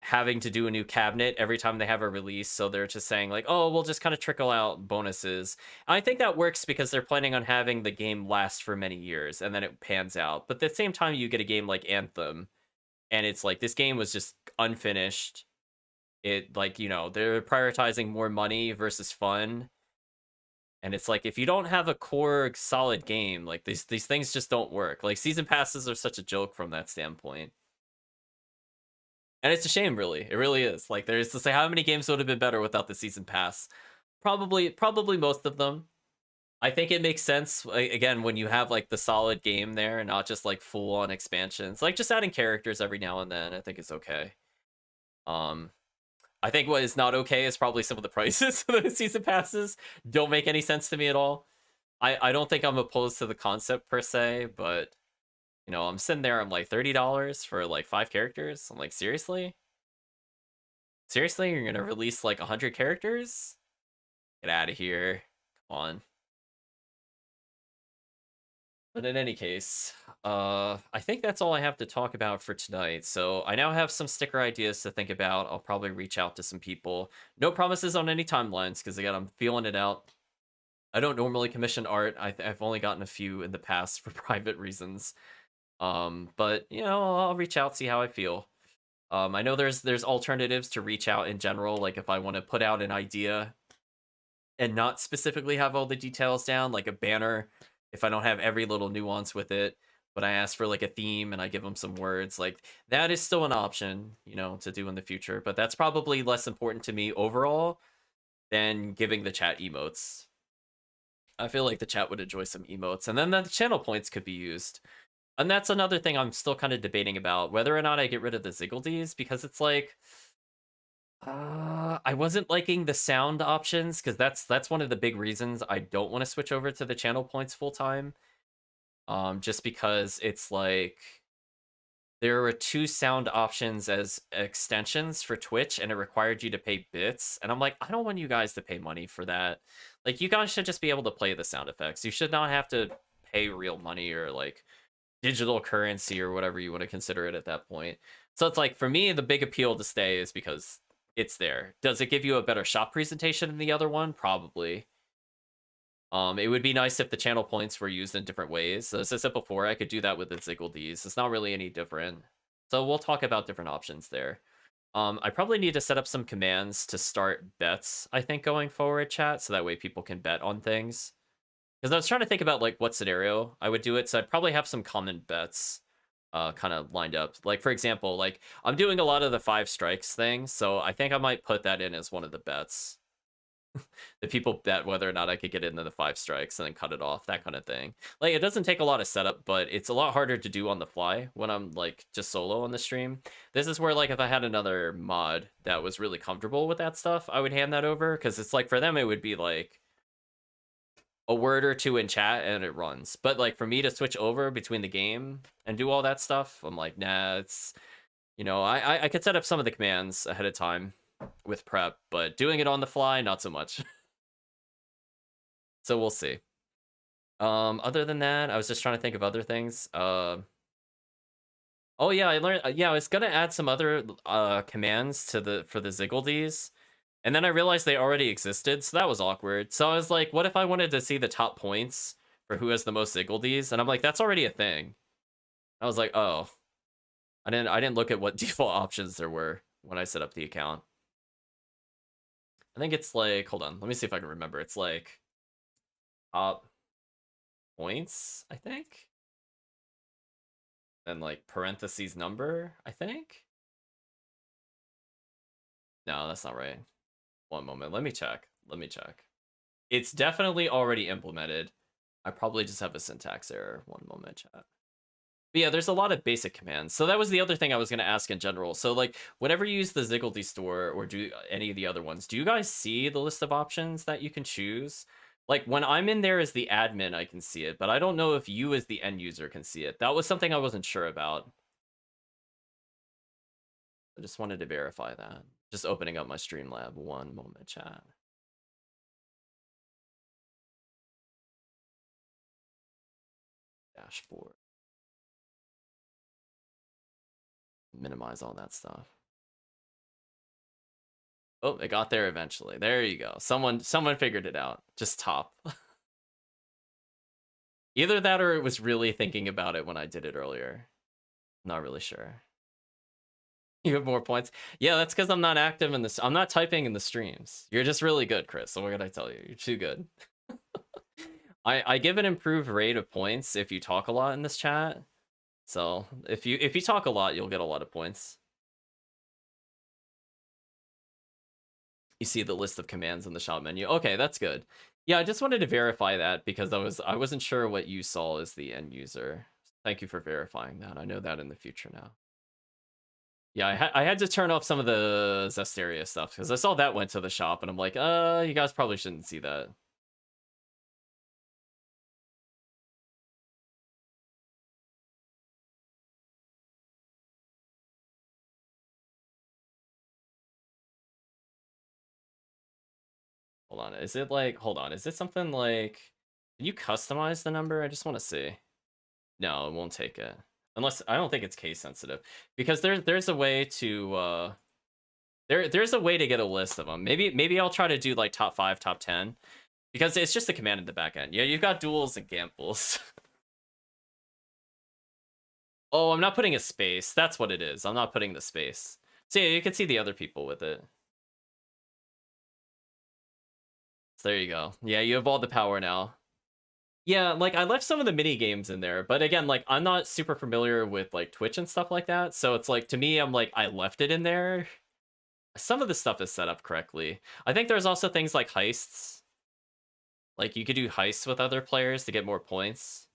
having to do a new cabinet every time they have a release, so they're just saying like, oh, we'll just kind of trickle out bonuses. I think that works because they're planning on having the game last for many years and then it pans out. But at the same time, you get a game like Anthem and it's like, this game was just unfinished. It, like, you know, they're prioritizing more money versus fun, and it's like, if you don't have a core solid game, like, these things just don't work. Like, season passes are such a joke from that standpoint. And it's a shame, really. It really is. Like, there's to say, how many games would have been better without the season pass? Probably most of them. I think it makes sense, again, when you have like the solid game there and not just like full on expansions. Like, just adding characters every now and then, I think it's okay. I think what is not okay is probably some of the prices of the season passes don't make any sense to me at all. I don't think I'm opposed to the concept per se, but you know, I'm sitting there, I'm like, $30 for like 5 characters? I'm like, seriously? Seriously? You're gonna release like 100 characters? Get out of here. Come on. But in any case, I think that's all I have to talk about for tonight. So I now have some sticker ideas to think about. I'll probably reach out to some people. No promises on any timelines, because again, I'm feeling it out. I don't normally commission art. I've only gotten a few in the past for private reasons. But you know, I'll reach out, see how I feel. I know there's alternatives to reach out in general. Like, if I want to put out an idea and not specifically have all the details down, like a banner, if I don't have every little nuance with it, but I ask for like a theme and I give them some words, like, that is still an option, you know, to do in the future. But that's probably less important to me overall than giving the chat emotes. I feel like the chat would enjoy some emotes, and then the channel points could be used. And that's another thing I'm still kind of debating about, whether or not I get rid of the Ziggledies, because it's like, I wasn't liking the sound options because that's one of the big reasons I don't want to switch over to the channel points full time. Just because it's like there were two sound options as extensions for Twitch, and it required you to pay bits. And I'm like, I don't want you guys to pay money for that. Like, you guys should just be able to play the sound effects. You should not have to pay real money or like digital currency or whatever you want to consider it at that point. So it's like, for me, the big appeal to stay is because it's there. Does it give you a better shop presentation than the other one? Probably. It would be nice if the channel points were used in different ways. As I said before, I could do that with the Ziggledies. It's not really any different. So we'll talk about different options there. I probably need to set up some commands to start bets, I think, going forward, chat, so that way people can bet on things. Because I was trying to think about, like, what scenario I would do it, so I'd probably have some common bets kind of lined up. Like, for example, like, I'm doing a lot of the 5 strikes thing, so I think I might put that in as one of the bets. The people bet whether or not I could get into the 5 strikes and then cut it off, that kind of thing. Like, it doesn't take a lot of setup, but it's a lot harder to do on the fly when I'm, like, just solo on the stream. This is where, like, if I had another mod that was really comfortable with that stuff, I would hand that over, because it's like, for them, it would be, like, a word or two in chat and it runs. But, like, for me to switch over between the game and do all that stuff, I'm like, nah, it's... You know, I could set up some of the commands ahead of time with prep, but doing it on the fly, not so much. So we'll see. Other than that, I was just trying to think of other things. Oh yeah, I learned. Yeah, I was gonna add some other commands to for the Ziggledies, and then I realized they already existed, so that was awkward. So I was like, what if I wanted to see the top points for who has the most Ziggledies? And I'm like, that's already a thing. I was like, oh, I didn't look at what default options there were when I set up the account. I think it's like, hold on, let me see if I can remember. It's like top points, I think. Then like parentheses number, I think. No, that's not right. One moment, let me check. Let me check. It's definitely already implemented. I probably just have a syntax error. One moment, chat. But yeah, there's a lot of basic commands. So that was the other thing I was going to ask in general. So like, whenever you use the Ziggledy store or do any of the other ones, do you guys see the list of options that you can choose? Like, when I'm in there as the admin, I can see it, but I don't know if you as the end user can see it. That was something I wasn't sure about. I just wanted to verify that. Just opening up my Streamlab. One moment, chat. Dashboard. Minimize all that stuff. Oh, it got there eventually. There you go. Someone figured it out. Just top. Either that or it was really thinking about it when I did it earlier. Not really sure. You have more points. Yeah, that's because I'm not active in this. I'm not typing in the streams. You're just really good, Chris. So what can I tell you? You're too good. I give an improved rate of points if you talk a lot in this chat. So if you talk a lot, you'll get a lot of points. You see the list of commands in the shop menu. Okay, that's good. Yeah, I just wanted to verify that because I wasn't sure what you saw as the end user. Thank you for verifying that. I know that in the future now. Yeah, I had to turn off some of the Zestaria stuff because I saw that went to the shop and I'm like, you guys probably shouldn't see that. Hold on, is it like, hold on, is it something like, can you customize the number? I just want to see. No, it won't take it. Unless, I don't think it's case sensitive. Because there's a way to, there's a way to get a list of them. Maybe I'll try to do like top 5, top 10. Because it's just a command in the back end. Yeah, you've got duels and gambles. Oh, I'm not putting a space. That's what it is. I'm not putting the space. So yeah, you can see the other people with it. So there you go. Yeah, you have all the power now. Yeah, like, I left some of the mini games in there, but again, like, I'm not super familiar with, like, Twitch and stuff like that, so it's like, to me, I'm like, I left it in there. Some of the stuff is set up correctly. I think there's also things like heists. Like, you could do heists with other players to get more points.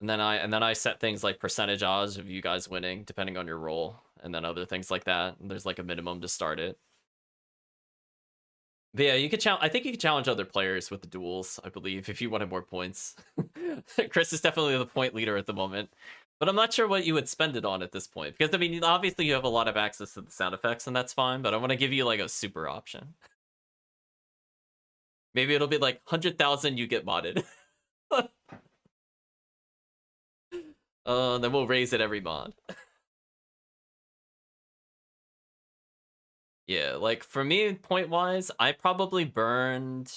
And then I set things like percentage odds of you guys winning, depending on your role, and then other things like that. And there's like a minimum to start it. But yeah, you could challenge. I think you could challenge other players with the duels. I believe if you wanted more points. Chris is definitely the point leader at the moment, but I'm not sure what you would spend it on at this point. Because I mean, obviously you have a lot of access to the sound effects, and that's fine. But I want to give you like a super option. Maybe it'll be like 100,000. You get modded. Then we'll raise it every mod. Yeah, like for me, point wise, I probably burned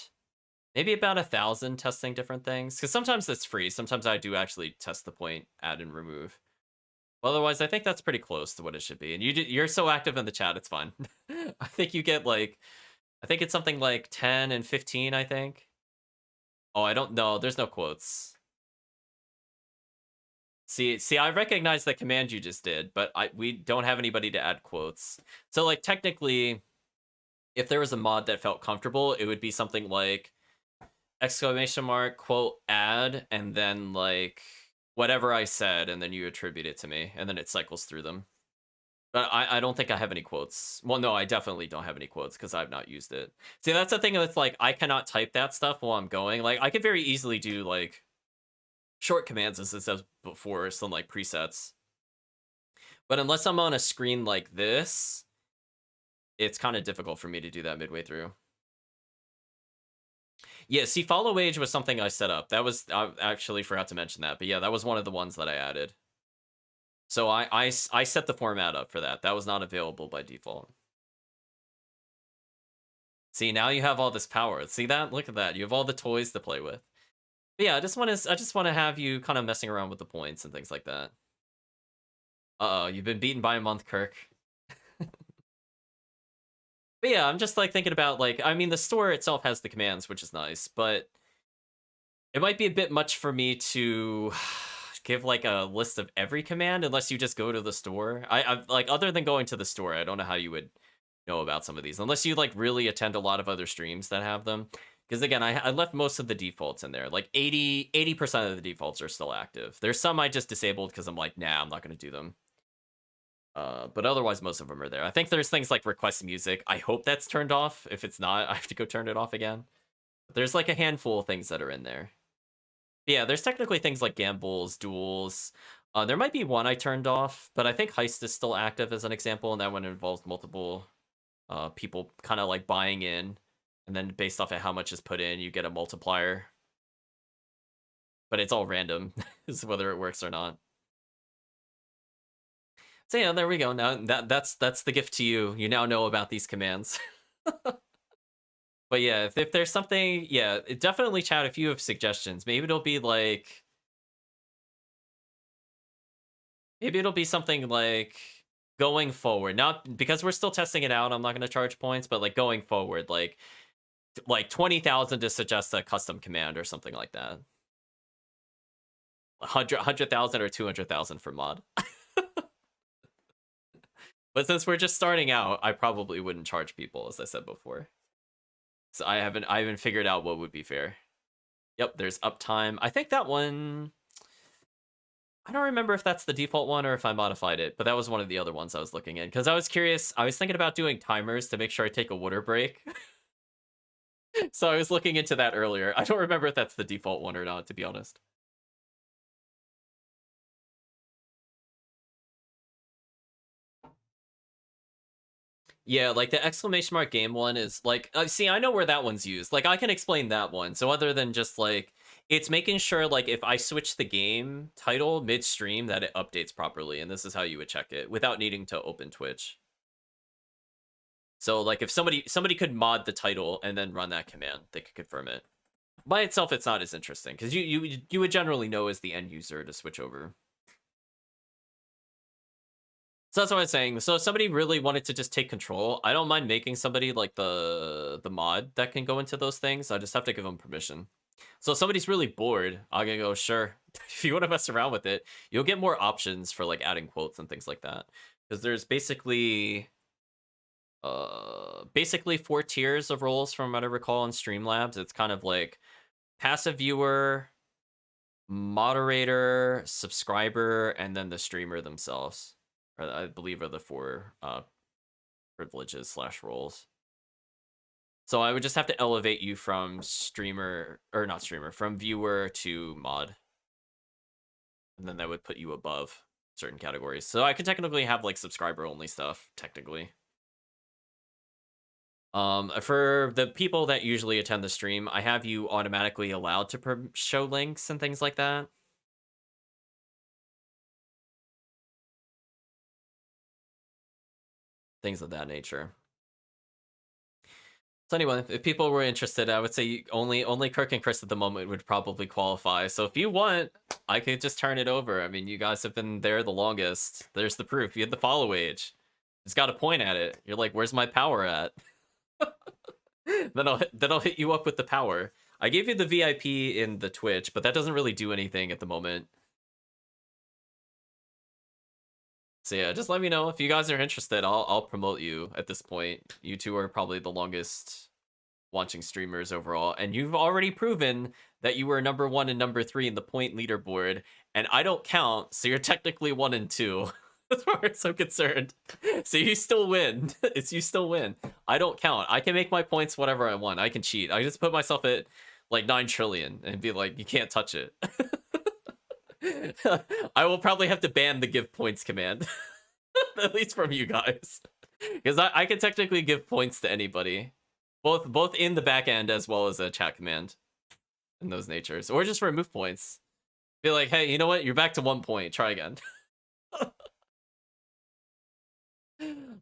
maybe about 1,000 testing different things. Because sometimes it's free. Sometimes I do actually test the point, add and remove. But otherwise, I think that's pretty close to what it should be. And you're so active in the chat, it's fine. I think you get like, I think it's something like 10 and 15, I think. Oh, I don't know. There's no quotes. See, I recognize the command you just did, but we don't have anybody to add quotes. So like technically, if there was a mod that felt comfortable, it would be something like exclamation mark quote add and then like whatever I said, and then you attribute it to me, and then it cycles through them. But I don't think I have any quotes. Well, no, I definitely don't have any quotes because I've not used it. See, that's the thing that's like I cannot type that stuff while I'm going. Like I could very easily do like short commands as it says before, some like presets. But unless I'm on a screen like this, it's kind of difficult for me to do that midway through. Yeah, see, follow age was something I set up. That was, I actually forgot to mention that. But yeah, that was one of the ones that I added. So I set the format up for that. That was not available by default. See, now you have all this power. See that? Look at that. You have all the toys to play with. But yeah, I just want to have you kind of messing around with the points and things like that. Uh-oh, you've been beaten by a month, Kirk. But yeah, I'm just like thinking about like, I mean, the store itself has the commands, which is nice, but it might be a bit much for me to give like a list of every command unless you just go to the store. I like, other than going to the store, I don't know how you would know about some of these unless you like really attend a lot of other streams that have them. Because again, I left most of the defaults in there. Like 80% of the defaults are still active. There's some I just disabled because I'm like, nah, I'm not going to do them. But otherwise, most of them are there. I think there's things like request music. I hope that's turned off. If it's not, I have to go turn it off again. But there's like a handful of things that are in there. Yeah, there's technically things like gambles, duels. There might be one I turned off, but I think heist is still active as an example, and that one involves multiple people kind of like buying in, and then based off of how much is put in, you get a multiplier. But it's all random, is whether it works or not. So yeah, there we go. Now that's the gift to you. You now know about these commands. But yeah, if there's something, yeah, definitely chat if you have suggestions. Maybe it'll be like, maybe it'll be something like going forward. Not because we're still testing it out. I'm not going to charge points, but like going forward, like 20,000 to suggest a custom command or something like that. 100,000 or 200,000 for mod. But since we're just starting out, I probably wouldn't charge people, as I said before. So I haven't figured out what would be fair. Yep, there's uptime. I think that one, I don't remember if that's the default one or if I modified it, but that was one of the other ones I was looking in because I was curious. I was thinking about doing timers to make sure I take a water break. So I was looking into that earlier. I don't remember if that's the default one or not, to be honest. Yeah, like the exclamation mark game one is like, see, I know where that one's used. Like I can explain that one. So other than just like, it's making sure like if I switch the game title midstream that it updates properly. And this is how you would check it without needing to open Twitch. So like if somebody could mod the title and then run that command, they could confirm it. By itself, it's not as interesting because you would generally know as the end user to switch over. So that's what I was saying. So if somebody really wanted to just take control, I don't mind making somebody like the mod that can go into those things. I just have to give them permission. So if somebody's really bored, I'm gonna go, sure. If you want to mess around with it, you'll get more options for like adding quotes and things like that. Because there's basically 4 tiers of roles from what I recall in Streamlabs. It's kind of like passive viewer, moderator, subscriber, and then the streamer themselves. or I believe are the 4 privileges / roles. So I would just have to elevate you from streamer, or not streamer, from viewer to mod. And then that would put you above certain categories. So I could technically have like subscriber only stuff, technically. For the people that usually attend the stream, I have you automatically allowed to show links and things like that. Things of that nature. So anyway, if people were interested, I would say only Kirk and Chris at the moment would probably qualify. So if you want, I could just turn it over. I mean, you guys have been there the longest. There's the proof. You had the follow age. It's got to point at it. You're like, where's my power at? then I'll hit you up with the power. I gave you the VIP in the Twitch, but that doesn't really do anything at the moment. So yeah, just let me know if you guys are interested. I'll promote you at this point. You two are probably the longest watching streamers overall, and you've already proven that you were number 1 and number 3 in the point leaderboard, and I don't count, so you're technically 1 and 2 as far as I'm concerned. So you still win. You still win. I don't count. I can make my points whatever I want. I can cheat. I just put myself at like 9 trillion and be like, you can't touch it. I will probably have to ban the give points command. At least from you guys. Because I can technically give points to anybody. Both in the back end as well as a chat command. In those natures. Or just remove points. Be like, hey, you know what? You're back to 1 point. Try again.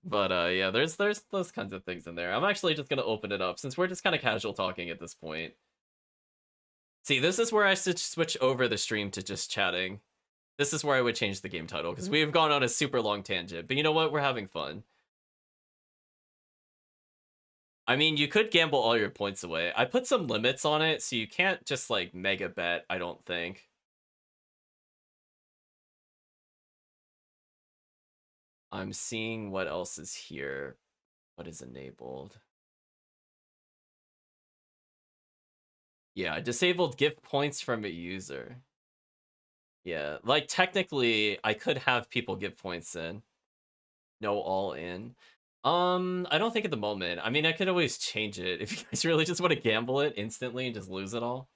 But yeah, there's those kinds of things in there. I'm actually just gonna open it up since we're just kind of casual talking at this point. See, this is where I should switch over the stream to just chatting. This is where I would change the game title, because we've gone on a super long tangent. But you know what? We're having fun. I mean, you could gamble all your points away. I put some limits on it, so you can't just, like, mega bet, I don't think. I'm seeing what else is here. What is enabled? Yeah, disabled gift points from a user. Yeah, like, technically, I could have people give points in. No all in. I don't think at the moment. I mean, I could always change it if you guys really just want to gamble it instantly and just lose it all.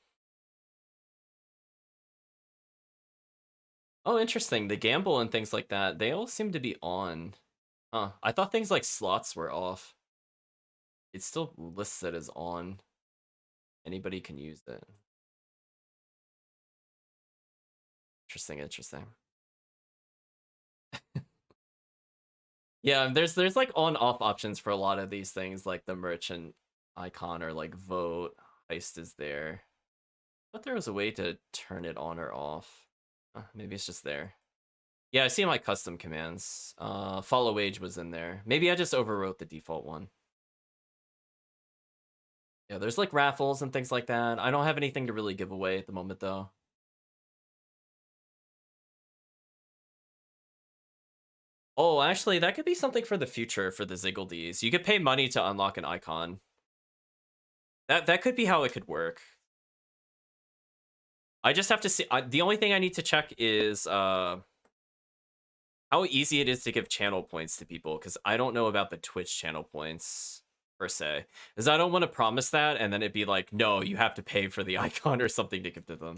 Oh, interesting. The gamble and things like that, they all seem to be on. Huh. I thought things like slots were off. It still lists it as on. Anybody can use it. Interesting. Yeah, there's like on-off options for a lot of these things, like the merchant icon or like vote. Heist is there. But there was a way to turn it on or off. Maybe it's just there. Yeah, I see my custom commands. Follow age was in there. Maybe I just overwrote the default one. Yeah, there's like raffles and things like that. I don't have anything to really give away at the moment, though. Oh, actually, that could be something for the future for the Ziggledies. You could pay money to unlock an icon. That could be how it could work. I just have to see. The only thing I need to check is how easy it is to give channel points to people, because I don't know about the Twitch channel points per se. Because I don't want to promise that and then it'd be like, no, you have to pay for the icon or something to give to them.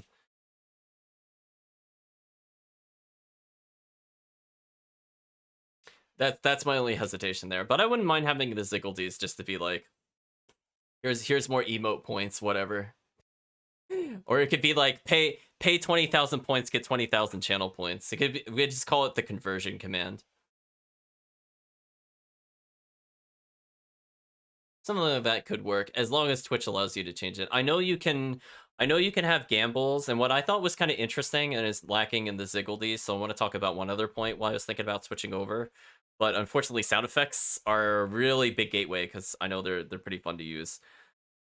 That's my only hesitation there. But I wouldn't mind having the Ziggledies just to be like, here's more emote points, whatever. Or it could be like pay 20,000 points, get 20,000 channel points. It could be, we just call it the conversion command. Something like that could work as long as Twitch allows you to change it. I know you can have gambles, and what I thought was kind of interesting and is lacking in the Ziggledies, so I want to talk about one other point while I was thinking about switching over. But unfortunately, sound effects are a really big gateway because I know they're pretty fun to use.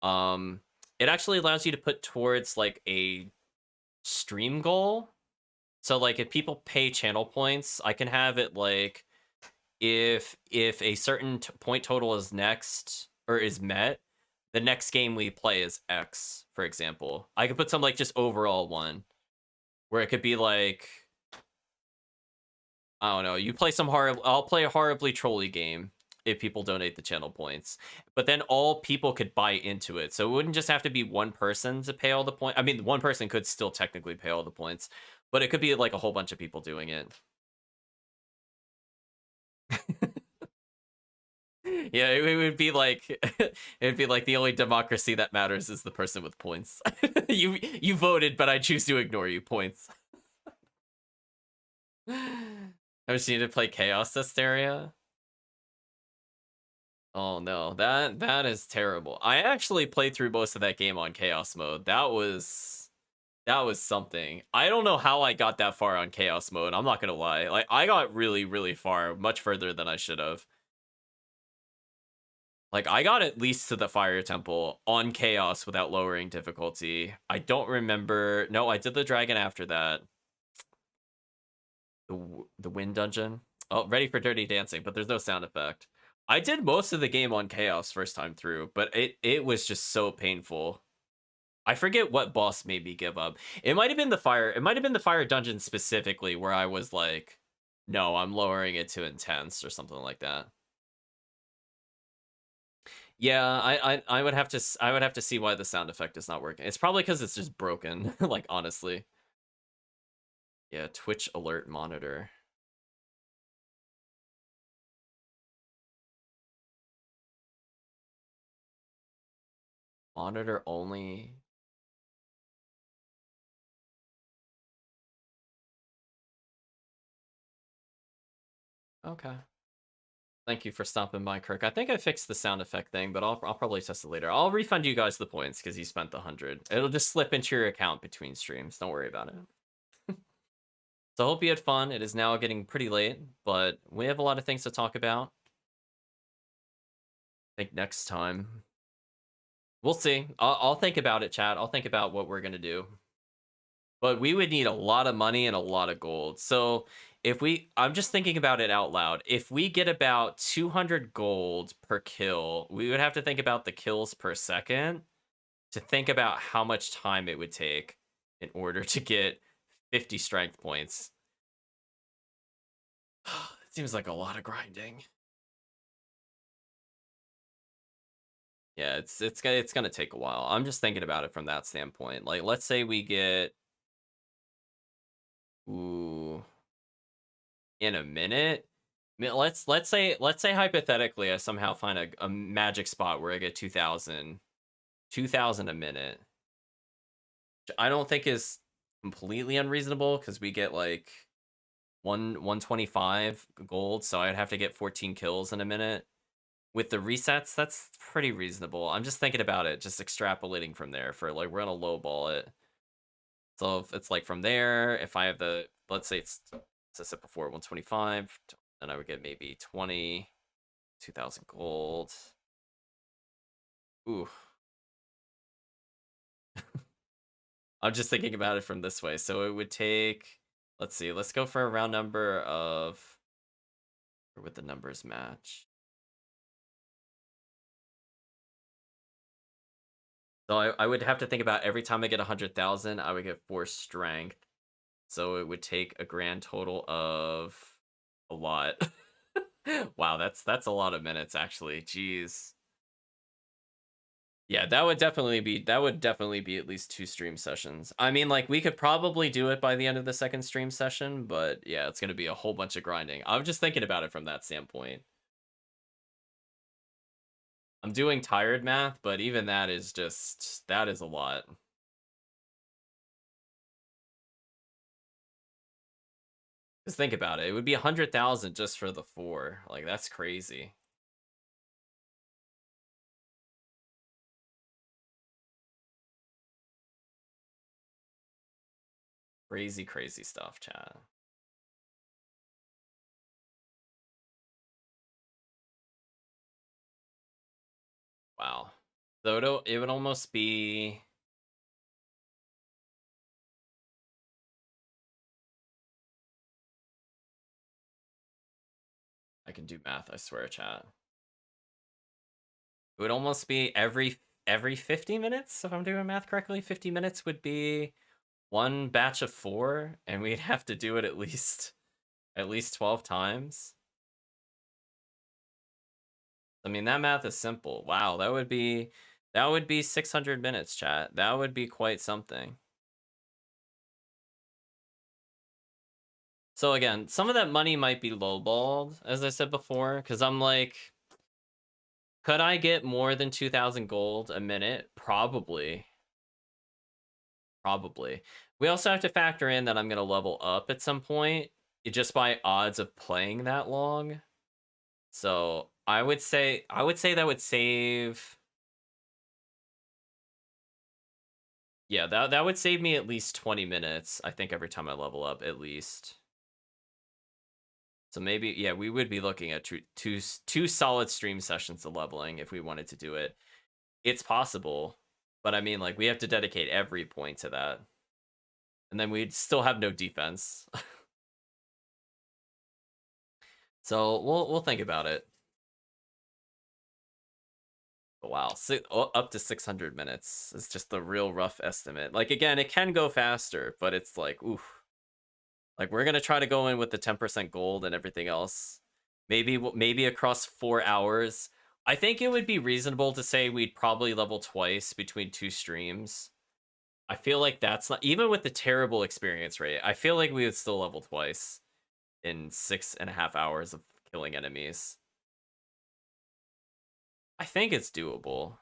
It actually allows you to put towards like a stream goal. So like if people pay channel points, I can have it like if a certain point total is next or is met, the next game we play is X, for example. I could put some like just overall one where it could be like I don't know. You play some horrible. I'll play a horribly trolly game if people donate the channel points, but then all people could buy into it. So it wouldn't just have to be one person to pay all the points. I mean, one person could still technically pay all the points, but it could be like a whole bunch of people doing it. Yeah, it would be like it'd be like the only democracy that matters is the person with points. You voted, but I choose to ignore you. Points. I just need to play Chaos Hysteria. Oh no, that is terrible. I actually played through most of that game on Chaos mode. That was something. I don't know how I got that far on Chaos mode. I'm not gonna lie. Like I got really, really far, much further than I should have. Like, I got at least to the Fire Temple on Chaos without lowering difficulty. I don't remember. No, I did the dragon after that. The Wind Dungeon. Oh, ready for Dirty Dancing, but there's no sound effect. I did most of the game on Chaos first time through, but it was just so painful. I forget what boss made me give up. It might have been the fire. It might have been the Fire Dungeon specifically where I was like, no, I'm lowering it to intense or something like that. Yeah, I would have to see why the sound effect is not working. It's probably because it's just broken, like honestly. Yeah, Twitch alert monitor. Monitor only. Okay. Thank you for stopping by, Kirk. I think I fixed the sound effect thing, but I'll probably test it later. I'll refund you guys the points because you spent the 100. It'll just slip into your account between streams. Don't worry about it. So I hope you had fun. It is now getting pretty late, but we have a lot of things to talk about. I think next time. We'll see. I'll think about it, chat. I'll think about what we're going to do. But we would need a lot of money and a lot of gold. So if I'm just thinking about it out loud. If we get about 200 gold per kill, we would have to think about the kills per second to think about how much time it would take in order to get 50 strength points. It seems like a lot of grinding. Yeah, it's gonna take a while. I'm just thinking about it from that standpoint. Like, let's say we get, ooh, in a minute. Let's say hypothetically I somehow find a magic spot where I get 2000 a minute. Which I don't think is completely unreasonable because we get like 125 gold, so I'd have to get 14 kills in a minute. With the resets, that's pretty reasonable. I'm just thinking about it, just extrapolating from there for like we're gonna lowball it. So if it's like from there, if I have the, let's say it's, as I said before, 125, then I would get maybe 2000 gold. Ooh. I'm just thinking about it from this way. So it would take, let's see, let's go for a round number of, or would the numbers match? So I would have to think about every time I get 100,000, I would get 4 strength. So it would take a grand total of a lot. Wow, that's a lot of minutes actually. Jeez. Yeah, that would definitely be at least 2 stream sessions. I mean, like we could probably do it by the end of the second stream session, but yeah, it's going to be a whole bunch of grinding. I'm just thinking about it from that standpoint. I'm doing tired math, but even that is a lot. Just think about it. It would be 100,000 just for the 4. Like that's crazy. Crazy, crazy stuff, chat. Wow. So it would almost be, I can do math, I swear, chat. It would almost be every 50 minutes, if I'm doing math correctly. 50 minutes would be one batch of 4, and we'd have to do it at least At least 12 times? I mean, that math is simple. Wow, that would be 600 minutes, chat. That would be quite something. So again, some of that money might be lowballed, as I said before, because I'm like, could I get more than 2,000 gold a minute? Probably. Probably. We also have to factor in that I'm going to level up at some point, just by odds of playing that long. So I would say that would save. Yeah, that would save me at least 20 minutes, I think, every time I level up, at least. So maybe, yeah, we would be looking at two solid stream sessions of leveling if we wanted to do it. It's possible, but I mean, like, we have to dedicate every point to that. And then we'd still have no defense. So we'll think about it. But wow, up to 600 minutes is just the real rough estimate. Like, again, it can go faster, but it's like, oof. Like, we're gonna try to go in with the 10% gold and everything else. Maybe across 4 hours. I think it would be reasonable to say we'd probably level twice between two streams. I feel like that's not, even with the terrible experience rate, I feel like we would still level twice in 6.5 hours of killing enemies. I think it's doable.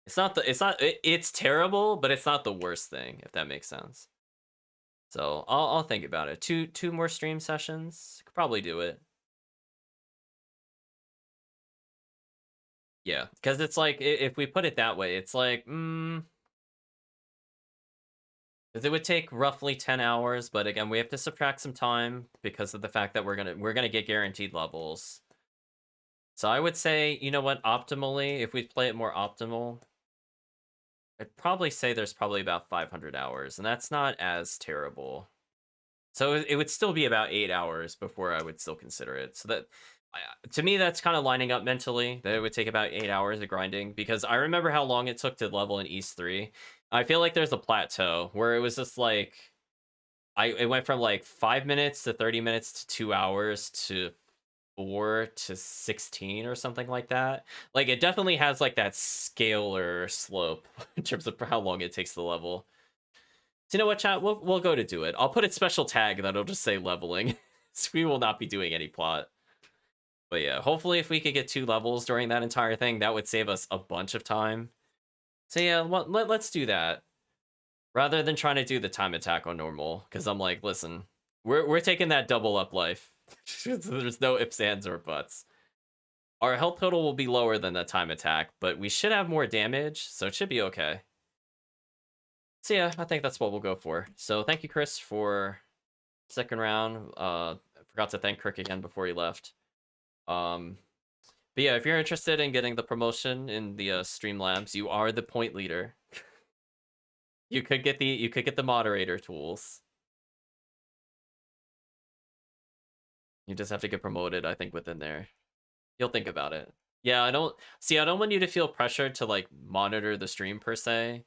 It's terrible, but it's not the worst thing, if that makes sense. So I'll think about it. Two more stream sessions, could probably do it. Yeah, because it's like, if we put it that way, it's like, because it would take roughly 10 hours, but again, we have to subtract some time because of the fact that we're gonna get guaranteed levels. So I would say, you know what, optimally, if we play it more optimal, I'd probably say there's probably about 500 hours, and that's not as terrible. So it would still be about 8 hours before I would still consider it. So that, to me, that's kind of lining up mentally, that it would take about 8 hours of grinding, because I remember how long it took to level in East 3. I feel like there's a plateau where it was just like, it went from like 5 minutes to 30 minutes to 2 hours to 4 to 16 or something like that. Like, it definitely has like that scalar slope in terms of how long it takes to level. So you know what, chat? We'll go to do it. I'll put a special tag that'll just say leveling. So we will not be doing any plot. But yeah, hopefully if we could get 2 levels during that entire thing, that would save us a bunch of time. So yeah, let's do that. Rather than trying to do the time attack on normal. Because I'm like, listen, we're taking that double up life. There's no ifs, ands, or buts. Our health total will be lower than the time attack, but we should have more damage, so it should be okay. So yeah, I think that's what we'll go for. So thank you, Chris, for second round. I forgot to thank Kirk again before he left. But yeah, if you're interested in getting the promotion in the Streamlabs, you are the point leader. You could get the moderator tools. You just have to get promoted, I think, within there. You'll think about it. Yeah, I don't want you to feel pressured to like monitor the stream per se.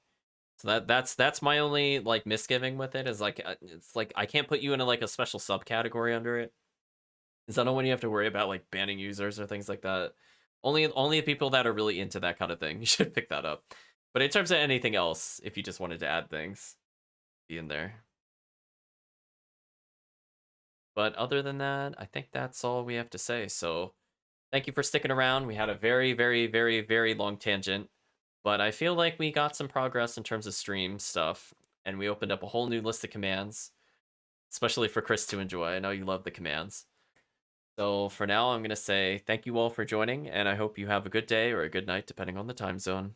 So that's my only like misgiving with it, is like, it's like I can't put you into like a special subcategory under it. Is I don't want you to have to worry about like banning users or things like that. Only people that are really into that kind of thing, you should pick that up. But in terms of anything else, if you just wanted to add things, be in there. But other than that, I think that's all we have to say. So thank you for sticking around. We had a very, very, very, very long tangent, but I feel like we got some progress in terms of stream stuff, and we opened up a whole new list of commands, especially for Chris to enjoy. I know you love the commands. So for now, I'm going to say thank you all for joining, and I hope you have a good day or a good night, depending on the time zone.